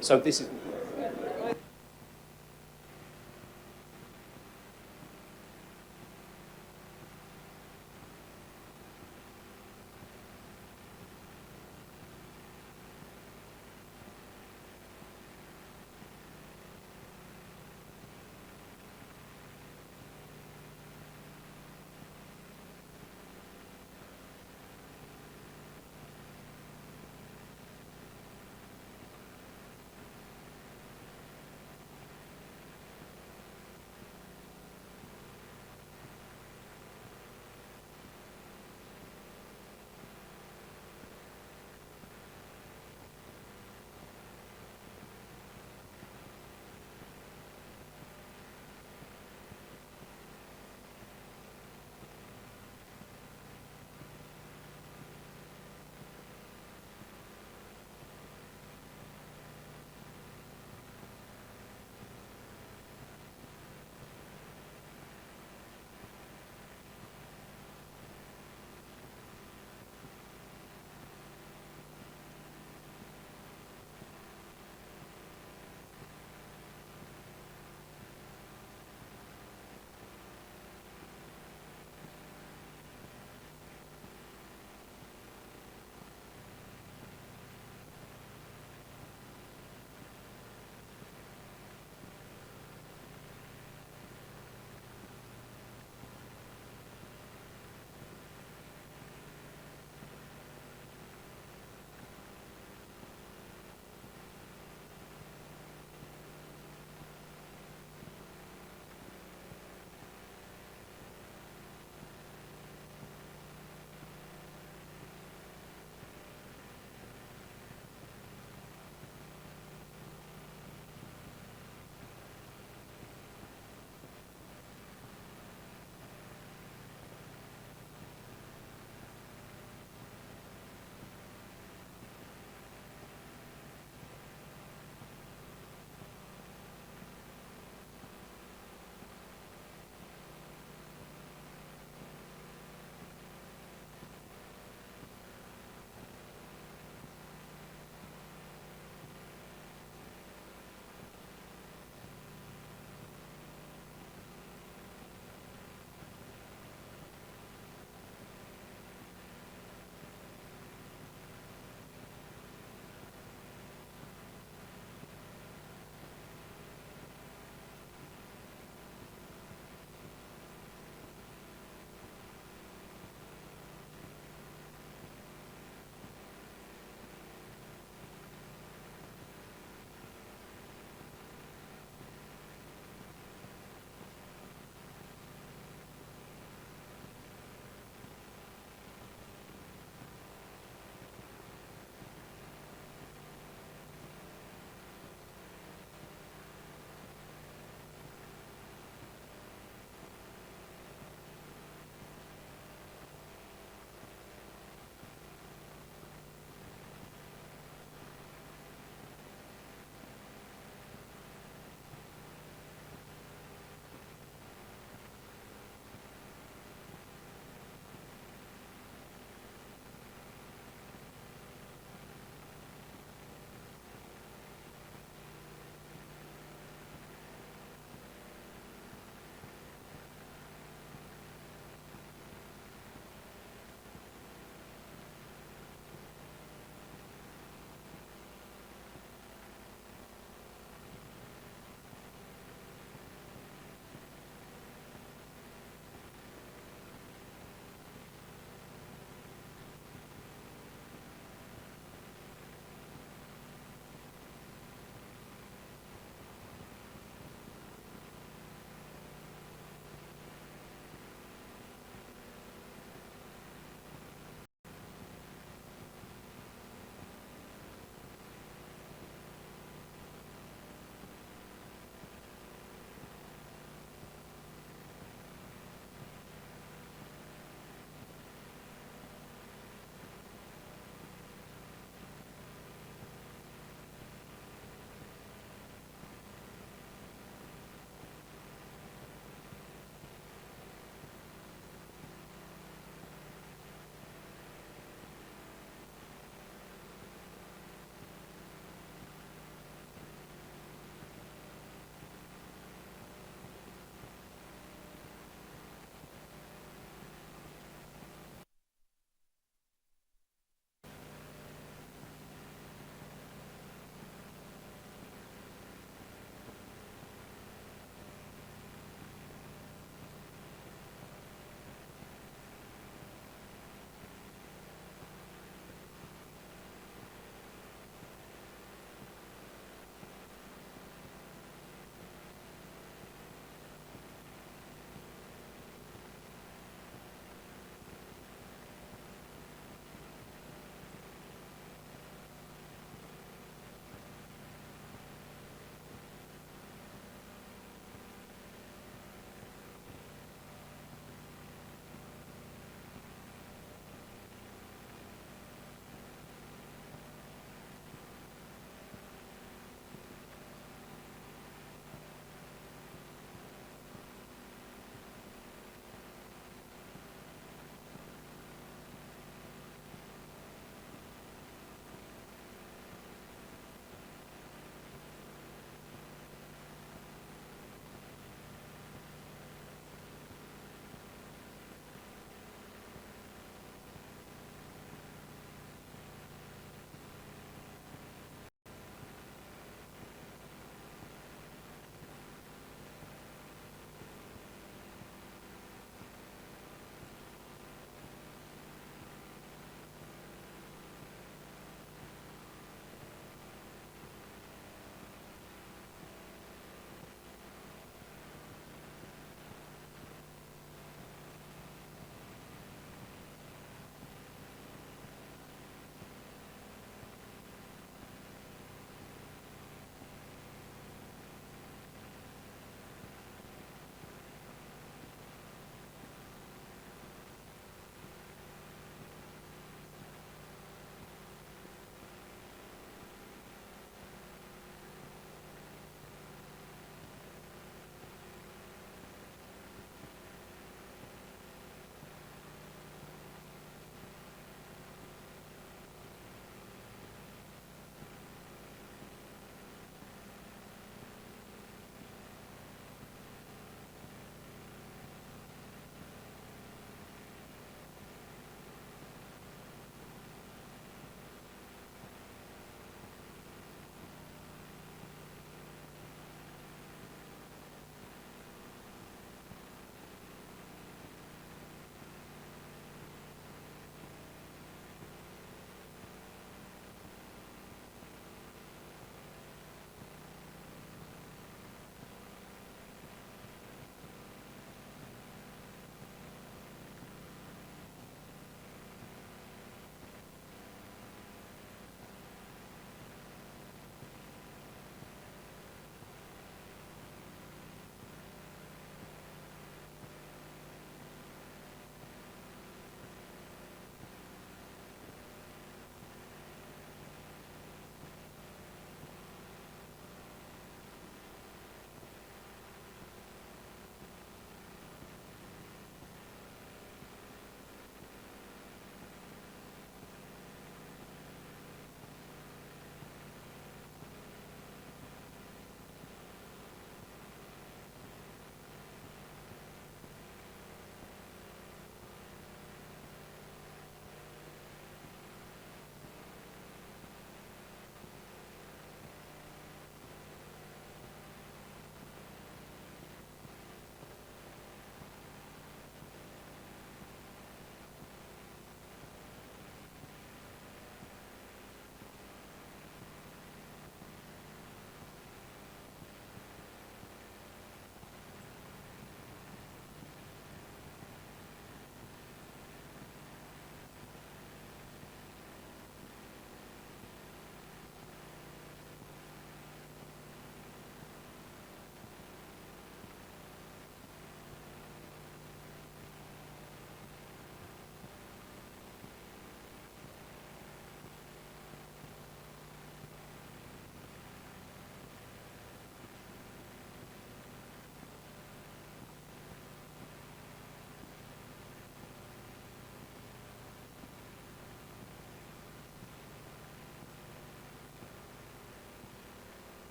Speaker 15: So this is.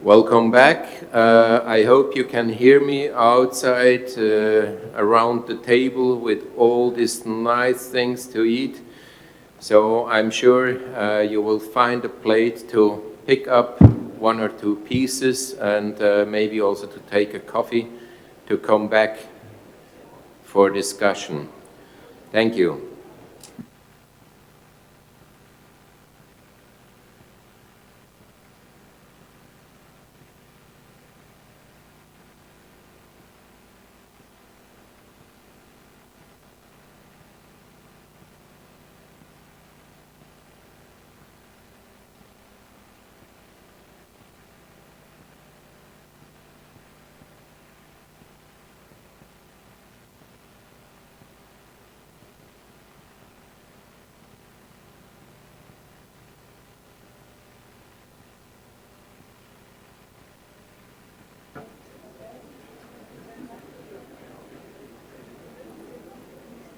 Speaker 2: Welcome back. I hope you can hear me outside around the table with all these nice things to eat. So I'm sure you will find a plate to pick up 1 or 2 pieces and maybe also to take a coffee to come back for discussion. Thank you.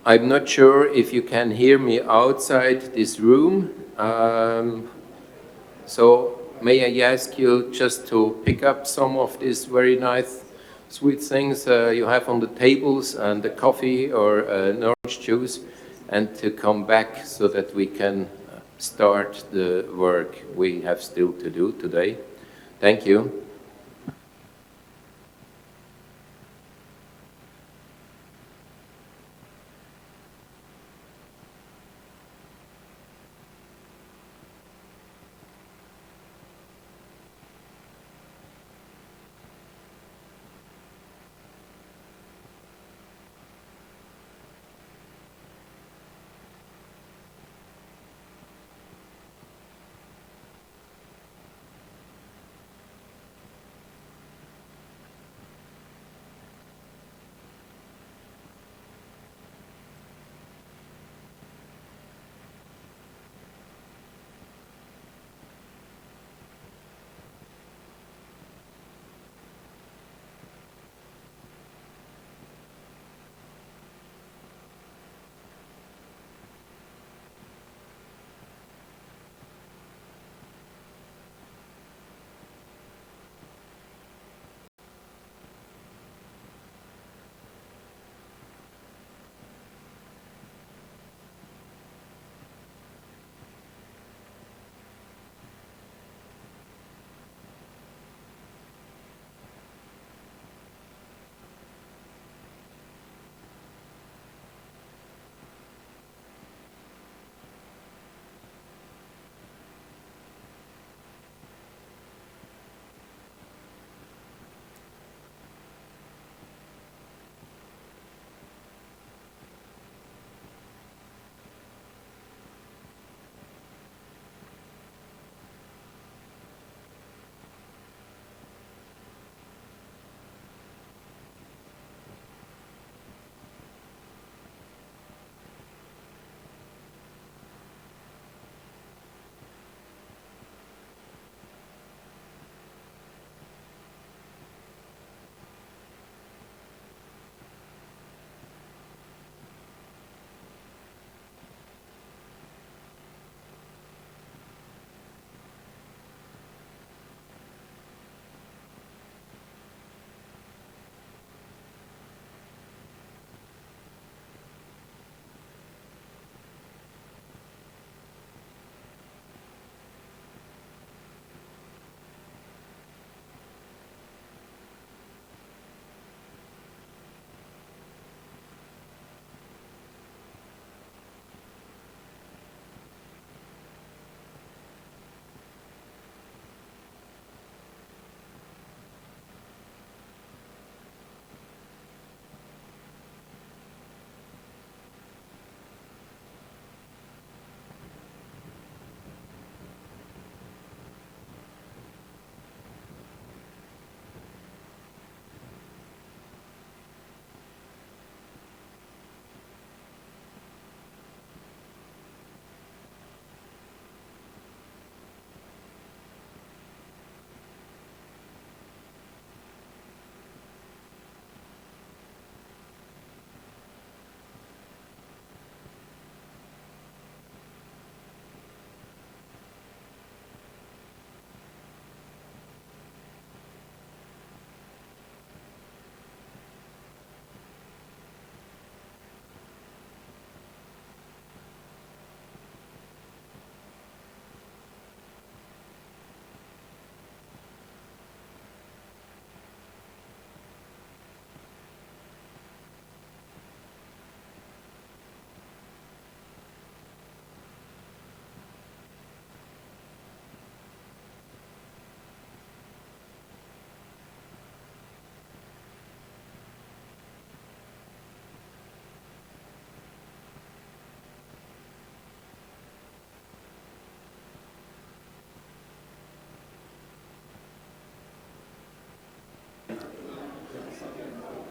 Speaker 2: I'm not sure if you can hear me outside this room. So may I ask you just to pick up some of these very nice sweet things you have on the tables and the coffee or an orange juice and to come back so that we can start the work we have still to do today. Thank you.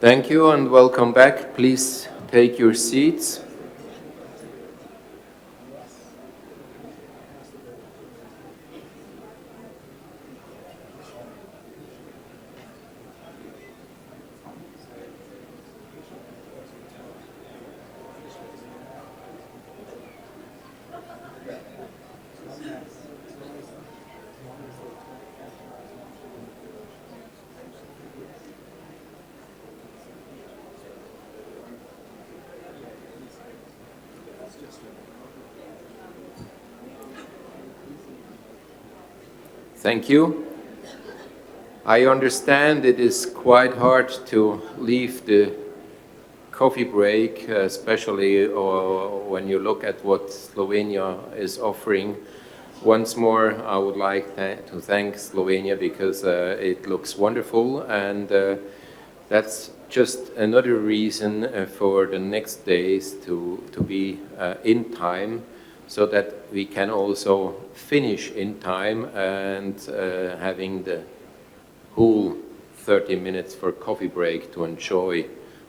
Speaker 2: Thank you and welcome back. Please take your seats. Thank you. I understand it is quite hard to leave the coffee break, especially when you look at what Slovenia is offering. Once more, I would like to thank Slovenia because it looks wonderful, and that's just another reason for the next days to be in time, so that we can also finish in time and having the whole 30 minutes for coffee break to enjoy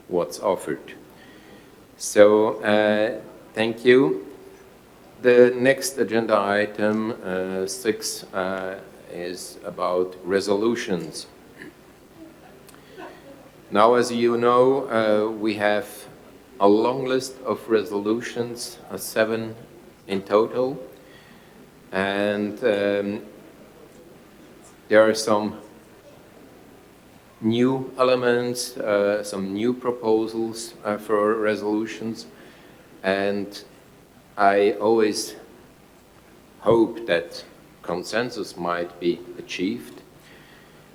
Speaker 2: what's offered. So thank you. The next agenda item 6 is about resolutions. Now, as you know, we have a long list of resolutions, 7 in total, and there are some new elements, some new proposals for resolutions, and I always hope that consensus might be achieved.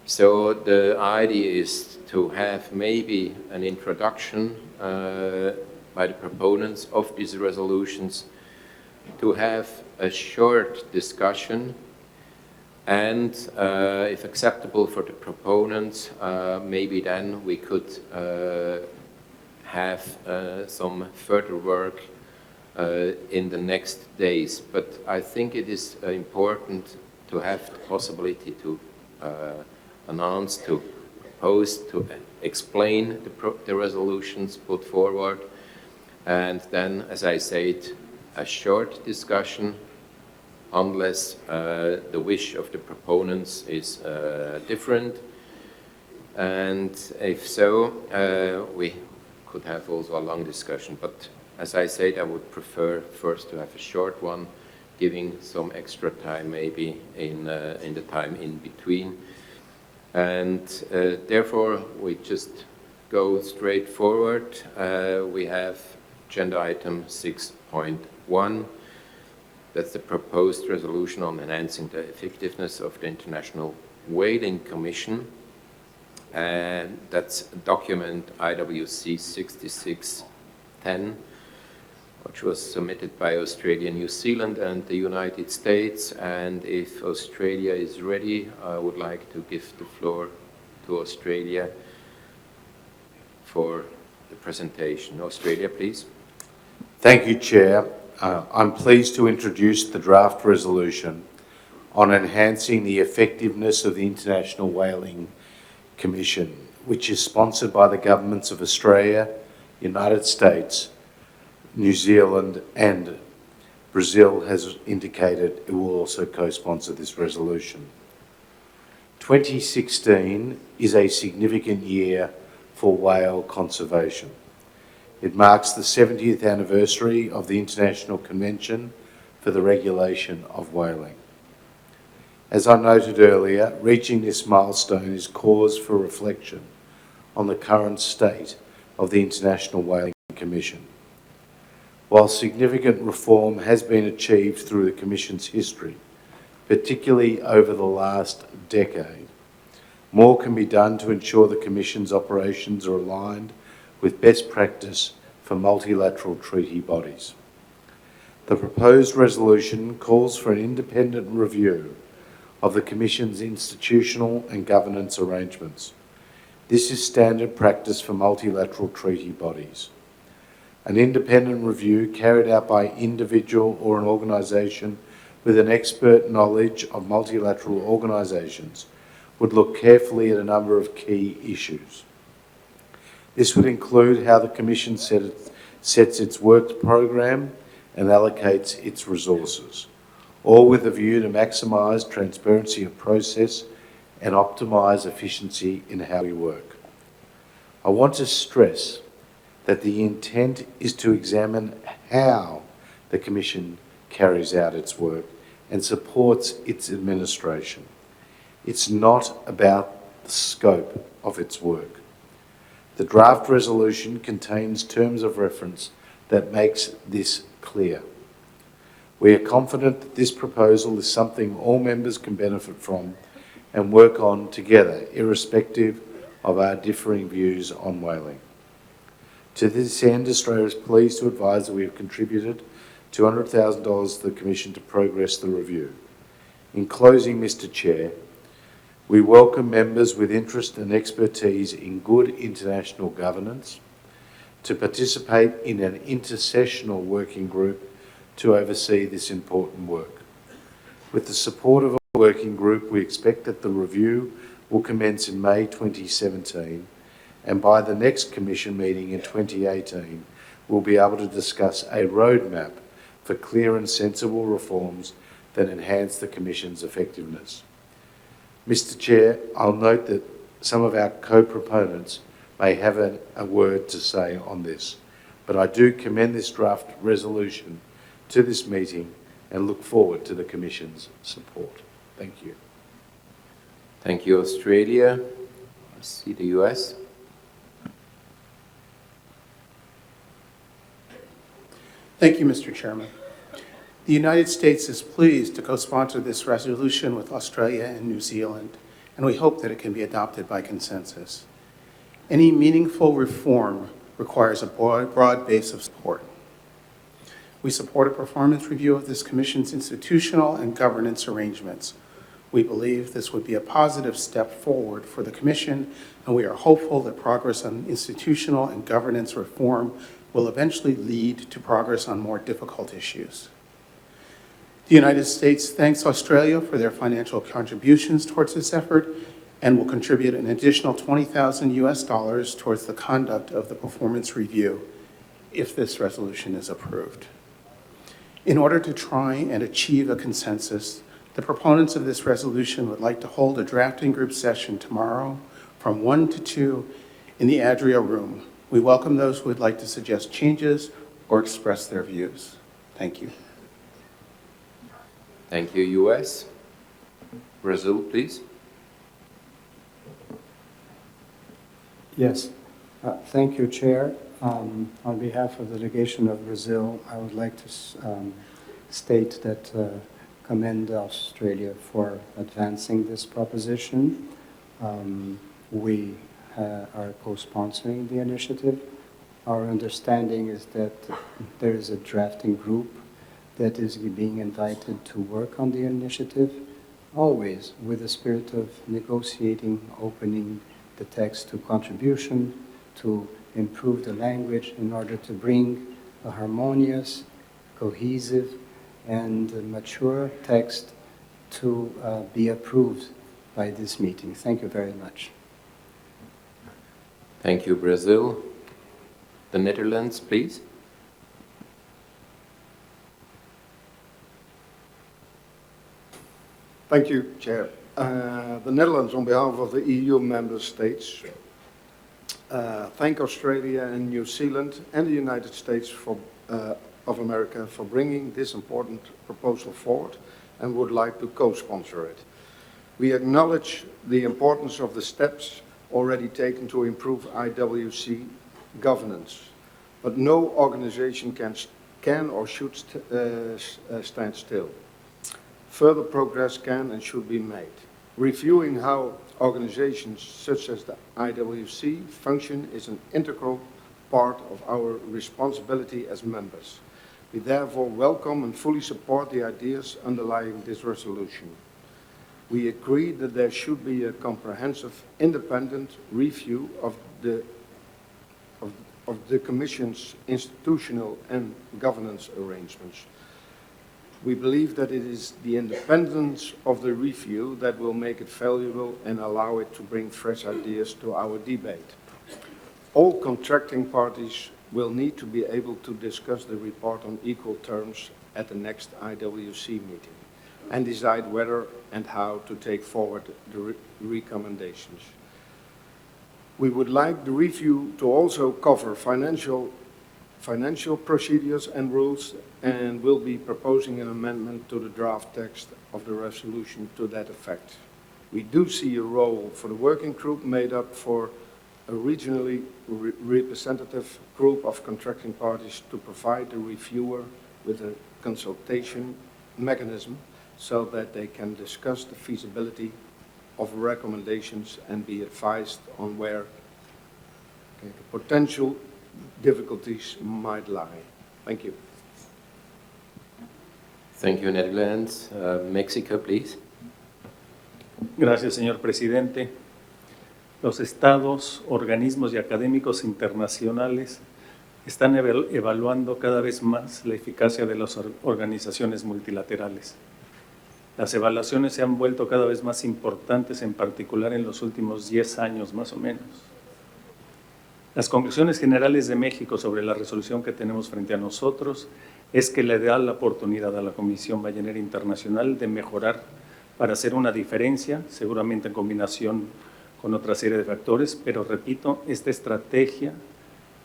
Speaker 2: So the idea is to have maybe an introduction by the proponents of these resolutions, to have a short discussion, and if acceptable for the proponents, maybe then we could have some further work in the next days. But I think it is important to have the possibility to announce, to propose, to explain the resolutions put forward, and then, as I said, a short discussion, unless the wish of the proponents is different. And if so, we could have also a long discussion. But as I said, I would prefer first to have a short one, giving some extra time maybe in the time in between. And therefore, we just go straight forward. We have agenda item 6.1. That's the proposed resolution on enhancing the effectiveness of the International Whaling Commission. And that's document IWC66 10, which was submitted by Australia, New Zealand, and the United States. And if Australia is ready, I would like to give the floor to Australia for the presentation. Australia, please.
Speaker 8: Thank you, Chair. I'm pleased to introduce the draft resolution on enhancing the effectiveness of the International Whaling Commission, which is sponsored by the governments of Australia, United States, New Zealand, and Brazil has indicated it will also co-sponsor this resolution. 2016 is a significant year for whale conservation. It marks the 70th anniversary of the International Convention for the Regulation of Whaling. As I noted earlier, reaching this milestone is cause for reflection on the current state of the International Whaling Commission. While significant reform has been achieved through the Commission's history, particularly over the last decade, more can be done to ensure the Commission's operations are aligned with best practice for multilateral treaty bodies. The proposed resolution calls for an independent review of the Commission's institutional and governance arrangements. This is standard practice for multilateral treaty bodies. An independent review carried out by individual or an organisation with an expert knowledge of multilateral organisations would look carefully at a number of key issues. This would include how the Commission sets its work program and allocates its resources, all with a view to maximise transparency of process and optimise efficiency in how we work. I want to stress that the intent is to examine how the Commission carries out its work and supports its administration. It's not about the scope of its work. The draft resolution contains terms of reference that makes this clear. We are confident that this proposal is something all members can benefit from and work on together, irrespective of our differing views on whaling. To this end, Australia is pleased to advise that we have contributed $200,000 to the Commission to progress the review. In closing, Mr. Chair, we welcome members with interest and expertise in good international governance to participate in an intersessional working group to oversee this important work. With the support of a working group, we expect that the review will commence in May 2017, and by the next Commission meeting in 2018, we'll be able to discuss a roadmap for clear and sensible reforms that enhance the Commission's effectiveness. Mr. Chair, I'll note that some of our co-proponents may have a word to say on this, but I do commend this draft resolution to this meeting and look forward to the Commission's support. Thank you.
Speaker 2: Thank you, Australia. I see the US.
Speaker 12: Thank you, Mr. Chairman. The United States is pleased to co-sponsor this resolution with Australia and New Zealand, and we hope that it can be adopted by consensus. Any meaningful reform requires a broad base of support. We support a performance review of this Commission's institutional and governance arrangements. We believe this would be a positive step forward for the Commission, and we are hopeful that progress on institutional and governance reform will eventually lead to progress on more difficult issues. The United States thanks Australia for their financial contributions towards this effort and will contribute an additional $20,000 US towards the conduct of the performance review if this resolution is approved. In order to try and achieve a consensus, the proponents of this resolution would like to hold a drafting group session tomorrow from 1 to 2 in the Adria room. We welcome those who would like to suggest changes or express their views. Thank you.
Speaker 2: Thank you, US. Brazil, please.
Speaker 6: Yes. Thank you, Chair. On behalf of the delegation of Brazil, I would like to state that commend Australia for advancing this proposition. We are co-sponsoring the initiative. Our understanding is that there is a drafting group that is being invited to work on the initiative, always with the spirit of negotiating, opening the text to contribution, to improve the language in order to bring a harmonious, cohesive, and mature text to be approved by this meeting. Thank you very much.
Speaker 2: Thank you, Brazil. The Netherlands, please.
Speaker 21: Thank you, Chair. The Netherlands, on behalf of the EU member states, thank Australia and New Zealand and the United States of America for bringing this important proposal forward and would like to co-sponsor it. We acknowledge the importance of the steps already taken to improve IWC governance, but no organization can or should stand still. Further progress can and should be made. Reviewing how organizations such as the IWC function is an integral part of our responsibility as members. We therefore welcome and fully support the ideas underlying this resolution. We agree that there should be a comprehensive, independent review of the Commission's institutional and governance arrangements. We believe that it is the independence of the review that will make it valuable and allow it to bring fresh ideas to our debate. all contracting parties will need to be able to discuss the report on equal terms at the next IWC meeting and decide whether and how to take forward the recommendations. We would like the review to also cover financial procedures and rules, and will be proposing an amendment to the draft text of the resolution to that effect. We do see a role for the working group made up for a regionally representative group of contracting parties to provide the reviewer with a consultation mechanism so that they can discuss the feasibility of recommendations and be advised on where the potential difficulties might lie. Thank you.
Speaker 2: Thank you, Netherlands. Mexico, please.
Speaker 15: Gracias, señor presidente. Los estados, organismos y académicos internacionales están evaluando cada vez más la eficacia de las organizaciones multilaterales. Las evaluaciones se han vuelto cada vez más importantes, en particular en los últimos 10 años más o menos. Las conclusiones generales de México sobre la resolución que tenemos frente a nosotros es que le da la oportunidad a la Comisión Ballenera Internacional de mejorar para hacer una diferencia, seguramente en combinación con otra serie de factores, pero repito, esta estrategia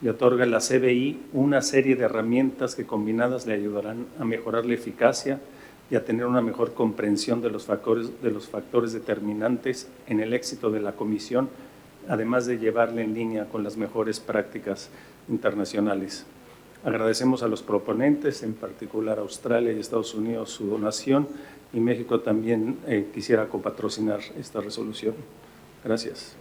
Speaker 15: le otorga a la CBI una serie de herramientas que combinadas le ayudarán a mejorar la eficacia y a tener una mejor comprensión de los factores determinantes en el éxito de la Comisión, además de llevarla en línea con las mejores prácticas internacionales. Agradecemos a los proponentes, en particular a Australia y Estados Unidos, su donación, y México también quisiera copatrocinar esta resolución. Gracias.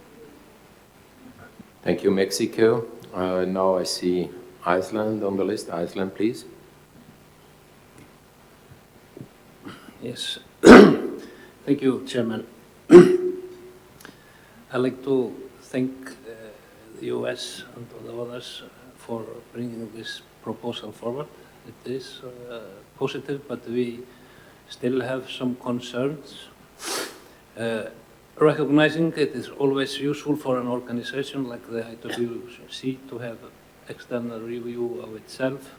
Speaker 2: Thank you, Mexico. Now I see Iceland on the list. Iceland, please.
Speaker 11: Yes. Thank you, Chairman. I'd like to thank the US and all the others for bringing this proposal forward. It is positive, but we still have some concerns. Recognizing it is always useful for an organization like the IWC to have external review of itself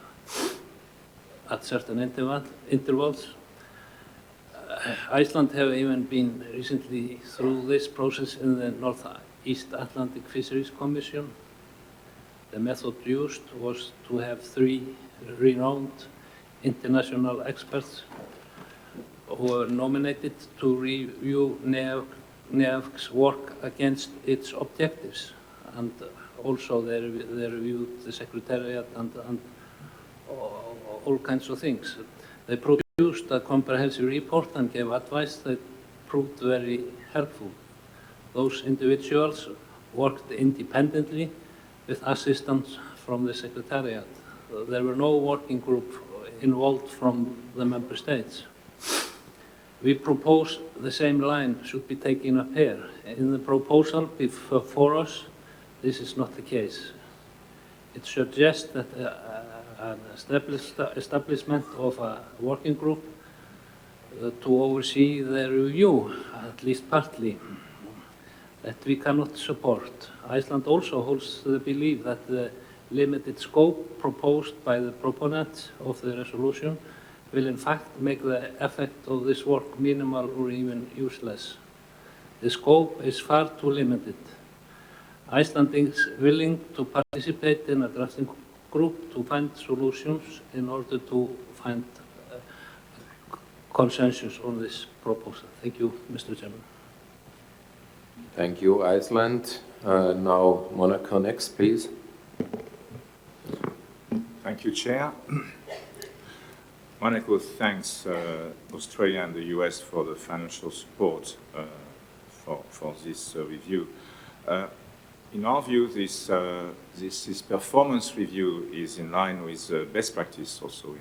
Speaker 11: at certain intervals. Iceland have even been recently through this process in the Northeast Atlantic Fisheries Commission. The method used was to have 3 renowned international experts who were nominated to review NEAFC's work against its objectives, and also they reviewed the Secretariat and all kinds of things. They produced a comprehensive report and gave advice that proved very helpful. Those individuals worked independently with assistance from the Secretariat. There were no working group involved from the member states. We propose the same line should be taken up here. In the proposal before us, this is not the case. It suggests that an establishment of a working group to oversee the review, at least partly, that we cannot support. Iceland also holds the belief that the limited scope proposed by the proponents of the resolution will in fact make the effect of this work minimal or even useless. The scope is far too limited. Iceland is willing to participate in a drafting group to find solutions in order to find consensus on this proposal. Thank you, Mr. Chairman.
Speaker 2: Thank you, Iceland. Now, Monaco next, please.
Speaker 4: Thank you, Chair. Monaco thanks Australia and the US for the financial support for this review. In our view, this performance review is in line with best practice also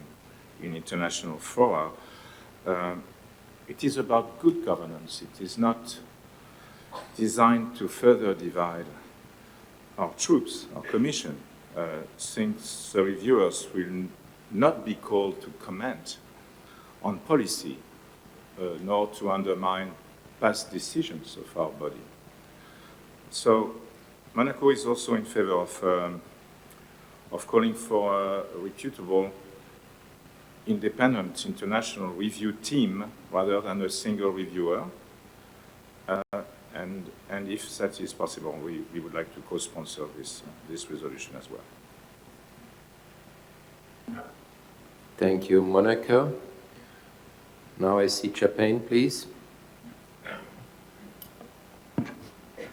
Speaker 4: in international fora. It is about good governance. It is not designed to further divide our troops, our commission, since the reviewers will not be called to comment on policy, nor to undermine past decisions of our body. So Monaco is also in favor of calling for a reputable, independent international review team rather than a single reviewer. And if that is possible, we would like to co-sponsor this resolution as well.
Speaker 2: Thank you, Monica. Now I see Chapin, please.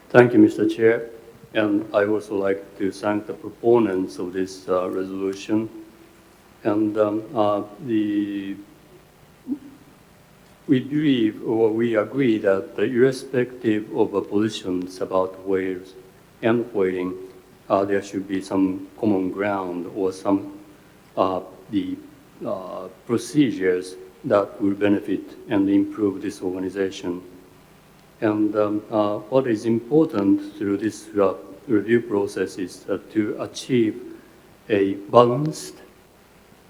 Speaker 10: Thank you, Mr. Chair. And I also like to thank the proponents of this resolution. And we believe, or we agree that irrespective of the positions about whales and whaling, there should be some common ground or some procedures that will benefit and improve this organization. And what is important through this review process is to achieve a balanced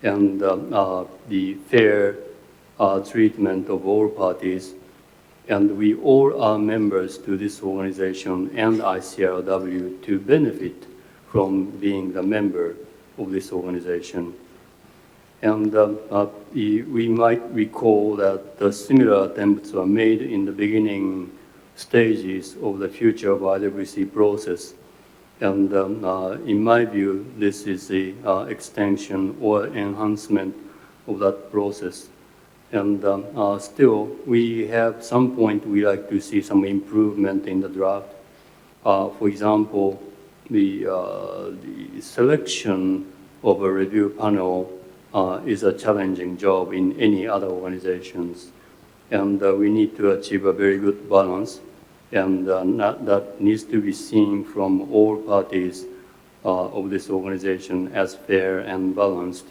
Speaker 10: and the fair treatment of all parties. And we all are members to this organization and ICRW to benefit from being the member of this organization. And we might recall that similar attempts were made in the beginning stages of the future of IWC process. And in my view, this is the extension or enhancement of that process. And still, we have some point we like to see some improvement in the draft. For example, the selection of a review panel is a challenging job in any other organizations. And we need to achieve a very good balance. And that needs to be seen from all parties of this organization as fair and balanced.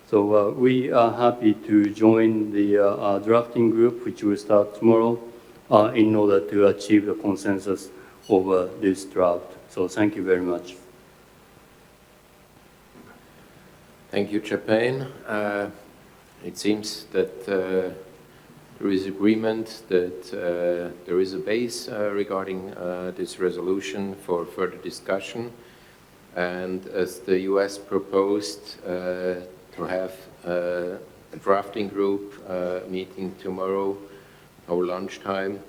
Speaker 10: So we are happy to join the drafting group, which will start tomorrow, in order to achieve the consensus over this draft. So thank you very much.
Speaker 2: Thank you, Chapin. It seems that there is agreement that there is a base regarding this resolution for further discussion. And as the US proposed to have a drafting group meeting tomorrow over lunchtime,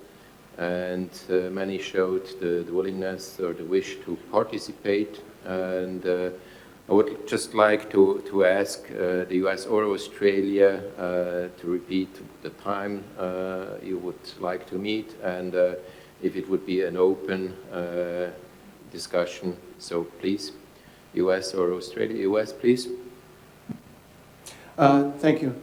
Speaker 2: and many showed the willingness or the wish to participate. And I would just like to ask the US or Australia to repeat the time you would like to meet, and if it would be an open discussion. So please, US or Australia. US, please.
Speaker 12: Thank you.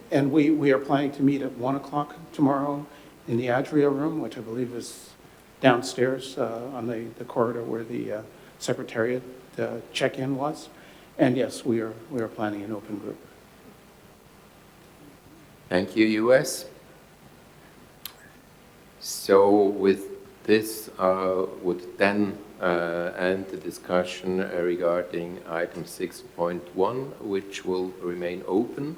Speaker 12: And we are planning to meet at 1 o'clock tomorrow in the Adria room, which I believe is downstairs on the corridor where the Secretariat check-in was. And yes, we are planning an open group.
Speaker 2: Thank you, US. So with this, would then end the discussion regarding item 6.1, which will remain open.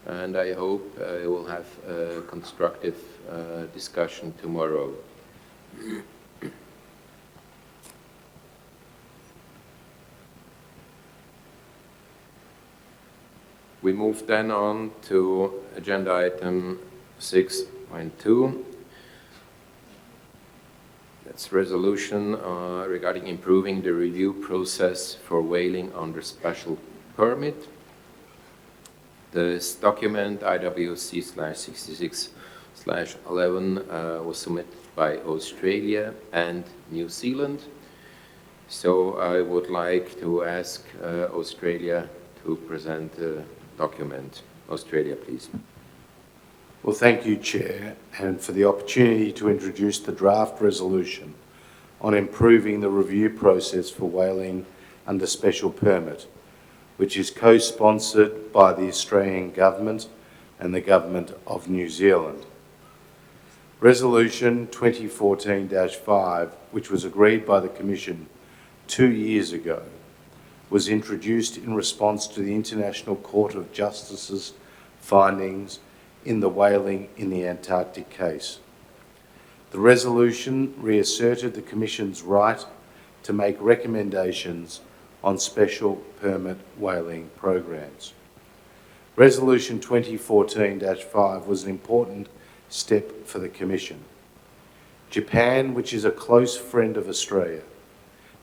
Speaker 2: And I hope we'll have a constructive discussion tomorrow. We move then on to agenda item 6.2. That's resolution regarding improving the review process for whaling under special permit. This document, IWC66/11, was submitted by Australia and New Zealand. So I would like to ask Australia to present the document. Australia, please.
Speaker 8: Well, thank you, Chair, and for the opportunity to introduce the draft resolution on improving the review process for whaling under special permit, which is co-sponsored by the Australian Government and the Government of New Zealand. Resolution 2014-5, which was agreed by the Commission 2 years ago, was introduced in response to the International Court of Justice's findings in the whaling in the Antarctic case. The resolution reasserted the Commission's right to make recommendations on special permit whaling programs. Resolution 2014-5 was an important step for the Commission. Japan, which is a close friend of Australia,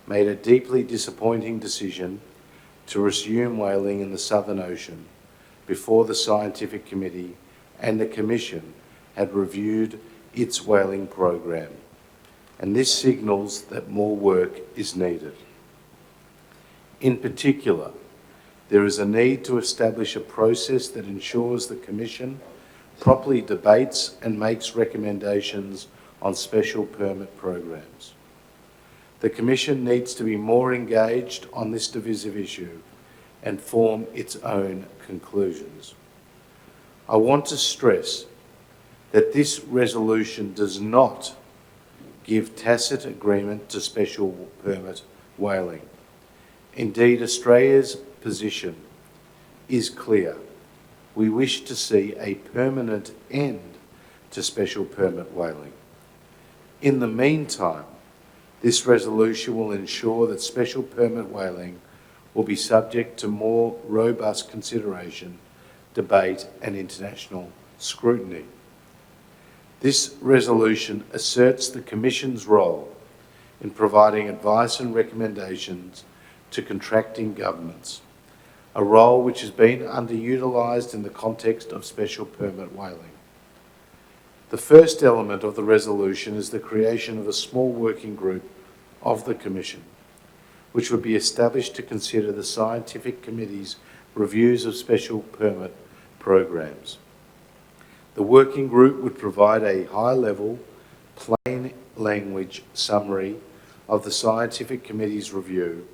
Speaker 8: made a deeply disappointing decision to resume whaling in the Southern Ocean before the Scientific Committee and the Commission had reviewed its whaling program, and this signals that more work is needed. In particular, there is a need to establish a process that ensures the Commission properly debates and makes recommendations on special permit programs. The Commission needs to be more engaged on this divisive issue and form its own conclusions. I want to stress that this resolution does not give tacit agreement to special permit whaling. Indeed, Australia's position is clear. We wish to see a permanent end to special permit whaling. In the meantime, this resolution will ensure that special permit whaling will be subject to more robust consideration, debate and international scrutiny. This resolution asserts the Commission's role in providing advice and recommendations to contracting governments, a role which has been underutilised in the context of special permit whaling. The first element of the resolution is the creation of a small working group of the Commission, which would be established to consider the Scientific Committee's reviews of special permit programs. The working group would provide a high-level, plain language summary of the Scientific Committee's review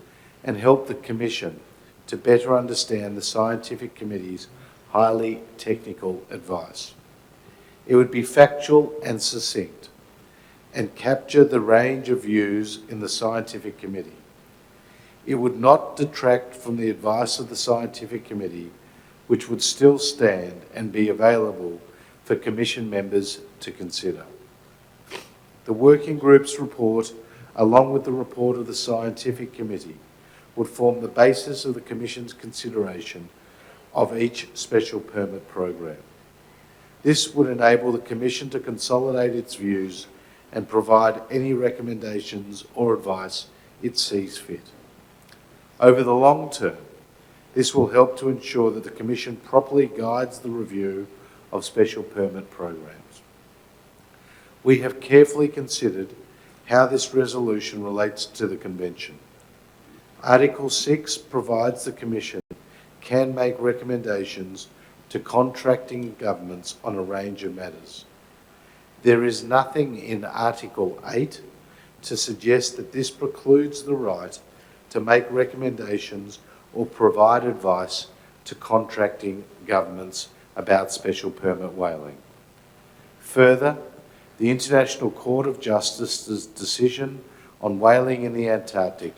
Speaker 8: and help the Commission to better understand the Scientific Committee's highly technical advice. It would be factual and succinct and capture the range of views in the Scientific Committee. It would not detract from the advice of the Scientific Committee, which would still stand and be available for Commission members to consider. The working group's report, along with the report of the Scientific Committee, would form the basis of the Commission's consideration of each special permit program. This would enable the Commission to consolidate its views and provide any recommendations or advice it sees fit. Over the long term, this will help to ensure that the Commission properly guides the review of special permit programs. We have carefully considered how this resolution relates to the Convention. Article 6 provides the Commission can make recommendations to contracting governments on a range of matters. There is nothing in Article 8 to suggest that this precludes the right to make recommendations or provide advice to contracting governments about special permit whaling. Further, the International Court of Justice's decision on whaling in the Antarctic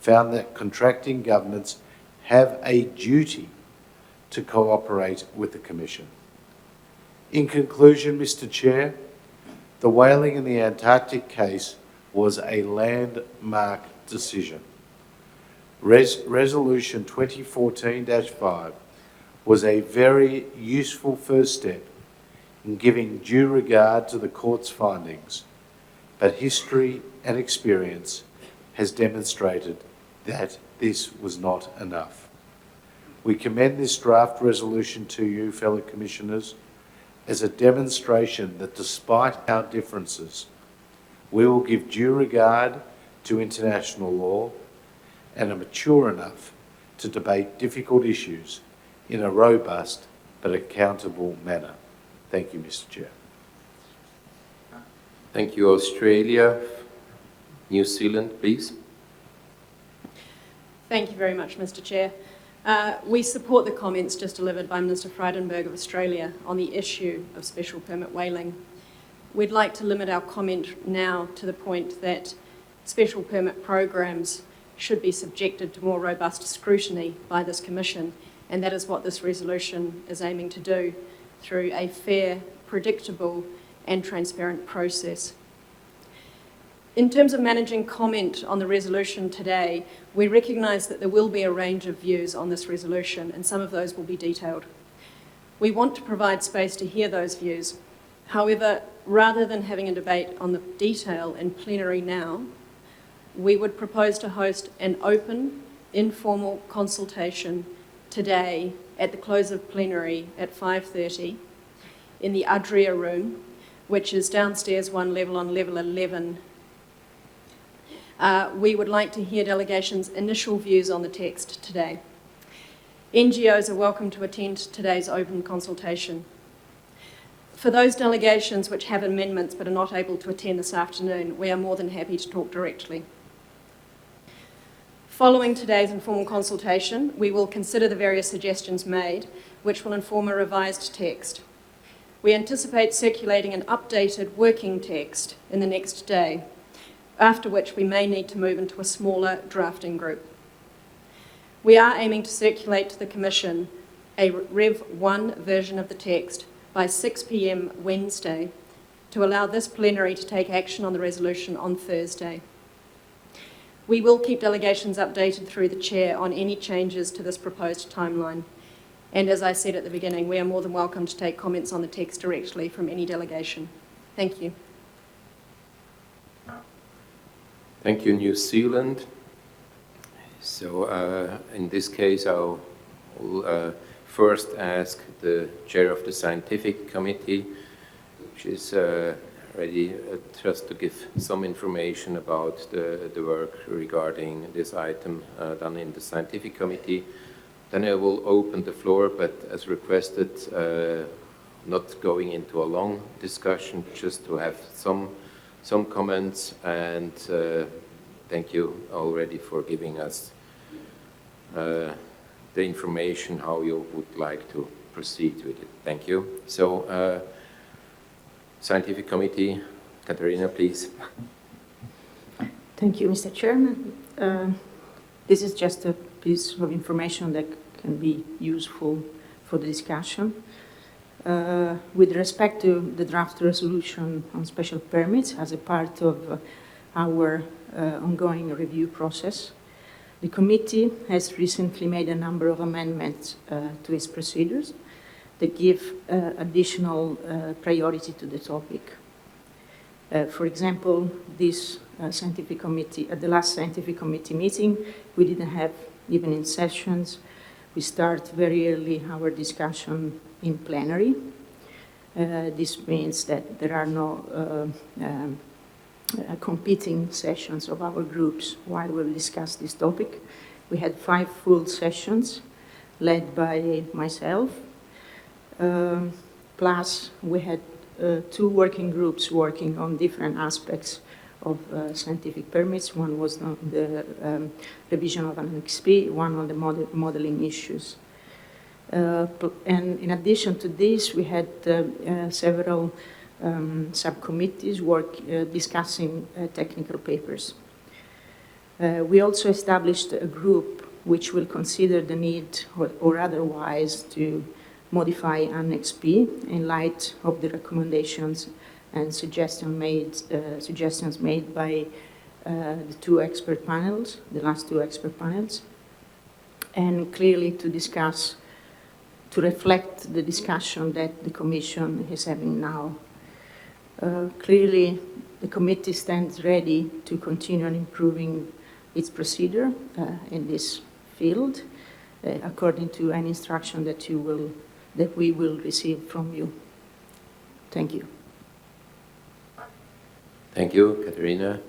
Speaker 8: found that contracting governments have a duty to cooperate with the Commission. In conclusion, Mr. Chair, the whaling in the Antarctic case was a landmark decision. Resolution 2014-5 was a very useful first step in giving due regard to the Court's findings, but history and experience has demonstrated that this was not enough. We commend this draft resolution to you, fellow Commissioners, as a demonstration that despite our differences, we will give due regard to international law and are mature enough to debate difficult issues in a robust but accountable manner. Thank you, Mr. Chair.
Speaker 2: Thank you, Australia. New Zealand, please.
Speaker 9: Thank you very much, Mr. Chair. We support the comments just delivered by Minister Frydenberg of Australia on the issue of special permit whaling. We'd like to limit our comment now to the point that special permit programs should be subjected to more robust scrutiny by this Commission, and that is what this resolution is aiming to do through a fair, predictable and transparent process. In terms of managing comment on the resolution today, we recognise that there will be a range of views on this resolution, and some of those will be detailed. We want to provide space to hear those views. However, rather than having a debate on the detail in plenary now, we would propose to host an open, informal consultation today at the close of plenary at 5:30 in the Adria room, which is downstairs one level on level 11. We would like to hear delegations' initial views on the text today. NGOs are welcome to attend today's open consultation. For those delegations which have amendments but are not able to attend this afternoon, we are more than happy to talk directly. Following today's informal consultation, we will consider the various suggestions made, which will inform a revised text. We anticipate circulating an updated working text in the next day, after which we may need to move into a smaller drafting group. We are aiming to circulate to the Commission a Rev 1 version of the text by 6 p.m. Wednesday to allow this plenary to take action on the resolution on Thursday. We will keep delegations updated through the Chair on any changes to this proposed timeline. And as I said at the beginning, we are more than welcome to take comments on the text directly from any delegation. Thank you.
Speaker 2: Thank you, New Zealand. So in this case, I'll first ask the chair of the scientific committee, which is ready just to give some information about the work regarding this item done in the scientific committee. Then I will open the floor, but as requested, not going into a long discussion, just to have some comments, and thank you already for giving us the information how you would like to proceed with it. Thank you. So, Scientific Committee, Katharina, please.
Speaker 1: Thank you, Mr. Chairman. This is just a piece of information that can be useful for the discussion. With respect to the draft resolution on special permits as a part of our ongoing review process, the committee has recently made a number of amendments to its procedures that give additional priority to the topic. For example, this scientific committee, at the last scientific committee meeting, we didn't have evening sessions. We start very early our discussion in plenary. This means that there are no competing sessions of our groups while we discuss this topic. We had 5 full sessions led by myself, plus we had 2 working groups working on different aspects of scientific permits. One was on the revision of Annex P, one on the modeling issues. And in addition to this, we had several subcommittees discussing technical papers. We also established a group which will consider the need or otherwise to modify Annex P in light of the recommendations and suggestions made by the 2 expert panels, the last 2 expert panels, and clearly to discuss, to reflect the discussion that the Commission is having now. Clearly, the committee stands ready to continue on improving its procedure in this field, according to any instruction that we will receive from you. Thank you.
Speaker 2: Thank you, Katharina.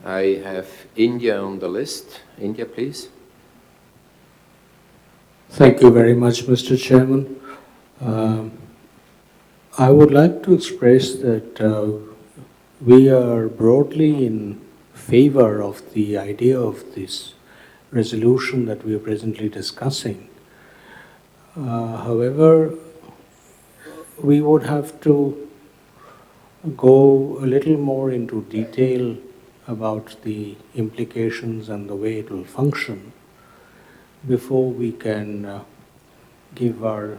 Speaker 2: I have India on the list. India, please.
Speaker 22: Thank you very much, Mr. Chairman. I would like to express that we are broadly in favor of the idea of this resolution that we are presently discussing. However, we would have to go a little more into detail about the implications and the way it will function before we can give our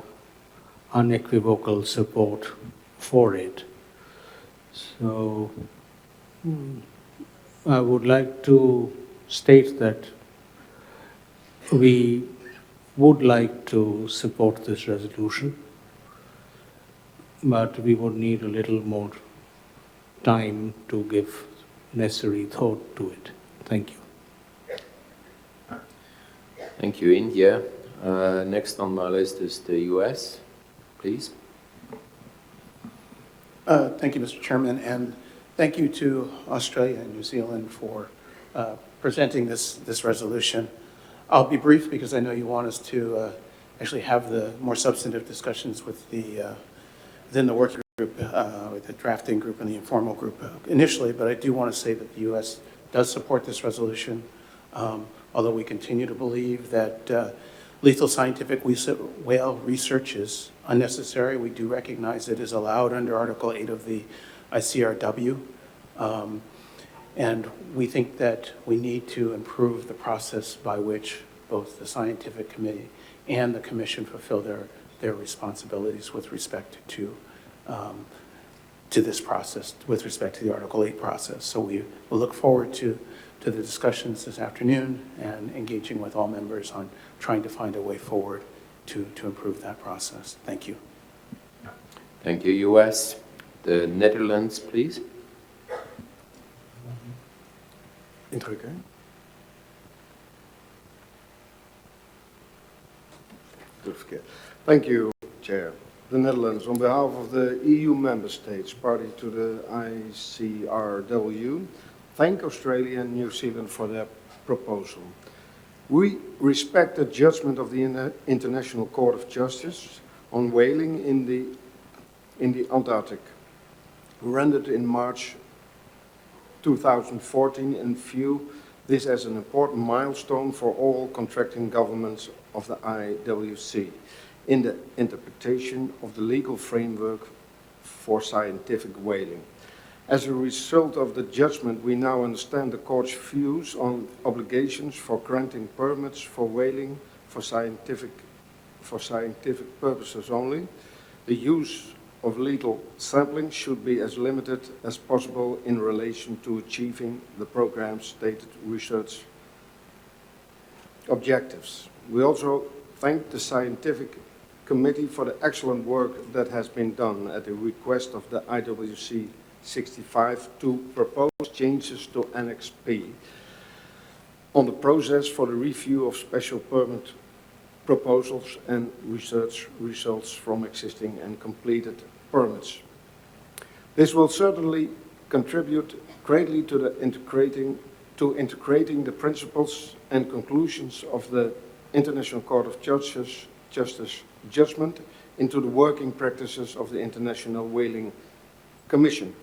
Speaker 22: unequivocal support for it. So I would like to state that we would like to support this resolution, but we would need a little more time to give necessary thought to it. Thank you.
Speaker 2: Thank you, India. Next on my list is the US, please.
Speaker 12: Thank you, Mr. Chairman, and thank you to Australia and New Zealand for presenting this resolution. I'll be brief because I know you want us to actually have the more substantive discussions with within the working group, with the drafting group and the informal group initially, but I do want to say that the U.S. does support this resolution, although we continue to believe that lethal scientific whale research is unnecessary. We do recognize it is allowed under Article 8 of the ICRW, and we think that we need to improve the process by which both the scientific committee and the commission fulfill their responsibilities with respect to this process, with respect to the Article 8 process. So we will look forward to the discussions this afternoon and engaging with all members on trying to find a way forward to improve that process. Thank you.
Speaker 2: Thank you, US. The Netherlands, please.
Speaker 21: Indrukken. Thank you, Chair. The Netherlands, on behalf of the EU member states party to the ICRW, thank Australia and New Zealand for their proposal. We respect the judgment of the International Court of Justice on whaling in the Antarctic, rendered in March 2014, and view this as an important milestone for all contracting governments of the IWC in the interpretation of the legal framework for scientific whaling. As a result of the judgment, we now understand the court's views on obligations for granting permits for whaling for scientific purposes only. The use of lethal sampling should be as limited as possible in relation to achieving the program's stated research objectives. We also thank the scientific committee for the excellent work that has been done at the request of the IWC66 to propose changes to Annex P on the process for the review of special permit proposals and research results from existing and completed permits. This will certainly contribute greatly to integrating the principles and conclusions of the International Court of Justice judgment into the working practices of the International Whaling Commission.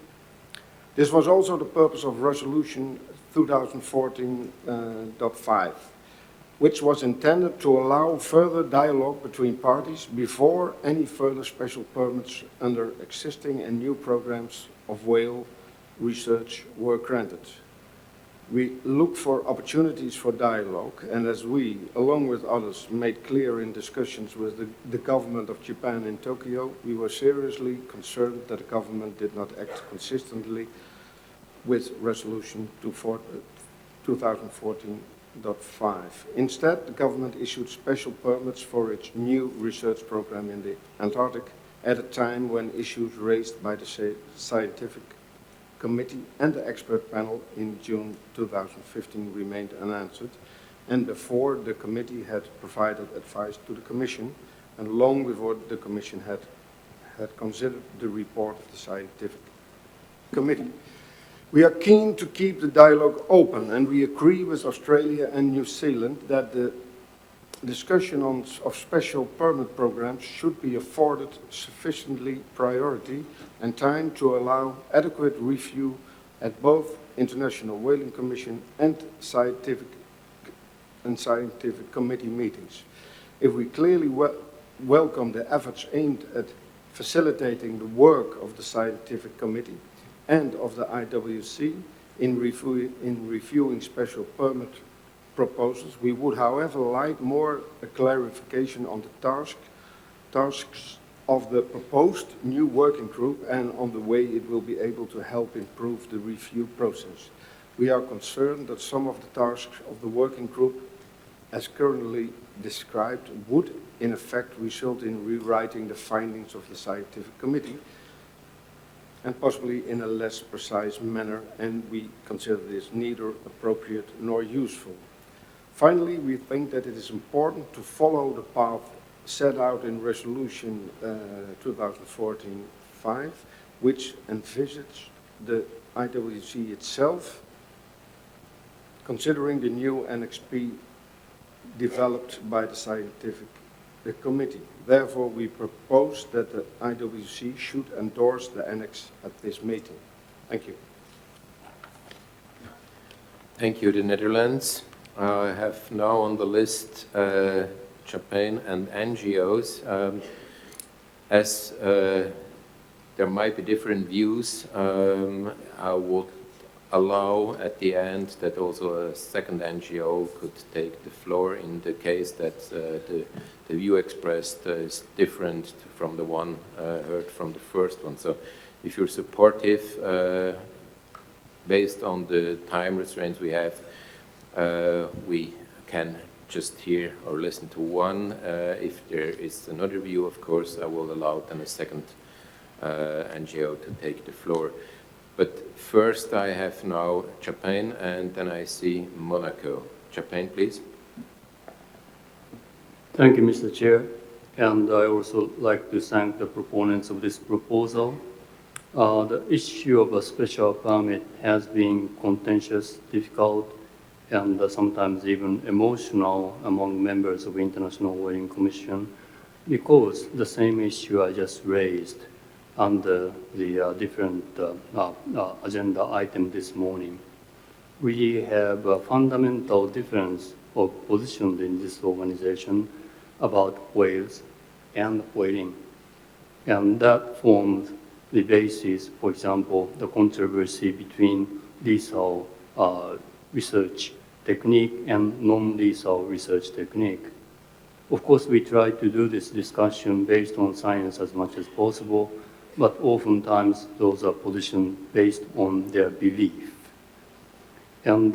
Speaker 21: This was also the purpose of Resolution 2014.5, which was intended to allow further dialogue between parties before any further special permits under existing and new programs of whale research were granted. We look for opportunities for dialogue, and as we, along with others, made clear in discussions with the government of Japan in Tokyo, we were seriously concerned that the government did not act consistently with Resolution 2014.5. Instead, the government issued special permits for its new research program in the Antarctic at a time when issues raised by the scientific committee and the expert panel in June 2015 remained unanswered, and before the committee had provided advice to the Commission, and long before the Commission had considered the report of the scientific committee. We are keen to keep the dialogue open, and we agree with Australia and New Zealand that the discussion of special permit programs should be afforded sufficiently priority and time to allow adequate review at both International Whaling Commission and scientific committee meetings. If we clearly welcome the efforts aimed at facilitating the work of the scientific committee and of the IWC in reviewing special permit proposals, we would, however, like more a clarification on the tasks of the proposed new working group and on the way it will be able to help improve the review process. We are concerned that some of the tasks of the working group, as currently described, would in effect result in rewriting the findings of the scientific committee and possibly in a less precise manner, and we consider this neither appropriate nor useful. Finally, we think that it is important to follow the path set out in Resolution 2014-5, which envisaged the IWC itself considering the new NXP developed by the scientific committee. Therefore, we propose that the IWC should endorse the annex at this meeting. Thank you.
Speaker 2: Thank you, the Netherlands. I have now on the list Japan and NGOs. As there might be different views, I would allow at the end that also a second NGO could take the floor in the case that the view expressed is different from the one heard from the first one. So if you're supportive, based on the time restraints we have, we can just hear or listen to one. If there is another view, of course, I will allow then a second NGO to take the floor. But first I have now Japan, and then I see Monaco. Japan, please.
Speaker 10: Thank you, Mr. Chair. And I also like to thank the proponents of this proposal. The issue of a special permit has been contentious, difficult, and sometimes even emotional among members of the International Whaling Commission because the same issue I just raised under the different agenda item this morning. We have a fundamental difference of position in this organization about whales and whaling. And that forms the basis, for example, the controversy between lethal research technique and non-lethal research technique. Of course, we try to do this discussion based on science as much as possible, but oftentimes those are positions based on their belief, and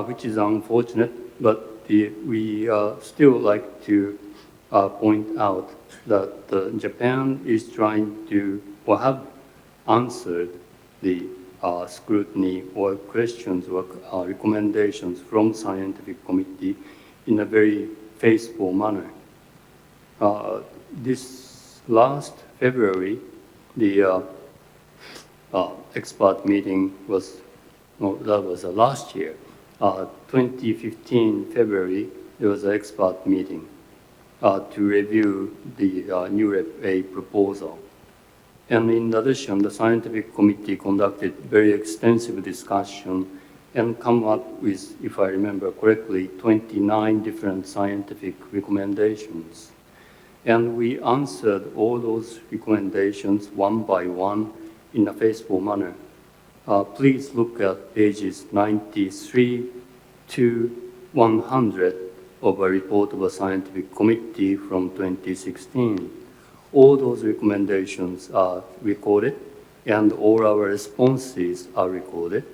Speaker 10: which is unfortunate, but we still like to point out that Japan is trying to, or have answered the scrutiny or questions or recommendations from scientific committee in a very faithful manner. This last February, the expert meeting was, no, that was last year. 2015 February, there was an expert meeting to review the new FA proposal. And in addition, the scientific committee conducted very extensive discussion and come up with, if I remember correctly, 29 different scientific recommendations. And we answered all those recommendations one by one in a faithful manner. Please look at pages 93 to 100 of a report of a scientific committee from 2016. All those recommendations are recorded, and all our responses are recorded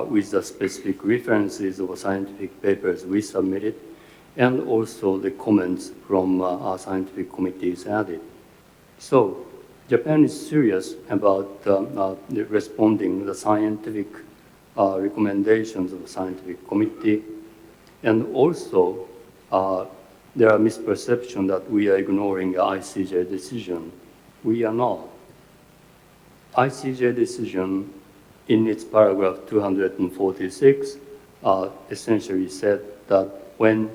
Speaker 10: with the specific references of scientific papers we submitted, and also the comments from our scientific committees added. So Japan is serious about responding to the scientific recommendations of the scientific committee, and also there are misperceptions that we are ignoring the ICJ decision. We are not. ICJ decision in its paragraph 246 essentially said that when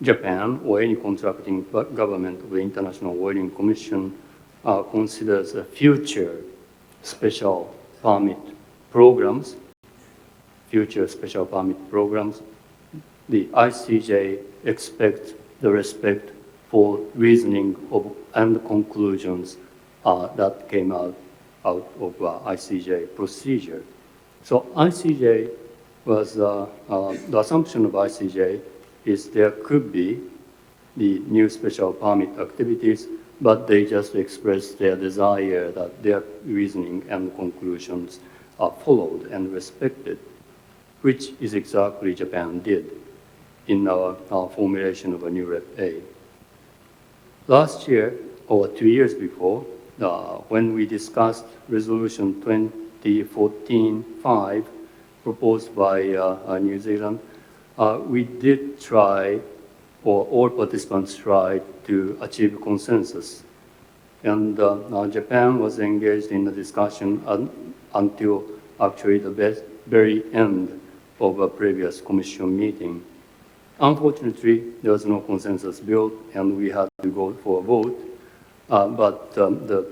Speaker 10: Japan or any contracting government of the International Whaling Commission considers a future special permit programs, the ICJ expects the respect for reasoning of, and conclusions that came out of ICJ procedure. So ICJ was, the assumption of ICJ is there could be the new special permit activities but they just express their desire that their reasoning and conclusions are followed and respected, which is exactly Japan did in our formulation of a new Rep A. Last year, or 2 years before, when we discussed Resolution 2014-5 proposed by New Zealand, we did try, or all participants tried, to achieve consensus. And Japan was engaged in the discussion until actually the very end of a previous Commission meeting. Unfortunately, there was no consensus built, and we had to go for a vote. But the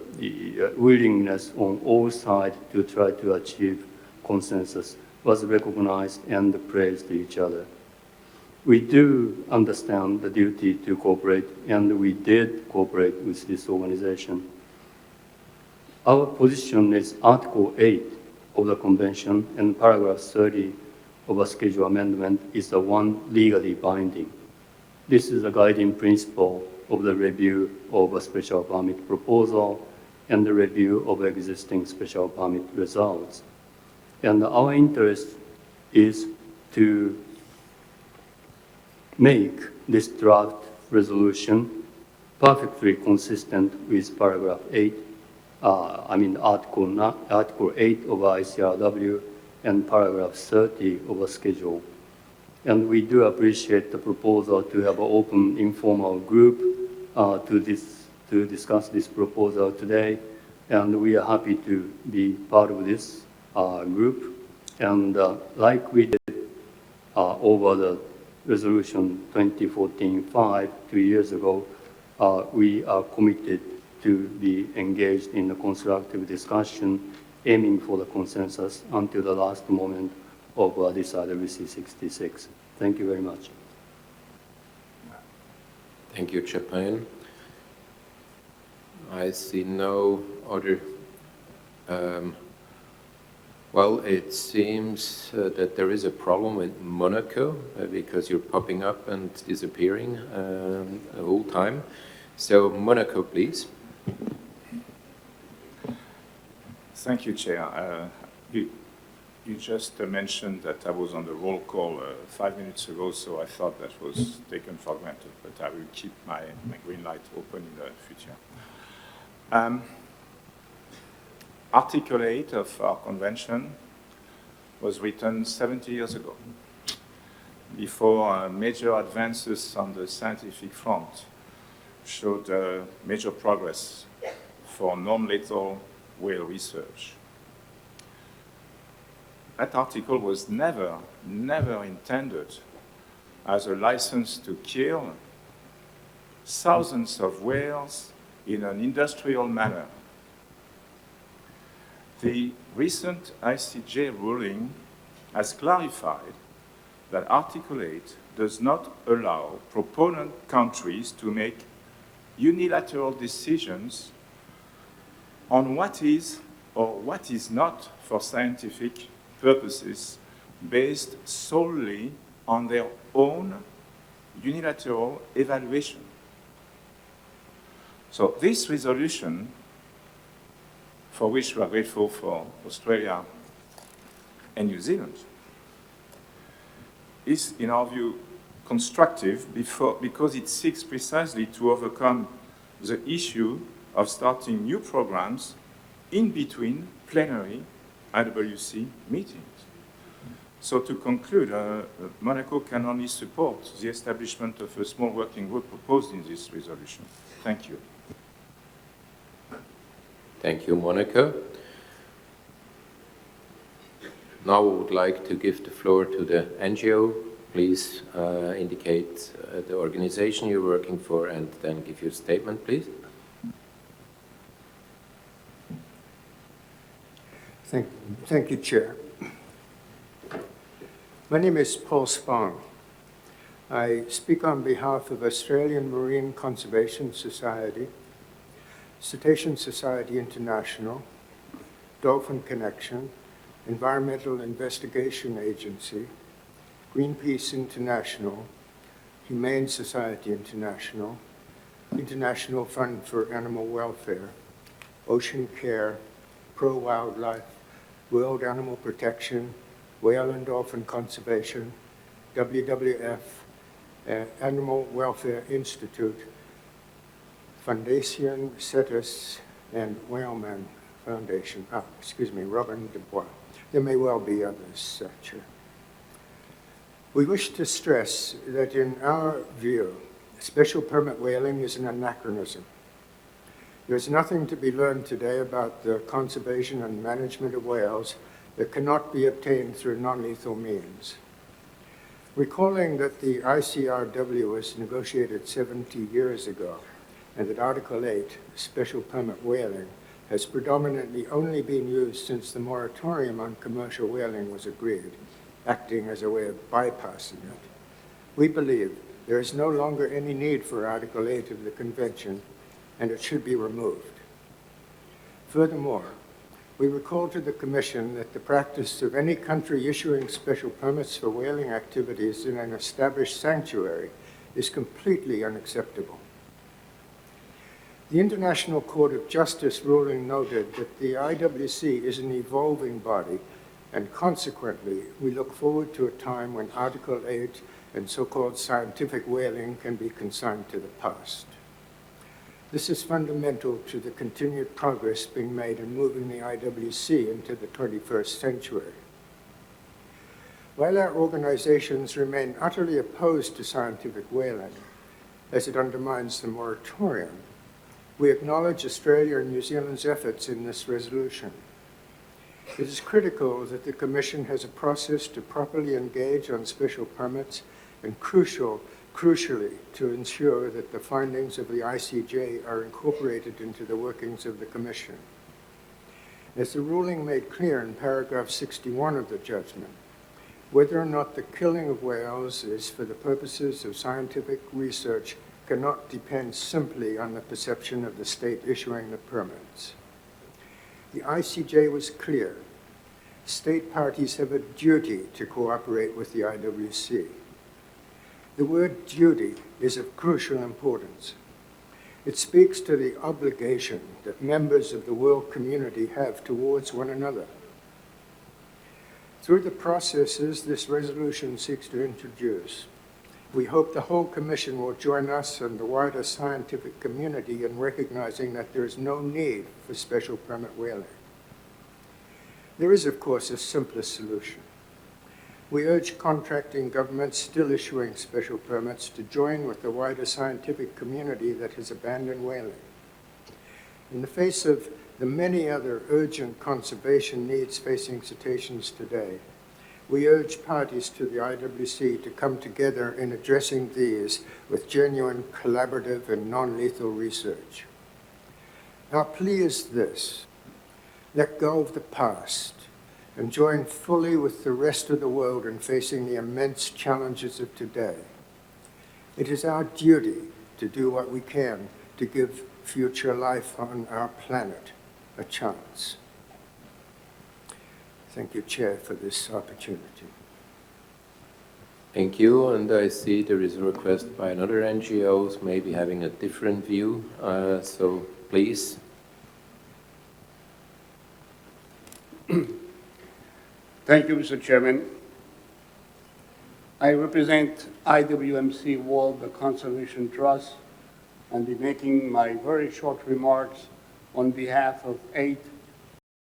Speaker 10: willingness on all sides to try to achieve consensus was recognized and praised each other. We do understand the duty to cooperate, and we did cooperate with this organization. Our position is Article 8 of the Convention, and paragraph 30 of a schedule amendment is the one legally binding. This is a guiding principle of the review of a special permit proposal and the review of existing special permit results. And our interest is to make this draft resolution perfectly consistent with paragraph 8, Article 8 of ICRW and paragraph 30 of a schedule. And we do appreciate the proposal to have an open, informal group to discuss this proposal today. And we are happy to be part of this group. And like we did over the Resolution 2014-5 2 years ago, we are committed to be engaged in a constructive discussion, aiming for the consensus until the last moment of this IWC66. Thank you very much.
Speaker 2: Thank you, Japan. I see no other. Well, it seems that there is a problem with Monaco because you're popping up and disappearing the whole time. So, Monaco, please.
Speaker 4: Thank you, Chair. You just mentioned that I was on the roll call 5 minutes ago, so I thought that was taken for granted, but I will keep my green light open in the future. Article 8 of our convention was written 70 years ago, before major advances on the scientific front showed major progress for non-lethal whale research. That article was never intended as a license to kill thousands of whales in an industrial manner. The recent ICJ ruling has clarified that Article 8 does not allow proponent countries to make unilateral decisions on what is or what is not for scientific purposes based solely on their own unilateral evaluation. So this resolution, for which we are grateful for Australia and New Zealand, is, in our view, constructive because it seeks precisely to overcome the issue of starting new programs in between plenary IWC meetings. So to conclude, Monaco can only support the establishment of a small working group proposed in this resolution. Thank you.
Speaker 2: Thank you, Monaco. Now I would like to give the floor to the NGO. Please indicate the organization you're working for and then give your statement, please.
Speaker 13: Thank you, Chair. My name is Paul Spong. I speak on behalf of Australian Marine Conservation Society, Cetacean Society International, Dolphin Connection, Environmental Investigation Agency, Greenpeace International, Humane Society International, International Fund for Animal Welfare, Ocean Care, Pro-Wildlife, World Animal Protection, Whale and Dolphin Conservation, WWF, Animal Welfare Institute, Foundation Cetus, and Whaleman Foundation. Robin Dubois. There may well be others, Chair. We wish to stress that in our view, special permit whaling is an anachronism. There's nothing to be learned today about the conservation and management of whales that cannot be obtained through non-lethal means. Recalling that the ICRW was negotiated 70 years ago, and that Article 8, special permit whaling, has predominantly only been used since the moratorium on commercial whaling was agreed, acting as a way of bypassing it, we believe there is no longer any need for Article 8 of the Convention, and it should be removed. Furthermore, we recall to the Commission that the practice of any country issuing special permits for whaling activities in an established sanctuary is completely unacceptable. The International Court of Justice ruling noted that the IWC is an evolving body, and consequently, we look forward to a time when Article 8 and so-called scientific whaling can be consigned to the past. This is fundamental to the continued progress being made in moving the IWC into the 21st century. While our organizations remain utterly opposed to scientific whaling, as it undermines the moratorium, we acknowledge Australia and New Zealand's efforts in this resolution. It is critical that the Commission has a process to properly engage on special permits and crucially to ensure that the findings of the ICJ are incorporated into the workings of the Commission. As the ruling made clear in paragraph 61 of the judgment, whether or not the killing of whales is for the purposes of scientific research cannot depend simply on the perception of the state issuing the permits. The ICJ was clear. State parties have a duty to cooperate with the IWC. The word duty is of crucial importance. It speaks to the obligation that members of the world community have towards one another. Through the processes this resolution seeks to introduce, we hope the whole Commission will join us and the wider scientific community in recognizing that there is no need for special permit whaling. There is, of course, a simpler solution. We urge contracting governments still issuing special permits to join with the wider scientific community that has abandoned whaling. In the face of the many other urgent conservation needs facing cetaceans today, we urge parties to the IWC to come together in addressing these with genuine collaborative and non-lethal research. Our plea is this: let go of the past and join fully with the rest of the world in facing the immense challenges of today. It is our duty to do what we can to give future life on our planet a chance. Thank you, Chair, for this opportunity.
Speaker 2: Thank you, and I see there is a request by another NGOs maybe having a different view, so please.
Speaker 16: Thank you, Mr. Chairman. I represent IWMC World Conservation Trust and be making my very short remarks on behalf of 8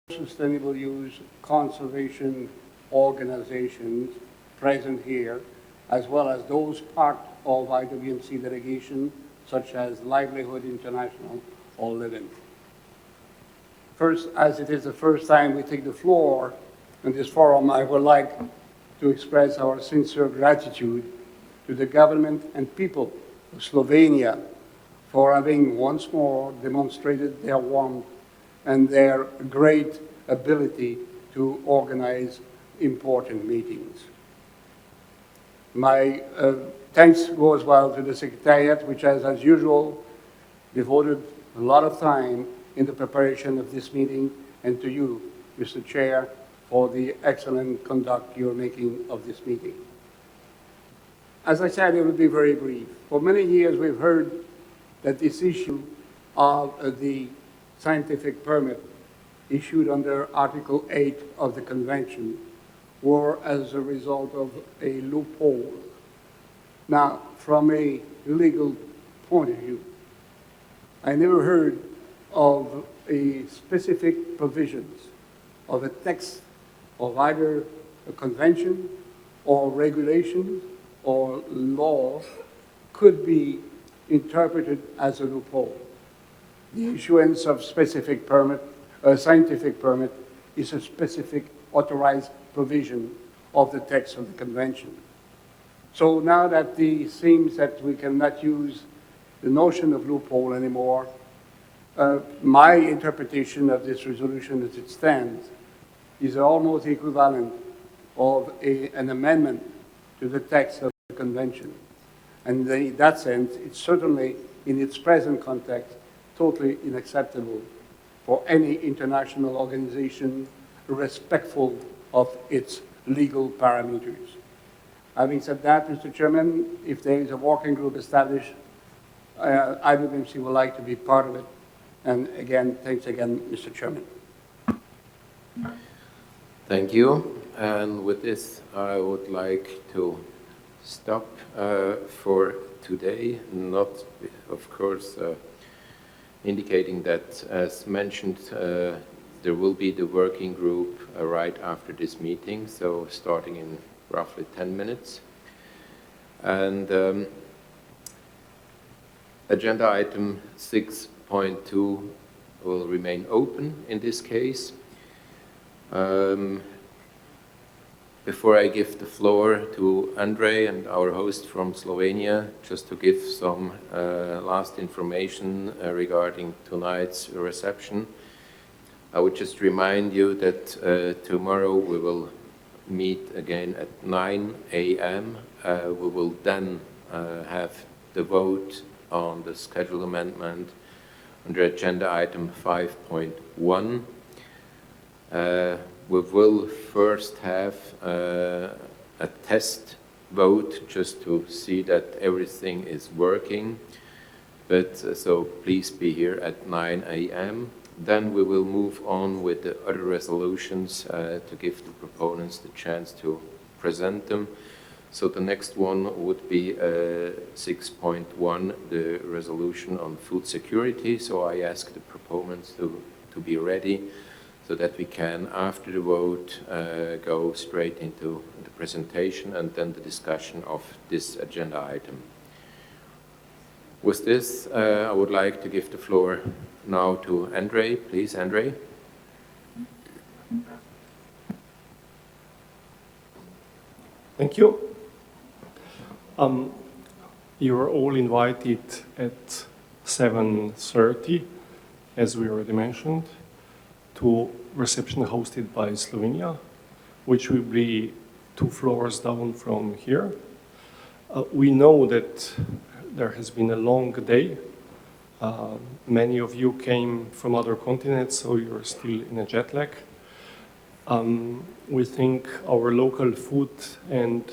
Speaker 16: sustainable use conservation organizations present here, as well as those part of IWMC delegation, such as Livelihood International or Living. First, as it is the first time we take the floor in this forum, I would like to express our sincere gratitude to the government and people of Slovenia for having once more demonstrated their warmth and their great ability to organize important meetings. My thanks go as well to the Secretariat, which has, as usual, devoted a lot of time in the preparation of this meeting, and to you, Mr. Chair, for the excellent conduct you're making of this meeting. As I said, it will be very brief. For many years, we've heard that this issue of the scientific permit issued under Article 8 of the Convention were as a result of a loophole. Now, from a legal point of view, I never heard of a specific provisions of a text of either a convention or regulation or law could be interpreted as a loophole. The issuance of specific permit, a scientific permit, is a specific authorized provision of the text of the convention. So now that it seems that we cannot use the notion of loophole anymore, my interpretation of this resolution as it stands is almost equivalent of an amendment to the text of the convention. And in that sense, it's certainly, in its present context, totally unacceptable for any international organization respectful of its legal parameters. Having said that, Mr. Chairman, if there is a working group established, IWMC would like to be part of it. And again, thanks again, Mr. Chairman.
Speaker 2: Thank you. And with this, I would like to stop for today, not, of course, indicating that, as mentioned, there will be the working group right after this meeting, so starting in roughly 10 minutes. And agenda item 6.2 will remain open in this case. Before I give the floor to Andrej and our host from Slovenia, just to give some last information regarding tonight's reception, I would just remind you that tomorrow we will meet again at 9 a.m. We will then have the vote on the schedule amendment under agenda item 5.1. We will first have a test vote just to see that everything is working. But so please be here at 9 a.m. Then we will move on with the other resolutions to give the proponents the chance to present them. So the next one would be 6.1, the resolution on food security. So I ask the proponents to be ready so that we can, after the vote, go straight into the presentation and then the discussion of this agenda item. With this, I would like to give the floor now to Andrej. Please, Andrej.
Speaker 15: Thank you. You are all invited at 7:30, as we already mentioned, to reception hosted by Slovenia, which will be 2 floors down from here. We know that there has been a long day. Many of you came from other continents, so you're still in a jet lag. We think our local food and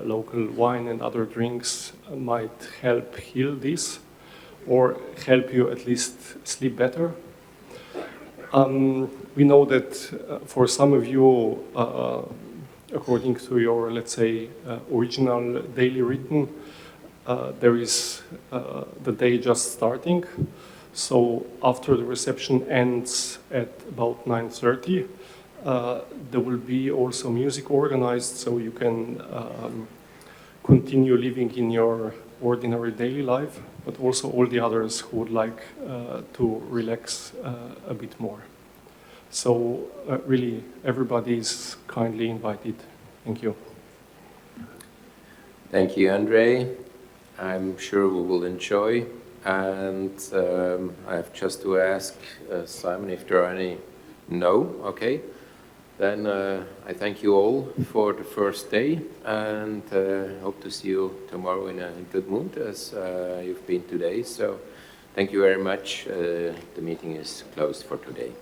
Speaker 15: local wine and other drinks might help heal this, or help you at least sleep better. We know that for some of you, according to your, let's say, original daily rhythm, there is the day just starting. So after the reception ends at about 9:30, there will be also music organized, so you can continue living in your ordinary daily life, but also all the others who would like to relax a bit more. So really, everybody is kindly invited. Thank you.
Speaker 2: Thank you, Andrej. I'm sure we will enjoy. And I have just to ask Simon if there are any. No? Okay. Then I thank you all for the first day, and hope to see you tomorrow in a good mood as you've been today. So thank you very much. The meeting is closed for today.